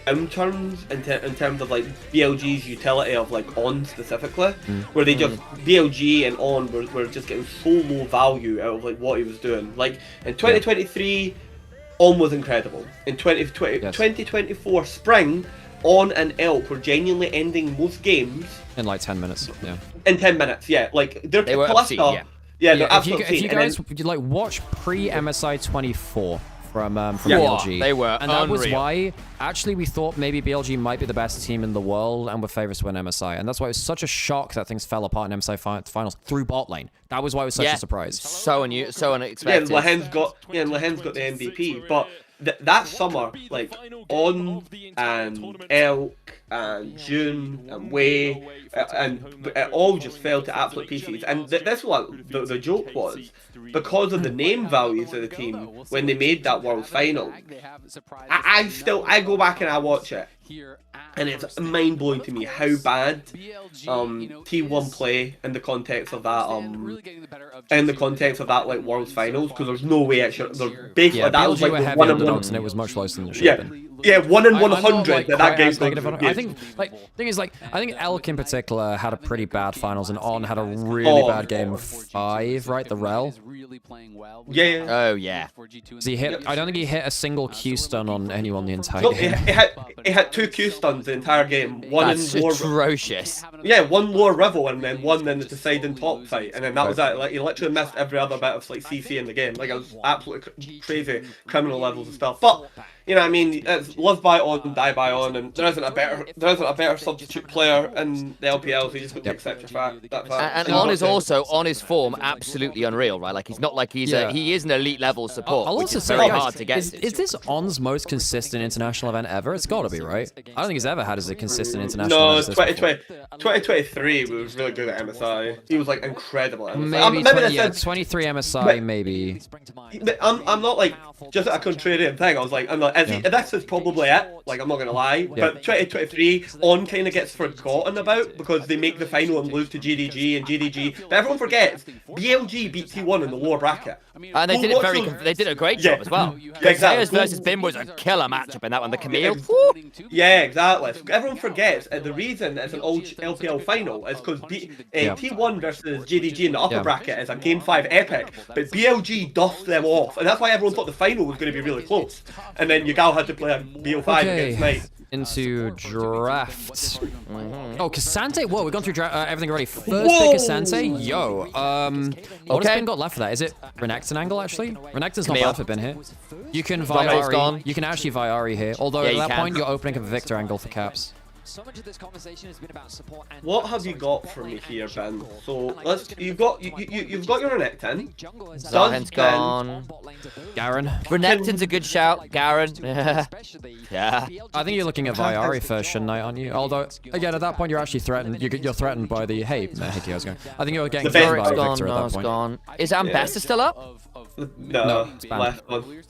downturns in terms of like BLG's utility of like On specifically, where they just BLG and On were just getting so low value out of like what he was doing. Like in 2023, On was incredible. In 2024 spring, On and Elk were genuinely ending most games in like 10 minutes. Yeah. In 10 minutes, yeah. Like they were obscene, if you guys like watch pre-MSI 24 from BLG, they were and that was why actually we thought maybe BLG might be the best team in the world and were favorites to win MSI, and that's why it was such a shock that things fell apart in MSI finals through bot lane. That was why it was such a surprise. So unexpected. Yeah, Lahen's got the MVP, but that summer, like On and Elk and Jun and Wei, and it all just fell to absolute pieces. And that's what the joke was, because of the name values of the team when they made that World Final. I go back and I watch it, and it's mind blowing to me how bad T1 play in the context of that like World Finals, because there's no way it should. Basically, that was like the 1-in-1, and it was much less than it should have been. Yeah, 1-in-100 that game's I think I think Elk in particular had a pretty bad finals, and On had a really bad game 5, right? The Rel. Yeah. Oh yeah. So he hit. I don't think he hit a single Q stun on anyone the entire no, game. It had 2 Q stuns the entire game. One That's in lower, atrocious. yeah, one lower Revel and then one in the deciding top fight, and then that was that. Like he literally missed every other bit of like CC in the game. Like it was absolutely crazy criminal levels of stuff. But you know, I mean, it's live by on, die by on, and there isn't a better substitute player in the LPL, so you just got to accept the fact. That fact. And On is also on his form absolutely unreal, right? Like he's not like he is an elite level support. I'll which also is say, very guys, hard to get. is this On's most consistent international event ever? It's got to be, right? I don't think he's ever had as a consistent international event. No, 2023 we was really good at MSI. He was like incredible at MSI. Maybe 23 MSI, maybe. I'm not like just a contrarian thing. I'm like, this is probably it. Like I'm not gonna lie, but 2023 On kind of gets forgotten about because they make the final and lose to GDG and GDG. But everyone forgets BLG beat T1 in the lower bracket. And they did it they did a great job as well. Yeah, exactly. Chaos versus Bim was a killer matchup in that one. The Camille. Yeah, exactly. Everyone forgets the reason it's an old LPL final is because T1 versus GDG in the upper bracket is a Game 5 epic, but BLG dust them off, and that's why everyone thought the final was going to be really close. And then Yugal had to play a BO5 against Knight. Into draft. Oh, Cassante. Whoa, we've gone through everything already. First pick Cassante. Yo. What has Bin got left for that? Is it Renekton angle actually? Renekton's not bad for Bin here. You can Viari. You can actually Viari here. Although at that point you're opening up a Victor angle for caps. So much of this conversation has been about support and what have you got for me here, Ben? So you've got your Renekton. Zahen's gone. Garen. Renekton's a good shout. Garen. Yeah. I think you're looking at Viari first, shouldn't I, on you? Although again, at that point you're actually threatened. You're threatened by the I think you're getting threatened by Victor at that point. Gone. Is Ambessa still up? No, it's left one.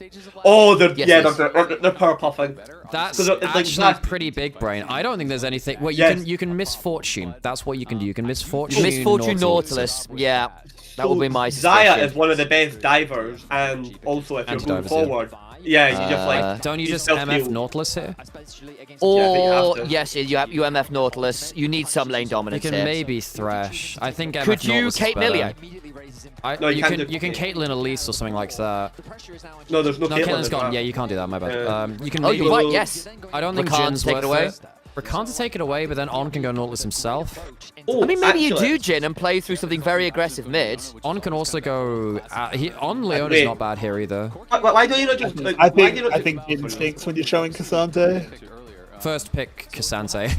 Oh, they're power puffing. That's actually pretty big brain. I don't think there's anything. Well, you can misfortune. That's what you can do. You can misfortune Nautilus. Yeah, that will be my Xayah is one of the best divers, and also if you're going forward, you just like don't you just MF Nautilus here? Or yes, you MF Nautilus. You need some lane dominance. You can maybe Thresh. I think MF Could you Nautilus Kate Millia? No, you can Caitlyn Elise or something like that. No, there's no Caitlyn's gone. Yeah, you can't do that. My bad. You can. Oh, you're right. Yes. I don't think Jin's worth it. Rakan to take it away, but then On can go Nautilus himself. I mean, maybe you do Jin and play through something very aggressive mid. On can also go. On Leona's not bad here either. Why don't you not just? I think Jin stinks when you're showing Cassante. First pick Cassante.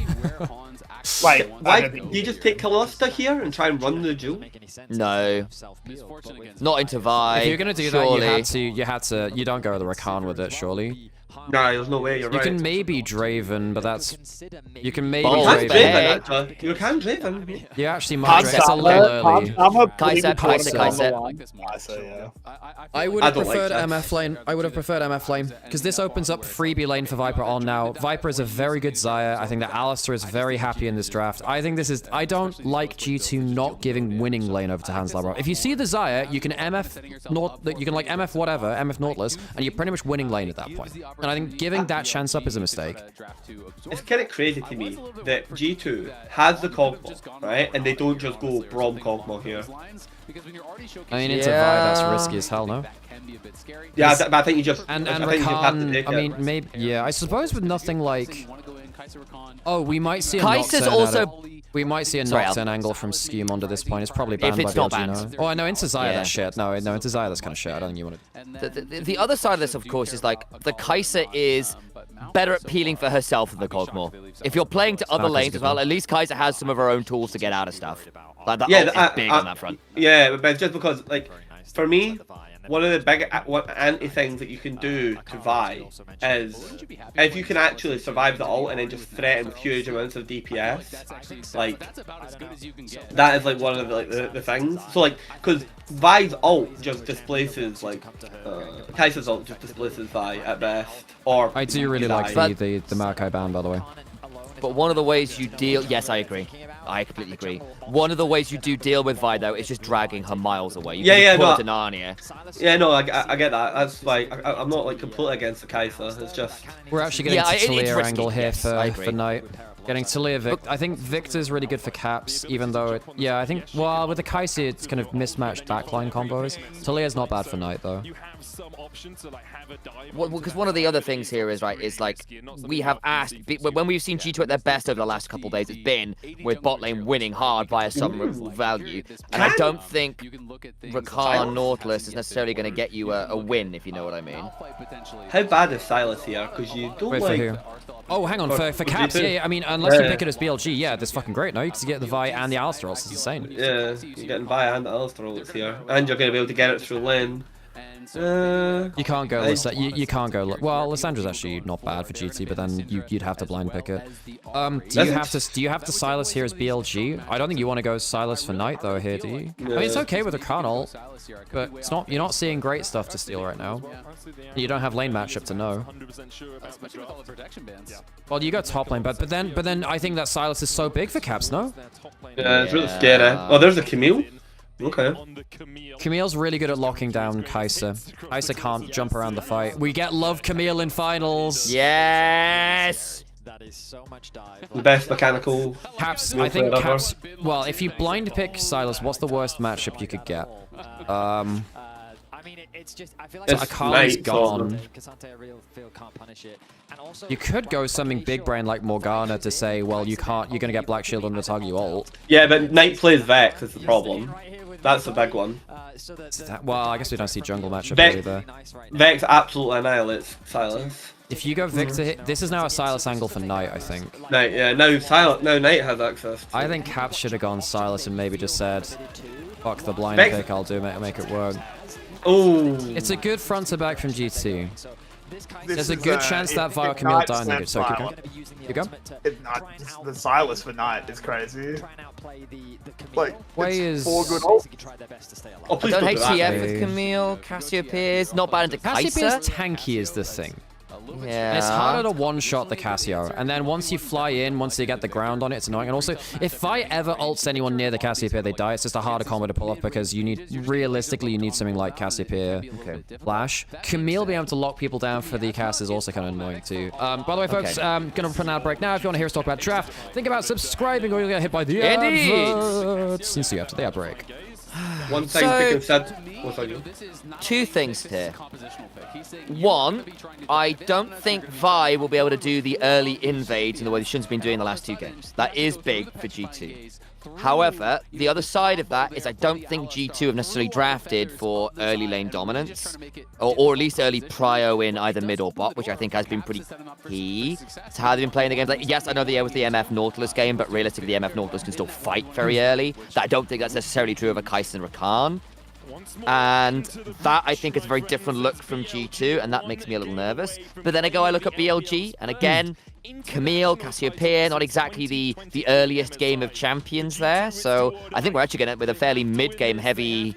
Right. Why do you just take Kalista here and try and run the duel? No. Not into Vi. If you're gonna do that, you had to. You don't go the Rakan with it, surely. No, there's no way. You're right. You can maybe Draven, but that's. You can maybe Draven. You can Draven. You actually might. It's a little early. I would have preferred MF lane. I would have preferred MF lane because this opens up freebie lane for Viper on now. Viper is a very good Xayah. I think that Alistar is very happy in this draft. I think this is. I don't like G2 not giving winning lane over to Hans Labro. If you see the Xayah, you can MF you can like MF whatever, MF Nautilus, and you're pretty much winning lane at that point. And I think giving that chance up is a mistake. It's kind of crazy to me that G2 has the Kog'Maw, right? And they don't just go Braum Kog'Maw here. I mean, into Vi, that's risky as hell, no? Yeah, but I think you just... And Rakan, I mean, maybe... Yeah, I suppose with nothing like... Oh, we might see a Kai'Sa's also... We might see a Nocturne angle from Skumond at this point. It's probably banned by BLG now. Oh, I know, into Xayah, that's shit. No, into Xayah, that's kind of shit. I don't think you want to... The other side of this, of course, is like, the Kai'Sa is better at peeling for herself than the Kog'Maw. If you're playing to other lanes as well, at least Kai'Sa has some of her own tools to get out of stuff. Like, that is big on that front. Yeah, but just because, like, for me, one of the big anti-things that you can do to Vi is if you can actually survive the ult and then just threaten with huge amounts of DPS, like that is like one of the things. So like, because Vi's ult just displaces like Kai'Sa's ult just displaces Vi at best. Or I do really like the Maokai ban, by the way. But one of the ways you deal... Yes, I agree. I completely agree. One of the ways you do deal with Vi, though, is just dragging her miles away. You can pull her to Narnia. Yeah, no, I get that. That's like... I'm not, like, completely against the Kai'Sa. It's just... We're actually getting a Talia angle here for Knight. Getting Talia Victor. I think Victor's really good for caps, even though yeah, I think, well, with the Kaisi, it's kind of mismatched backline combos. Talia's not bad for Knight, though. Well, because one of the other things here is, right, is like, we have asked, when we've seen G2 at their best over the last couple of days, it's been with bot lane winning hard via some value. And I don't think Rakan Nautilus is necessarily going to get you a win, if you know what I mean. How bad is Silas here? Because you don't Wait, like... for who? Oh, hang on, for caps, yeah, I mean, unless you pick it as BLG, yeah, that's fucking great, no? You can get the Vi and the Alistar ult, it's insane. Yeah, you're getting Vi and the Alistar ults here. And you're going to be able to get it through lane. You can't go, you can't go, well, Lissandra's actually not bad for GT, but then you'd have to blind pick it. Do you have to Silas here as BLG? I don't think you want to go Silas for Knight, though, here, do you? I mean, it's okay with a Rakan ult, but it's not, you're not seeing great stuff to steal right now. You don't have lane matchup to know. Well, you got top lane, but then I think that Silas is so big for caps, no? Yeah, it's really scary. Oh, there's a Camille? Okay. Camille's really good at locking down Kai'Sa. Kai'Sa can't jump around the fight. We get Love Camille in finals. Yes! That is so much dive. The best mechanical. Caps, I think Caps. Well, if you blind pick Silas, what's the worst matchup you could get? I mean, it's just, I feel like Akali's gone. You could go something big brain like Morgana to say, well, you can't, you're gonna get Black Shield on the target you ult. Yeah, but Knight plays Vex is the problem. That's the big one. Well, I guess we don't see jungle matchup really there. Vex absolutely annihilates Silas. If you go Victor, this is now a Silas angle for Knight, I think. Knight, yeah, now Knight has access. I think Caps should have gone Silas and maybe just said, fuck the blind pick, I'll do it, make it work. Oh, it's a good front to back from G2. There's a good chance that Vile Camille died in the so you go. The Silas for Knight is crazy. Like, Way is 4 good ult. Oh, I don't hate TF with Camille. Cassiopeia's not bad into Kai'Sa. Cassiopeia's tanky is the thing. Yeah. And it's harder to one-shot the Cassio. And then once you fly in, once you get the ground on it, it's annoying. And also, if Vi ever ults anyone near the Cassiopeia, they die. It's just a harder combo to pull off because you need, realistically, you need something like Cassiopeia Flash. Camille being able to lock people down for the cast is also kind of annoying too. By the way, folks, gonna put out a break now. If you want to hear us talk about draft, think about subscribing or you'll get hit by the adverts. And see you after the ad break. One thing to consider. Two things here. One, I don't think Vi will be able to do the early invades in the way they shouldn't have been doing the last 2 games. That is big for G2. However, the other side of that is I don't think G2 have necessarily drafted for early lane dominance, or at least early prio in either mid or bot, which I think has been pretty key to how they've been playing the games. Like, yes, I know the was the MF Nautilus game, but realistically the MF Nautilus can still fight very early. I don't think that's necessarily true of a Kai'Sa and Rakan. And that, I think, is a very different look from G2, and that makes me a little nervous. But then I look at BLG, and again, Camille, Cassiopeia, not exactly the earliest game of champions there. So I think we're actually going to with a fairly mid-game heavy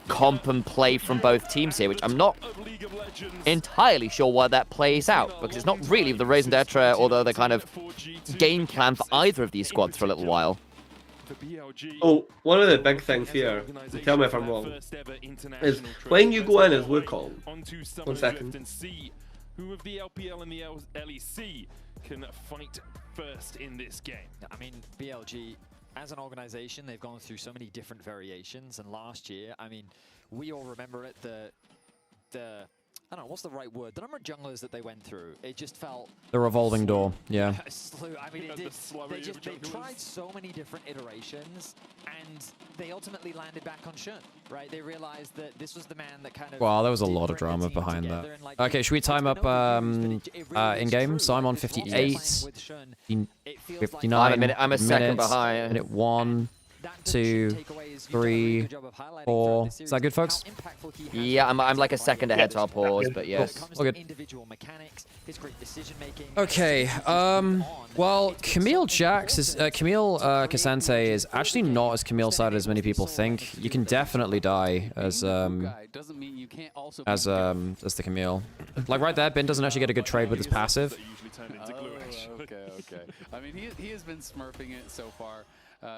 comp and play from both teams here, which I'm not entirely sure why that plays out, because it's not really the raison d'etre or the kind of game plan for either of these squads for a little while. Oh, one of the big things here, tell me if I'm wrong, is when you go in as Wukong, 1 second. Who of the LPL and the LEC can fight first in this game? I mean, BLG, as an organization, they've gone through so many different variations, and last year, I mean, we all remember it, I don't know, what's the right word? The number of junglers that they went through, it just felt... The revolving door, yeah. I mean, they tried so many different iterations, and they ultimately landed back on Shun, right? They realized that this was the man that kind of... Wow, there was a lot of drama behind that. Okay, should we time up in-game? So I'm on 58, 59, I'm a second behind. Minute 1, 2, 3, 4. Is that good, folks? Yeah, I'm like a second ahead, so I'll pause, but yes. All good. Okay, well, Camille Cassante is actually not as Camille-sided as many people think. You can definitely die as the Camille. Like right there, Bin doesn't actually get a good trade with his passive. Okay. I mean, he has been smurfing it so far.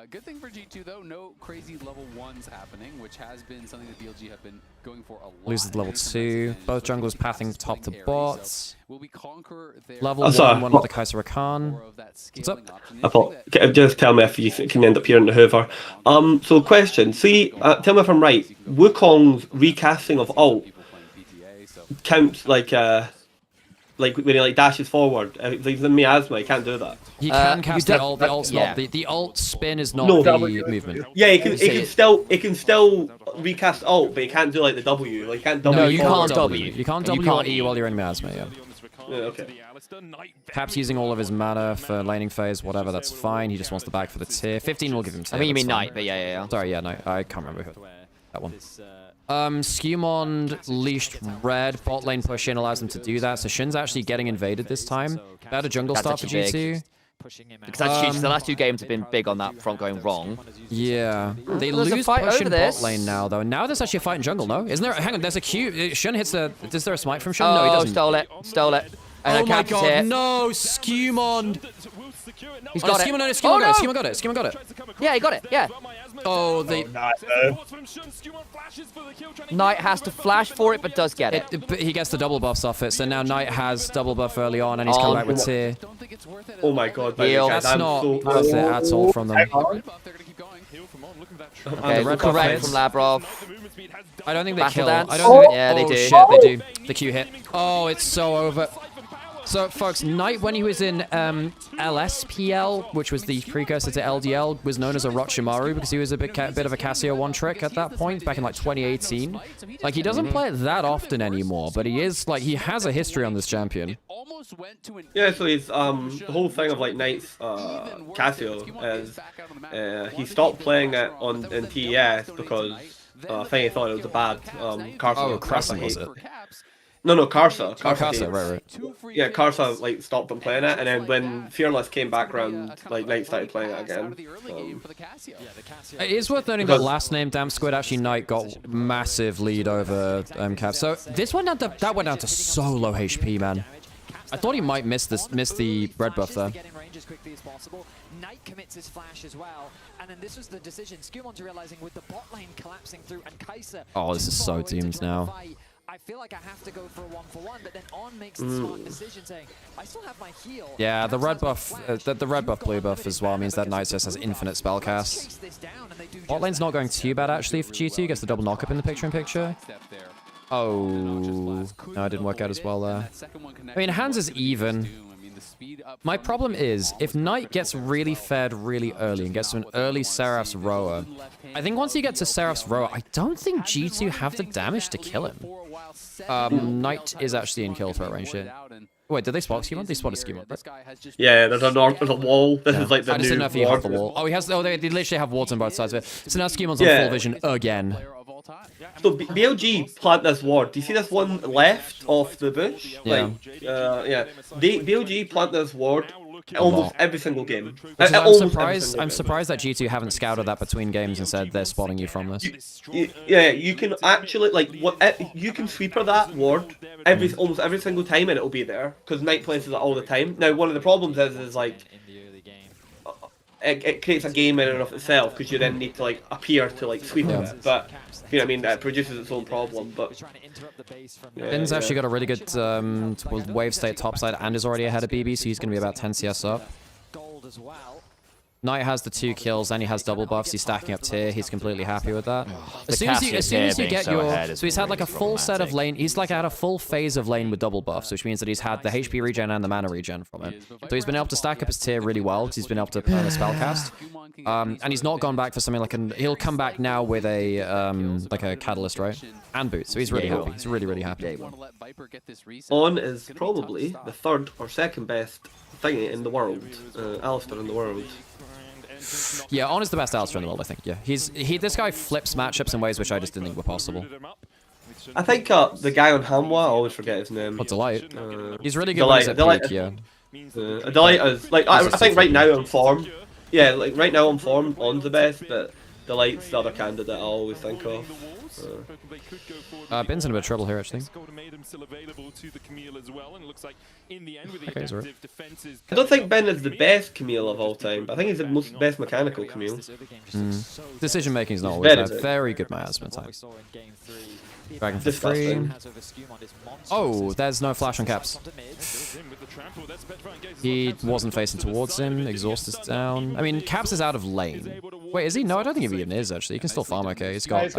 Good thing for G2 though, no crazy level 1s happening, which has been something that BLG have been going for a lot. Loses level 2. Both junglers pathing top to bots. Will we conquer their Level 1 with the Kaiser Rakan. What's up? I thought, just tell me if you can end up hearing the Hoover. So question, see, tell me if I'm right. Wukong's recasting of ult counts like when he dashes forward. If he's in miasma, he can't do that. He can cast the ult. The ult's not the ult spin is not the movement. Yeah, he can still recast ult, but he can't do like the W. Like, he can't W. No, you can't W. You can't W or E while you're in miasma. Yeah. Yeah, okay. Cap's using all of his mana for laning phase, whatever, that's fine. He just wants the bag for the tier. 15 will give him tier. I mean, you mean fine. Knight, but yeah. Sorry, yeah, no, I can't remember who. That one. Skewmond leashed red. Bot lane push in allows them to do that. So Shin's actually getting invaded this time. Better jungle start for G2. Because that's huge. The last 2 games have been big on that front going wrong. Yeah. They There's a lose fight push over in this. bot lane now, though. Now there's actually a fight in jungle, no? Isn't there? Hang on, there's a Q. Shin hits the... Is there a smite from Shin? No, he doesn't. Stole it. Oh my god, no! Skewmond! He's got it. Skewmond got it. Skewmond got it. Yeah, he got it. Yeah. Oh, they... Knight has to flash for it, but does get it. But he gets the double buffs off it, so now Knight has double buff early on, and he's come back with tier. Oh my god, That's not worth it at all from them. Okay, red correct buff from Labrov. I don't think they Battle kill. dance. I don't think Yeah, they do. Shit, they do. The Q hit. Oh, it's so over. So, folks, Knight, when he was in LSPL, which was the precursor to LDL, was known as a Orochimaru because he was a bit of a Cassio one-trick at that point, back in, like, 2018. Like, he doesn't play it that often anymore, but he is, like, he has a history on this champion. Yeah, so he's, the whole thing of, like, Knight's, Cassio is, he stopped playing it in TES because, I think he thought it was a bad, Karsa was it? No, Karsa. Karsa, right. Yeah, Karsa like stopped them playing it, and then when Fearless came back around, like Knight started playing it again. It is worth noting that last name Damn Squid actually Knight got massive lead over Cav. So this went down to went down to so low HP, man. I thought he might miss the red buff there. Knight commits his flash as well, and then this was the decision. Skewmond realizing with the bot lane collapsing through and Kaiser. Oh, this is so doomed now. I feel like I have to go for a 1-for-1, but then On makes the smart decision saying, I still have my heal. Yeah, the red buff, the red buff, blue buff as well means that Knight just has infinite spell cast. Bot lane's not going too bad actually for G2. Gets the double knock up in the picture-in-picture. Oh, no, it didn't work out as well there. I mean, hands is even. My problem is, if Knight gets really fed really early and gets to an early Seraph's Rower, I think once you get to Seraph's Rower, I don't think G2 have the damage to kill him. Knight is actually in kill threat range here. Wait, did they spot Skewmond? They spotted Skewmond, right? Yeah, there's a wall. This is like the I just didn't know if you have the wall. Oh, he has. Oh, they literally have wards on both sides of it. So now Skewmond's on full vision again. So BLG plant this ward. Do you see this one left off the bush? Yeah. BLG plant this ward almost every single game. I'm surprised that G2 haven't scouted that between games and said they're spotting you from this. Yeah, you can actually you can sweeper that ward almost every single time and it'll be there because Knight places it all the time. Now one of the problems is like it creates a game in and of itself because you then need to like appear to like sweep it, but you know what I mean, it produces its own problem. But Ben's actually got a really good wave state topside and is already ahead of BB, so he's going to be about 10 CS up. Knight has the 2 kills and he has double buffs. He's stacking up tier. He's completely happy with that. As soon as you get your... So he's had like a full set of lane... He's like had a full phase of lane with double buffs, which means that he's had the HP regen and the mana regen from it. So he's been able to stack up his tier really well because he's been able to earn a spellcast. And he's not gone back for something like an... He'll come back now with a like a catalyst, right? And boots. So he's really happy. He's really happy. On is probably the 3rd or 2nd best thing in the world. Alistar in the world. Yeah, On is the best Alistar in the world, I think. Yeah, this guy flips matchups in ways which I just didn't think were possible. I think the guy on Hamwa, I always forget his name. What, Delight? He's really good when he's at peak, yeah. Delight is like I think right now on form. Yeah, like right now on form, On's the best, but Delight's the other candidate I always think of. Ben's in a bit of trouble here, actually. Okay, he's alright. I don't think Ben is the best Camille of all time, but I think he's the best mechanical Camille. Decision making is not always there. Very good miasma time. Dragon for free. Oh, there's no flash on Caps. He wasn't facing towards him. Exhaust is down. I mean, Caps is out of lane. Wait, is he? No, I don't think he even is, actually. He can still farm okay. He's got,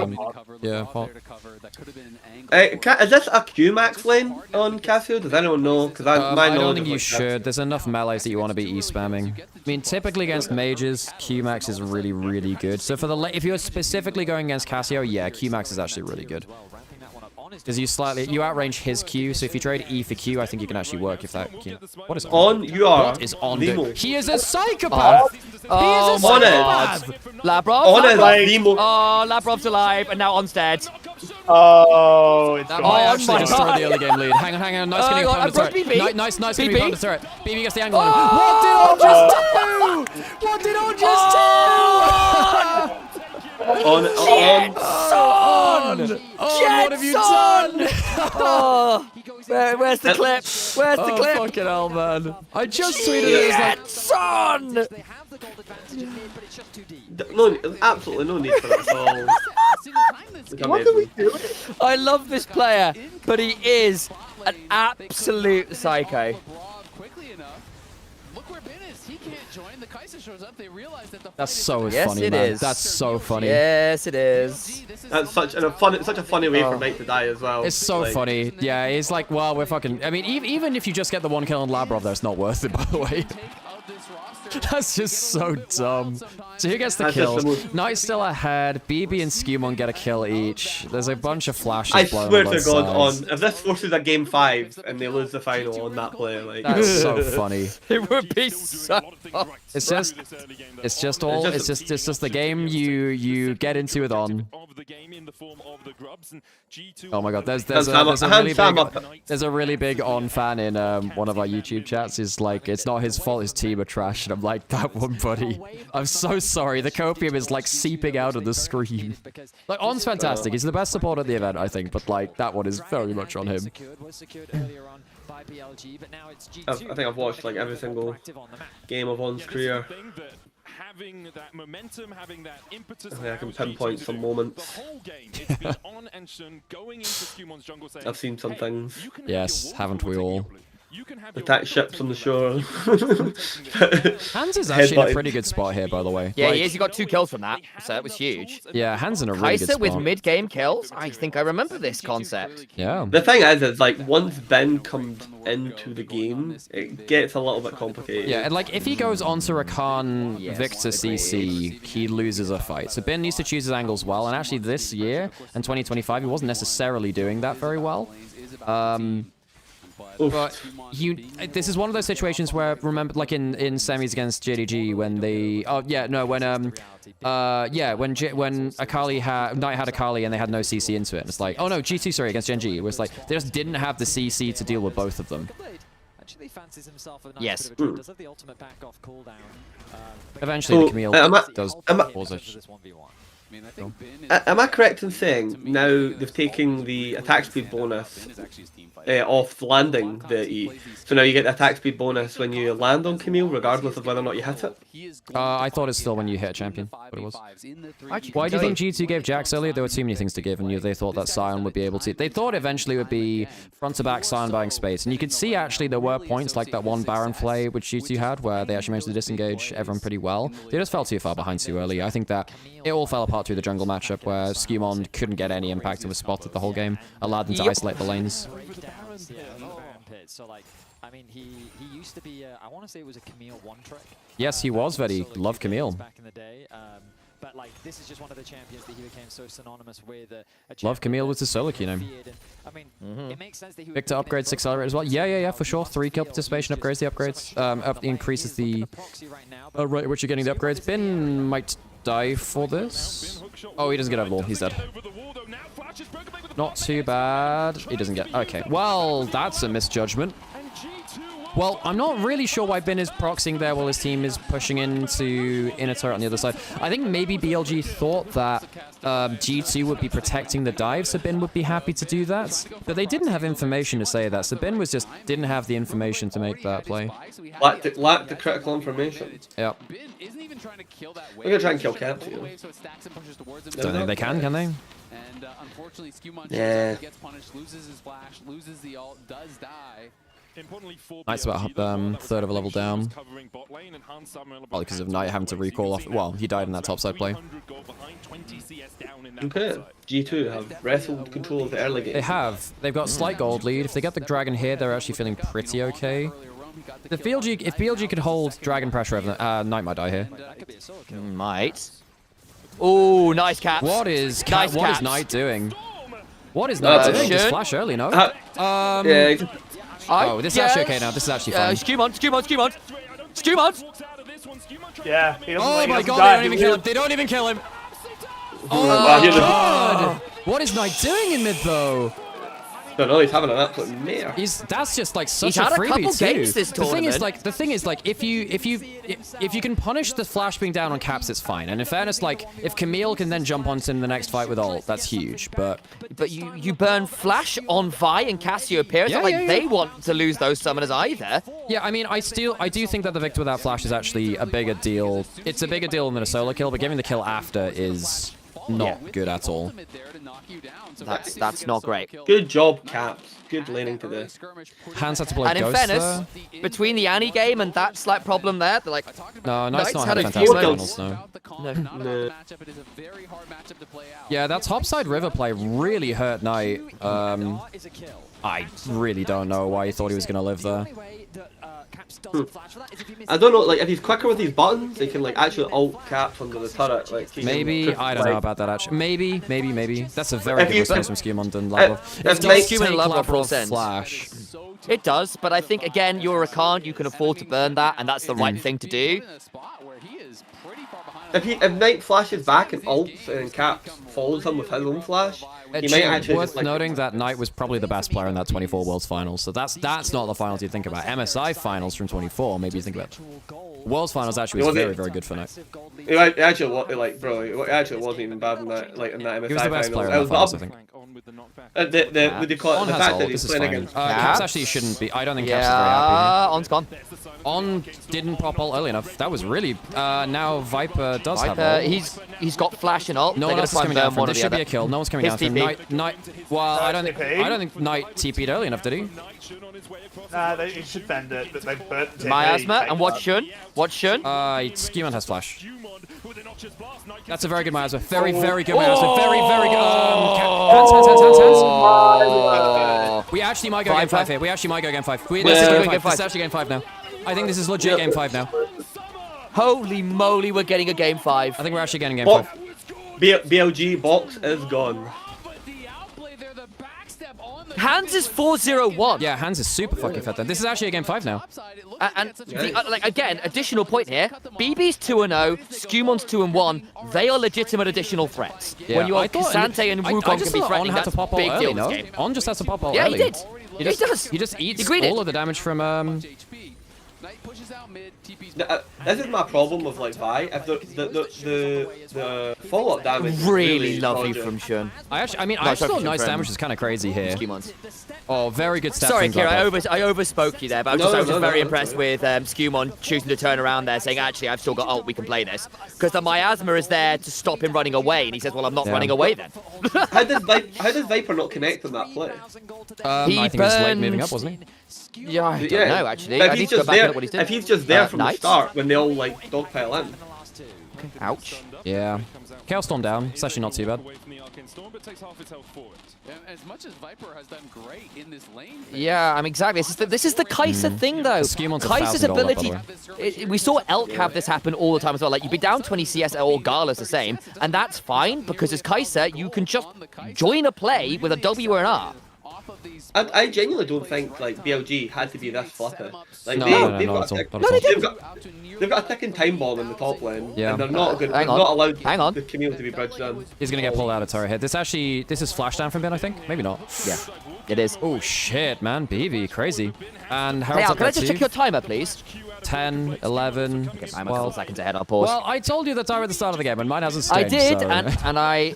yeah, pot. Is this a Q-Max lane on Cassio? Does anyone know? Because I don't think you should. There's enough melees that you want to be E-spamming. I mean, typically against mages, Q-Max is really, really good. So for the if you're specifically going against Cassio, yeah, Q-Max is actually really good. Because you outrange his Q, so if you trade E for Q, I think you can actually work if that Q. What is on? You are. What is on? He is a psychopath. He is a psychopath. Labrov. On it. Oh, Labrov's alive, and now On's dead. Oh, it's that might actually destroy the early game lead. Hang on. Nice getting on the turret. Nice getting on the turret. BB gets the angle on him. What did On just do? What did On just do? On! What have you done? Oh, where's the clip? Where's the clip? Fucking hell, man. I just tweeted it. Son! No, absolutely no need for that at all. What are we doing? I love this player, but he is an absolute psycho. That's so yes, funny, it man. Is. That's so funny. Yes, it is. That's such a funny way for Mike to die as well. It's so funny. Yeah, he's like, well, we're fucking. I mean, even if you just get the one kill on Labrov, that's not worth it, by the way. That's just so dumb. So who gets the kills? Knight's still ahead. BB and Skewmon get a kill each. There's a bunch of flashes. I blown swear on to both God, sides. if this forces a game 5 and they lose the final on that play, like That's so funny. It would be so. It's just the game you get into with On. Oh my God, there's a really big On fan in one of our YouTube chats. He's like, it's not his fault his team are trash, and I'm like, that one buddy. I'm so sorry. The copium is like seeping out of the screen. Like On's fantastic. He's the best support at the event, I think, but like that one is very much on him. I think I've watched like every single game of On's career. Having that momentum, having that impetus. I think I can pinpoint some moments. I've seen some things. Yes, haven't we all? Attack ships on the shore. Hans is actually in a pretty good spot here, by the way. Yeah, he is. He got 2 kills from that, so that was huge. Yeah, Hans in a really good spot. with mid-game kills? I think I remember this concept. Yeah. The thing is like, once Ben comes into the game, it gets a little bit complicated. Yeah, and like, if he goes onto Rakan Victor CC, he loses a fight. So Ben needs to choose his angles well, and actually this year, in 2025, he wasn't necessarily doing that very well. But this is one of those situations where, remember, like in semis against JDG when they, when Akali Knight had Akali and they had no CC into it. And it's like, oh no, G2, sorry, against GenG. It was like they just didn't have the CC to deal with both of them. Yes. Eventually, the Camille does pause it. Am I correct in saying now they've taken the attack speed bonus off landing the E? So now you get the attack speed bonus when you land on Camille, regardless of whether or not you hit it? I thought it's still when you hit a champion, but it was. Why do you think G2 gave Jax earlier? There were too many things to give, and they thought that Sion would be able to. They thought eventually it would be front to back Sion buying space, and you could see actually there were points like that one Baron play which G2 had where they actually managed to disengage everyone pretty well. They just fell too far behind too early. I think that it all fell apart through the jungle matchup where Skewmon couldn't get any impact and was spotted the whole game, allowed them to isolate the lanes. So like, I mean, he used to be, I want to say it was a Camille one trick. Yes, he was very. Love Camille. Back in the day, but like, this is just one of the champions that he became so synonymous with. Love Camille was the solo key name. I mean, it makes sense that he would Victor upgrades Accelerate as well. Yeah, for sure. 3 kill participation upgrades the upgrades. Increases the rate at which you're getting the upgrades. Bin might die for this. Oh, he doesn't get overlord. He's dead. Not too bad. He doesn't get. Okay. Well, that's a misjudgment. Well, I'm not really sure why Bin is proxying there while his team is pushing into inner turret on the other side. I think maybe BLG thought that G2 would be protecting the dive, so Bin would be happy to do that. But they didn't have information to say that, so Bin was just didn't have the information to make that play. Lacked the critical information. Yep. We're gonna try and kill Caps here. Don't think they can they? And unfortunately, Skewmon gets punished, loses his flash, loses the ult, does die. Knight's about third of a level down. Probably because of Knight having to recall off. Well, he died in that topside play. Okay. G2 have wrestled control of the early game. They have. They've got a slight gold lead. If they get the dragon here, they're actually feeling pretty okay. If BLG could hold dragon pressure over Knight might die here. Might. Oh, nice Caps. What is Knight doing? What is Knight doing? Just flash early, no? Yeah. Oh, this is actually okay now. This is actually fine. Skewmon! Yeah. Oh my god, they don't even kill him. They don't even kill him. Oh my god. What is Knight doing in mid though? Don't know, he's having an absolute mare. That's just like such a freebie couple too. games this tournament. The thing is like if you can punish the flash being down on Caps, it's fine. And in fairness, like if Camille can then jump onto him the next fight with ult, that's huge. But you burn flash on Vi and Cassiopeia. It's not like they want to lose those summoners either. Yeah, I mean, I do think that the victor without flash is actually a bigger deal. It's a bigger deal than a solo kill, but giving the kill after is not good at all. That's not great. Good job, Caps. Good laning to this. Hans had to play And in Ghost fairness, between the Annie game and that slight problem there, they're like, no, Knight's not had a few fantastic finals, no. Yeah, that topside river play really hurt Knight. I really don't know why he thought he was going to live there. I don't know, like if he's quicker with these buttons, he can like actually ult Caps under the turret. Like maybe I don't know about that actually. Maybe. That's a very good response from Skewmon and Lavrov. If Skewmon and Lavrov flash. It does, but I think again you're a Khan, you can afford to burn that, and that's the right thing to do. If Knight flashes back and ults and Caps follows him with his own flash, he might actually worth noting that Knight was probably the best player in that 24 Worlds Finals, so that's not the finals you think about. MSI Finals from 24, maybe you think about. Worlds Finals actually was very, very good for Knight. It actually, like, bro, it actually wasn't even bad in that, like, in that MSI He was the best player in finals. that finals, I think. What do you call it? The fact that he's playing against Caps actually shouldn't be. I don't think Caps is very happy. On's gone. On didn't pop ult early enough. That was really. Now Viper does have ult. He's got flash and ult. No one else is coming down from him. This should be a kill. No one's coming down from him. Knight. Well, I don't think Knight TP'd early enough, did he? Nah, he should fend it, but they've burnt TP. Miasma, and what's Shun? Skewmon has flash. That's a very good Miasma. Very, very good Miasma. Very, very good. Hands. We actually might go game 5 here. We actually might go game 5. This is actually game 5 now. I think this is legit game 5 now. Holy moly, we're getting a game 5. I think we're actually getting game 5. BLG box is gone. Hans is 4-0-1. Yeah, Hans is super fucking fed then. This is actually a game 5 now. And like again, additional point here. BB's 2-0, Skewmon's 2-1. They are legitimate additional threats. Yeah, when you are Kasante and Wukong can be threatening, that's a big deal in this game. On just has to pop ult early. Yeah, he does. He just eats all of the damage from This is my problem with like Vi. If the follow-up damage really lovely from Shun. I actually thought nice damage is kind of crazy here. Oh, very good stats. Sorry, Kira, I overspoke you there, but I was just very impressed with Skewmon choosing to turn around there, saying, actually, I've still got ult, we can play this. Because the Miasma is there to stop him running away, and he says, well, I'm not running away then. How does Viper not connect on that play? I think he was late moving up, wasn't he? Yeah, I don't know, actually. I need to go back and look what he's doing. If he's just there from the start, when they all, like, dogpile in. Ouch. Yeah. Chaos Storm down. It's actually not too bad. As much as Viper has done great in this lane. Yeah, I mean, exactly. This is the Kai'Sa thing, though. Kai'Sa's ability. We saw Elk have this happen all the time as well. Like, you'd be down 20 CS or Gala's the same, and that's fine, because as Kai'Sa, you can just join a play with a W or an R. I genuinely don't think like BLG had to be this flippy. Like they've got a ticking time bomb in the top lane, and they're not good. Not allowed the Camille to be bridged in. He's gonna get pulled out of turret hit. This is flash down from Ben, I think. Maybe not. Yeah. It is. Oh shit, man. BB, crazy. And Hey, Harold's Al, up can I there just too. check your timer, please? 10, 11, Okay, I'm a 12 couple seconds ahead. I'll pause. Well, I told you the timer at the start of the game, and mine hasn't I changed. did, so. and I.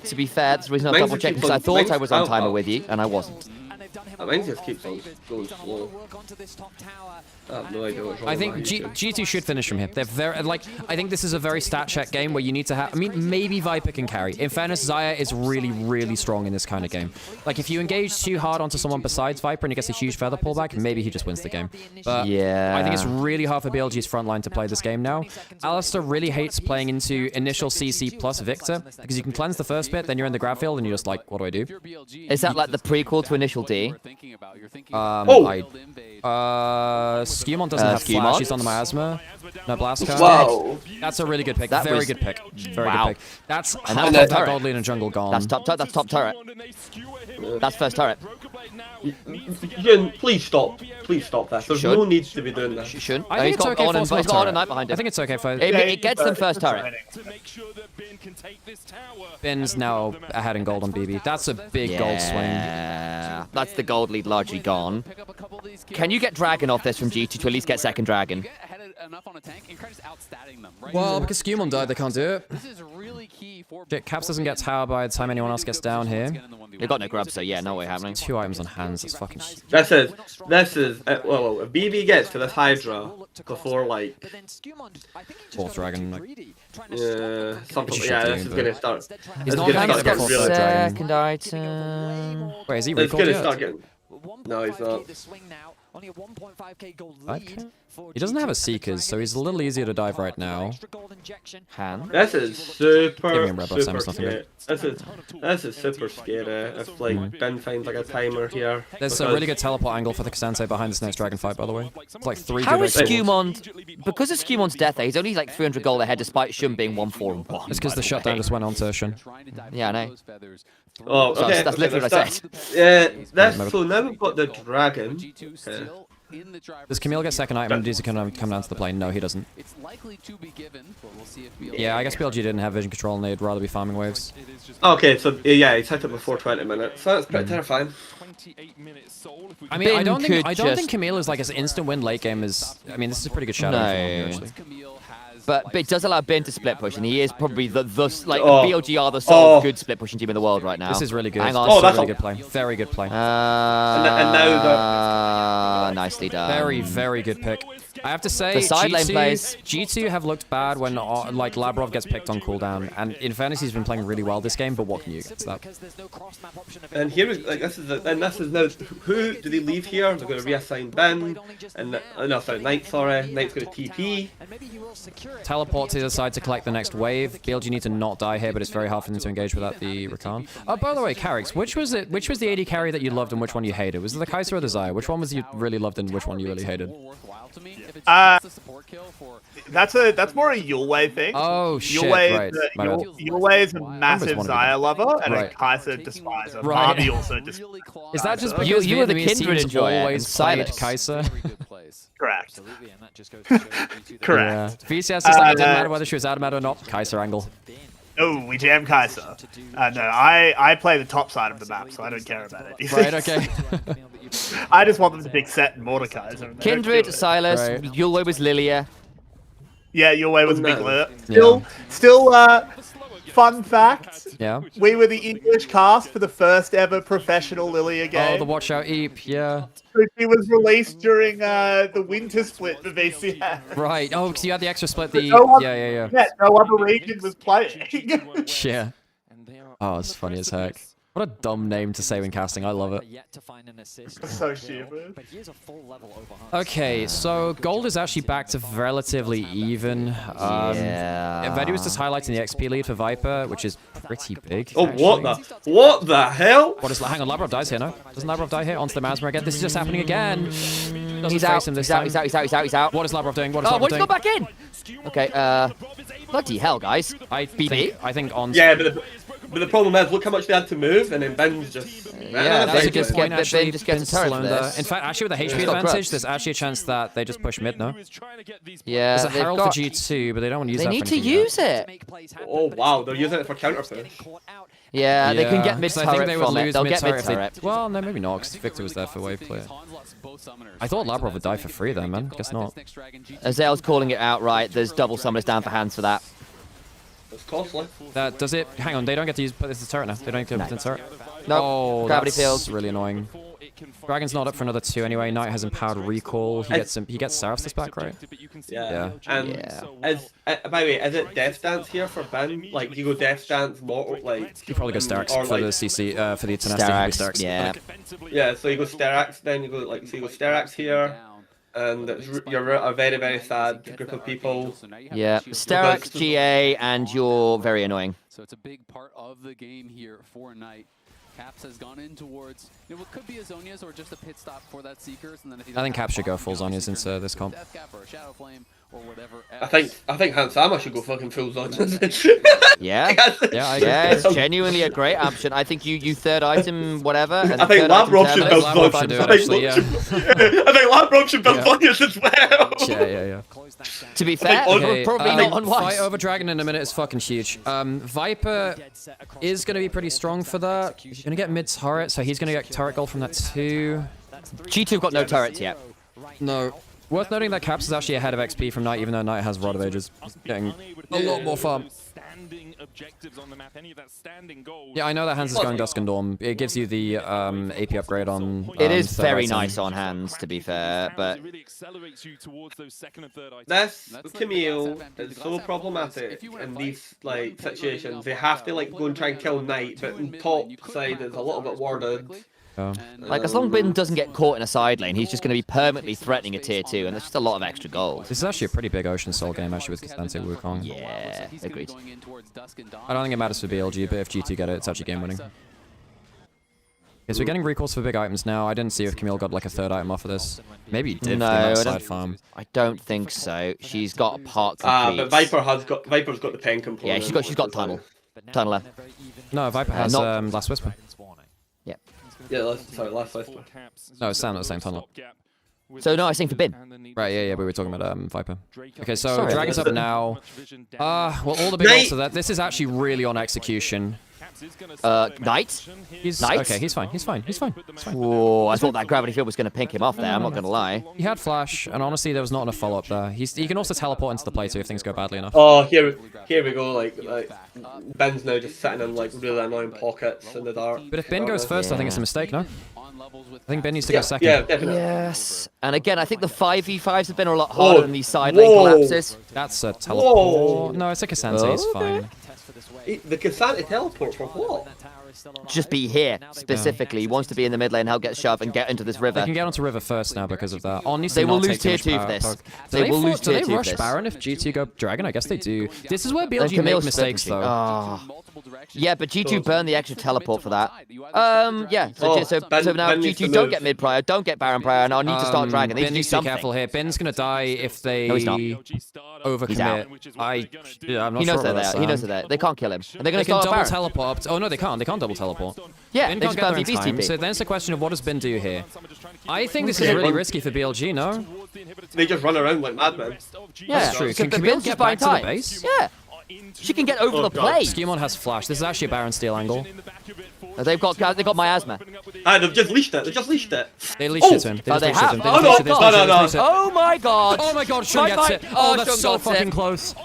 To be fair, that's the reason I'm Mine's double checking keeps because I on- thought mine's- I was on oh, timer oh. with you, and I wasn't. Mine just keeps on going slow. I have no idea what's wrong I with think my YouTube. G2 should finish from here. They're very like. I think this is a very stat check game where you need to have. I mean, maybe Viper can carry. In fairness, Xayah is really, really strong in this kind of game. Like, if you engage too hard onto someone besides Viper and he gets a huge feather pullback, maybe he just wins the game. But Yeah. I think it's really hard for BLG's front line to play this game now. Alistair really hates playing into initial CC plus Victor because you can cleanse the first bit, then you're in the grab field, and you're just like, what do I do? Is that like the prequel to Initial D? Skewmon doesn't have Skewmon? flash. He's on the miasma. No blast card. Whoa. That's a really good pick. That Very was- good pick. Very Wow. good pick. That's And half that's of that turret. gold lead in jungle gone. That's top turret. That's first turret. Jin, please stop. Please stop that. There's Should. no need to be doing that. Shouldn't. I think He's it's okay got for he's small got on a turret. knight behind I him. think it's okay for It gets them first turret. Bin's now ahead in gold on BB. That's a big gold swing. Yeah, that's the gold lead largely gone. Can you get Dragon off this from G2 to at least get second Dragon? Well, because Skewmon died, they can't do it. Shit, Caps doesn't get tower by the time anyone else gets down here. They've got no grub, so yeah, no way happening. 2 items on hands. That's fucking. This is, well, if BB gets to this Hydra before, like, Fourth dragon. Like, yeah, something, Which he yeah, should this do, is gonna but- start. He's This is not gonna gonna start get getting before really. third Second item. wait, is he It's recalled gonna yet? start getting. No, he's not. Okay. He doesn't have a Seekers, so he's a little easier to dive right now. Hand. This is super, Give me a red buff, super Samus, nothing scary. This is super scary. If like Ben finds like a timer here. There's a really good teleport angle for the Kasante behind this next dragon fight, by the way. It's like 3 How good is examples. Skewmon? Because of Skewmon's death, he's only like 300 gold ahead, despite Shun being 1-4-1. It's because the shutdown just went on to Shun. Yeah, I know. Oh, So okay. that's literally what I said. Yeah, so now we've got the dragon. Okay. Does Camille get second item and does he come down to the plane? No, he doesn't. Yeah, I guess BLG didn't have vision control and they'd rather be farming waves. Okay, so yeah, he's hit it before 20 minutes. So that's pretty terrifying. I mean, I don't think just- Camille is like as instant win late game as. I mean, this is a pretty good shadow. No. Actually. But it does allow Ben to split push, and he is probably the Oh. BLG are the sole good split pushing team in the world right now. This is really good. Hang on. This is that's a really a- good play. Very good play. And now Nicely done. Very, very good pick. I have to say, The side lane plays. G2 have looked bad when like Labrov gets picked on cooldown, and in fairness, he's been playing really well this game. But what can you against that? And here is like this is now who do they leave here? They're going to reassign Ben, and no, sorry, Knight. Sorry, Knight's going to TP. Teleport to the side to collect the next wave. BLG need to not die here, but it's very hard for them to engage without the Rakan. Oh, by the way, Carrix, which was the AD carry that you loved and which one you hated? Was it the Kai'Sa or the Xayah? Which one was you really loved and which one you really hated? That's more a Yulwei thing. Oh shit! Yulwei, Right. My bad. Yulwei is a massive one of them. Xayah lover and Right. a Kai'Sa despiser. Right. Barbie also despises. Is that just Kai'Sa. because You were the Vietnamese Kindred teams enjoyer and always played Silas. Kai'Sa? Correct. Yeah. Correct. VCS is like, it didn't matter whether she was Adamant or not. Kai'Sa angle. Oh, we jam Kai'Sa. No, I play the top side of the map, so I don't care about it. Right. Okay. I just want them to big set Mordekaiser. and they don't Kindred, do it. Silas, Right. Yulwei was Lilia. Yeah, Yulwei was a big No. lit. Yeah. Still, fun fact. Yeah. We were the English cast for the first ever professional Lilia Oh, game. the Watch Out Eep. Yeah. She was released during the winter split for VCS. Right. Oh, because you had the extra split. The No other- yeah. no other region was playing. Yeah. Oh, it's funny as heck. What a dumb name to say when casting. I love it. So stupid. Okay, so gold is actually back to relatively even. Yeah. Vedu was just highlighting the XP lead for Viper, which is pretty big. Oh, what the hell? What is? Hang on, Labrov dies here, no? Doesn't Labrov die here? Onto the Masmer again. This is just happening again. Doesn't He's face out. him this He's out. time. He's out. What is Labrov doing? What is Oh, Labrov why'd you doing? go back in? Okay, bloody hell, guys. I think on. Yeah, but But the problem is, look how much they had to move, and then Ben's just... Yeah, that's a good just point, actually. just gets a turret for this. In fact, actually with the HP advantage, there's actually a chance that they just push mid, no? Yeah, there's a Herald for G2, but they don't want to use that They for need to anything use yet. it. Oh, wow, they're using it for counter push. Yeah, they can get mid I think turret they would from it. lose They'll mid get mid turret if they... turret. Well, no, maybe not, because Victor was there for wave clear. I thought Labrov would die for free then, man. Guess not. Azel's calling it outright. There's double summoners down for hands for that. It's costly. That does it. Hang on, they don't get to use. Put this as a turret now. They don't get to put this turret. Nope. Oh, Gravity that's field. really annoying. Dragon's not up for another 2 anyway. Knight has empowered recall. He gets Seraph's this back, right? Yeah. And is by the way, is it Death Dance here for Ben? Like you go Death Dance, Mortal, like You probably go Sterax or for like, the CC for the Tenacity. Sterax, yeah. Yeah, so you go Sterax, then you go like so you go Sterax here, and you're a very very sad group of people. Yeah, Sterax, GA, and you're very annoying. So it's a big part of the game here for Knight. Caps has gone in towards, what could be a Zonia's or just a pit stop for that Seekers, and then if he I think Cap should go full Zonias into this comp. Death Cap or a Shadow Flame or whatever. I think Hansama should go fucking full Zonias. Yeah, it's genuinely a great option. I think you third item whatever. And I think Labrov should build Zonias. I think Labrov should build Zonias as well. Yeah. To be fair, probably not on Fight over Dragon in a minute is fucking huge. Viper is going to be pretty strong for that. He's going to get mid turret, so he's going to get turret gold from that too. G2 got no turrets yet. No. Worth noting that Caps is actually ahead of XP from Knight, even though Knight has Rod of Ages. Getting a lot more farm. Yeah, I know that Hans is going Dusk and Dawn. It gives you the AP upgrade on. It is very nice on hands, to be fair, but This Camille is so problematic in these like situations. They have to like go and try and kill Knight, but in top side is a little bit warded. Like, as long as Bin doesn't get caught in a side lane, he's just going to be permanently threatening a tier 2, and that's just a lot of extra gold. This is actually a pretty big Ocean Soul game, actually, with Kastante Wukong. Yeah, agreed. I don't think it matters for BLG, but if G2 get it, it's actually game winning. Okay, so we're getting recalls for big items now. I didn't see if Camille got like a third item off of this. Maybe he did. No, side farm. I don't think so. She's got a part complete. But Viper's got the pen component. Yeah, she's got tunnel. Tunneler. No, Viper has Last Whisper. Yeah. Yeah, last Whisper. No, it's not the same tunnel. So no, I was saying for Bin. Right, yeah, we were talking about Viper. Okay, so Sorry. Dragon's up now. Well, all the big ults of that. This is actually really on execution. Knight? Knight? Okay, he's fine. Whoa, I thought that gravity field was going to pick him off there, I'm not going to lie. He had flash, and honestly, there was not enough follow-up there. He can also teleport into the play too if things go badly enough. Oh, here we go. Like Ben's now just sitting in like really annoying pockets in the dark. But if Ben goes first, I think it's a mistake, no? I think Ben needs to go second. Yeah, definitely. Yes. And again, I think the 5v5s have been a lot harder than these side lane collapses. That's a teleport. No, it's a Kastante, it's fine. The Kastante teleport for what? Just be here, specifically. He wants to be in the mid lane, help get shoved and get into this river. They can get onto river first now because of that. They will lose tier 2 for this. They will lose tier 2 for this. Do they rush Baron if G2 go Dragon? I guess they do. This is where BLG make mistakes, though. Yeah, but G2 burned the extra teleport for that. Yeah, so now G2 don't get mid prior, don't get Baron prior, and I'll need to start Dragon. They need to do something. Be careful here. Ben's gonna die if they overcommit. I'm not sure about that. He knows that. They can't kill him. And they're gonna start Baron. Teleport. Oh no, they can't. They can't double teleport. Yeah, Ben they can't just get there in beast time. TP. So then it's a question of what does Ben do here? I think this is really risky for BLG. No. They just run around like madmen. Yeah, that's true. Can Camille get back to the base? Yeah. She can get over the play. Skimon has flash. This is actually a Baron steal angle. They've got miasma. They've just leashed it. They leashed it to him. They have. Oh my god. Oh my god, Shun gets it. Oh, that's so fucking close.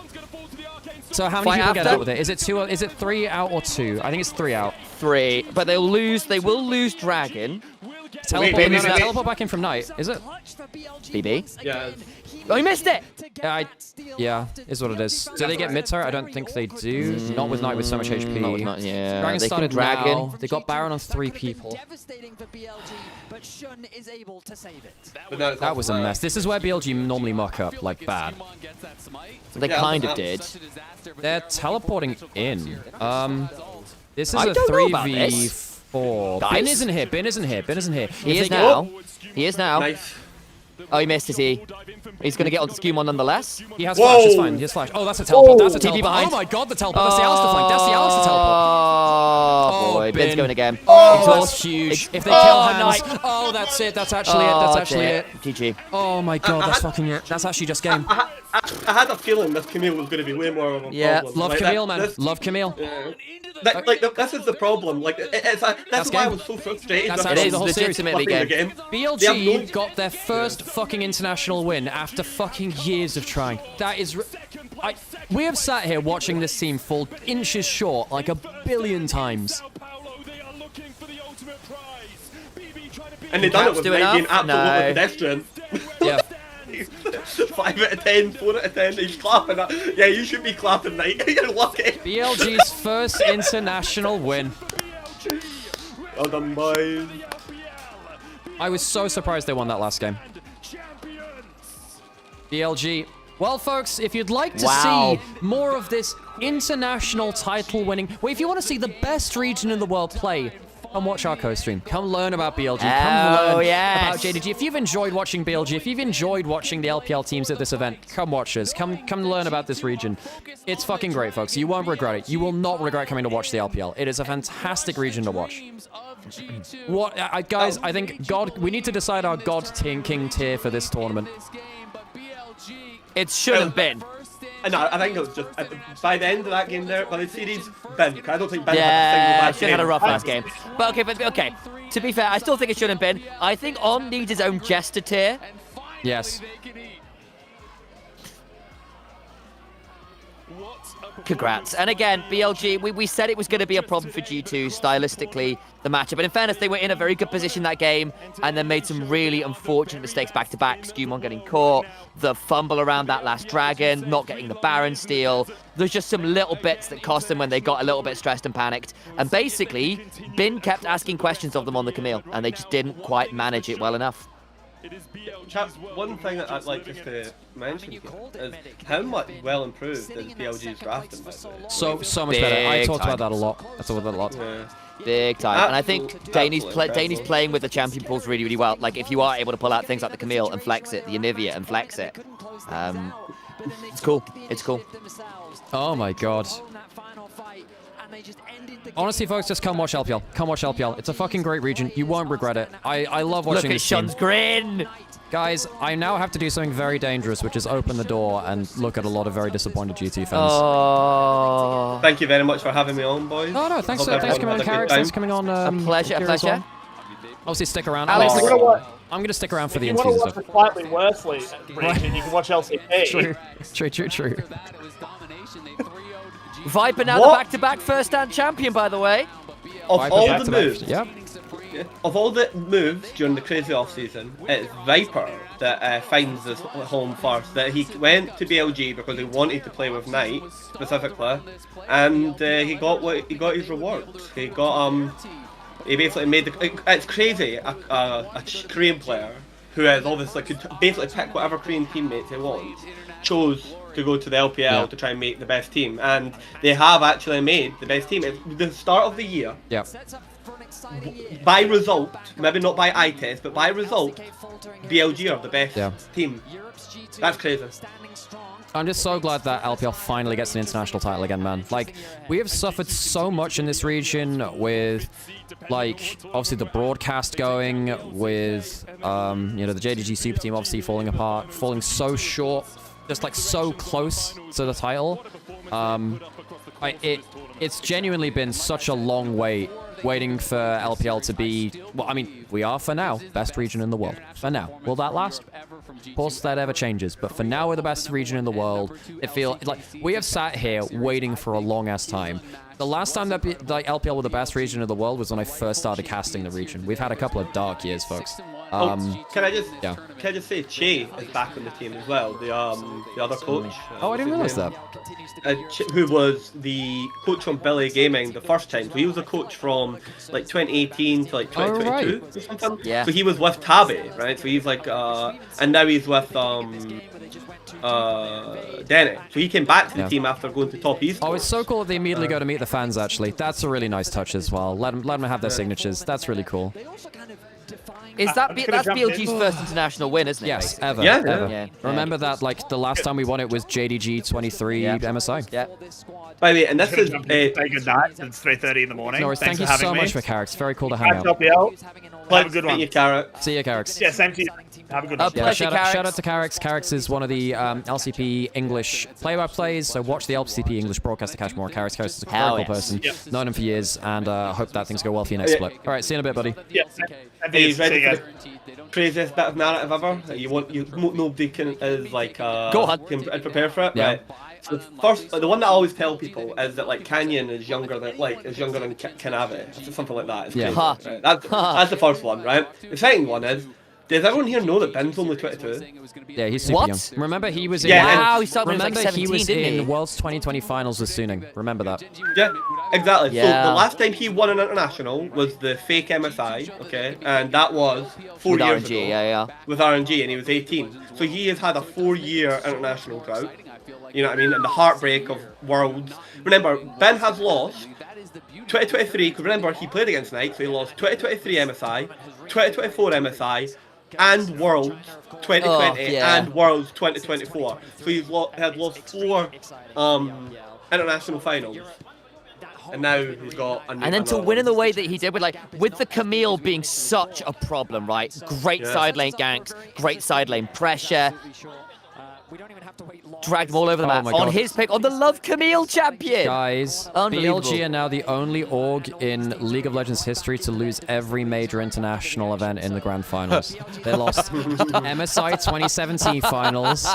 So how many people get out with it? Is it 2? Is it 3 out or 2? I think it's 3 out. 3, but they will lose Dragon. Teleport back in from Knight, is it? BB? Yeah. Oh, he missed it! Yeah, is what it is. Do they get mid turret? I don't think they do. Not with Knight with so much HP. Yeah, Dragon they started Dragon. Now. They got Baron on 3 people. That was a mess. This is where BLG normally muck up, like bad. They kind of did. They're teleporting in. This is a 3v4. Bin isn't here. He is now. He is now. Nice. Oh, he missed his E. He's going to get onto Skumon nonetheless. He has flash, it's fine. He has flash. Oh, that's a teleport. That's a teleport. behind. Oh my god, the teleport. That's the Alistair flank. That's the Alistair teleport. Oh, boy. Bin's going again. Oh, that's huge. If they kill hands. Nice. Oh, that's it. That's actually it. That's actually it. GG. Oh my god, that's fucking it. That's actually just game. I had a feeling this Camille was going to be way more of a problem. Love Camille, man. Love Camille. This is the problem. Like, that's why I was so frustrated. That's actually the whole series. BLG got their first fucking international win after fucking years of trying. That is... we have sat here watching this team fall inches short like a billion times. And they done it with being absolutely pedestrian. Yeah. 5 out of 10, 4 out of 10, he's clapping that. Yeah, you should be clapping, Knight. You're lucky. BLG's first international win. Well done, boys. I was so surprised they won that last game. BLG. Well, folks, if you'd like to see more of this international title winning... Well, if you want to see the best region in the world play, come watch our co-stream. Come learn about BLG. Come learn about JDG. If you've enjoyed watching BLG, if you've enjoyed watching the LPL teams at this event, come watch us. Come learn about this region. It's fucking great, folks. You won't regret it. You will not regret coming to watch the LPL. It is a fantastic region to watch. What, guys, I think we need to decide our God King tier for this tournament. It should have been. No, I think it was just by the end of that game there, by the series, Ben. I don't think Ben had a single bad game. Should have had a rough last game. But okay. To be fair, I still think it shouldn't have been. I think On needs his own Jester tier. Yes. Congrats. And again, BLG, we said it was going to be a problem for G2 stylistically, the matchup. But in fairness, they were in a very good position that game and then made some really unfortunate mistakes back-to-back. Skumon getting caught, the fumble around that last dragon, not getting the Baron steal. There's just some little bits that cost them when they got a little bit stressed and panicked. And basically, Bin kept asking questions of them on the Camille, and they just didn't quite manage it well enough. Chat, one thing that I'd like just to mention here is how much well improved is BLG's drafting, by the way. So much better. I talked about that a lot. I talked about that a lot. Yeah. Big time. And I think Danny's playing with the champion pools really, really well. Like, if you are able to pull out things like the Camille and flex it, the Onivia and flex it, it's cool. It's cool. Oh my god. Honestly, folks, just come watch LPL. Come watch LPL. It's a fucking great region. You won't regret it. I love watching this team. Look at Sean's grin! Guys, I now have to do something very dangerous, which is open the door and look at a lot of very disappointed GT fans. Oh. Thank you very much for having me on, boys. Oh, no, thanks for coming on, Carrick. Thanks for coming on. A pleasure, a pleasure. Well. Obviously, stick around. Alex, I'm going to stick around for the interviews. If you want to watch a slightly worse region, you can watch LCP. True. Viper now the back-to-back first-stand champion, by the way. Of all the moves, of all the moves during the crazy off-season, it's Viper that finds his home first. That he went to BLG because he wanted to play with Knight specifically, and he got his rewards. He basically made it's crazy. A Korean player who has obviously could basically pick whatever Korean teammates he wants, chose to go to the LPL to try and make the best team, and they have actually made the best team. It's the start of the year. Yeah. By result, maybe not by eye test, but by result, BLG are the best team. That's crazy. I'm just so glad that LPL finally gets an international title again, man. Like, we have suffered so much in this region with, like, obviously the broadcast going, with, you know, the JDG Super Team obviously falling apart, falling so short, just like so close to the title. It's genuinely been such a long wait, waiting for LPL to be, well, I mean, we are for now best region in the world. For now. Will that last? Of course, that ever changes, but for now we're the best region in the world. It feels like we have sat here waiting for a long ass time. The last time that LPL were the best region in the world was when I first started casting the region. We've had a couple of dark years, folks. Can I just say Che is back on the team as well, the other coach. Oh, I didn't realize that. Who was the coach from Billy Gaming the first time. So he was a coach from like 2018 to like 2022 or something. Yeah. So he was with Tabby, right? So he's like and now he's with Denny. So he came back to the team after going to Top East. Oh, it's so cool that they immediately go to meet the fans, actually. That's a really nice touch as well. Let them have their signatures. That's really cool. Is that's BLG's first international win, isn't it? Yes, basically? ever. Yeah, ever. Yeah. Remember that, like, the last time we won it was JDG 23 MSI. Yeah. By the way, and this is say good night. It's 3:30 in the morning. No worries, Thanks thank for you having so me. much for Carrick. Very cool to hang out. Have a good one. you, Carrot. See you, Carrick. Yeah, same to you. Have a good one. Yeah, shout out to Carricks. Carricks is one of the LCP English play-by-plays, so watch the LCP English broadcast to catch more. Carricks is a very cool person. Known him for years, and I hope that things go well for your next split. All right, see you in a bit, buddy. Yeah, Are you ready for the craziest bit of narrative ever? Nobody can prepare for it, Yeah. right? So the one that I always tell people is that like Canyon is younger than Kanave, something like that. It's Yeah. crazy, right? That's the first one, right? The second one is, does everyone here know that Ben's only 22? Yeah, he's super young. Remember, he was in. Wow, he started when he was like 17, he was didn't he? in World's 2020 finals with Suning. Remember that? Yeah, exactly. Yeah. So the last time he won an international was the fake MSI, okay, and that was 4 With years RNG, ago. yeah. With RNG, and he was 18. So he has had a 4-year international drought. You know what I mean? And the heartbreak of Worlds. Remember, Ben has lost 2023, because remember, he played against Knight, so he lost 2023 MSI, 2024 MSI, and Worlds 2020, and Worlds 2024. So he's had lost 4 international finals. And now he's got a new And then to win in the way that he did, with the Camille being such a problem, right? Great side lane ganks, great side lane pressure. Dragged them all over the map on his pick, on the Love Camille champion. Guys, BLG are now the only org in League of Legends history to lose every major international event in the grand finals. They lost MSI 2017 finals,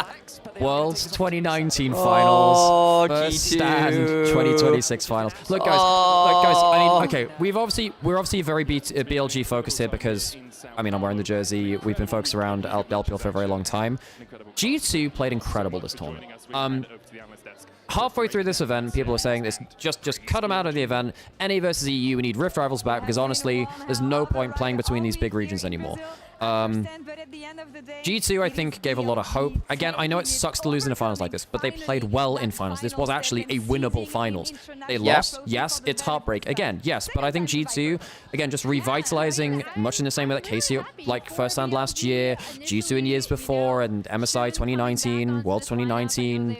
Worlds 2019 finals, First Stand 2026 finals. Look, guys. I mean, okay, we're obviously very BLG focused here because, I mean, I'm wearing the jersey. We've been focused around LPL for a very long time. G2 played incredible this tournament. Halfway through this event, people are saying this, just cut them out of the event. NA versus EU, we need Rift Rivals back because honestly, there's no point playing between these big regions anymore. G2, I think, gave a lot of hope. Again, I know it sucks to lose in the finals like this, but they played well in finals. This was actually a winnable finals. They lost. Yes, it's heartbreak. Again, yes, but I think G2, again, just revitalizing much in the same way that KC, like, First Stand last year, G2 in years before, and MSI 2019, Worlds 2019,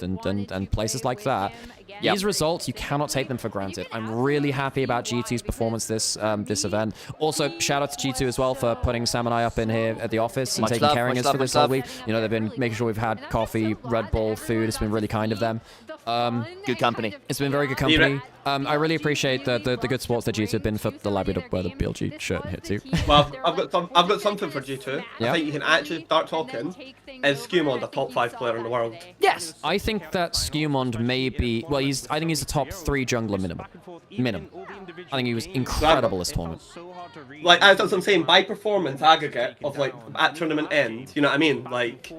and places like that. These results, you cannot take them for granted. I'm really happy about G2's performance this event. Also, shout out to G2 as well for putting Sam and I up in here at the office and carrying us for this whole week. You know, they've been making sure we've had coffee, Red Bull, food. It's been really kind of them. Good company. It's been very good company. I really appreciate the good sports that G2 have been for the library to wear the BLG shirt and hit too. Well, I've got something for G2. Yeah. I think you can actually start talking. Is Skewmond a top 5 player in the world? Yes. I think that Skewmond may be, well, I think he's a top 3 jungler minimum. I think he was incredible this tournament. Like, as I'm saying, by performance aggregate of like at tournament end, you know what I mean? Like,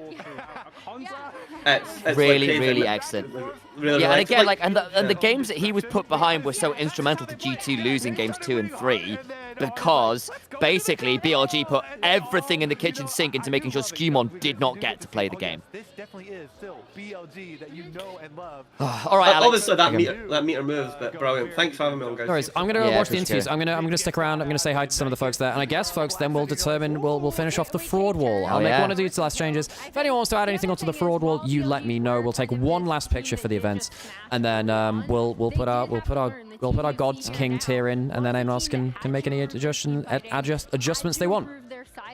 it's really excellent. Really and again, and the games that he was put behind were so instrumental to G2 losing games 2 and 3 because basically BLG put everything in the kitchen sink into making sure Skewmon did not get to play the game. This definitely is still BLG that you know and love. All right, Alex. Obviously that meter moves, but brilliant. Thanks for having me on, guys. No worries. I'm gonna watch the interviews. I'm gonna stick around. I'm gonna say hi to some of the folks there, and I guess, folks, then we'll determine. We'll finish off the fraud wall. I'll make one or two last changes. If anyone wants to add anything onto the fraud wall, you let me know. We'll take one last picture for the event, and then we'll put our God King tier in, and then anyone else can make any adjustments they want.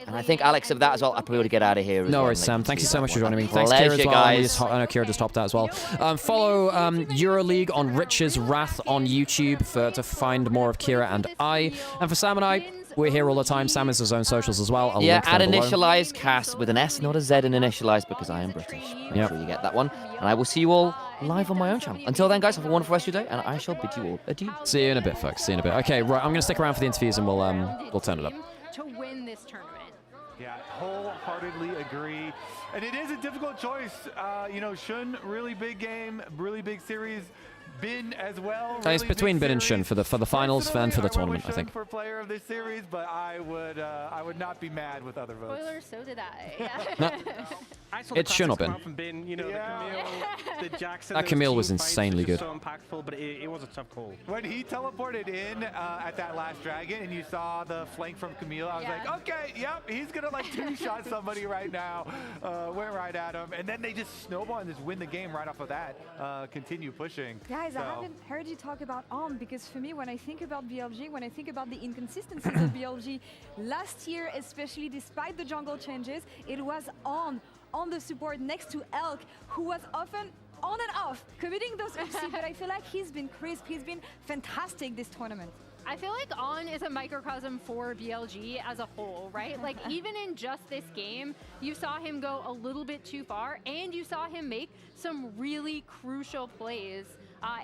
And I think, Alex, of that as well, I probably ought to get out of here. No worries, Sam. Thank you so much for joining me. Thanks, Kira, as well. Guys. I know Kira just hopped out as well. Follow EuroLeague on Rich's Wrath on YouTube to find more of Kira and I. And for Sam and I, we're here all the time. Sam has his own socials as well. I'll link at them below. Initialise Cass with an S, not a Z in Initialise because I am British. Make sure you get that one. And I will see you all live on my own channel. Until then, guys, have a wonderful rest of your day, and I shall bid you all adieu. See you in a bit, folks. See you in a bit. Okay, right. I'm going to stick around for the interviews, and we'll turn it up. To win this tournament. Yeah, wholeheartedly agree. And it is a difficult choice. You know, Shun, really big game, really big series. Bin as well. It's between Bin and Shun for the finals and for the tournament, I think. For player of this series, but I would not be mad with other votes. Spoiler, so did I. No. It's Shun or Bin. You know, the Jackson, that Camille was insanely good. So impactful, but it was a tough call. When he teleported in at that last dragon, and you saw the flank from Camille, I was like, okay, yep, he's gonna like two-shot somebody right now. Went right at him, and then they just snowball and just win the game right off of that. Continue pushing. Guys, I haven't heard you talk about On, because for me, when I think about BLG, when I think about the inconsistencies of BLG, last year, especially despite the jungle changes, it was On the support next to Elk, who was often on and off, committing those FC, but I feel like he's been crisp, he's been fantastic this tournament. I feel like On is a microcosm for BLG as a whole, right? Like, even in just this game, you saw him go a little bit too far, and you saw him make some really crucial plays.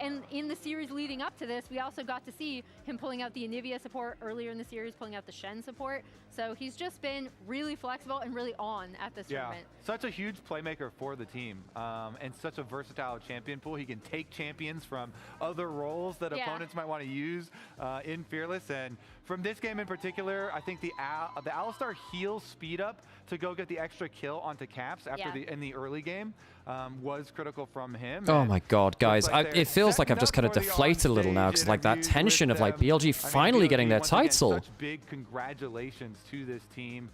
And in the series leading up to this, we also got to see him pulling out the Onivia support earlier in the series, pulling out the Shen support. So he's just been really flexible and really on at this tournament. Such a huge playmaker for the team, and such a versatile champion pool. He can take champions from other roles that opponents might want to use in Fearless. And from this game in particular, I think the Alistar heal speed up to go get the extra kill onto Caps after in the early game was critical from him. Oh my god, guys. It feels like I've just kind of deflated a little now, because like that tension of like BLG finally getting their title. Such big congratulations to this team.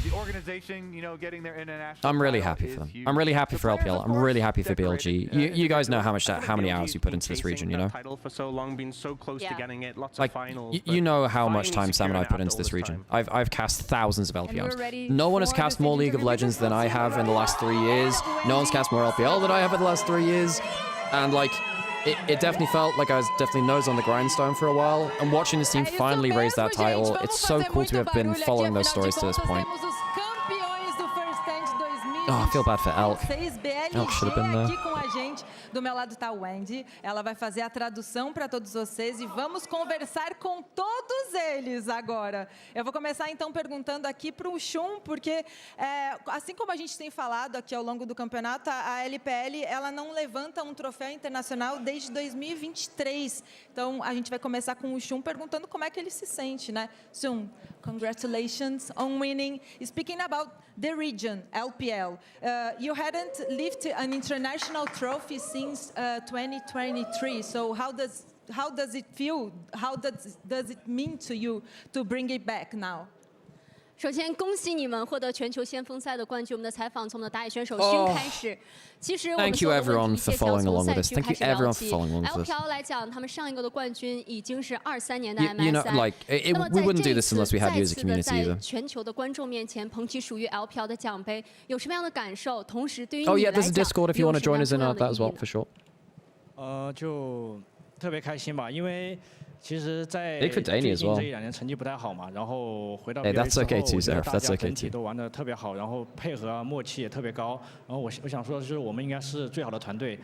The organization, you know, getting their international. I'm really happy for them. I'm really happy for LPL. I'm really happy for BLG. You guys know how many hours you put into this region, you know? Title for so long, been so close to getting it, lots like, of finals. You know how much time Sam and I put into this region. I've cast thousands of LPLs. No one has cast more League of Legends than I have in the last 3 years. No one's cast more LPL than I have in the last 3 years. And like, it definitely felt like I was definitely nose on the grindstone for a while. And watching this team finally raise that title, it's so cool to have been following those stories to this point. Oh, I feel bad for Elk. Elk should have been there. Do meu lado tá a Wendy, ela vai fazer a tradução para todos vocês e vamos conversar com todos eles agora. Eu vou começar então perguntando aqui para o Shun, porque assim como a gente tem falado aqui ao longo do campeonato, a LPL ela não levanta um troféu internacional desde 2023. Então a gente vai começar com o Shun perguntando como é que ele se sente, né? Shun, congratulations on winning. Speaking about the region, LPL, you hadn't lifted an international trophy since 2023. So how does it feel? How does it mean to you to bring it back now? 首先，恭喜你们获得全球先锋赛的冠军。我们的采访从我们的打野选手勋开始。其实我们所有的问题协调从赛区开始聊起。LPL 来讲，他们上一个的冠军已经是23年的 MSI。那么在这次再次的在全球的观众面前捧起属于 LPL 的奖杯，有什么样的感受？同时，对于你来讲，有什么样的意义？就特别开心吧，因为。其实，在最近这1-2年成绩不太好嘛，然后回到 BLG 之后，我觉得大家整体都玩得特别好，然后配合默契也特别高。然后我想说的就是，我们应该是最好的团队。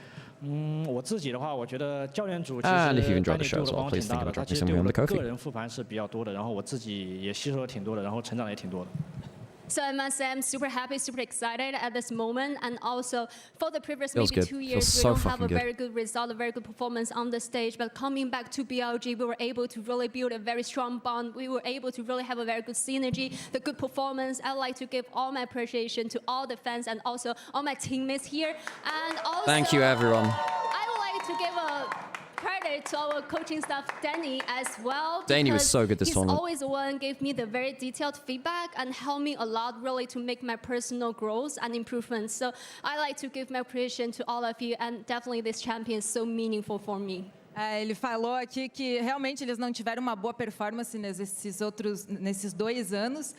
我自己的话，我觉得教练组其实带领对我的帮挺大的，他其实对我的个人复盘是比较多的，然后我自己也吸收了挺多的，然后成长也挺多的。So I must say I'm super happy, super excited at this moment, and also for the previous maybe 2 years we don't have a very good result, a very good performance on the stage, but coming back to BLG we were able to really build a very strong bond, we were able to really have a very good synergy, the good performance. I'd like to give all my appreciation to all the fans and also all my teammates here, and also thank you everyone. I would like to give a credit to our coaching staff, Danny, as well. Danny was so good this tournament. He's always the one gave me the very detailed feedback and helped me a lot, really, to make my personal growth and improvements. So I like to give my appreciation to all of you, and definitely this champion is so meaningful for me. Ele falou aqui que realmente eles não tiveram uma boa performance nesses 2 anos,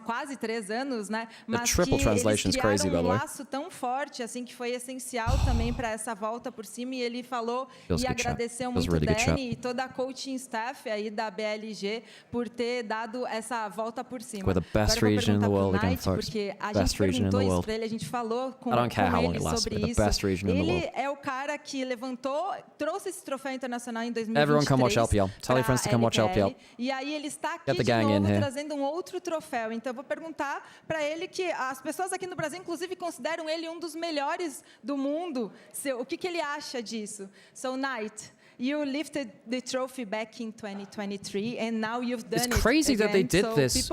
quase 3 anos, né? Mas que eles criaram laço tão forte, assim, que foi essencial também para essa volta por cima. E ele falou e agradeceu muito Danny e toda a coaching staff aí da BLG por ter dado essa volta por cima. We're the best region in the world again, folks. Porque a gente perguntou isso para ele, a gente falou com ele sobre isso. Ele é o cara que levantou, trouxe esse troféu internacional em 2023. Everyone come watch LPL. Tell your friends to come watch LPL. E aí ele está aqui Get the de gang in novo here. trazendo um outro troféu. Então eu vou perguntar para ele que as pessoas aqui no Brasil, inclusive, consideram ele um dos melhores do mundo. O que ele acha disso? So, Knight, you lifted the trophy back in 2023, and now you've done It's crazy that they did this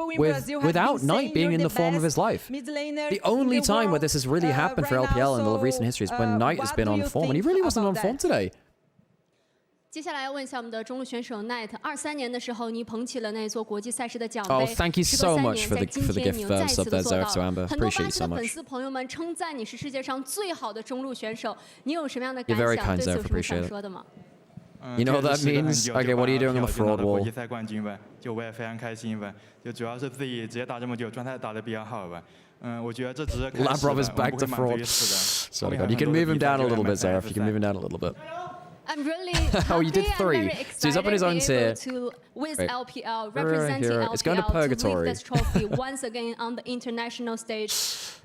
without Knight being in the form of his life. The only time where this has really happened for LPL in the recent history is when Knight has been on form, and he really wasn't on form today. 接下来要问一下我们的中路选手 Knight，23年的时候你捧起了那座国际赛事的奖杯。Oh, thank you so much for the gift 你又再次的做到了。很多巴 Appreciate you 西 so 的粉 much. 丝朋友们称赞你是世界上最好的中路选手，你有什么样的感 You're very 想？ kind, 对此 Zeph. 有什么 Appreciate 想 it. 说的吗？ You know what that means? Okay, what are you doing on the fraud wall? 国际赛冠军吧，就我也非常开心吧，就主要是自己职业打这么久，状态打得比较好吧。我觉得这只是开始吧， Labrov is back to fraud. Sorry, God. You can move him down a little bit, Zaref. You can move him down a little bit. I'm really Oh, you did happy and 3. very So he's up in his own excited tier. to be able to, with Wait. LPL, representing Hero. LPL It's going to purgatory. to lift this trophy once again on the international stage.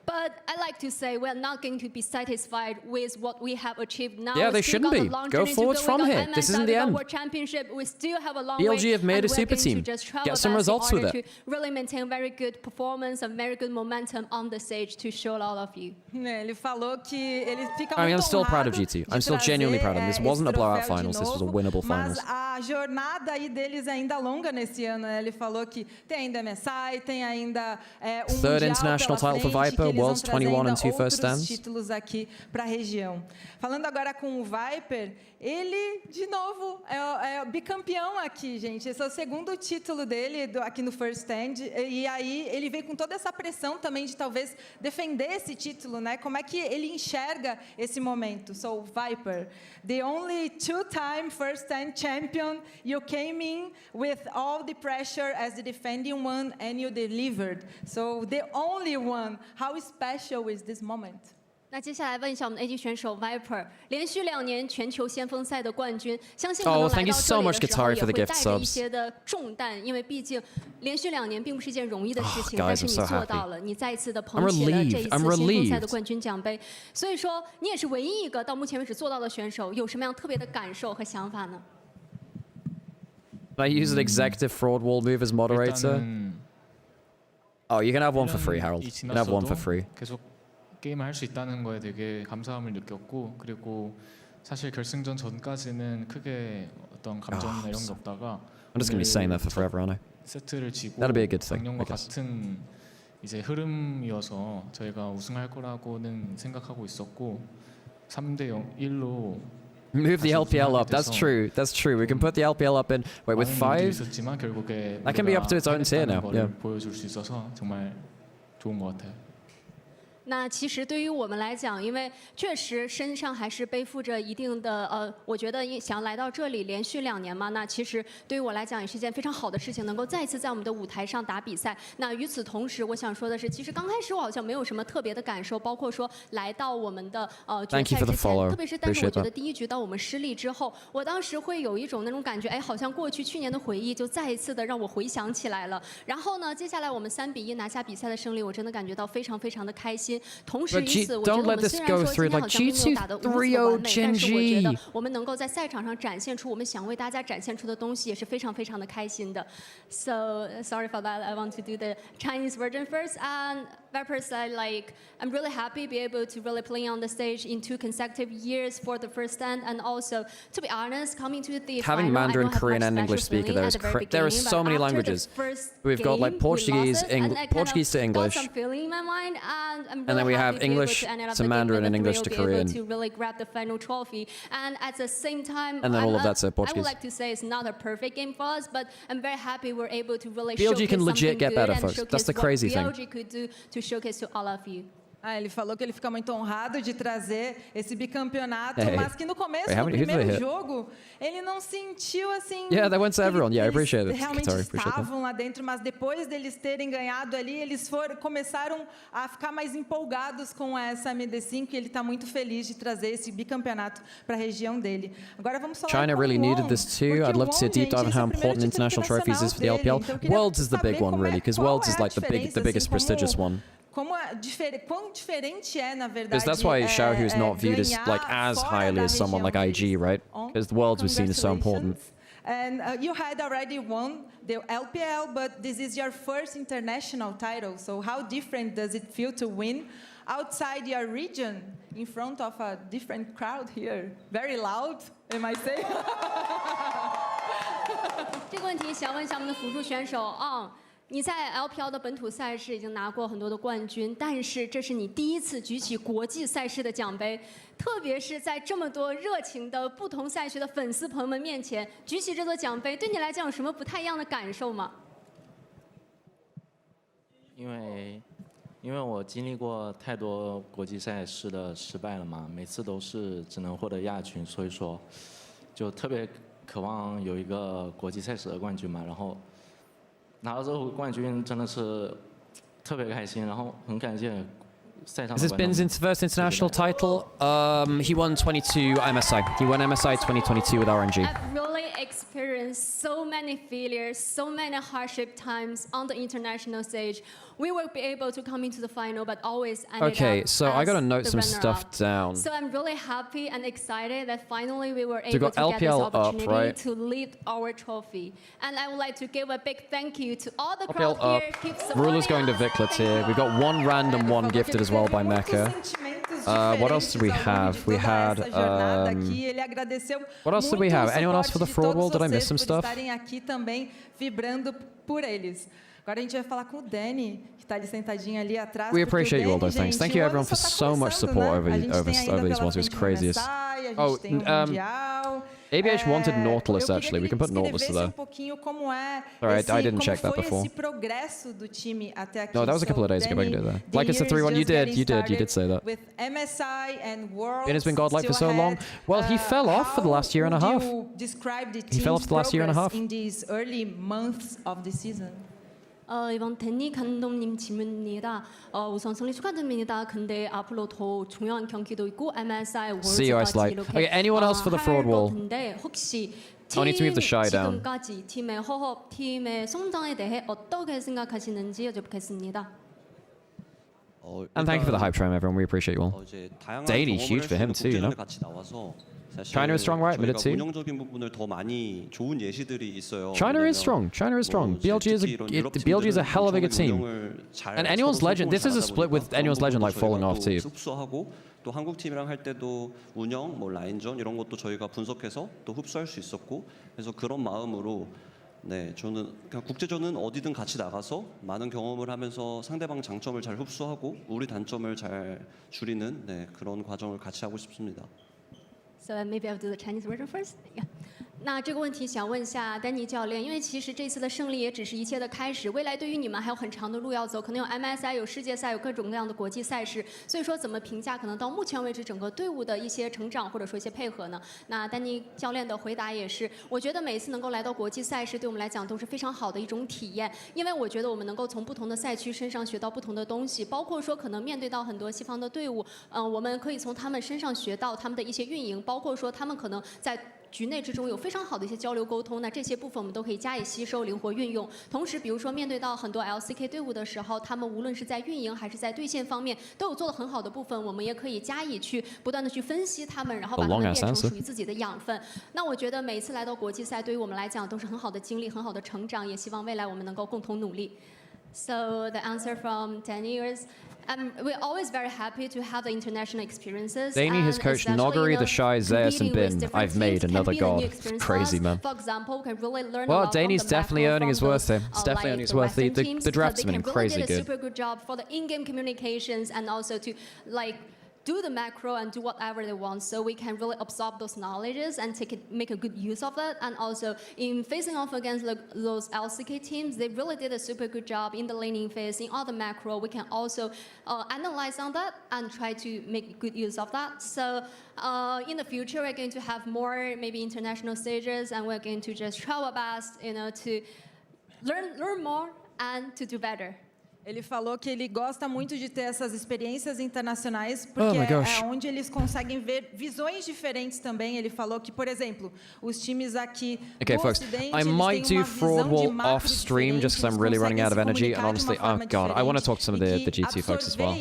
But I like to say we're not going to be satisfied with what we have achieved now. Yeah, We they still shouldn't got a be. long Go journey to forwards We from got here. This isn't MSI, the we got end. World Championship. We still have a long BLG way, have made and a we're super going team. to just try Get our some best results in with order it. to really maintain very good performance and very good momentum on the stage to show all of you. Ele falou que ele fica I mean, muito I'm still proud of honrado G2. de I'm still genuinely proud of him. This trazer, wasn't a esse blowout troféu de finals. This was a novo, winnable mas finals. a jornada aí deles é ainda longa nesse ano. Né? Ele falou que tem ainda MSI, tem ainda Third Mundial international pela title for frente, Viper, que eles vão Worlds trazer 21 ainda and 2 first outros stands. títulos aqui para a região. Falando agora com o Viper, ele, de novo, é bicampeão aqui, gente. Esse é o segundo título dele aqui no First Stand. E aí ele veio com toda essa pressão também de talvez defender esse título, né? Como é que ele enxerga esse momento? So, Viper, the only two-time First Stand champion, you came in with all the pressure as the defending one and you delivered. So, the only one. How special is this moment? 那接下来问一下我们的 AD 选手 Viper， 连续2年全球先锋赛的冠军，相信可能来到这里的时候也会带着一些的重担，因为毕竟连续2年并不是一件容易的事情，但是你做到了，你再一次的捧起了这一次先锋赛的冠军奖杯，所以说你也是唯一一个到目前为止做到的选手，有什么样特别的感受和想法呢？ Can I use an executive fraud wall move as moderator? Oh, you can have one for free, Harold. You can have one for free. 게임을 할 수 있다는 거에 되게 감사함을 느꼈고 그리고 사실 결승전 전까지는 크게 어떤 감정이나 이런 게 없다가 I'm just going to be saying that for forever, aren't I? 세트를 지고 That'll be a good thing, 작년과 I guess. 같은 이제 흐름이어서 저희가 우승할 거라고는 생각하고 있었고 3대 1로 Move the LPL up. That's true. That's true. We can put the LPL up in. Wait, with 5? 있었지만 결국에 That can be up to its own tier now. Yeah. 보여줄 수 있어서 정말 좋은 것 같아요. 那其实对于我们来讲，因为确实身上还是背负着一定的我觉得想要来到这里连续2年嘛，那其实对于我来讲也是一件非常好的事情，能够再次在我们的舞台上打比赛。那与此同时，我想说的是，其实刚开始我好像没有什么特别的感受，包括说来到我们的决赛之前，特别是但是我觉得第一局到我们失利之后，我当时会有一种那种感觉，哎，好像过去去年的回忆就再一次的让我回想起来了。然后呢，接下来我们3比1拿下比赛的胜利，我真的感觉到非常非常的开心。 同时，于此，我觉得我们虽然说今天好像并没有打得如此完美，但是我觉得我们能够在赛场上展现出我们想为大家展现出的东西，也是非常非常的开心的。So sorry for that. I want to do the Chinese version first. And Viper said, like, I'm really happy to be able to really play on the stage in 2 consecutive years for the First Stand, and also, to be honest, coming to the having final, Mandarin, I don't have Korean, much and English special speaker there is feeling at the very there are beginning, so but many after the languages. first We've got like game, Portuguese, we lost it, and I Portuguese to English. got some feeling in my mind, and I'm really And then we have happy to be able English to end up to the game Mandarin with and a English 3-0, to be able Korean. to really grab the final trophy. And at the same time, And then all of that's I Portuguese. would like to say it's not a perfect game for us, but I'm very happy we're able to really BLG showcase can legit something get good better, and folks. showcase That's the what crazy thing. BLG could do to showcase to all of you. Ele falou que ele fica muito honrado de trazer esse bicampeonato, Hey. mas que no começo, Wait, how no many- who did they primeiro hit? jogo, ele não sentiu assim... Yeah, that went to everyone. Yeah, I eles appreciate it. realmente Sorry, appreciate that. estavam lá dentro, mas depois deles terem ganhado ali, eles começaram a ficar mais empolgados com essa MD5, e ele está muito feliz de trazer esse bicampeonato para a região dele. Agora vamos falar China com really o needed Wong, this too. porque I'd love to see a o Wong, deep dive on gente, how esse é o primeiro important título international trophies is for the internacional LPL. dele, então eu queria Worlds is the big saber one, como really, because qual Worlds é is a like the diferença, biggest assim, prestigious como one. quão diferente é, na verdade, Because that's why Xiaohu is not viewed as like as highly as someone like IG, right? Because the worlds we've seen is so important. And you had already won the LPL, but this is your first international title. So how different does it feel to win outside your region in front of a different crowd here? Very loud, am I saying? 这个问题想问一下我们的辅助选手啊。你在 LPL 的本土赛事已经拿过很多的冠军，但是这是你第一次举起国际赛事的奖杯，特别是在这么多热情的不同赛区的粉丝朋友们面前举起这座奖杯，对你来讲有什么不太一样的感受吗？因为我经历过太多国际赛事的失败了嘛，每次都是只能获得亚军，所以说就特别渴望有一个国际赛事的冠军嘛，然后。拿到这个冠军真的是特别开心，然后很感谢赛场的观众。This is Bin's first international title. He won 22 MSI. He won MSI 2022 with RNG. I've really experienced so many failures, so many hardship times on the international stage. We will be able to come into the final, but always ended Okay, so I gotta note some runner-up. stuff down. So I'm really happy and excited that finally we were So able got to get this LPL opportunity up, right? to lift our trophy. And I would like to give a big thank you to all the LPL crowd up. here. Keep Ruler's going to Viclet here. We've got one random, one gifted as well by Mecha. What else did we have? We had. What else did we have? Anyone else for the fraud wall? Did I miss some stuff? Agora a gente vai falar com o Danny, que está ali sentadinho ali atrás. We appreciate you all those things. Thank you everyone for so much support over these ones. It was craziest. Oh, ABH wanted Nautilus actually. We can put Nautilus to there. Alright, I didn't check that before. No, that was a couple of days ago. I can do that. Like it's the 3-1. You did say that. Ben has been godlike for so long. Well, he fell off for the last year and a half. He fell off the last year and a half. In these early months of the season. 이번 데니 감독님 질문입니다. 우선 승리 축하드립니다. 근데 앞으로 더 중요한 경기도 있고 MSI 월드까지 이렇게 Okay, anyone else for the fraud wall? 혹시 I need to move the shy down. 지금까지 팀의 허업, 팀의 성장에 대해 어떻게 생각하시는지 여쭤보겠습니다. And thank you for the hype train, everyone. We appreciate you all. Daily, huge for him too, you know. China is strong, right? Mid too. China is strong. China is strong. BLG is a hell of a good team. And anyone's legend. This is a split with anyone's legend like falling off too. 또 한국 팀이랑 할 때도 운영, 뭐 라인전 이런 것도 저희가 분석해서 또 흡수할 수 있었고, 그래서 그런 마음으로 네, 저는 그냥 국제전은 어디든 같이 나가서 많은 경험을 하면서 상대방 장점을 잘 흡수하고 우리 단점을 잘 줄이는 네, 그런 과정을 같이 하고 싶습니다. So maybe I'll do the Chinese version first. Yeah. 那这个问题想问一下丹尼教练，因为其实这次的胜利也只是一切的开始，未来对于你们还有很长的路要走，可能有 MSI、有世界赛、有各种各样的国际赛事，所以说怎么评价可能到目前为止整个队伍的一些成长或者说一些配合呢？那丹尼教练的回答也是，我觉得每次能够来到国际赛事，对我们来讲都是非常好的一种体验，因为我觉得我们能够从不同的赛区身上学到不同的东西，包括说可能面对到很多西方的队伍，我们可以从他们身上学到他们的一些运营，包括说他们可能在局内之中有非常好的一些交流沟通，那这些部分我们都可以加以吸收、灵活运用。同时，比如说面对到很多 LCK 队伍的时候，他们无论是在运营还是在对线方面都有做得很好的部分，我们也可以加以去不断的去分析他们，然后把他们变成属于自己的养分。那我觉得每次来到国际赛，对于我们来讲都是很好的经历、很好的成长，也希望未来我们能够共同努力。So the answer from Danny is. We're always very happy to have the international experiences. Danny has coached Nogari, the Shy, Zeus, and Bin. I've made another god. It's crazy, man. For example, we can really learn well, Danny's definitely earning his worth here. It's definitely earning his worth. The draft's been crazy good. They did a super good job for the in-game communications and also to do the macro and do whatever they want, so we can really absorb those knowledges and make a good use of it. And also in facing off against those LCK teams, they really did a super good job in the laning phase, in all the macro. We can also analyze on that and try to make good use of that. So in the future, we're going to have more maybe international stages, and we're going to just try our best, to learn more and to do better. Ele falou que ele gosta muito de ter essas experiências internacionais porque é onde eles conseguem ver visões diferentes também. Ele falou que, por exemplo, os times aqui do Ocidente, I might do Fraud Wall off stream just because I'm really running out of energy. And honestly, oh god, I want to talk to some of the G2 folks as well.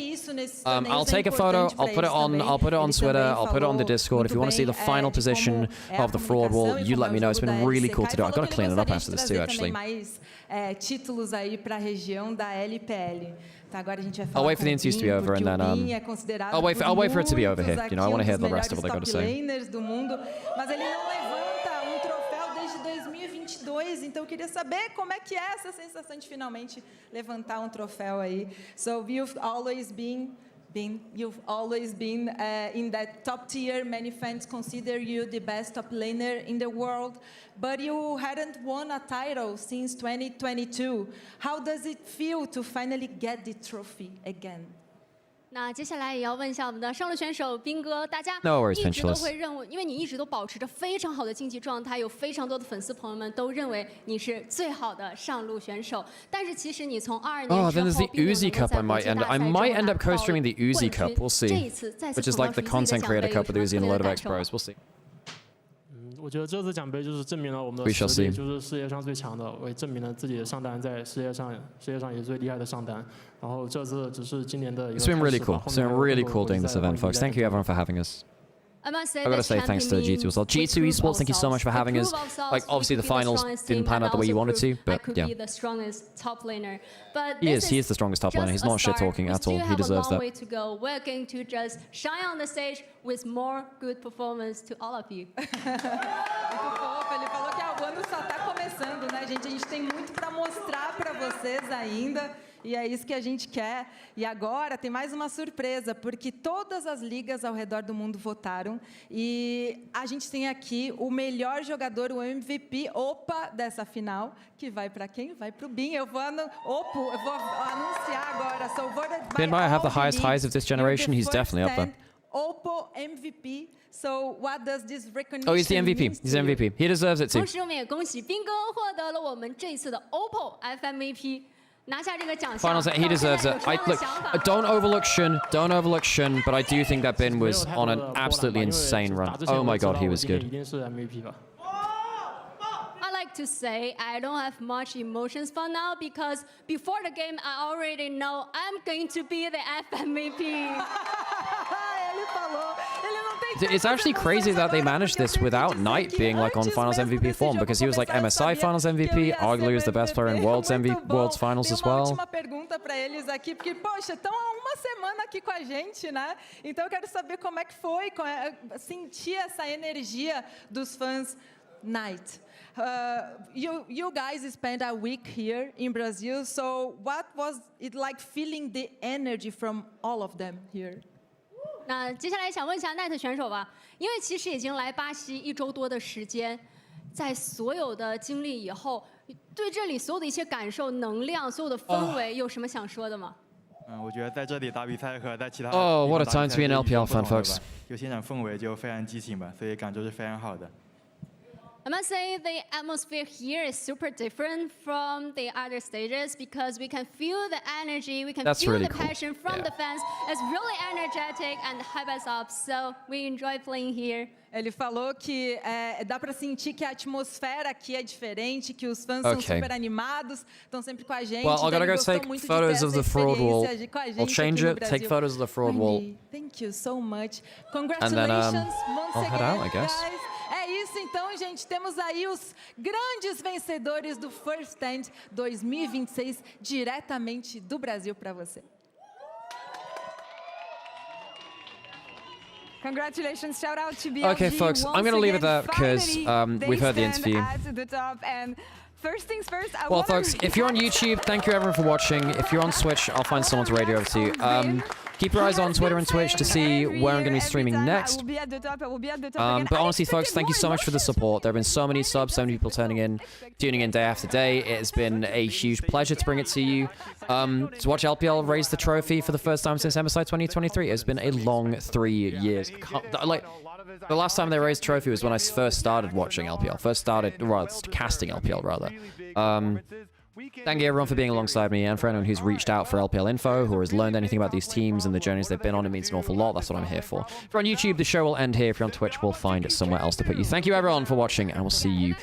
I'll take a photo. I'll put it on. I'll put it on Twitter. I'll put it on the Discord. If you want to see the final position of the Fraud Wall, you let me know. It's been really cool to do. I've got to clean it up after this too, actually. Títulos aí para a região da LPL. Tá, agora a gente vai falar I'll wait for the interviews to be over and then I'll wait for it to be over here. You know, I want to hear the rest of what they got to say. Do mundo, mas ele não levanta troféu desde 2022, então eu queria saber como é que é essa sensação de finalmente levantar troféu aí. So you've always been in that top tier. Many fans consider you the best top laner in the world, but you hadn't won a title since 2022. How does it feel to finally get the trophy again? 那接下来也要问一下我们的上路选手斌哥，大家 No worries, 一直都会认为，因为你一直都保持着非常好的竞技状态，有非常多的粉丝朋友们都认为你是最好的上路选手。但是其实你从22年之后， then there's the Uzi Cup. I might end up co-streaming the Uzi Cup. We'll see. 这一次再次 Which is like the content creator cup with Uzi and a load of ex-pros. We'll see. 我觉得这次奖杯就是证明了我们的实力就是世界上最强的，也证明了自己的上单在世界上也最厉害的上单。然后这次只是今年的一个。It's been really cool. It's been really cool doing this event, folks. Thank you everyone for having us. I must say, I gotta say thanks to G2 as well. G2 Esports, thank you so much for having us. Like, obviously the finals didn't pan out the way you wanted to, but yeah. Be the strongest top laner. But he is the strongest top laner. He's not shit talking at all. He deserves that. Way to go. We're going to just shine on the stage with more good performance to all of you. Muito fofo. Ele falou que o ano só tá começando, né, gente? A gente tem muito para mostrar para vocês ainda. E é isso que a gente quer. E agora tem mais uma surpresa, porque todas as ligas ao redor do mundo votaram. E a gente tem aqui o melhor jogador, o MVP, OPA, dessa final, que vai para quem? Vai para o Bin. Eu vou anunciar agora. So voted by Bin might have the highest highs of this generation. He's definitely up there. OPPO MVP. So what does this recognition Oh, he's the MVP. He's the MVP. He deserves it too. 同时我们也恭喜斌哥获得了我们这次的 OPPO FMVP。 Finals, he deserves it. Don't overlook Shun, but I do think that Bin was on an absolutely insane run. Oh my god, he was good. I like to say I don't have much emotions for now because before the game I already know I'm going to be the FMVP. It's actually crazy that they managed this without Knight being like on Finals MVP form, because he was like MSI Finals MVP, arguably was the best player in Worlds Finals as well. Uma pergunta para eles aqui, porque poxa, estão há uma semana aqui com a gente, né? Então eu quero saber como é que foi sentir essa energia dos fãs Knight. You guys spent a week here in Brazil, so what was it like feeling the energy from all of them here? 那接下来想问一下奈特选手吧，因为其实已经来巴西1周多的时间，在所有的经历以后，对这里所有的一些感受、能量、所有的氛围，有什么想说的吗？我觉得在这里打比赛和在其他 Oh, what a time to be an LPL fan, folks. 就现场氛围就非常激情吧，所以感受是非常好的。 I must say the atmosphere here is super different from the other stages because we can feel the energy, we can feel really the passion from the fans. It's really energetic and hype us up, so we enjoy playing here. Ele falou que dá para sentir que a atmosfera aqui é diferente, que os fãs são super animados, estão sempre com a gente. Well, I gotta go take photos of the fraud wall. I'll change it, take photos of the fraud wall. Thank you so much. Congratulations, and then, I'll head out, I guess. É isso então, gente. Temos aí os grandes vencedores do First Stand 2026 diretamente do Brasil para você. Congratulations, shout out to BLG. Okay, folks, I'm going to leave it there because we've heard the interview. First things first, well, folks, if you're on YouTube, thank you everyone for watching. If you're on Twitch, I'll find someone to radio over to you. Keep your eyes on Twitter and Twitch to see where I'm going to be streaming next. But honestly, folks, thank you so much for the support. There have been so many subs, so many people tuning in day after day. It has been a huge pleasure to bring it to you. To watch LPL raise the trophy for the first time since MSI 2023. It's been a long 3 years. Like, the last time they raised a trophy was when I first started watching LPL. Casting LPL, rather. Thank you everyone for being alongside me, and for anyone who's reached out for LPL info, who has learned anything about these teams and the journeys they've been on. It means an awful lot. That's what I'm here for. If you're on YouTube, the show will end here. If you're on Twitch, we'll find somewhere else to put you. Thank you everyone for watching, and we'll see you